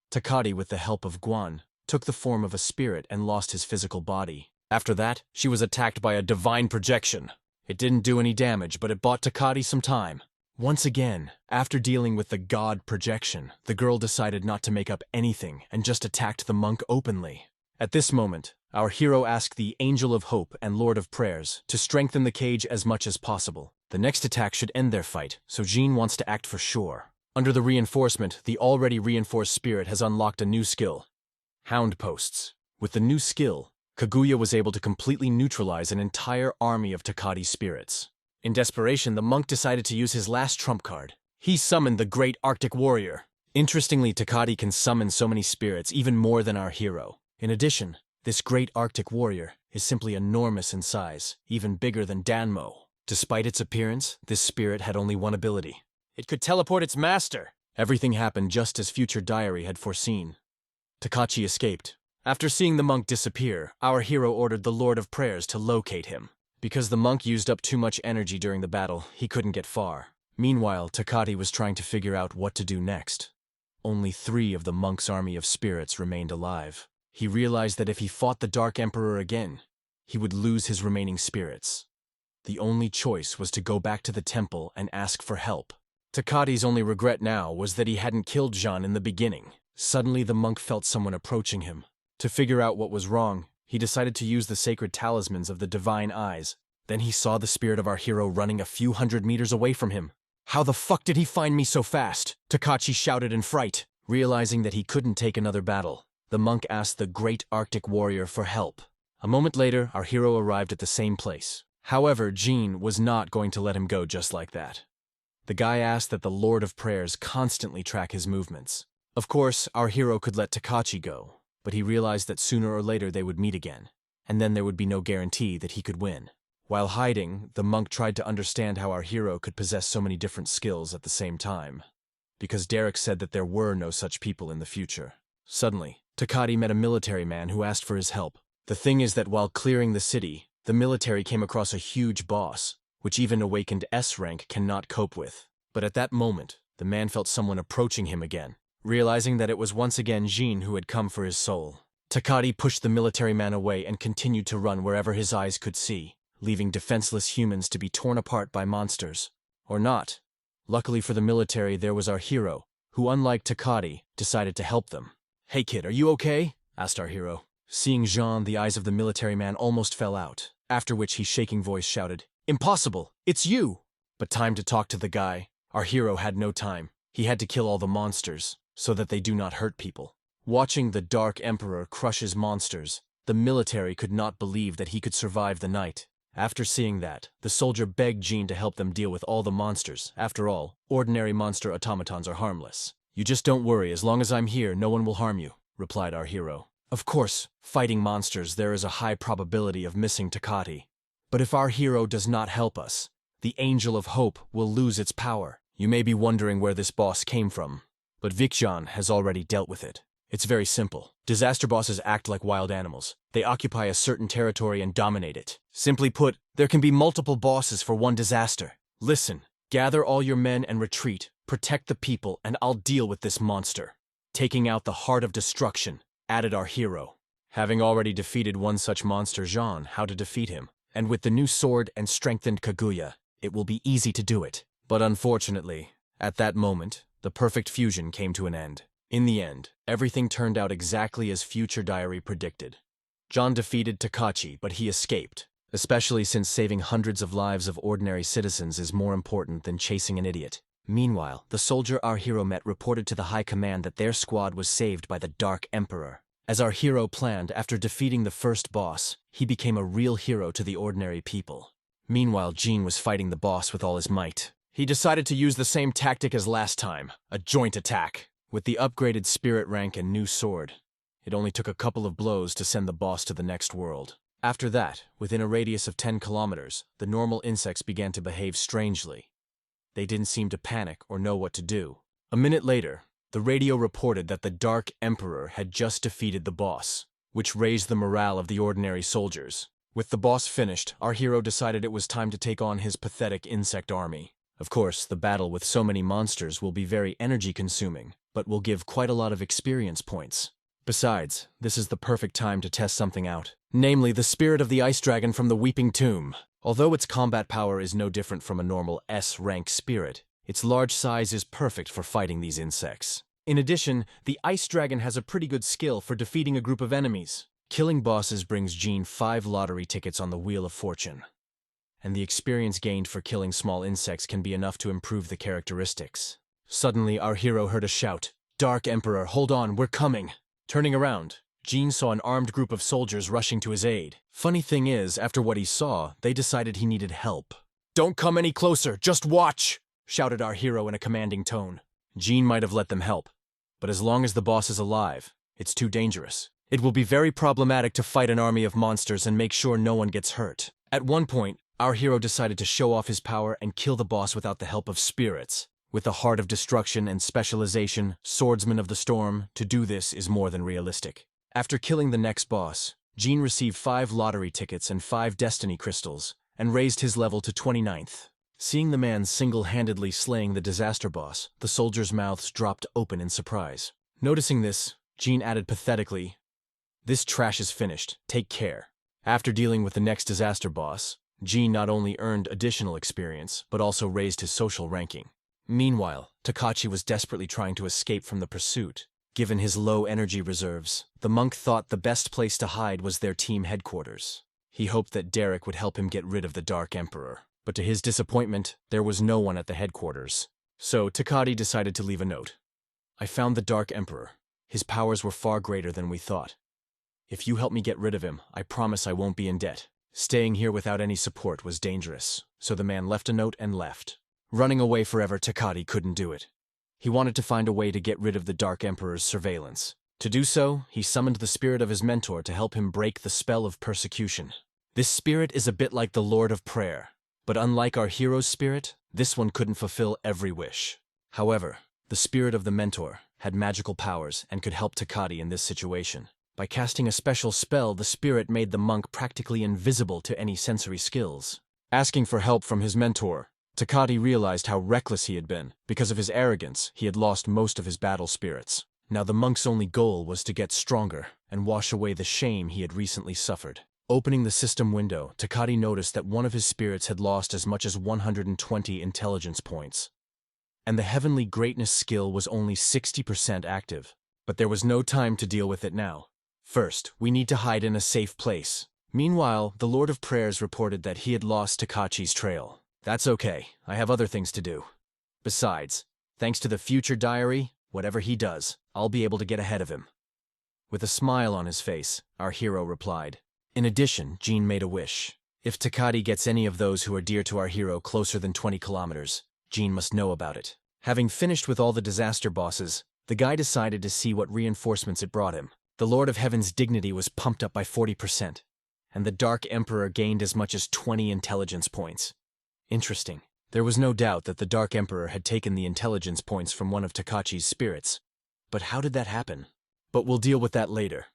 Takati, with the help of Guan, took the form of a spirit and lost his physical body. After that, she was attacked by a divine projection. It didn't do any damage, but it bought Takati some time. Once again, after dealing with the god projection, the girl decided not to make up anything and just attacked the monk openly. At this moment, our hero asked the Angel of Hope and Lord of Prayers to strengthen the cage as much as possible. The next attack should end their fight, so Jean wants to act for sure. Under the reinforcement, the already reinforced spirit has unlocked a new skill: Hound Posts. With the new skill, Kaguya was able to completely neutralize an entire army of Takati spirits. In desperation, the monk decided to use his last trump card. He summoned the Great Arctic Warrior. Interestingly, Takati can summon so many spirits, even more than our hero. In addition, this Great Arctic Warrior is simply enormous in size, even bigger than Danmo. Despite its appearance, this spirit had only one ability. It could teleport its master. Everything happened just as Future Diary had foreseen. Takachi escaped. After seeing the monk disappear, our hero ordered the Lord of Prayers to locate him. Because the monk used up too much energy during the battle, he couldn't get far. Meanwhile, Takati was trying to figure out what to do next. Only 3 of the monk's army of spirits remained alive. He realized that if he fought the Dark Emperor again, he would lose his remaining spirits. The only choice was to go back to the temple and ask for help. Takati's only regret now was that he hadn't killed Jean in the beginning. Suddenly, the monk felt someone approaching him. To figure out what was wrong, he decided to use the sacred talismans of the divine eyes. Then he saw the spirit of our hero running a few hundred meters away from him. "How the fuck did he find me so fast?" Takachi shouted in fright. Realizing that he couldn't take another battle, the monk asked the Great Arctic Warrior for help. A moment later, our hero arrived at the same place. However, Jean was not going to let him go just like that. The guy asked that the Lord of Prayers constantly track his movements. Of course, our hero could let Takachi go, but he realized that sooner or later they would meet again, and then there would be no guarantee that he could win. While hiding, the monk tried to understand how our hero could possess so many different skills at the same time, because Derek said that there were no such people in the future. Suddenly, Takati met a military man who asked for his help. The thing is that while clearing the city, the military came across a huge boss, which even awakened S-Rank cannot cope with. But at that moment, the man felt someone approaching him again. Realizing that it was once again Jean who had come for his soul, Takati pushed the military man away and continued to run wherever his eyes could see, leaving defenseless humans to be torn apart by monsters. Or not. Luckily for the military, there was our hero, who, unlike Takati, decided to help them. "Hey kid, are you okay?" asked our hero. Seeing Jean, the eyes of the military man almost fell out, after which his shaking voice shouted, "Impossible! It's you!" But time to talk to the guy. Our hero had no time. He had to kill all the monsters, so that they do not hurt people. Watching the Dark Emperor crush his monsters, the military could not believe that he could survive the night. After seeing that, the soldier begged Jean to help them deal with all the monsters. After all, ordinary monster automatons are harmless. "You just don't worry, as long as I'm here, no one will harm you," replied our hero. Of course, fighting monsters, there is a high probability of missing Takati. But if our hero does not help us, the Angel of Hope will lose its power. You may be wondering where this boss came from, but Vicjan has already dealt with it. It's very simple. Disaster bosses act like wild animals. They occupy a certain territory and dominate it. Simply put, there can be multiple bosses for one disaster. Listen, gather all your men and retreat, protect the people, and I'll deal with this monster. Taking out the Heart of Destruction, added our hero. Having already defeated one such monster, Jean, how to defeat him. And with the new sword and strengthened Kaguya, it will be easy to do it. But unfortunately, at that moment, the perfect fusion came to an end. In the end, everything turned out exactly as Future Diary predicted. Jean defeated Takachi, but he escaped, especially since saving hundreds of lives of ordinary citizens is more important than chasing an idiot. Meanwhile, the soldier our hero met reported to the High Command that their squad was saved by the Dark Emperor. As our hero planned, after defeating the first boss, he became a real hero to the ordinary people. Meanwhile, Jean was fighting the boss with all his might. He decided to use the same tactic as last time, a joint attack. With the upgraded spirit rank and new sword, it only took a couple of blows to send the boss to the next world. After that, within a radius of 10 kilometers, the normal insects began to behave strangely. They didn't seem to panic or know what to do. A minute later, the radio reported that the Dark Emperor had just defeated the boss, which raised the morale of the ordinary soldiers. With the boss finished, our hero decided it was time to take on his pathetic insect army. Of course, the battle with so many monsters will be very energy-consuming, but will give quite a lot of experience points. Besides, this is the perfect time to test something out, namely the spirit of the ice dragon from the Weeping Tomb. Although its combat power is no different from a normal S-rank spirit, its large size is perfect for fighting these insects. In addition, the ice dragon has a pretty good skill for defeating a group of enemies. Killing bosses brings Jean 5 lottery tickets on the Wheel of Fortune, and the experience gained for killing small insects can be enough to improve the characteristics. Suddenly, our hero heard a shout, "Dark Emperor, hold on, we're coming!" Turning around, Jean saw an armed group of soldiers rushing to his aid. Funny thing is, after what he saw, they decided he needed help. "Don't come any closer, just watch!" shouted our hero in a commanding tone. Jean might have let them help, but as long as the boss is alive, it's too dangerous. It will be very problematic to fight an army of monsters and make sure no one gets hurt. At one point, our hero decided to show off his power and kill the boss without the help of spirits. With the heart of destruction and specialization, swordsman of the storm, to do this is more than realistic. After killing the next boss, Jean received 5 lottery tickets and 5 destiny crystals, and raised his level to 29th. Seeing the man single-handedly slaying the disaster boss, the soldiers' mouths dropped open in surprise. Noticing this, Jean added pathetically, "This trash is finished, take care." After dealing with the next disaster boss, Jean not only earned additional experience, but also raised his social ranking. Meanwhile, Takati was desperately trying to escape from the pursuit. Given his low energy reserves, the monk thought the best place to hide was their team headquarters. He hoped that Derek would help him get rid of the Dark Emperor, but to his disappointment, there was no one at the headquarters. So Takati decided to leave a note. "I found the Dark Emperor. His powers were far greater than we thought. If you help me get rid of him, I promise I won't be in debt." Staying here without any support was dangerous, so the man left a note and left. Running away forever, Takati couldn't do it. He wanted to find a way to get rid of the Dark Emperor's surveillance. To do so, he summoned the spirit of his mentor to help him break the spell of persecution. This spirit is a bit like the Lord of Prayer, but unlike our hero's spirit, this one couldn't fulfill every wish. However, the spirit of the mentor had magical powers and could help Takati in this situation. By casting a special spell, the spirit made the monk practically invisible to any sensory skills. Asking for help from his mentor, Takati realized how reckless he had been. Because of his arrogance, he had lost most of his battle spirits. Now the monk's only goal was to get stronger and wash away the shame he had recently suffered. Opening the system window, Takati noticed that one of his spirits had lost as much as 120 intelligence points, and the heavenly greatness skill was only 60% active. But there was no time to deal with it now. First, we need to hide in a safe place. Meanwhile, the Lord of Prayers reported that he had lost Takachi's trail. That's okay, I have other things to do. Besides, thanks to the future diary, whatever he does, I'll be able to get ahead of him. With a smile on his face, our hero replied. In addition, Jean made a wish. If Takati gets any of those who are dear to our hero closer than 20 kilometers, Jean must know about it. Having finished with all the disaster bosses, the guy decided to see what reinforcements it brought him. The Lord of Heaven's dignity was pumped up by 40%, and the Dark Emperor gained as much as 20 intelligence points. Interesting. There was no doubt that the Dark Emperor had taken the intelligence points from one of Takachi's spirits. But how did that happen? But we'll deal with that later.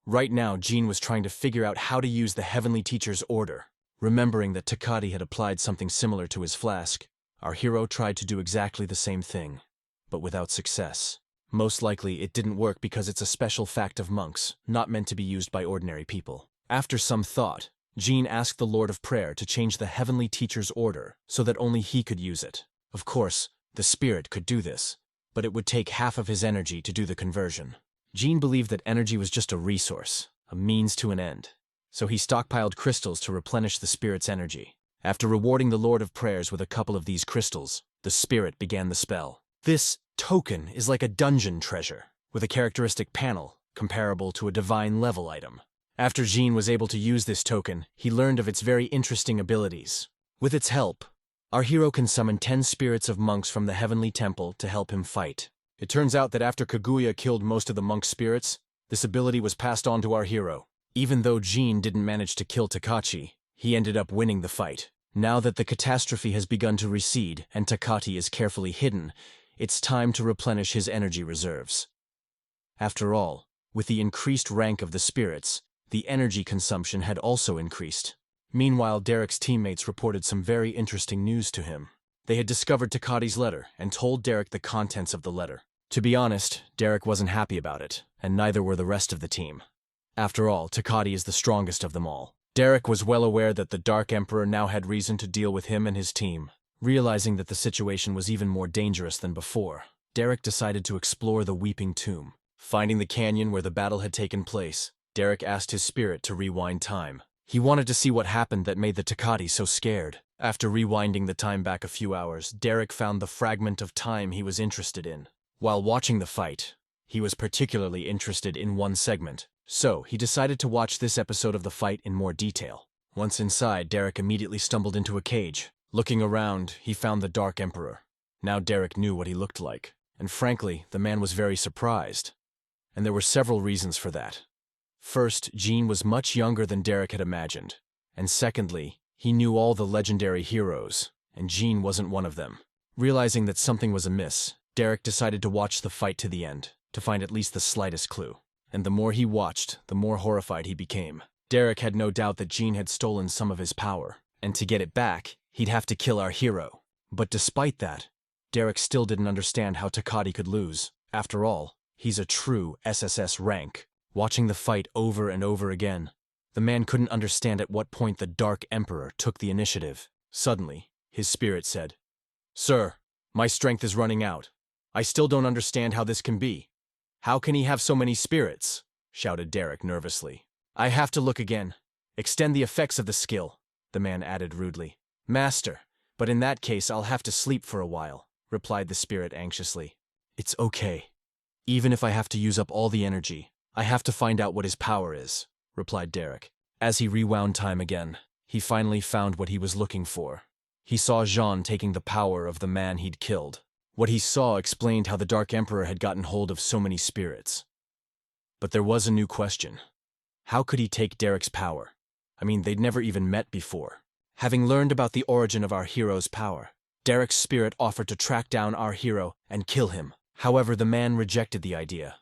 Right now, Jean was trying to figure out how to use the Heavenly Teacher's order. Remembering that Takati had applied something similar to his flask, our hero tried to do exactly the same thing, but without success. Most likely, it didn't work because it's a special fact of monks, not meant to be used by ordinary people. After some thought, Jean asked the Lord of Prayer to change the Heavenly Teacher's order so that only he could use it. Of course, the spirit could do this, but it would take half of his energy to do the conversion. Jean believed that energy was just a resource, a means to an end, so he stockpiled crystals to replenish the spirit's energy. After rewarding the Lord of Prayers with a couple of these crystals, the spirit began the spell. This token is like a dungeon treasure, with a characteristic panel comparable to a divine level item. After Jean was able to use this token, he learned of its very interesting abilities. With its help, our hero can summon 10 spirits of monks from the Heavenly Temple to help him fight. It turns out that after Kaguya killed most of the monk spirits, this ability was passed on to our hero. Even though Jean didn't manage to kill Takachi, he ended up winning the fight. Now that the catastrophe has begun to recede and Takati is carefully hidden, it's time to replenish his energy reserves. After all, with the increased rank of the spirits, the energy consumption had also increased. Meanwhile, Derek's teammates reported some very interesting news to him. They had discovered Takati's letter and told Derek the contents of the letter. To be honest, Derek wasn't happy about it, and neither were the rest of the team. After all, Takati is the strongest of them all. Derek was well aware that the Dark Emperor now had reason to deal with him and his team. Realizing that the situation was even more dangerous than before, Derek decided to explore the Weeping Tomb. Finding the canyon where the battle had taken place, Derek asked his spirit to rewind time. He wanted to see what happened that made the Takati so scared. After rewinding the time back a few hours, Derek found the fragment of time he was interested in. While watching the fight, he was particularly interested in one segment, so he decided to watch this episode of the fight in more detail. Once inside, Derek immediately stumbled into a cage. Looking around, he found the Dark Emperor. Now Derek knew what he looked like, and frankly, the man was very surprised. And there were several reasons for that. First, Jean was much younger than Derek had imagined, and secondly, he knew all the legendary heroes, and Jean wasn't one of them. Realizing that something was amiss, Derek decided to watch the fight to the end, to find at least the slightest clue. And the more he watched, the more horrified he became. Derek had no doubt that Jean had stolen some of his power, and to get it back, he'd have to kill our hero. But despite that, Derek still didn't understand how Takati could lose. After all, he's a true SSS-Rank. Watching the fight over and over again, the man couldn't understand at what point the Dark Emperor took the initiative. Suddenly, his spirit said, "Sir, my strength is running out. I still don't understand how this can be. How can he have so many spirits?" shouted Derek nervously. "I have to look again. Extend the effects of the skill," the man added rudely. "Master, but in that case I'll have to sleep for a while," replied the spirit anxiously. "It's okay. Even if I have to use up all the energy, I have to find out what his power is," replied Derek. As he rewound time again, he finally found what he was looking for. He saw Jean taking the power of the man he'd killed. What he saw explained how the Dark Emperor had gotten hold of so many spirits. But there was a new question. How could he take Derek's power? I mean, they'd never even met before. Having learned about the origin of our hero's power, Derek's spirit offered to track down our hero and kill him. However, the man rejected the idea.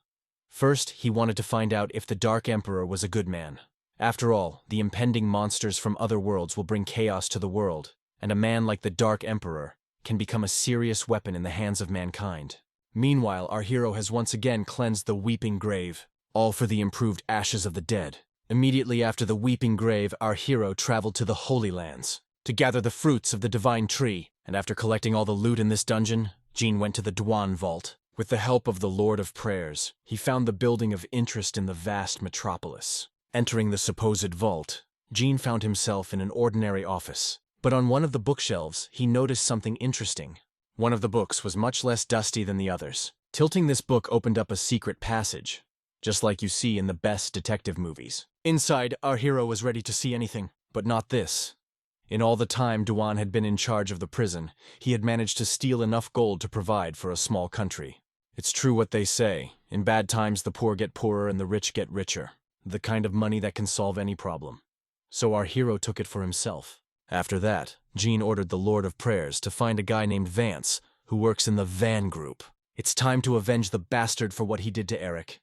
First, he wanted to find out if the Dark Emperor was a good man. After all, the impending monsters from other worlds will bring chaos to the world, and a man like the Dark Emperor can become a serious weapon in the hands of mankind. Meanwhile, our hero has once again cleansed the Weeping Grave, all for the improved ashes of the dead. Immediately after the Weeping Grave, our hero traveled to the Holy Lands to gather the fruits of the Divine Tree, and after collecting all the loot in this dungeon, Jean went to the Duan Vault. With the help of the Lord of Prayers, he found the building of interest in the vast metropolis. Entering the supposed vault, Jean found himself in an ordinary office. But on one of the bookshelves, he noticed something interesting. One of the books was much less dusty than the others. Tilting this book opened up a secret passage, just like you see in the best detective movies. Inside, our hero was ready to see anything, but not this. In all the time Duan had been in charge of the prison, he had managed to steal enough gold to provide for a small country. It's true what they say, in bad times the poor get poorer and the rich get richer, the kind of money that can solve any problem. So our hero took it for himself. After that, Jean ordered the Lord of Prayers to find a guy named Vance, who works in the Van Group. It's time to avenge the bastard for what he did to Eric.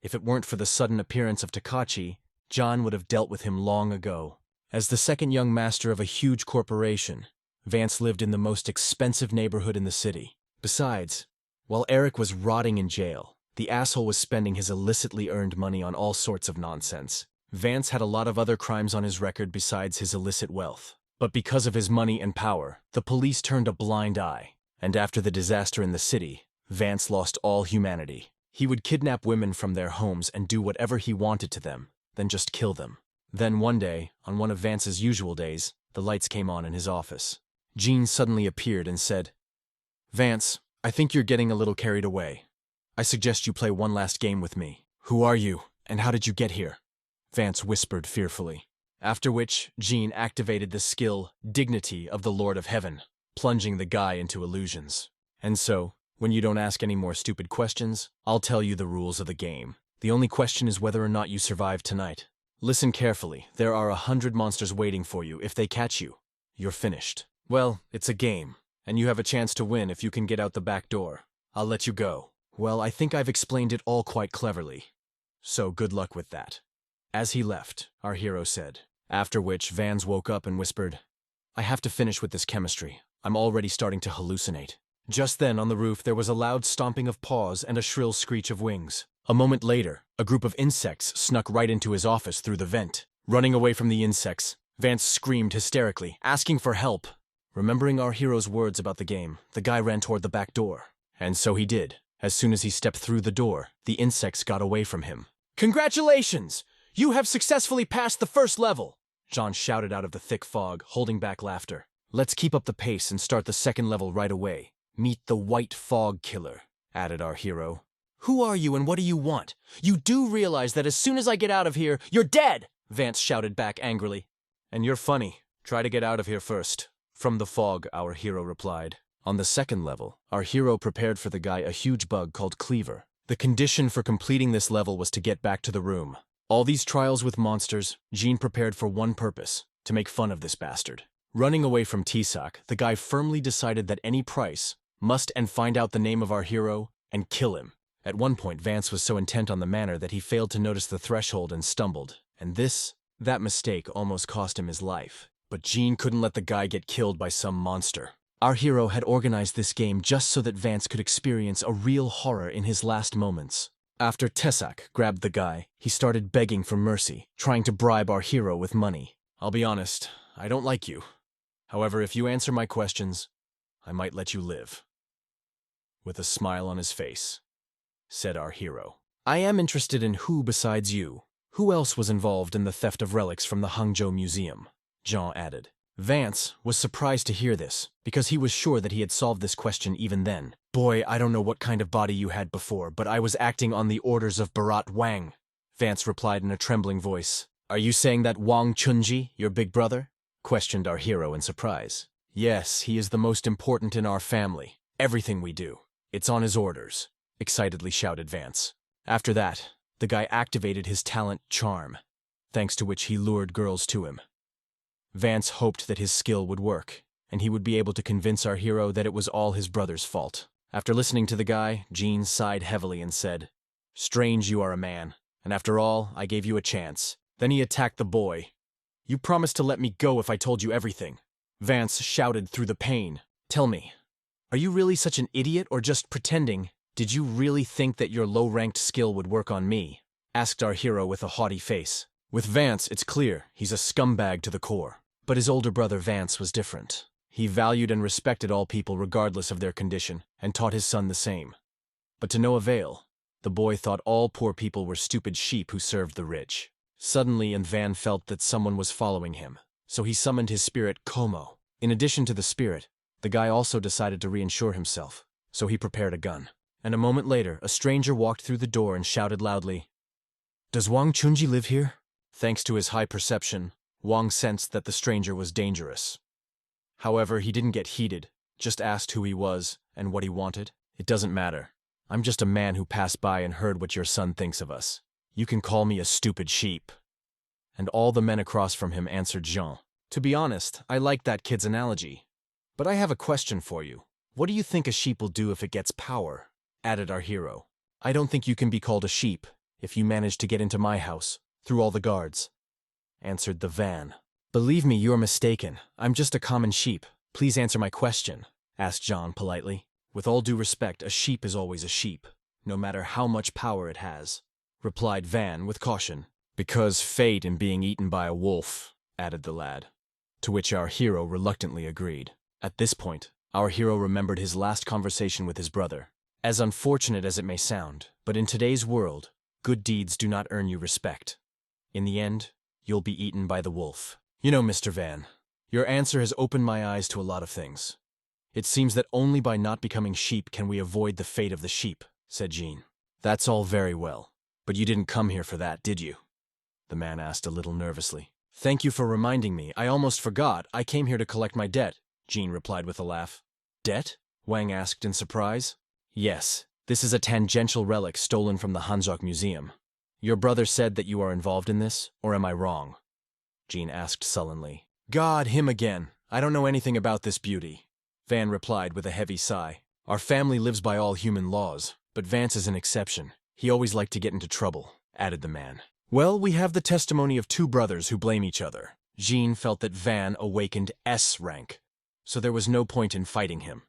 If it weren't for the sudden appearance of Takati, John would have dealt with him long ago. As the second young master of a huge corporation, Vance lived in the most expensive neighborhood in the city. Besides, while Eric was rotting in jail, the asshole was spending his illicitly earned money on all sorts of nonsense. Vance had a lot of other crimes on his record besides his illicit wealth. But because of his money and power, the police turned a blind eye. And after the disaster in the city, Vance lost all humanity. He would kidnap women from their homes and do whatever he wanted to them, then just kill them. Then one day, on one of Vance's usual days, the lights came on in his office. Jean suddenly appeared and said, "Vance, I think you're getting a little carried away. I suggest you play one last game with me. Who are you, and how did you get here?" Vance whispered fearfully. After which, Jean activated the skill Dignity of the Lord of Heaven, plunging the guy into illusions. And so, when you don't ask any more stupid questions, I'll tell you the rules of the game. The only question is whether or not you survive tonight. Listen carefully. There are 100 monsters waiting for you. If they catch you, you're finished. Well, it's a game, and you have a chance to win if you can get out the back door. I'll let you go. Well, I think I've explained it all quite cleverly. So good luck with that. As he left, our hero said, after which Vance woke up and whispered, "I have to finish with this chemistry. I'm already starting to hallucinate. Just then, on the roof, there was a loud stomping of paws and a shrill screech of wings. A moment later, a group of insects snuck right into his office through the vent. Running away from the insects, Vance screamed hysterically, asking for help. Remembering our hero's words about the game, the guy ran toward the back door. And so he did. As soon as he stepped through the door, the insects got away from him. Congratulations! You have successfully passed the first level! John shouted out of the thick fog, holding back laughter. Let's keep up the pace and start the second level right away. Meet the White Fog Killer, added our hero. Who are you and what do you want? You do realize that as soon as I get out of here, you're dead! Vance shouted back angrily. And you're funny. Try to get out of here first. From the fog, our hero replied. On the second level, our hero prepared for the guy a huge bug called Cleaver. The condition for completing this level was to get back to the room. All these trials with monsters, Jean prepared for one purpose, to make fun of this bastard. Running away from Tisak, the guy firmly decided that any price must and find out the name of our hero and kill him. At one point, Vance was so intent on the manner that he failed to notice the threshold and stumbled. And that mistake almost cost him his life. But Jean couldn't let the guy get killed by some monster. Our hero had organized this game just so that Vance could experience a real horror in his last moments. After Tisak grabbed the guy, he started begging for mercy, trying to bribe our hero with money. I'll be honest, I don't like you. However, if you answer my questions, I might let you live. With a smile on his face, said our hero. I am interested in who besides you. Who else was involved in the theft of relics from the Hangzhou Museum? Jean added. Vance was surprised to hear this, because he was sure that he had solved this question even then. Boy, I don't know what kind of body you had before, but I was acting on the orders of Bharat Wang, Vance replied in a trembling voice. Are you saying that Wang Chunji, your big brother? Questioned our hero in surprise. Yes, he is the most important in our family. Everything we do, it's on his orders, excitedly shouted Vance. After that, the guy activated his talent Charm, thanks to which he lured girls to him. Vance hoped that his skill would work, and he would be able to convince our hero that it was all his brother's fault. After listening to the guy, Jean sighed heavily and said, Strange you are a man, and after all, I gave you a chance. Then he attacked the boy. You promised to let me go if I told you everything. Vance shouted through the pain. Tell me, are you really such an idiot or just pretending? Did you really think that your low-ranked skill would work on me? Asked our hero with a haughty face. With Vance, it's clear he's a scumbag to the core. But his older brother Vance was different. He valued and respected all people regardless of their condition, and taught his son the same. But to no avail, the boy thought all poor people were stupid sheep who served the rich. Suddenly, Van felt that someone was following him, so he summoned his spirit Como. In addition to the spirit, the guy also decided to reinsure himself, so he prepared a gun. And a moment later, a stranger walked through the door and shouted loudly, Does Wang Chunji live here? Thanks to his high perception, Wang sensed that the stranger was dangerous. However, he didn't get heated, just asked who he was and what he wanted. It doesn't matter. I'm just a man who passed by and heard what your son thinks of us. You can call me a stupid sheep. And all the men across from him answered Jean. To be honest, I like that kid's analogy. But I have a question for you. What do you think a sheep will do if it gets power? Added our hero. I don't think you can be called a sheep if you manage to get into my house, through all the guards, answered the van. Believe me, you're mistaken. I'm just a common sheep. Please answer my question, asked John politely. With all due respect, a sheep is always a sheep, no matter how much power it has, replied Van with caution. Because fate in being eaten by a wolf, added the lad, to which our hero reluctantly agreed. At this point, our hero remembered his last conversation with his brother. As unfortunate as it may sound, but in today's world, good deeds do not earn you respect. In the end, you'll be eaten by the wolf. You know, Mr. Van, your answer has opened my eyes to a lot of things. It seems that only by not becoming sheep can we avoid the fate of the sheep, said Jean. That's all very well, but you didn't come here for that, did you? The man asked a little nervously. Thank you for reminding me. I almost forgot. I came here to collect my debt, Jean replied with a laugh. Debt? Wang asked in surprise. Yes, this is a tangential relic stolen from the Hangzhou Museum. Your brother said that you are involved in this, or am I wrong? Jean asked sullenly. God, him again. I don't know anything about this beauty, Van replied with a heavy sigh. Our family lives by all human laws, but Vance is an exception. He always liked to get into trouble, added the man. Well, we have the testimony of two brothers who blame each other. Jean felt that Van awakened S-Rank, so there was no point in fighting him.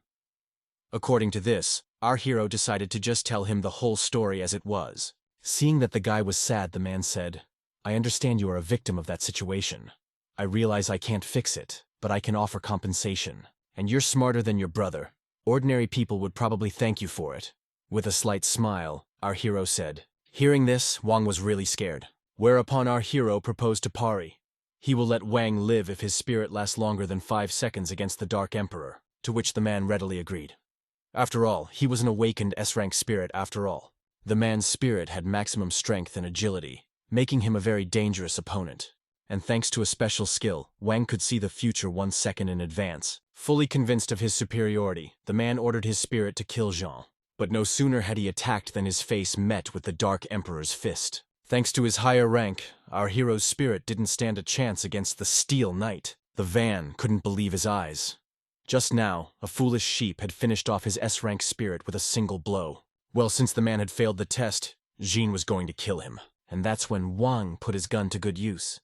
According to this, our hero decided to just tell him the whole story as it was. Seeing that the guy was sad, the man said, "I understand you are a victim of that situation. I realize I can't fix it, but I can offer compensation. And you're smarter than your brother. Ordinary people would probably thank you for it." With a slight smile, our hero said. Hearing this, Wang was really scared. Whereupon our hero proposed to parry. He will let Wang live if his spirit lasts longer than 5 seconds against the Dark Emperor, to which the man readily agreed. After all, he was an awakened S-rank spirit after all. The man's spirit had maximum strength and agility, making him a very dangerous opponent. And thanks to a special skill, Wang could see the future 1 second in advance. Fully convinced of his superiority, the man ordered his spirit to kill Jean. But no sooner had he attacked than his face met with the Dark Emperor's fist. Thanks to his higher rank, our hero's spirit didn't stand a chance against the Steel Knight. The van couldn't believe his eyes. Just now, a foolish sheep had finished off his S-rank spirit with a single blow. Well, since the man had failed the test, Jean was going to kill him. And that's when Wang put his gun to good use.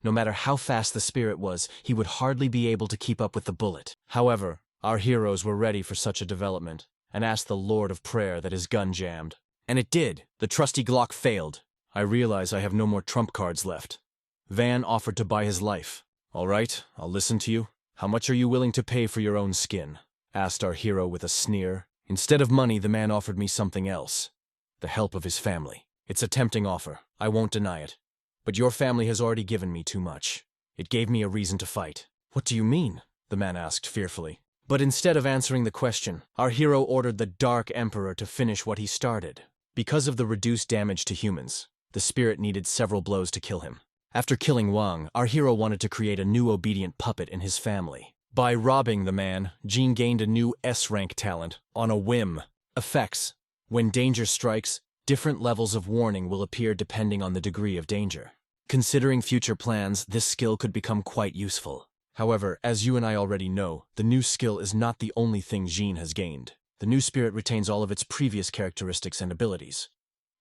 No matter how fast the spirit was, he would hardly be able to keep up with the bullet. However, our heroes were ready for such a development, and asked the Lord of Prayer that his gun jammed. And it did. The trusty Glock failed. I realize I have no more trump cards left. Van offered to buy his life. All right, I'll listen to you. How much are you willing to pay for your own skin? Asked our hero with a sneer. Instead of money, the man offered me something else. The help of his family. It's a tempting offer. I won't deny it. But your family has already given me too much. It gave me a reason to fight. What do you mean? The man asked fearfully. But instead of answering the question, our hero ordered the Dark Emperor to finish what he started. Because of the reduced damage to humans, the spirit needed several blows to kill him. After killing Wang, our hero wanted to create a new obedient puppet in his family. By robbing the man, Jean gained a new S-rank talent, on a whim. Effects. When danger strikes, different levels of warning will appear depending on the degree of danger. Considering future plans, this skill could become quite useful. However, as you and I already know, the new skill is not the only thing Jean has gained. The new spirit retains all of its previous characteristics and abilities.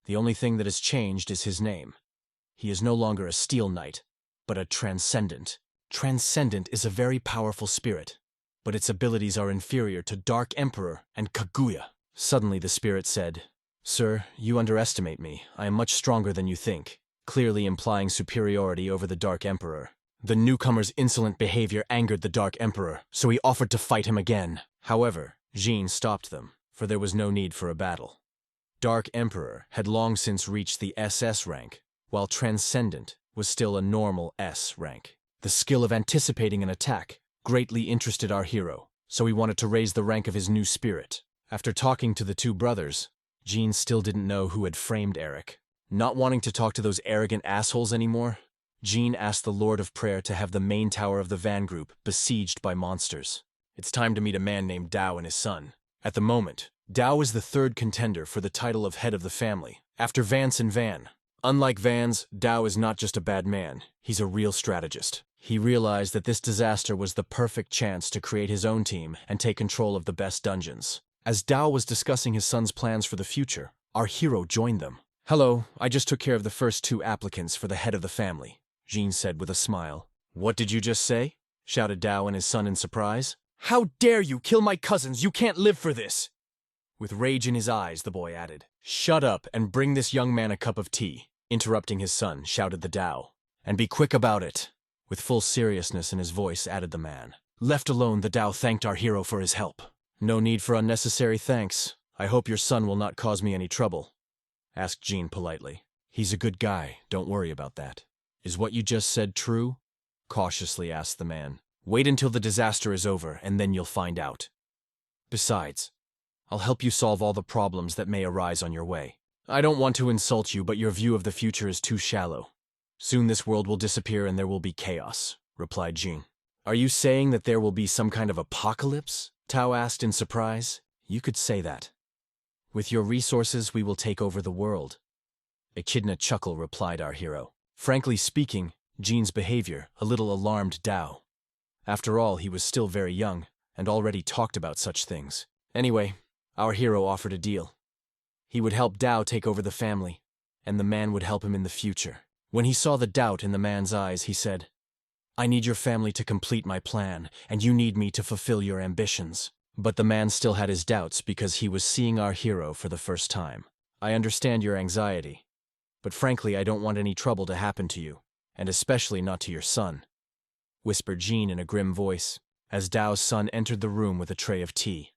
The only thing that has changed is his name. He is no longer a Steel Knight, but a Transcendent. Transcendent is a very powerful spirit, but its abilities are inferior to Dark Emperor and Kaguya. Suddenly the spirit said, "Sir, you underestimate me. I am much stronger than you think," clearly implying superiority over the Dark Emperor. The newcomer's insolent behavior angered the Dark Emperor, so he offered to fight him again. However, Jean stopped them, for there was no need for a battle. Dark Emperor had long since reached the SS rank, while Transcendent was still a normal S rank. The skill of anticipating an attack greatly interested our hero, so he wanted to raise the rank of his new spirit. After talking to the two brothers, Jean still didn't know who had framed Eric. Not wanting to talk to those arrogant assholes anymore, Jean asked the Lord of Prayer to have the main tower of the van group besieged by monsters. It's time to meet a man named Dao and his son. At the moment, Dao is the third contender for the title of head of the family, after Vance and Van. Unlike Vance, Dao is not just a bad man, he's a real strategist. He realized that this disaster was the perfect chance to create his own team and take control of the best dungeons. As Dao was discussing his son's plans for the future, our hero joined them. "Hello, I just took care of the first 2 applicants for the head of the family," Jean said with a smile. "What did you just say?" shouted Dao and his son in surprise. "How dare you kill my cousins? You can't live for this!" With rage in his eyes, the boy added. "Shut up and bring this young man a cup of tea," interrupting his son, shouted the Dao. "And be quick about it." With full seriousness in his voice, added the man. Left alone, the Dao thanked our hero for his help. "No need for unnecessary thanks. I hope your son will not cause me any trouble," asked Jean politely. "He's a good guy, don't worry about that." "Is what you just said true?" cautiously asked the man. "Wait until the disaster is over, and then you'll find out. Besides, I'll help you solve all the problems that may arise on your way. I don't want to insult you, but your view of the future is too shallow. Soon this world will disappear and there will be chaos," replied Jean. "Are you saying that there will be some kind of apocalypse?" Tao asked in surprise. "You could say that. With your resources, we will take over the world." Echidna chuckle replied our hero. Frankly speaking, Jean's behavior a little alarmed Dao. After all, he was still very young, and already talked about such things. Anyway, our hero offered a deal. He would help Dao take over the family, and the man would help him in the future. When he saw the doubt in the man's eyes, he said, I need your family to complete my plan, and you need me to fulfill your ambitions. But the man still had his doubts because he was seeing our hero for the first time. I understand your anxiety, but frankly I don't want any trouble to happen to you, and especially not to your son, whispered Jean in a grim voice, as Dao's son entered the room with a tray of tea.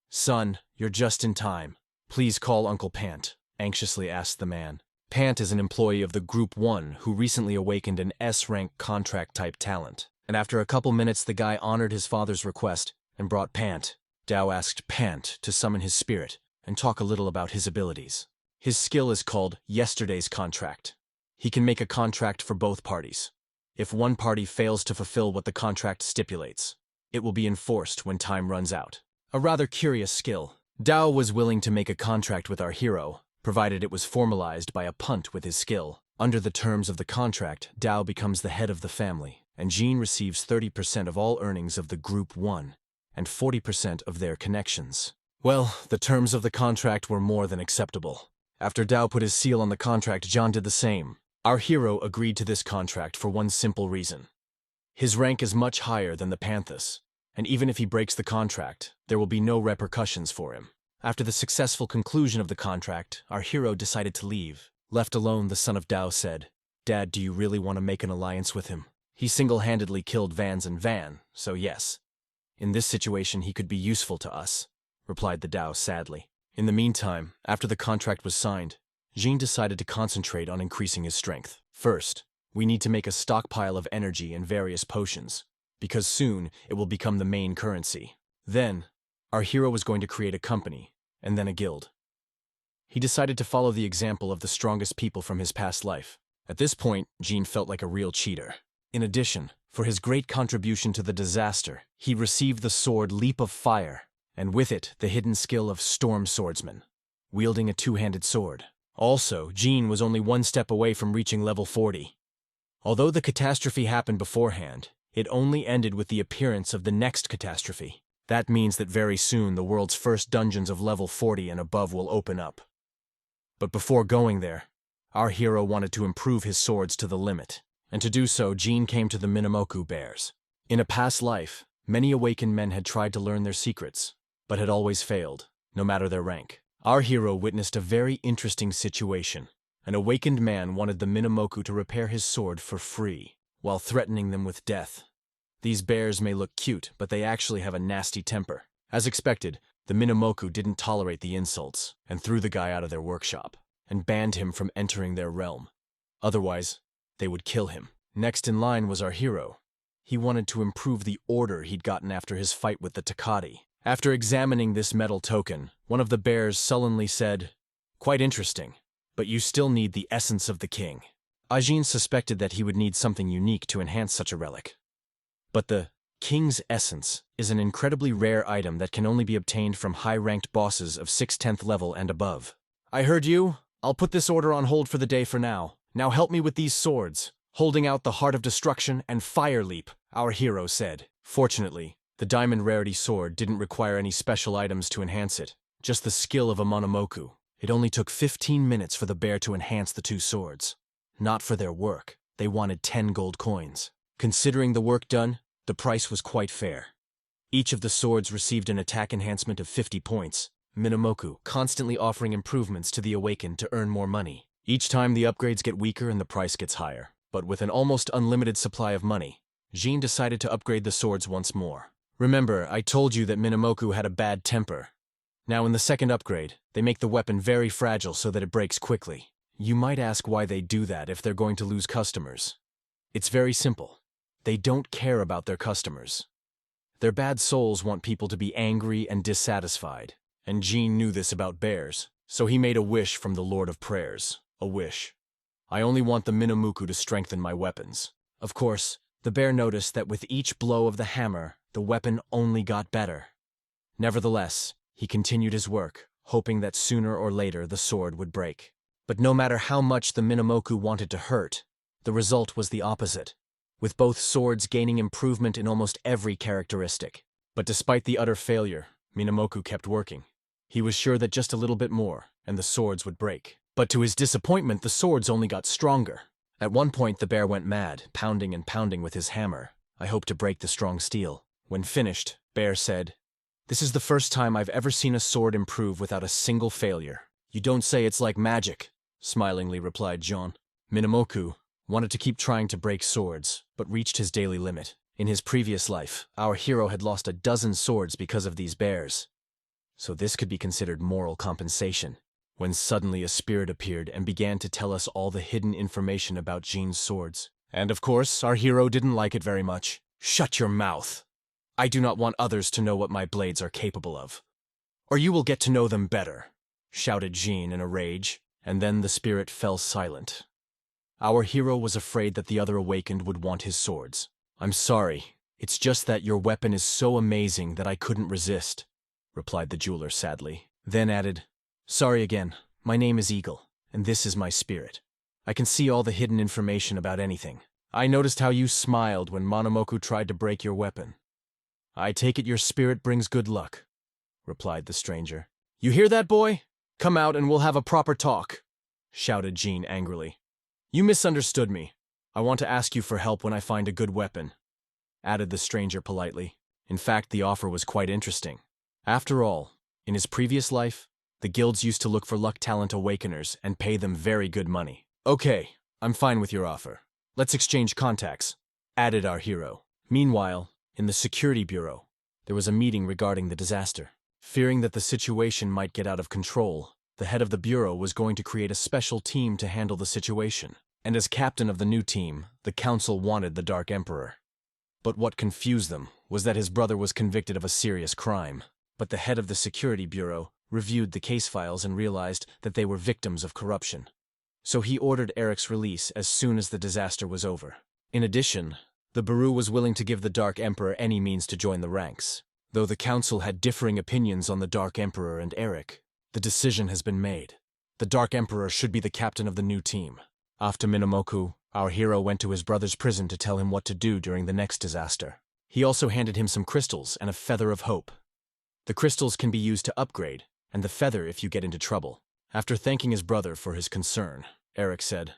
Son, you're just in time. Please call Uncle Pant, anxiously asked the man. Pant is an employee of the Group 1 who recently awakened an S-Rank contract-type talent. And after a couple minutes the guy honored his father's request and brought Pant. Dao asked Pant to summon his spirit and talk a little about his abilities. His skill is called Yesterday's Contract. He can make a contract for both parties. If one party fails to fulfill what the contract stipulates, it will be enforced when time runs out. A rather curious skill. Dao was willing to make a contract with our hero, provided it was formalized by a punt with his skill. Under the terms of the contract, Dao becomes the head of the family, and Jean receives 30% of all earnings of the Group 1, and 40% of their connections. Well, the terms of the contract were more than acceptable. After Dao put his seal on the contract, John did the same. Our hero agreed to this contract for one simple reason. His rank is much higher than the Panthus, and even if he breaks the contract, there will be no repercussions for him. After the successful conclusion of the contract, our hero decided to leave. Left alone, the son of Dao said, "Dad, do you really want to make an alliance with him? He single-handedly killed Vans and Van, so yes. In this situation, he could be useful to us," replied the Dao sadly. In the meantime, after the contract was signed, Jean decided to concentrate on increasing his strength. First, we need to make a stockpile of energy and various potions, because soon it will become the main currency. Then, our hero was going to create a company, and then a guild. He decided to follow the example of the strongest people from his past life. At this point, Jean felt like a real cheater. In addition, for his great contribution to the disaster, he received the sword Leap of Fire, and with it, the hidden skill of Storm Swordsman, wielding a two-handed sword. Also, Jean was only one step away from reaching level 40. Although the catastrophe happened beforehand, it only ended with the appearance of the next catastrophe. That means that very soon the world's first dungeons of level 40 and above will open up. But before going there, our hero wanted to improve his swords to the limit. And to do so, Jean came to the Minamoku Bears. In a past life, many awakened men had tried to learn their secrets, but had always failed, no matter their rank. Our hero witnessed a very interesting situation. An awakened man wanted the Minamoku to repair his sword for free, while threatening them with death. These bears may look cute, but they actually have a nasty temper. As expected, the Minamoku didn't tolerate the insults, and threw the guy out of their workshop, and banned him from entering their realm. Otherwise, they would kill him. Next in line was our hero. He wanted to improve the order he'd gotten after his fight with the Takati. After examining this metal token, one of the bears sullenly said, "Quite interesting, but you still need the essence of the king." Ajin suspected that he would need something unique to enhance such a relic. But the king's essence is an incredibly rare item that can only be obtained from high-ranked bosses of 6th level and above. "I heard you. I'll put this order on hold for the day for now. Now help me with these swords." Holding out the Heart of Destruction and Fire Leap, our hero said. Fortunately, the diamond rarity sword didn't require any special items to enhance it, just the skill of a Monomoku. It only took 15 minutes for the bear to enhance the two swords. Not for their work, they wanted 10 gold coins. Considering the work done, the price was quite fair. Each of the swords received an attack enhancement of 50 points, Minamoku constantly offering improvements to the awakened to earn more money. Each time the upgrades get weaker and the price gets higher. But with an almost unlimited supply of money, Jean decided to upgrade the swords once more. Remember, I told you that Minamoku had a bad temper. Now in the second upgrade, they make the weapon very fragile so that it breaks quickly. You might ask why they do that if they're going to lose customers. It's very simple. They don't care about their customers. Their bad souls want people to be angry and dissatisfied. And Jean knew this about bears, so he made a wish from the Lord of Prayers. A wish. "I only want the Minamoku to strengthen my weapons." Of course, the bear noticed that with each blow of the hammer, the weapon only got better. Nevertheless, he continued his work, hoping that sooner or later the sword would break. But no matter how much the Minamoku wanted to hurt, the result was the opposite, with both swords gaining improvement in almost every characteristic. But despite the utter failure, Minamoku kept working. He was sure that just a little bit more, and the swords would break. But to his disappointment, the swords only got stronger. At one point, the bear went mad, pounding and pounding with his hammer. I hope to break the strong steel. When finished, Bear said, "This is the first time I've ever seen a sword improve without a single failure." "You don't say, it's like magic," smilingly replied Jean. Minamoku wanted to keep trying to break swords, but reached his daily limit. In his previous life, our hero had lost a dozen swords because of these bears. So this could be considered moral compensation. When suddenly a spirit appeared and began to tell us all the hidden information about Jean's swords. And of course, our hero didn't like it very much. "Shut your mouth. I do not want others to know what my blades are capable of. Or you will get to know them better," shouted Jean in a rage, and then the spirit fell silent. Our hero was afraid that the other awakened would want his swords. "I'm sorry, it's just that your weapon is so amazing that I couldn't resist," replied the jeweler sadly, then added, "Sorry again, my name is Eagle, and this is my spirit. I can see all the hidden information about anything. I noticed how you smiled when Monomoku tried to break your weapon. I take it your spirit brings good luck," replied the stranger. "You hear that, boy? Come out and we'll have a proper talk," shouted Jean angrily. "You misunderstood me. I want to ask you for help when I find a good weapon," added the stranger politely. In fact, the offer was quite interesting. After all, in his previous life, the guilds used to look for luck talent awakeners and pay them very good money. "Okay, I'm fine with your offer. Let's exchange contacts," added our hero. Meanwhile, in the security bureau, there was a meeting regarding the disaster. Fearing that the situation might get out of control, the head of the bureau was going to create a special team to handle the situation. And as captain of the new team, the council wanted the Dark Emperor. But what confused them was that his brother was convicted of a serious crime. But the head of the security bureau reviewed the case files and realized that they were victims of corruption. So he ordered Eric's release as soon as the disaster was over. In addition, the bureau was willing to give the Dark Emperor any means to join the ranks. Though the council had differing opinions on the Dark Emperor and Eric, the decision has been made. The Dark Emperor should be the captain of the new team. After Minamoku, our hero went to his brother's prison to tell him what to do during the next disaster. He also handed him some crystals and a feather of hope. The crystals can be used to upgrade, and the feather if you get into trouble. After thanking his brother for his concern, Eric said,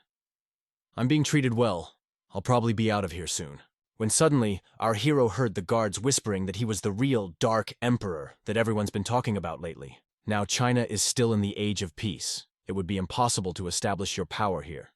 "I'm being treated well. I'll probably be out of here soon." When suddenly, our hero heard the guards whispering that he was the real Dark Emperor that everyone's been talking about lately. Now China is still in the age of peace. It would be impossible to establish your power here.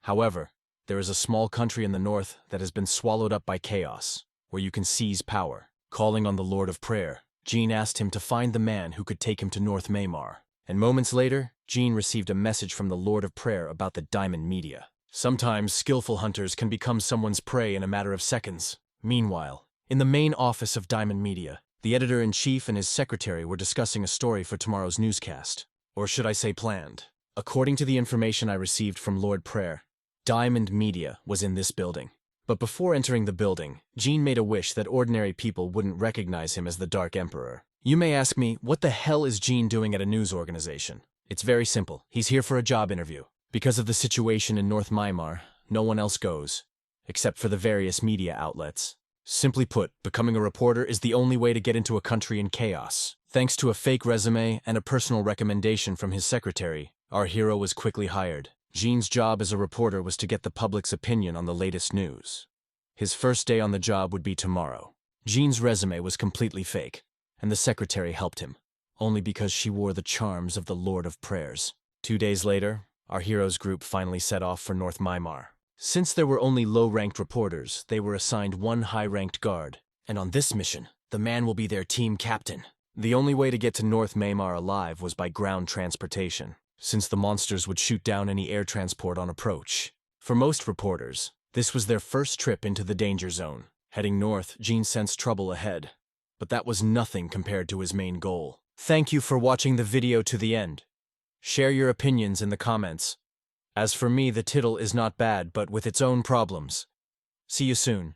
However, there is a small country in the north that has been swallowed up by chaos, where you can seize power. Calling on the Lord of Prayer, Jean asked him to find the man who could take him to North Maymar. And moments later, Jean received a message from the Lord of Prayer about the diamond media. Sometimes skillful hunters can become someone's prey in a matter of seconds. Meanwhile, in the main office of Diamond Media, the editor-in-chief and his secretary were discussing a story for tomorrow's newscast. Or should I say planned. According to the information I received from Lord Prayer, Diamond Media was in this building. But before entering the building, Jean made a wish that ordinary people wouldn't recognize him as the Dark Emperor. You may ask me, what the hell is Jean doing at a news organization? It's very simple. He's here for a job interview. Because of the situation in North Myanmar, no one else goes, except for the various media outlets. Simply put, becoming a reporter is the only way to get into a country in chaos. Thanks to a fake resume and a personal recommendation from his secretary, our hero was quickly hired. Jean's job as a reporter was to get the public's opinion on the latest news. His first day on the job would be tomorrow. Jean's resume was completely fake, and the secretary helped him, only because she wore the charms of the Lord of Prayers. 2 days later, our hero's group finally set off for North Myanmar. Since there were only low-ranked reporters, they were assigned one high-ranked guard, and on this mission, the man will be their team captain. The only way to get to North Myanmar alive was by ground transportation, since the monsters would shoot down any air transport on approach. For most reporters, this was their first trip into the danger zone. Heading north, Jean sensed trouble ahead, but that was nothing compared to his main goal. Thank you for watching the video to the end. Share your opinions in the comments. As for me, the title is not bad, but with its own problems. See you soon.